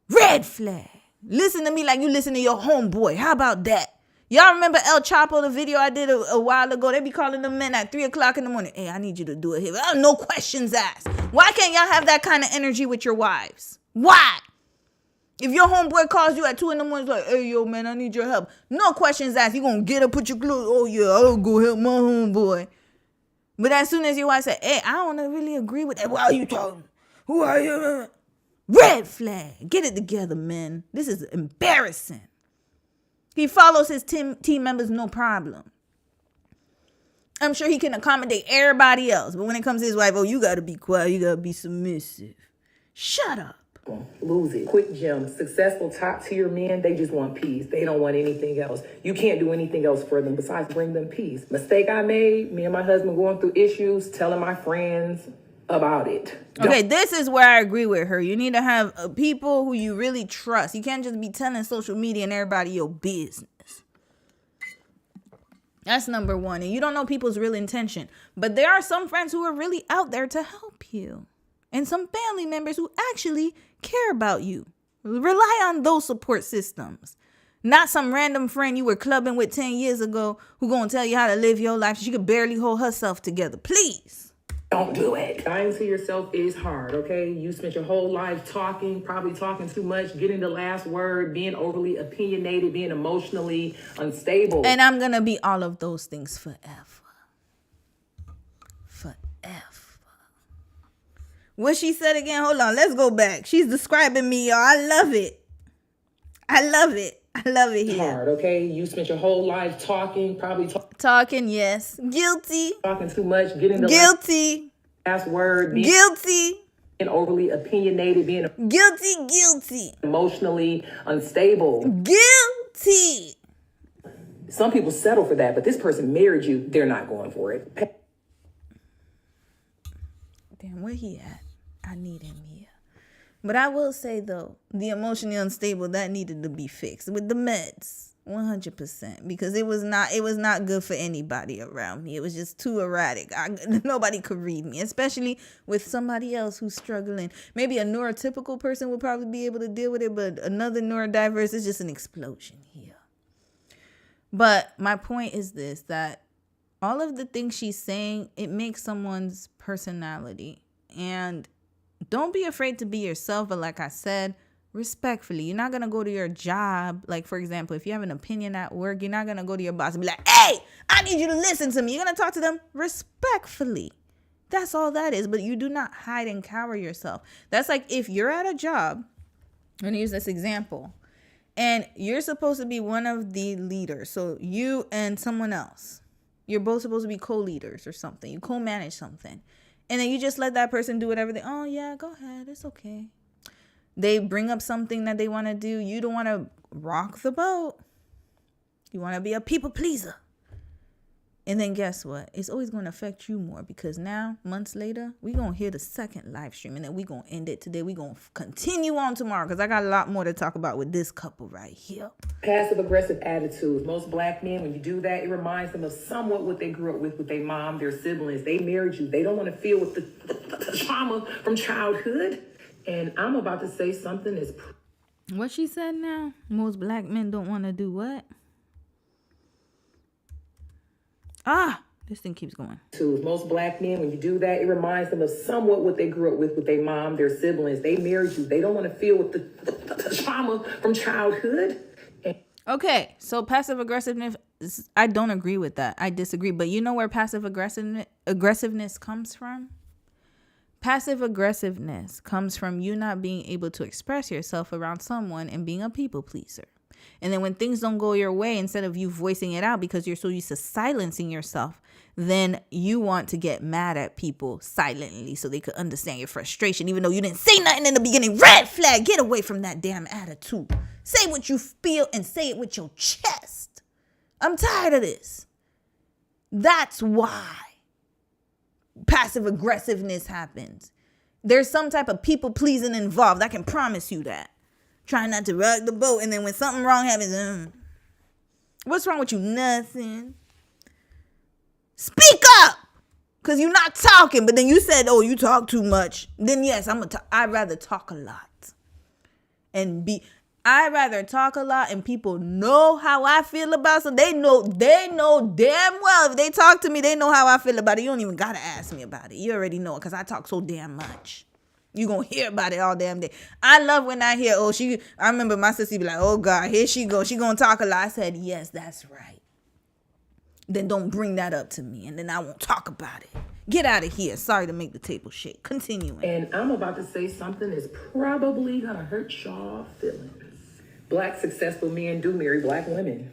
Red flag. Listen to me like you listen to your homeboy. How about that? Y'all remember El Chapo, the video I did a while ago? They be calling the men at 3 o'clock in the morning. Hey, I need you to do it here. Oh, no questions asked. Why can't y'all have that kind of energy with your wives? Why? If your homeboy calls you at 2 in the morning, like, hey, yo, man, I need your help. No questions asked. You gonna get up, put your clothes. Oh, yeah, I'll go help my homeboy. But as soon as your wife say, hey, I don't really agree with that. Why are you talking? Who are you? Red flag. Get it together, man. This is embarrassing. He follows his team members, no problem. I'm sure he can accommodate everybody else. But when it comes to his wife, oh, you got to be quiet. You got to be submissive. Shut up. Lose it. Quick gems. Successful top tier men, they just want peace. They don't want anything else. You can't do anything else for them besides bring them peace. Mistake I made, me and my husband going through issues, telling my friends about it. Okay, this is where I agree with her. You need to have people who you really trust. You can't just be telling social media and everybody your business. That's number one. And you don't know people's real intention. But there are some friends who are really out there to help you. And some family members who actually care about you. Rely on those support systems. Not some random friend you were clubbing with 10 years ago who gonna tell you how to live your life. She could barely hold herself together. Please. Don't do it. Lying to yourself is hard, okay? You spent your whole life talking, probably talking too much, getting the last word, being overly opinionated, being emotionally unstable. And I'm gonna be all of those things forever. Forever. What she said again? Hold on, let's go back. She's describing me, y'all. I love it. I love it. I love it here. Hard, okay? You spent your whole life talking, probably talking, yes. Guilty. Talking too much, getting the guilty. Last word. Guilty. Being overly opinionated, being guilty. Emotionally unstable. Guilty. Some people settle for that, but this person married you, they're not going for it. Damn, where he at? I need him here. But I will say, though, the emotionally unstable, that needed to be fixed with the meds. 100%. Because it was not good for anybody around me. It was just too erratic. Nobody could read me, especially with somebody else who's struggling. Maybe a neurotypical person would probably be able to deal with it, but another neurodiverse is just an explosion here. But my point is this, that all of the things she's saying, it makes someone's personality. And don't be afraid to be yourself. But like I said, respectfully, you're not going to go to your job. Like, for example, if you have an opinion at work, you're not going to go to your boss and be like, hey, I need you to listen to me. You're going to talk to them respectfully. That's all that is. But you do not hide and cower yourself. That's like if you're at a job, I'm going to use this example, and you're supposed to be one of the leaders. So you and someone else, you're both supposed to be co-leaders or something. You co-manage something. And then you just let that person do whatever oh, yeah, go ahead. It's okay. They bring up something that they want to do. You don't want to rock the boat. You want to be a people pleaser. And then guess what? It's always going to affect you more because now, months later, we're going to hear the second live stream and then we're going to end it today. We're going to continue on tomorrow because I got a lot more to talk about with this couple right here. Passive aggressive attitudes. Most black men, when you do that, it reminds them of somewhat what they grew up with their mom, their siblings. They married you. They don't want to feel with the trauma from childhood. And I'm about to say something that's... What she said now? Most black men don't want to do what? This thing keeps going. Most black men, when you do that, it reminds them of somewhat what they grew up with their mom, their siblings. They married you. They don't want to feel with the trauma from childhood. Okay, so passive aggressiveness, I don't agree with that. I disagree. But you know where passive aggressiveness comes from? Passive aggressiveness comes from you not being able to express yourself around someone and being a people pleaser. And then when things don't go your way, instead of you voicing it out because you're so used to silencing yourself, then you want to get mad at people silently so they could understand your frustration, even though you didn't say nothing in the beginning. Red flag, get away from that damn attitude. Say what you feel and say it with your chest. I'm tired of this. That's why passive aggressiveness happens. There's some type of people pleasing involved. I can promise you that. Trying not to rock the boat, and then when something wrong happens, what's wrong with you? Nothing. Speak up, cause you're not talking. But then you said, "Oh, you talk too much." Then yes, I'd rather talk a lot, I'd rather talk a lot, and people know how I feel about something. They know damn well if they talk to me, they know how I feel about it. You don't even gotta ask me about it. You already know it, cause I talk so damn much. You gonna hear about it all damn day. I love when I hear, I remember my sister be like, oh God, here she goes. She gonna talk a lot. I said, yes, that's right. Then don't bring that up to me, and then I won't talk about it. Get out of here. Sorry to make the table shake. Continuing. And I'm about to say something that's probably gonna hurt y'all feelings. Black successful men do marry black women.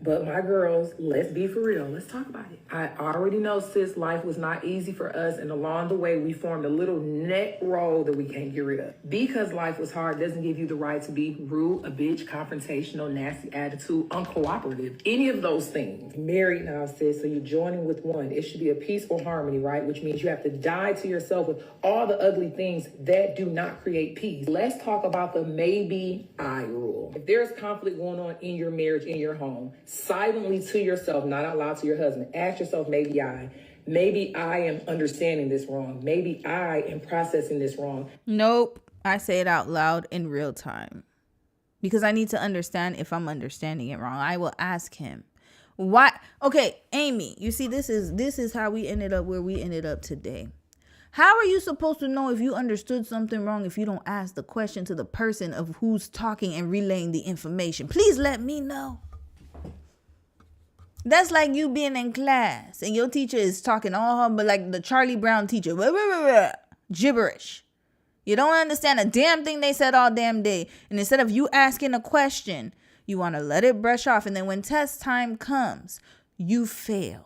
But my girls, let's be for real. Let's talk about it. I already know, sis, life was not easy for us. And along the way, we formed a little neck roll that we can't get rid of. Because life was hard doesn't give you the right to be rude, a bitch, confrontational, nasty attitude, uncooperative. Any of those things. Married now, sis, so you're joining with one. It should be a peaceful harmony, right? Which means you have to die to yourself with all the ugly things that do not create peace. Let's talk about the maybe I rule. If there's conflict going on in your marriage, in your home, silently to yourself, not out loud to your husband, ask yourself, maybe I am understanding this wrong. Maybe I am processing this wrong. Nope. I say it out loud in real time because I need to understand if I'm understanding it wrong. I will ask him. Why? Okay, Amy, you see, this is how we ended up where we ended up today. How are you supposed to know if you understood something wrong if you don't ask the question to the person of who's talking and relaying the information? Please let me know. That's like you being in class and your teacher is talking all but like the Charlie Brown teacher. Blah, blah, blah, blah, gibberish. You don't understand a damn thing they said all damn day. And instead of you asking a question, you want to let it brush off. And then when test time comes, you fail.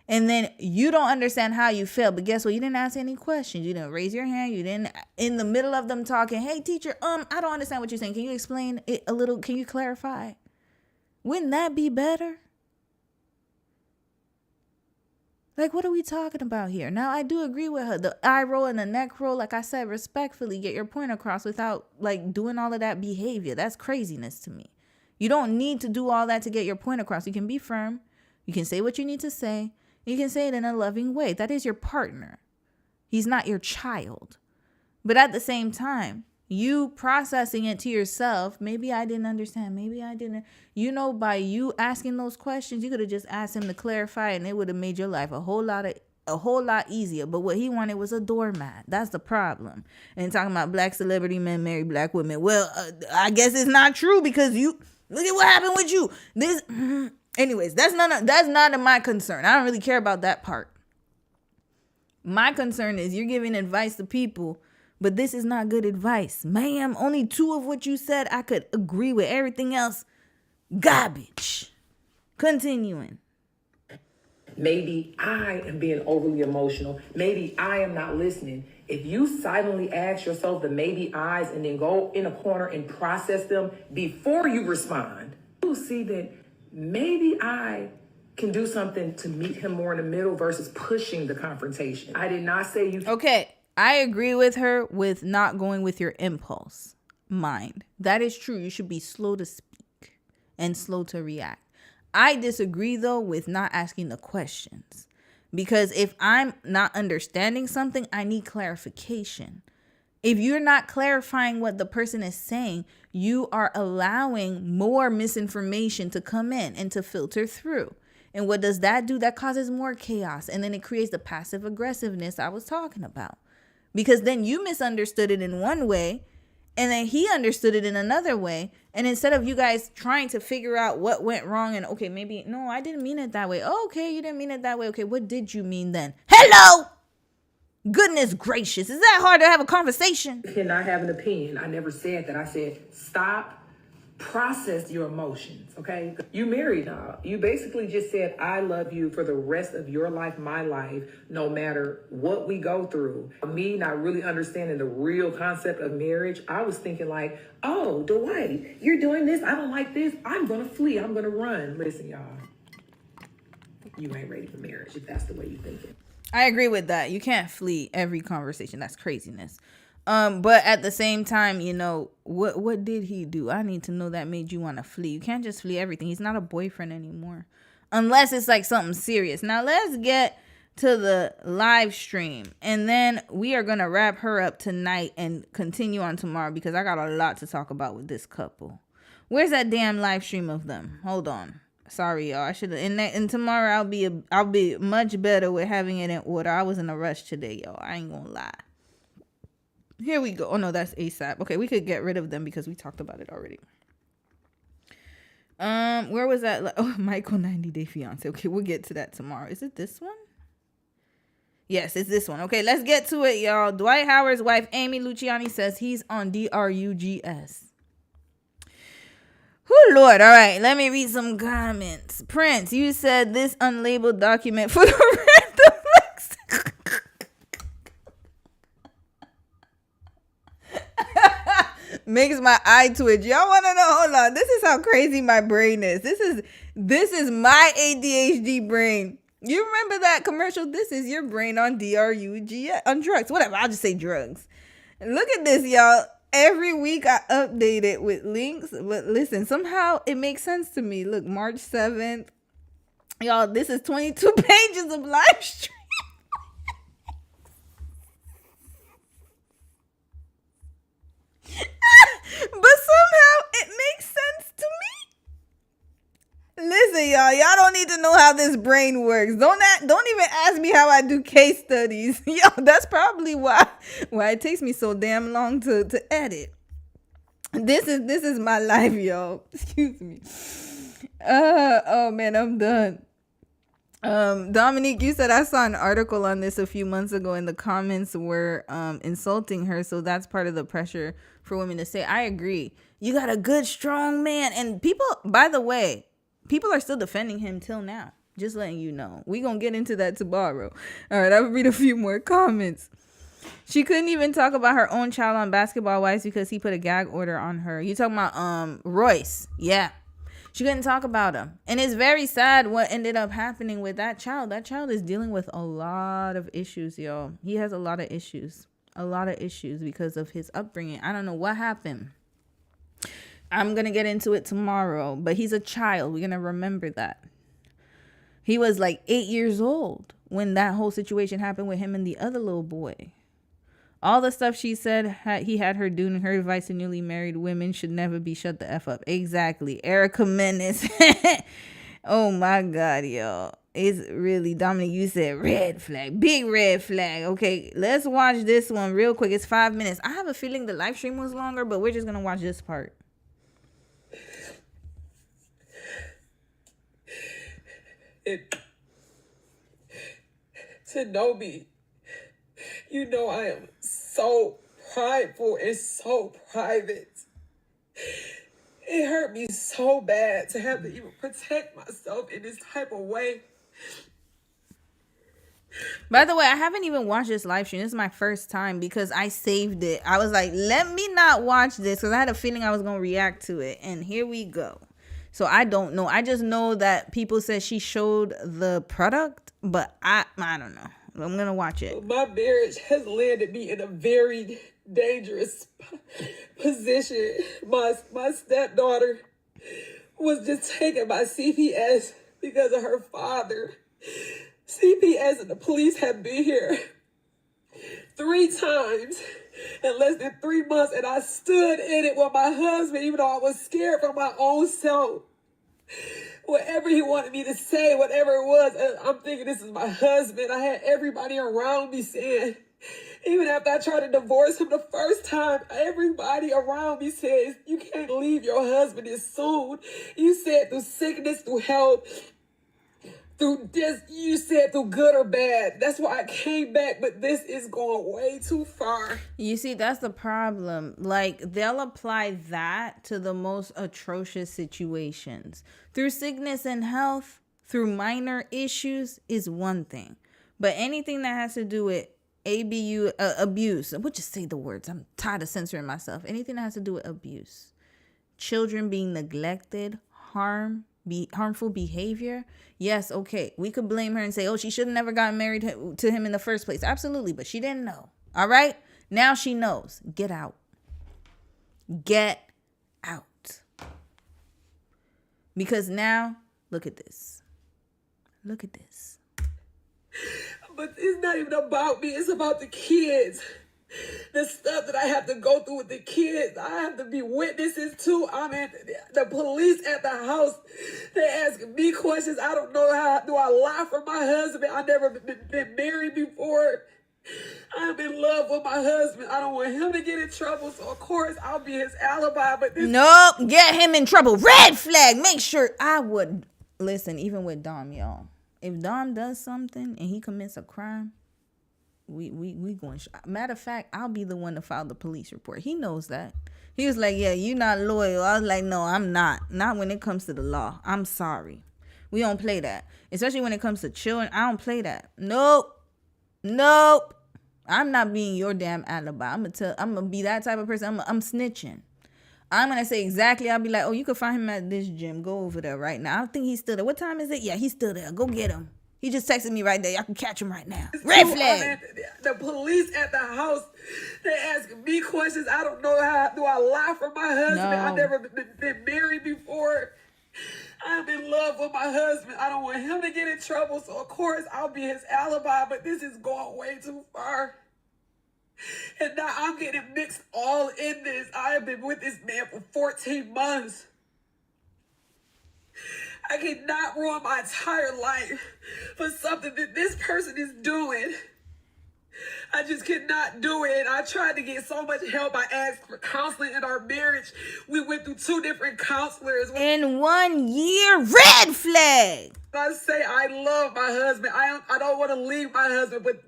And then you don't understand how you fail. But guess what? You didn't ask any questions. You didn't raise your hand. You didn't, in the middle of them talking, hey, teacher, I don't understand what you're saying. Can you explain it a little? Can you clarify? Wouldn't that be better? Like, what are we talking about here? Now, I do agree with her. The eye roll and the neck roll, like I said, respectfully, get your point across without, like, doing all of that behavior. That's craziness to me. You don't need to do all that to get your point across. You can be firm. You can say what you need to say. You can say it in a loving way. That is your partner. He's not your child. But at the same time, you processing it to yourself, maybe I didn't understand, maybe I didn't. You know, by you asking those questions, you could have just asked him to clarify and it would have made your life a whole lot easier. But what he wanted was a doormat. That's the problem. And talking about black celebrity men marry black women. Well, I guess it's not true because you look at what happened with you. Anyways, that's none of my concern. I don't really care about that part. My concern is you're giving advice to people, but this is not good advice. Ma'am, only 2 of what you said I could agree with. Everything else, garbage. Continuing. Maybe I am being overly emotional. Maybe I am not listening. If you silently ask yourself the maybe I's and then go in a corner and process them before you respond, you'll see that maybe I can do something to meet him more in the middle versus pushing the confrontation. I did not say you... Okay. I agree with her with not going with your impulse mind. That is true. You should be slow to speak and slow to react. I disagree, though, with not asking the questions. Because if I'm not understanding something, I need clarification. If you're not clarifying what the person is saying, you are allowing more misinformation to come in and to filter through. And what does that do? That causes more chaos. And then it creates the passive aggressiveness I was talking about. Because then you misunderstood it in one way, and then he understood it in another way. And instead of you guys trying to figure out what went wrong and, okay, maybe, no, I didn't mean it that way. Oh, okay, you didn't mean it that way. Okay, what did you mean then? Hello! Goodness gracious. Is that hard to have a conversation? You cannot have an opinion. I never said that. I said, stop, process your emotions, okay? You married now. You basically just said, I love you for the rest of your life, my life, no matter what we go through. Me not really understanding the real concept of marriage, I was thinking like, oh, Dwight, you're doing this. I don't like this. I'm going to flee. I'm going to run. Listen, y'all, you ain't ready for marriage if that's the way you're thinking. I agree with that. You can't flee every conversation. That's craziness. But at the same time, you know, what did he do? I need to know that made you want to flee. You can't just flee everything. He's not a boyfriend anymore. Unless it's like something serious. Now let's get to the live stream. And then we are going to wrap her up tonight and continue on tomorrow because I got a lot to talk about with this couple. Where's that damn live stream of them? Hold on. Sorry, y'all. I should have. And tomorrow I'll be much better with having it in order. I was in a rush today, y'all. I ain't gonna lie. Here we go. Oh, no, that's ASAP. Okay, we could get rid of them because we talked about it already. Where was that? Oh, Michael 90 Day Fiance. Okay, we'll get to that tomorrow. Is it this one? Yes, it's this one. Okay, let's get to it, y'all. Dwight Howard's wife, Amy Luciani, says he's on DRUGS. Whew. Oh Lord, all right. Let me read some comments. Prince, you said this unlabeled document for the random makes my eye twitch. Y'all want to know? Hold on. This is how crazy my brain is. This is my ADHD brain. You remember that commercial? This is your brain on drugs, on drugs. Whatever. I'll just say drugs. Look at this, y'all. Every week I update it with links, but listen, somehow it makes sense to me. Look, March 7th. Y'all, this is 22 pages of live stream. But somehow it makes sense to me. Listen, y'all don't need to know how this brain works. Don't even ask me how I do case studies. Yo, that's probably why it takes me so damn long to edit. This is my life, y'all. Excuse me. Oh man, I'm done. Dominique, you said I saw an article on this a few months ago and the comments were insulting her, so that's part of the pressure for women to say. I agree. You got a good, strong man. And people, by the way, people are still defending him till now. Just letting you know. We're going to get into that tomorrow. All right, I'll read a few more comments. She couldn't even talk about her own child on Basketball Wives because he put a gag order on her. You talking about Royce? Yeah. She couldn't talk about him. And it's very sad what ended up happening with that child. That child is dealing with a lot of issues, y'all. He has a lot of issues. A lot of issues because of his upbringing. I don't know what happened. I'm going to get into it tomorrow. But he's a child. We're going to remember that. He was like 8 years old when that whole situation happened with him and the other little boy. All the stuff she said he had her doing, her advice to newly married women should never be shut the F up. Exactly. Erica Menace. Oh my God, y'all. It's really, Dominic, you said red flag. Big red flag. Okay, let's watch this one real quick. It's 5 minutes. I have a feeling the live stream was longer, but we're just going to watch this part. To know me, you know I am so prideful and so private. It hurt me so bad to have to even protect myself in this type of way. By the way, I haven't even watched this live stream. This is my first time because I saved it. I was like, let me not watch this because I had a feeling I was going to react to it. And here we go. So I don't know. I just know that people said she showed the product, but I don't know. I'm going to watch it. My marriage has landed me in a very dangerous position. My stepdaughter was just taken by CPS because of her father. CPS and the police have been here 3 times in less than 3 months, and I stood in it with my husband, even though I was scared for my own self. Whatever he wanted me to say, whatever it was, I'm thinking this is my husband. I had everybody around me saying, even after I tried to divorce him the first time, everybody around me says, you can't leave your husband this soon. You said through sickness, through health, through this, you said through good or bad. That's why I came back, but this is going way too far. You see, that's the problem. Like, they'll apply that to the most atrocious situations. Through sickness and health, through minor issues is one thing. But anything that has to do with abuse, we'll just say the words. I'm tired of censoring myself. Anything that has to do with abuse, children being neglected, harmful behavior. Yes, okay, we could blame her and say, oh, she should have never gotten married to him in the first place. Absolutely, but she didn't know. All right, now she knows. Get out. Get out. Because now, look at this. Look at this. But it's not even about me. It's about the kids. The stuff that I have to go through with the kids, I have to be witnesses to. I mean, the police at the house, they're asking me questions. I don't know how do I lie for my husband. I've never been married before. I'm in love with my husband. I don't want him to get in trouble, so of course I'll be his alibi. But nope, get him in trouble. Red flag. Make sure I would listen. Even with Dom, y'all, if Dom does something and he commits a crime, we going. Matter of fact, I'll be the one to file the police report. He knows that. He was like, yeah, you not loyal. I was like, no, I'm not. Not when it comes to the law. I'm sorry. We don't play that. Especially when it comes to children. I don't play that. Nope. I'm not being your damn alibi. I'm gonna be that type of person. I'm snitching. I'm gonna say exactly. I'll be like, oh, you can find him at this gym. Go over there right now. I think he's still there. What time is it? Yeah, he's still there. Go get him. He just texted me right there. Y'all can catch him right now. Red flag. The police at the house, they asking me questions. I don't know how. Do I lie for my husband? No. I've never been married before. I'm in love with my husband. I don't want him to get in trouble, so of course I'll be his alibi, but this is going way too far. And now I'm getting mixed all in this. I have been with this man for 14 months. I cannot ruin my entire life for something that this person is doing. I just cannot do it. I tried to get so much help. I asked for counseling in our marriage. We went through 2 different counselors. In 1 year, red flag. I say I love my husband. I don't want to leave my husband, but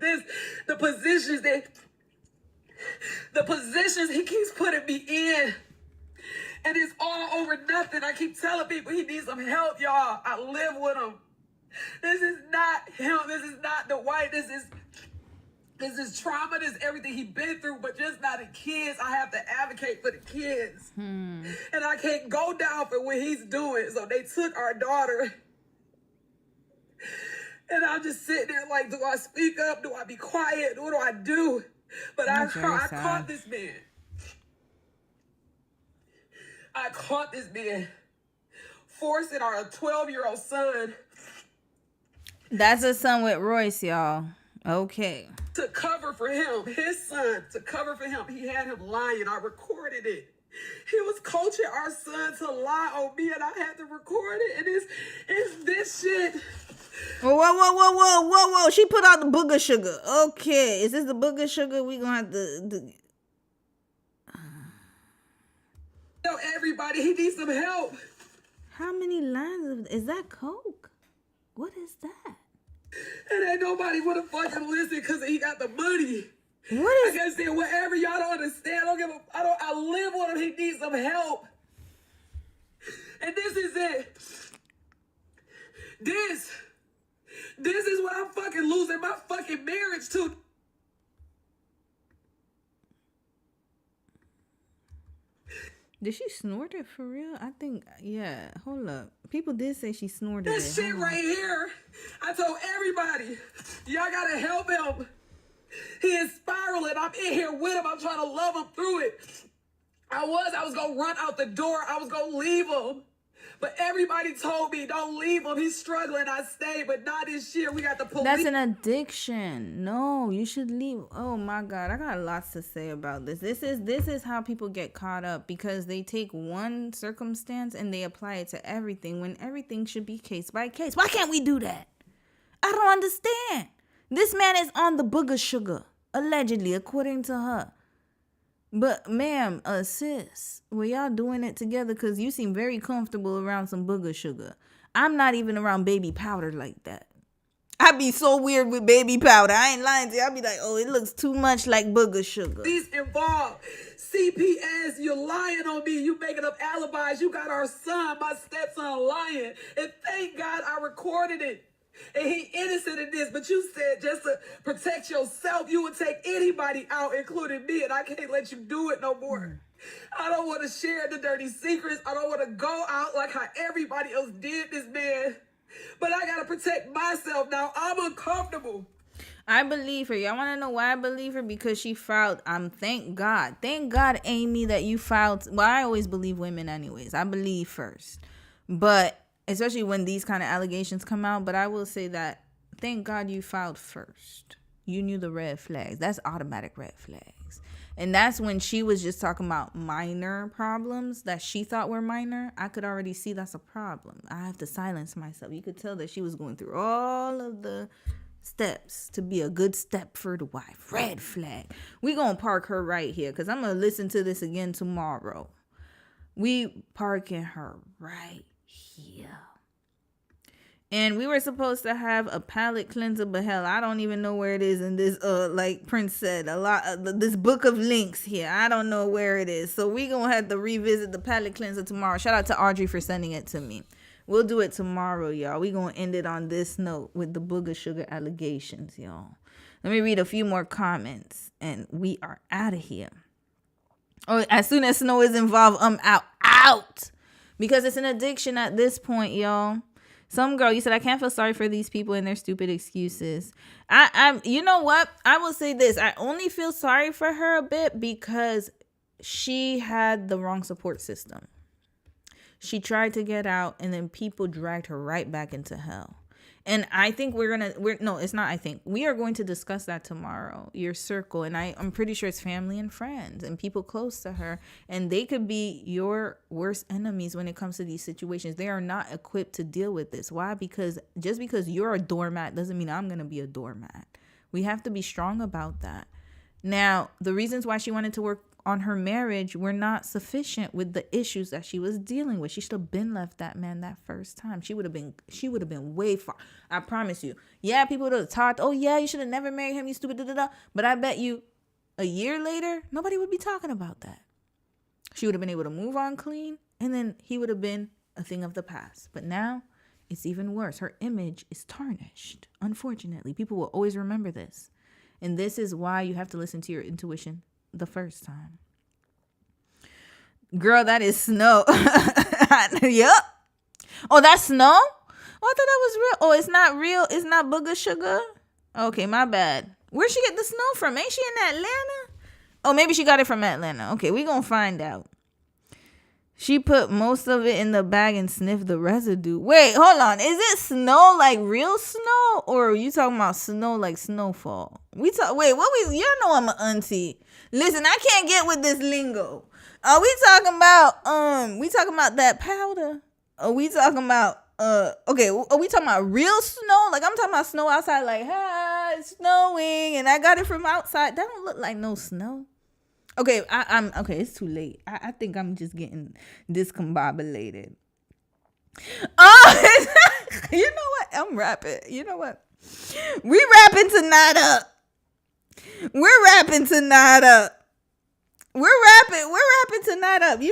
the positions he keeps putting me in, and it's all over nothing. I keep telling people he needs some help, y'all. I live with him. This is not him. This is not Dwight. This is trauma. This is everything he's been through, but just not the kids. I have to advocate for the kids. And I can't go down for what he's doing. So they took our daughter. And I'm just sitting there like, do I speak up? Do I be quiet? What do I do? But I caught this man. I caught this man forcing our 12-year-old son. That's a son with Royce, y'all. Okay. To cover for him, his son, to cover for him. He had him lying. I recorded it. He was coaching our son to lie on me, and I had to record it. And it's this shit. Whoa. She put out the booger sugar. Okay. Is this the booger sugar? We gonna have to... Tell everybody he needs some help. How many lines of... Is that Coke? What is that? And ain't nobody wanna fucking listen because he got the money. What is... I gotta say, whatever y'all don't understand, I live with him. He needs some help. And this is it. This is what I'm fucking losing my fucking marriage to. Did she snort it for real? I think, yeah. Hold up. People did say she snorted it. This shit right here. I told everybody, y'all gotta help him. He is spiraling. I'm in here with him. I'm trying to love him through it. I was gonna run out the door. I was gonna leave him. But everybody told me, don't leave him. He's struggling. I stayed, but not this year. We got the police. That's an addiction. No, you should leave. Oh my God, I got lots to say about this. This is how people get caught up, because they take one circumstance and they apply it to everything when everything should be case by case. Why can't we do that? I don't understand. This man is on the booger sugar, allegedly, according to her. But, ma'am, sis, were y'all doing it together? Because you seem very comfortable around some booger sugar. I'm not even around baby powder like that. I be so weird with baby powder. I ain't lying to you. I be like, oh, it looks too much like booger sugar. These involved. CPS, you're lying on me. You making up alibis. You got our son, my stepson, lying. And thank God I recorded it. And he innocent in this, but you said just to protect yourself, you would take anybody out, including me, and I can't let you do it no more. I don't want to share the dirty secrets. I don't want to go out like how everybody else did this man. But I got to protect myself now. I'm uncomfortable. I believe her. Y'all want to know why I believe her? Because she filed. Thank God, Amy, that you filed. Well, I always believe women anyways. I believe first. But especially when these kind of allegations come out. But I will say that thank God you filed first. You knew the red flags. That's automatic red flags. And that's when she was just talking about minor problems that she thought were minor. I could already see that's a problem. I have to silence myself. You could tell that she was going through all of the steps to be a good step for the wife. Red flag. We gonna park her right here because I'm gonna listen to this again tomorrow. We parking her right here. And we were supposed to have a palate cleanser, but hell, I don't even know where it is in this, like Prince said, this book of links here. I don't know where it is. So we gonna have to revisit the palate cleanser tomorrow. Shout out to Audrey for sending it to me. We'll do it tomorrow, y'all. We gonna end it on this note with the booger sugar allegations, y'all. Let me read a few more comments, and we are out of here. Oh, as soon as Snow is involved, I'm out. Because it's an addiction at this point, y'all. Some girl, you said, I can't feel sorry for these people and their stupid excuses. You know what? I will say this. I only feel sorry for her a bit because she had the wrong support system. She tried to get out and then people dragged her right back into hell. And I think we are going to discuss that tomorrow, your circle. And I'm pretty sure it's family and friends and people close to her. And they could be your worst enemies when it comes to these situations. They are not equipped to deal with this. Why? Because just because you're a doormat doesn't mean I'm going to be a doormat. We have to be strong about that. Now, the reasons why she wanted to work on her marriage were not sufficient with the issues that she was dealing with. She should have been left that man that first time. She would have been way far. I promise you. Yeah, people would have talked, oh yeah, you should have never married him, you stupid, But I bet you a year later, nobody would be talking about that. She would have been able to move on clean, and then he would have been a thing of the past. But now it's even worse. Her image is tarnished. Unfortunately, people will always remember this. And this is why you have to listen to your intuition the first time. Girl, that is Snow. Yep. Oh, that's Snow? Oh, I thought that was real. Oh, it's not real. It's not booger sugar. Okay, my bad. Where'd she get the snow from? Ain't she in Atlanta? Oh, maybe she got it from Atlanta. Okay, we gonna find out. She put most of it in the bag and sniffed the residue. Wait, hold on. Is it snow like real snow? Or are you talking about snow like snowfall? Y'all know I'm an auntie. Listen, I can't get with this lingo. Are we talking about that powder? Are we talking about okay, are we talking about real snow? Like I'm talking about snow outside, like, hi, it's snowing, and I got it from outside. That don't look like no snow. Okay, I'm okay, it's too late. I think I'm just getting discombobulated. Oh, you know what? I'm rapping. You know what? We're rapping tonight up. We're rapping tonight up. You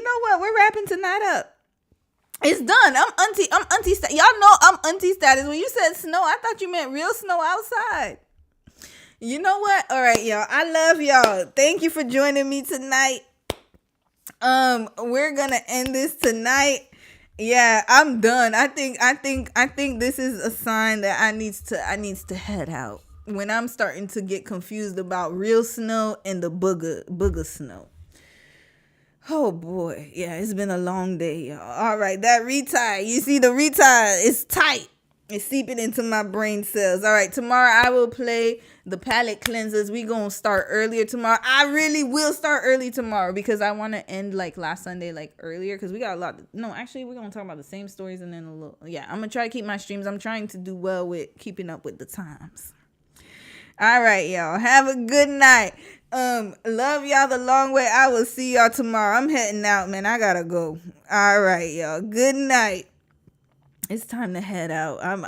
know what? We're rapping tonight up. It's done. I'm auntie status. Y'all know I'm auntie status. When you said snow, I thought you meant real snow outside. You know what? All right, y'all. I love y'all. Thank you for joining me tonight. We're gonna end this tonight. Yeah, I'm done. I think this is a sign that I needs to head out when I'm starting to get confused about real snow and the booger snow. Oh boy, yeah, it's been a long day, y'all. All right, that retie. You see the retie is tight. It's seeping into my brain cells. All right, tomorrow I will play the palate cleansers. We gonna start earlier tomorrow. I really will start early tomorrow because I want to end like last Sunday, like earlier, because we got a lot. No, actually, we're gonna talk about the same stories and then a little. Yeah, I'm gonna try to keep my streams. I'm trying to do well with keeping up with the times. All right, y'all. Have a good night. Love y'all the long way. I will see y'all tomorrow. I'm heading out, man. I gotta go. All right, y'all. Good night. It's time to head out. I'm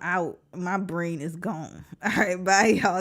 out. My brain is gone. All right, bye, y'all.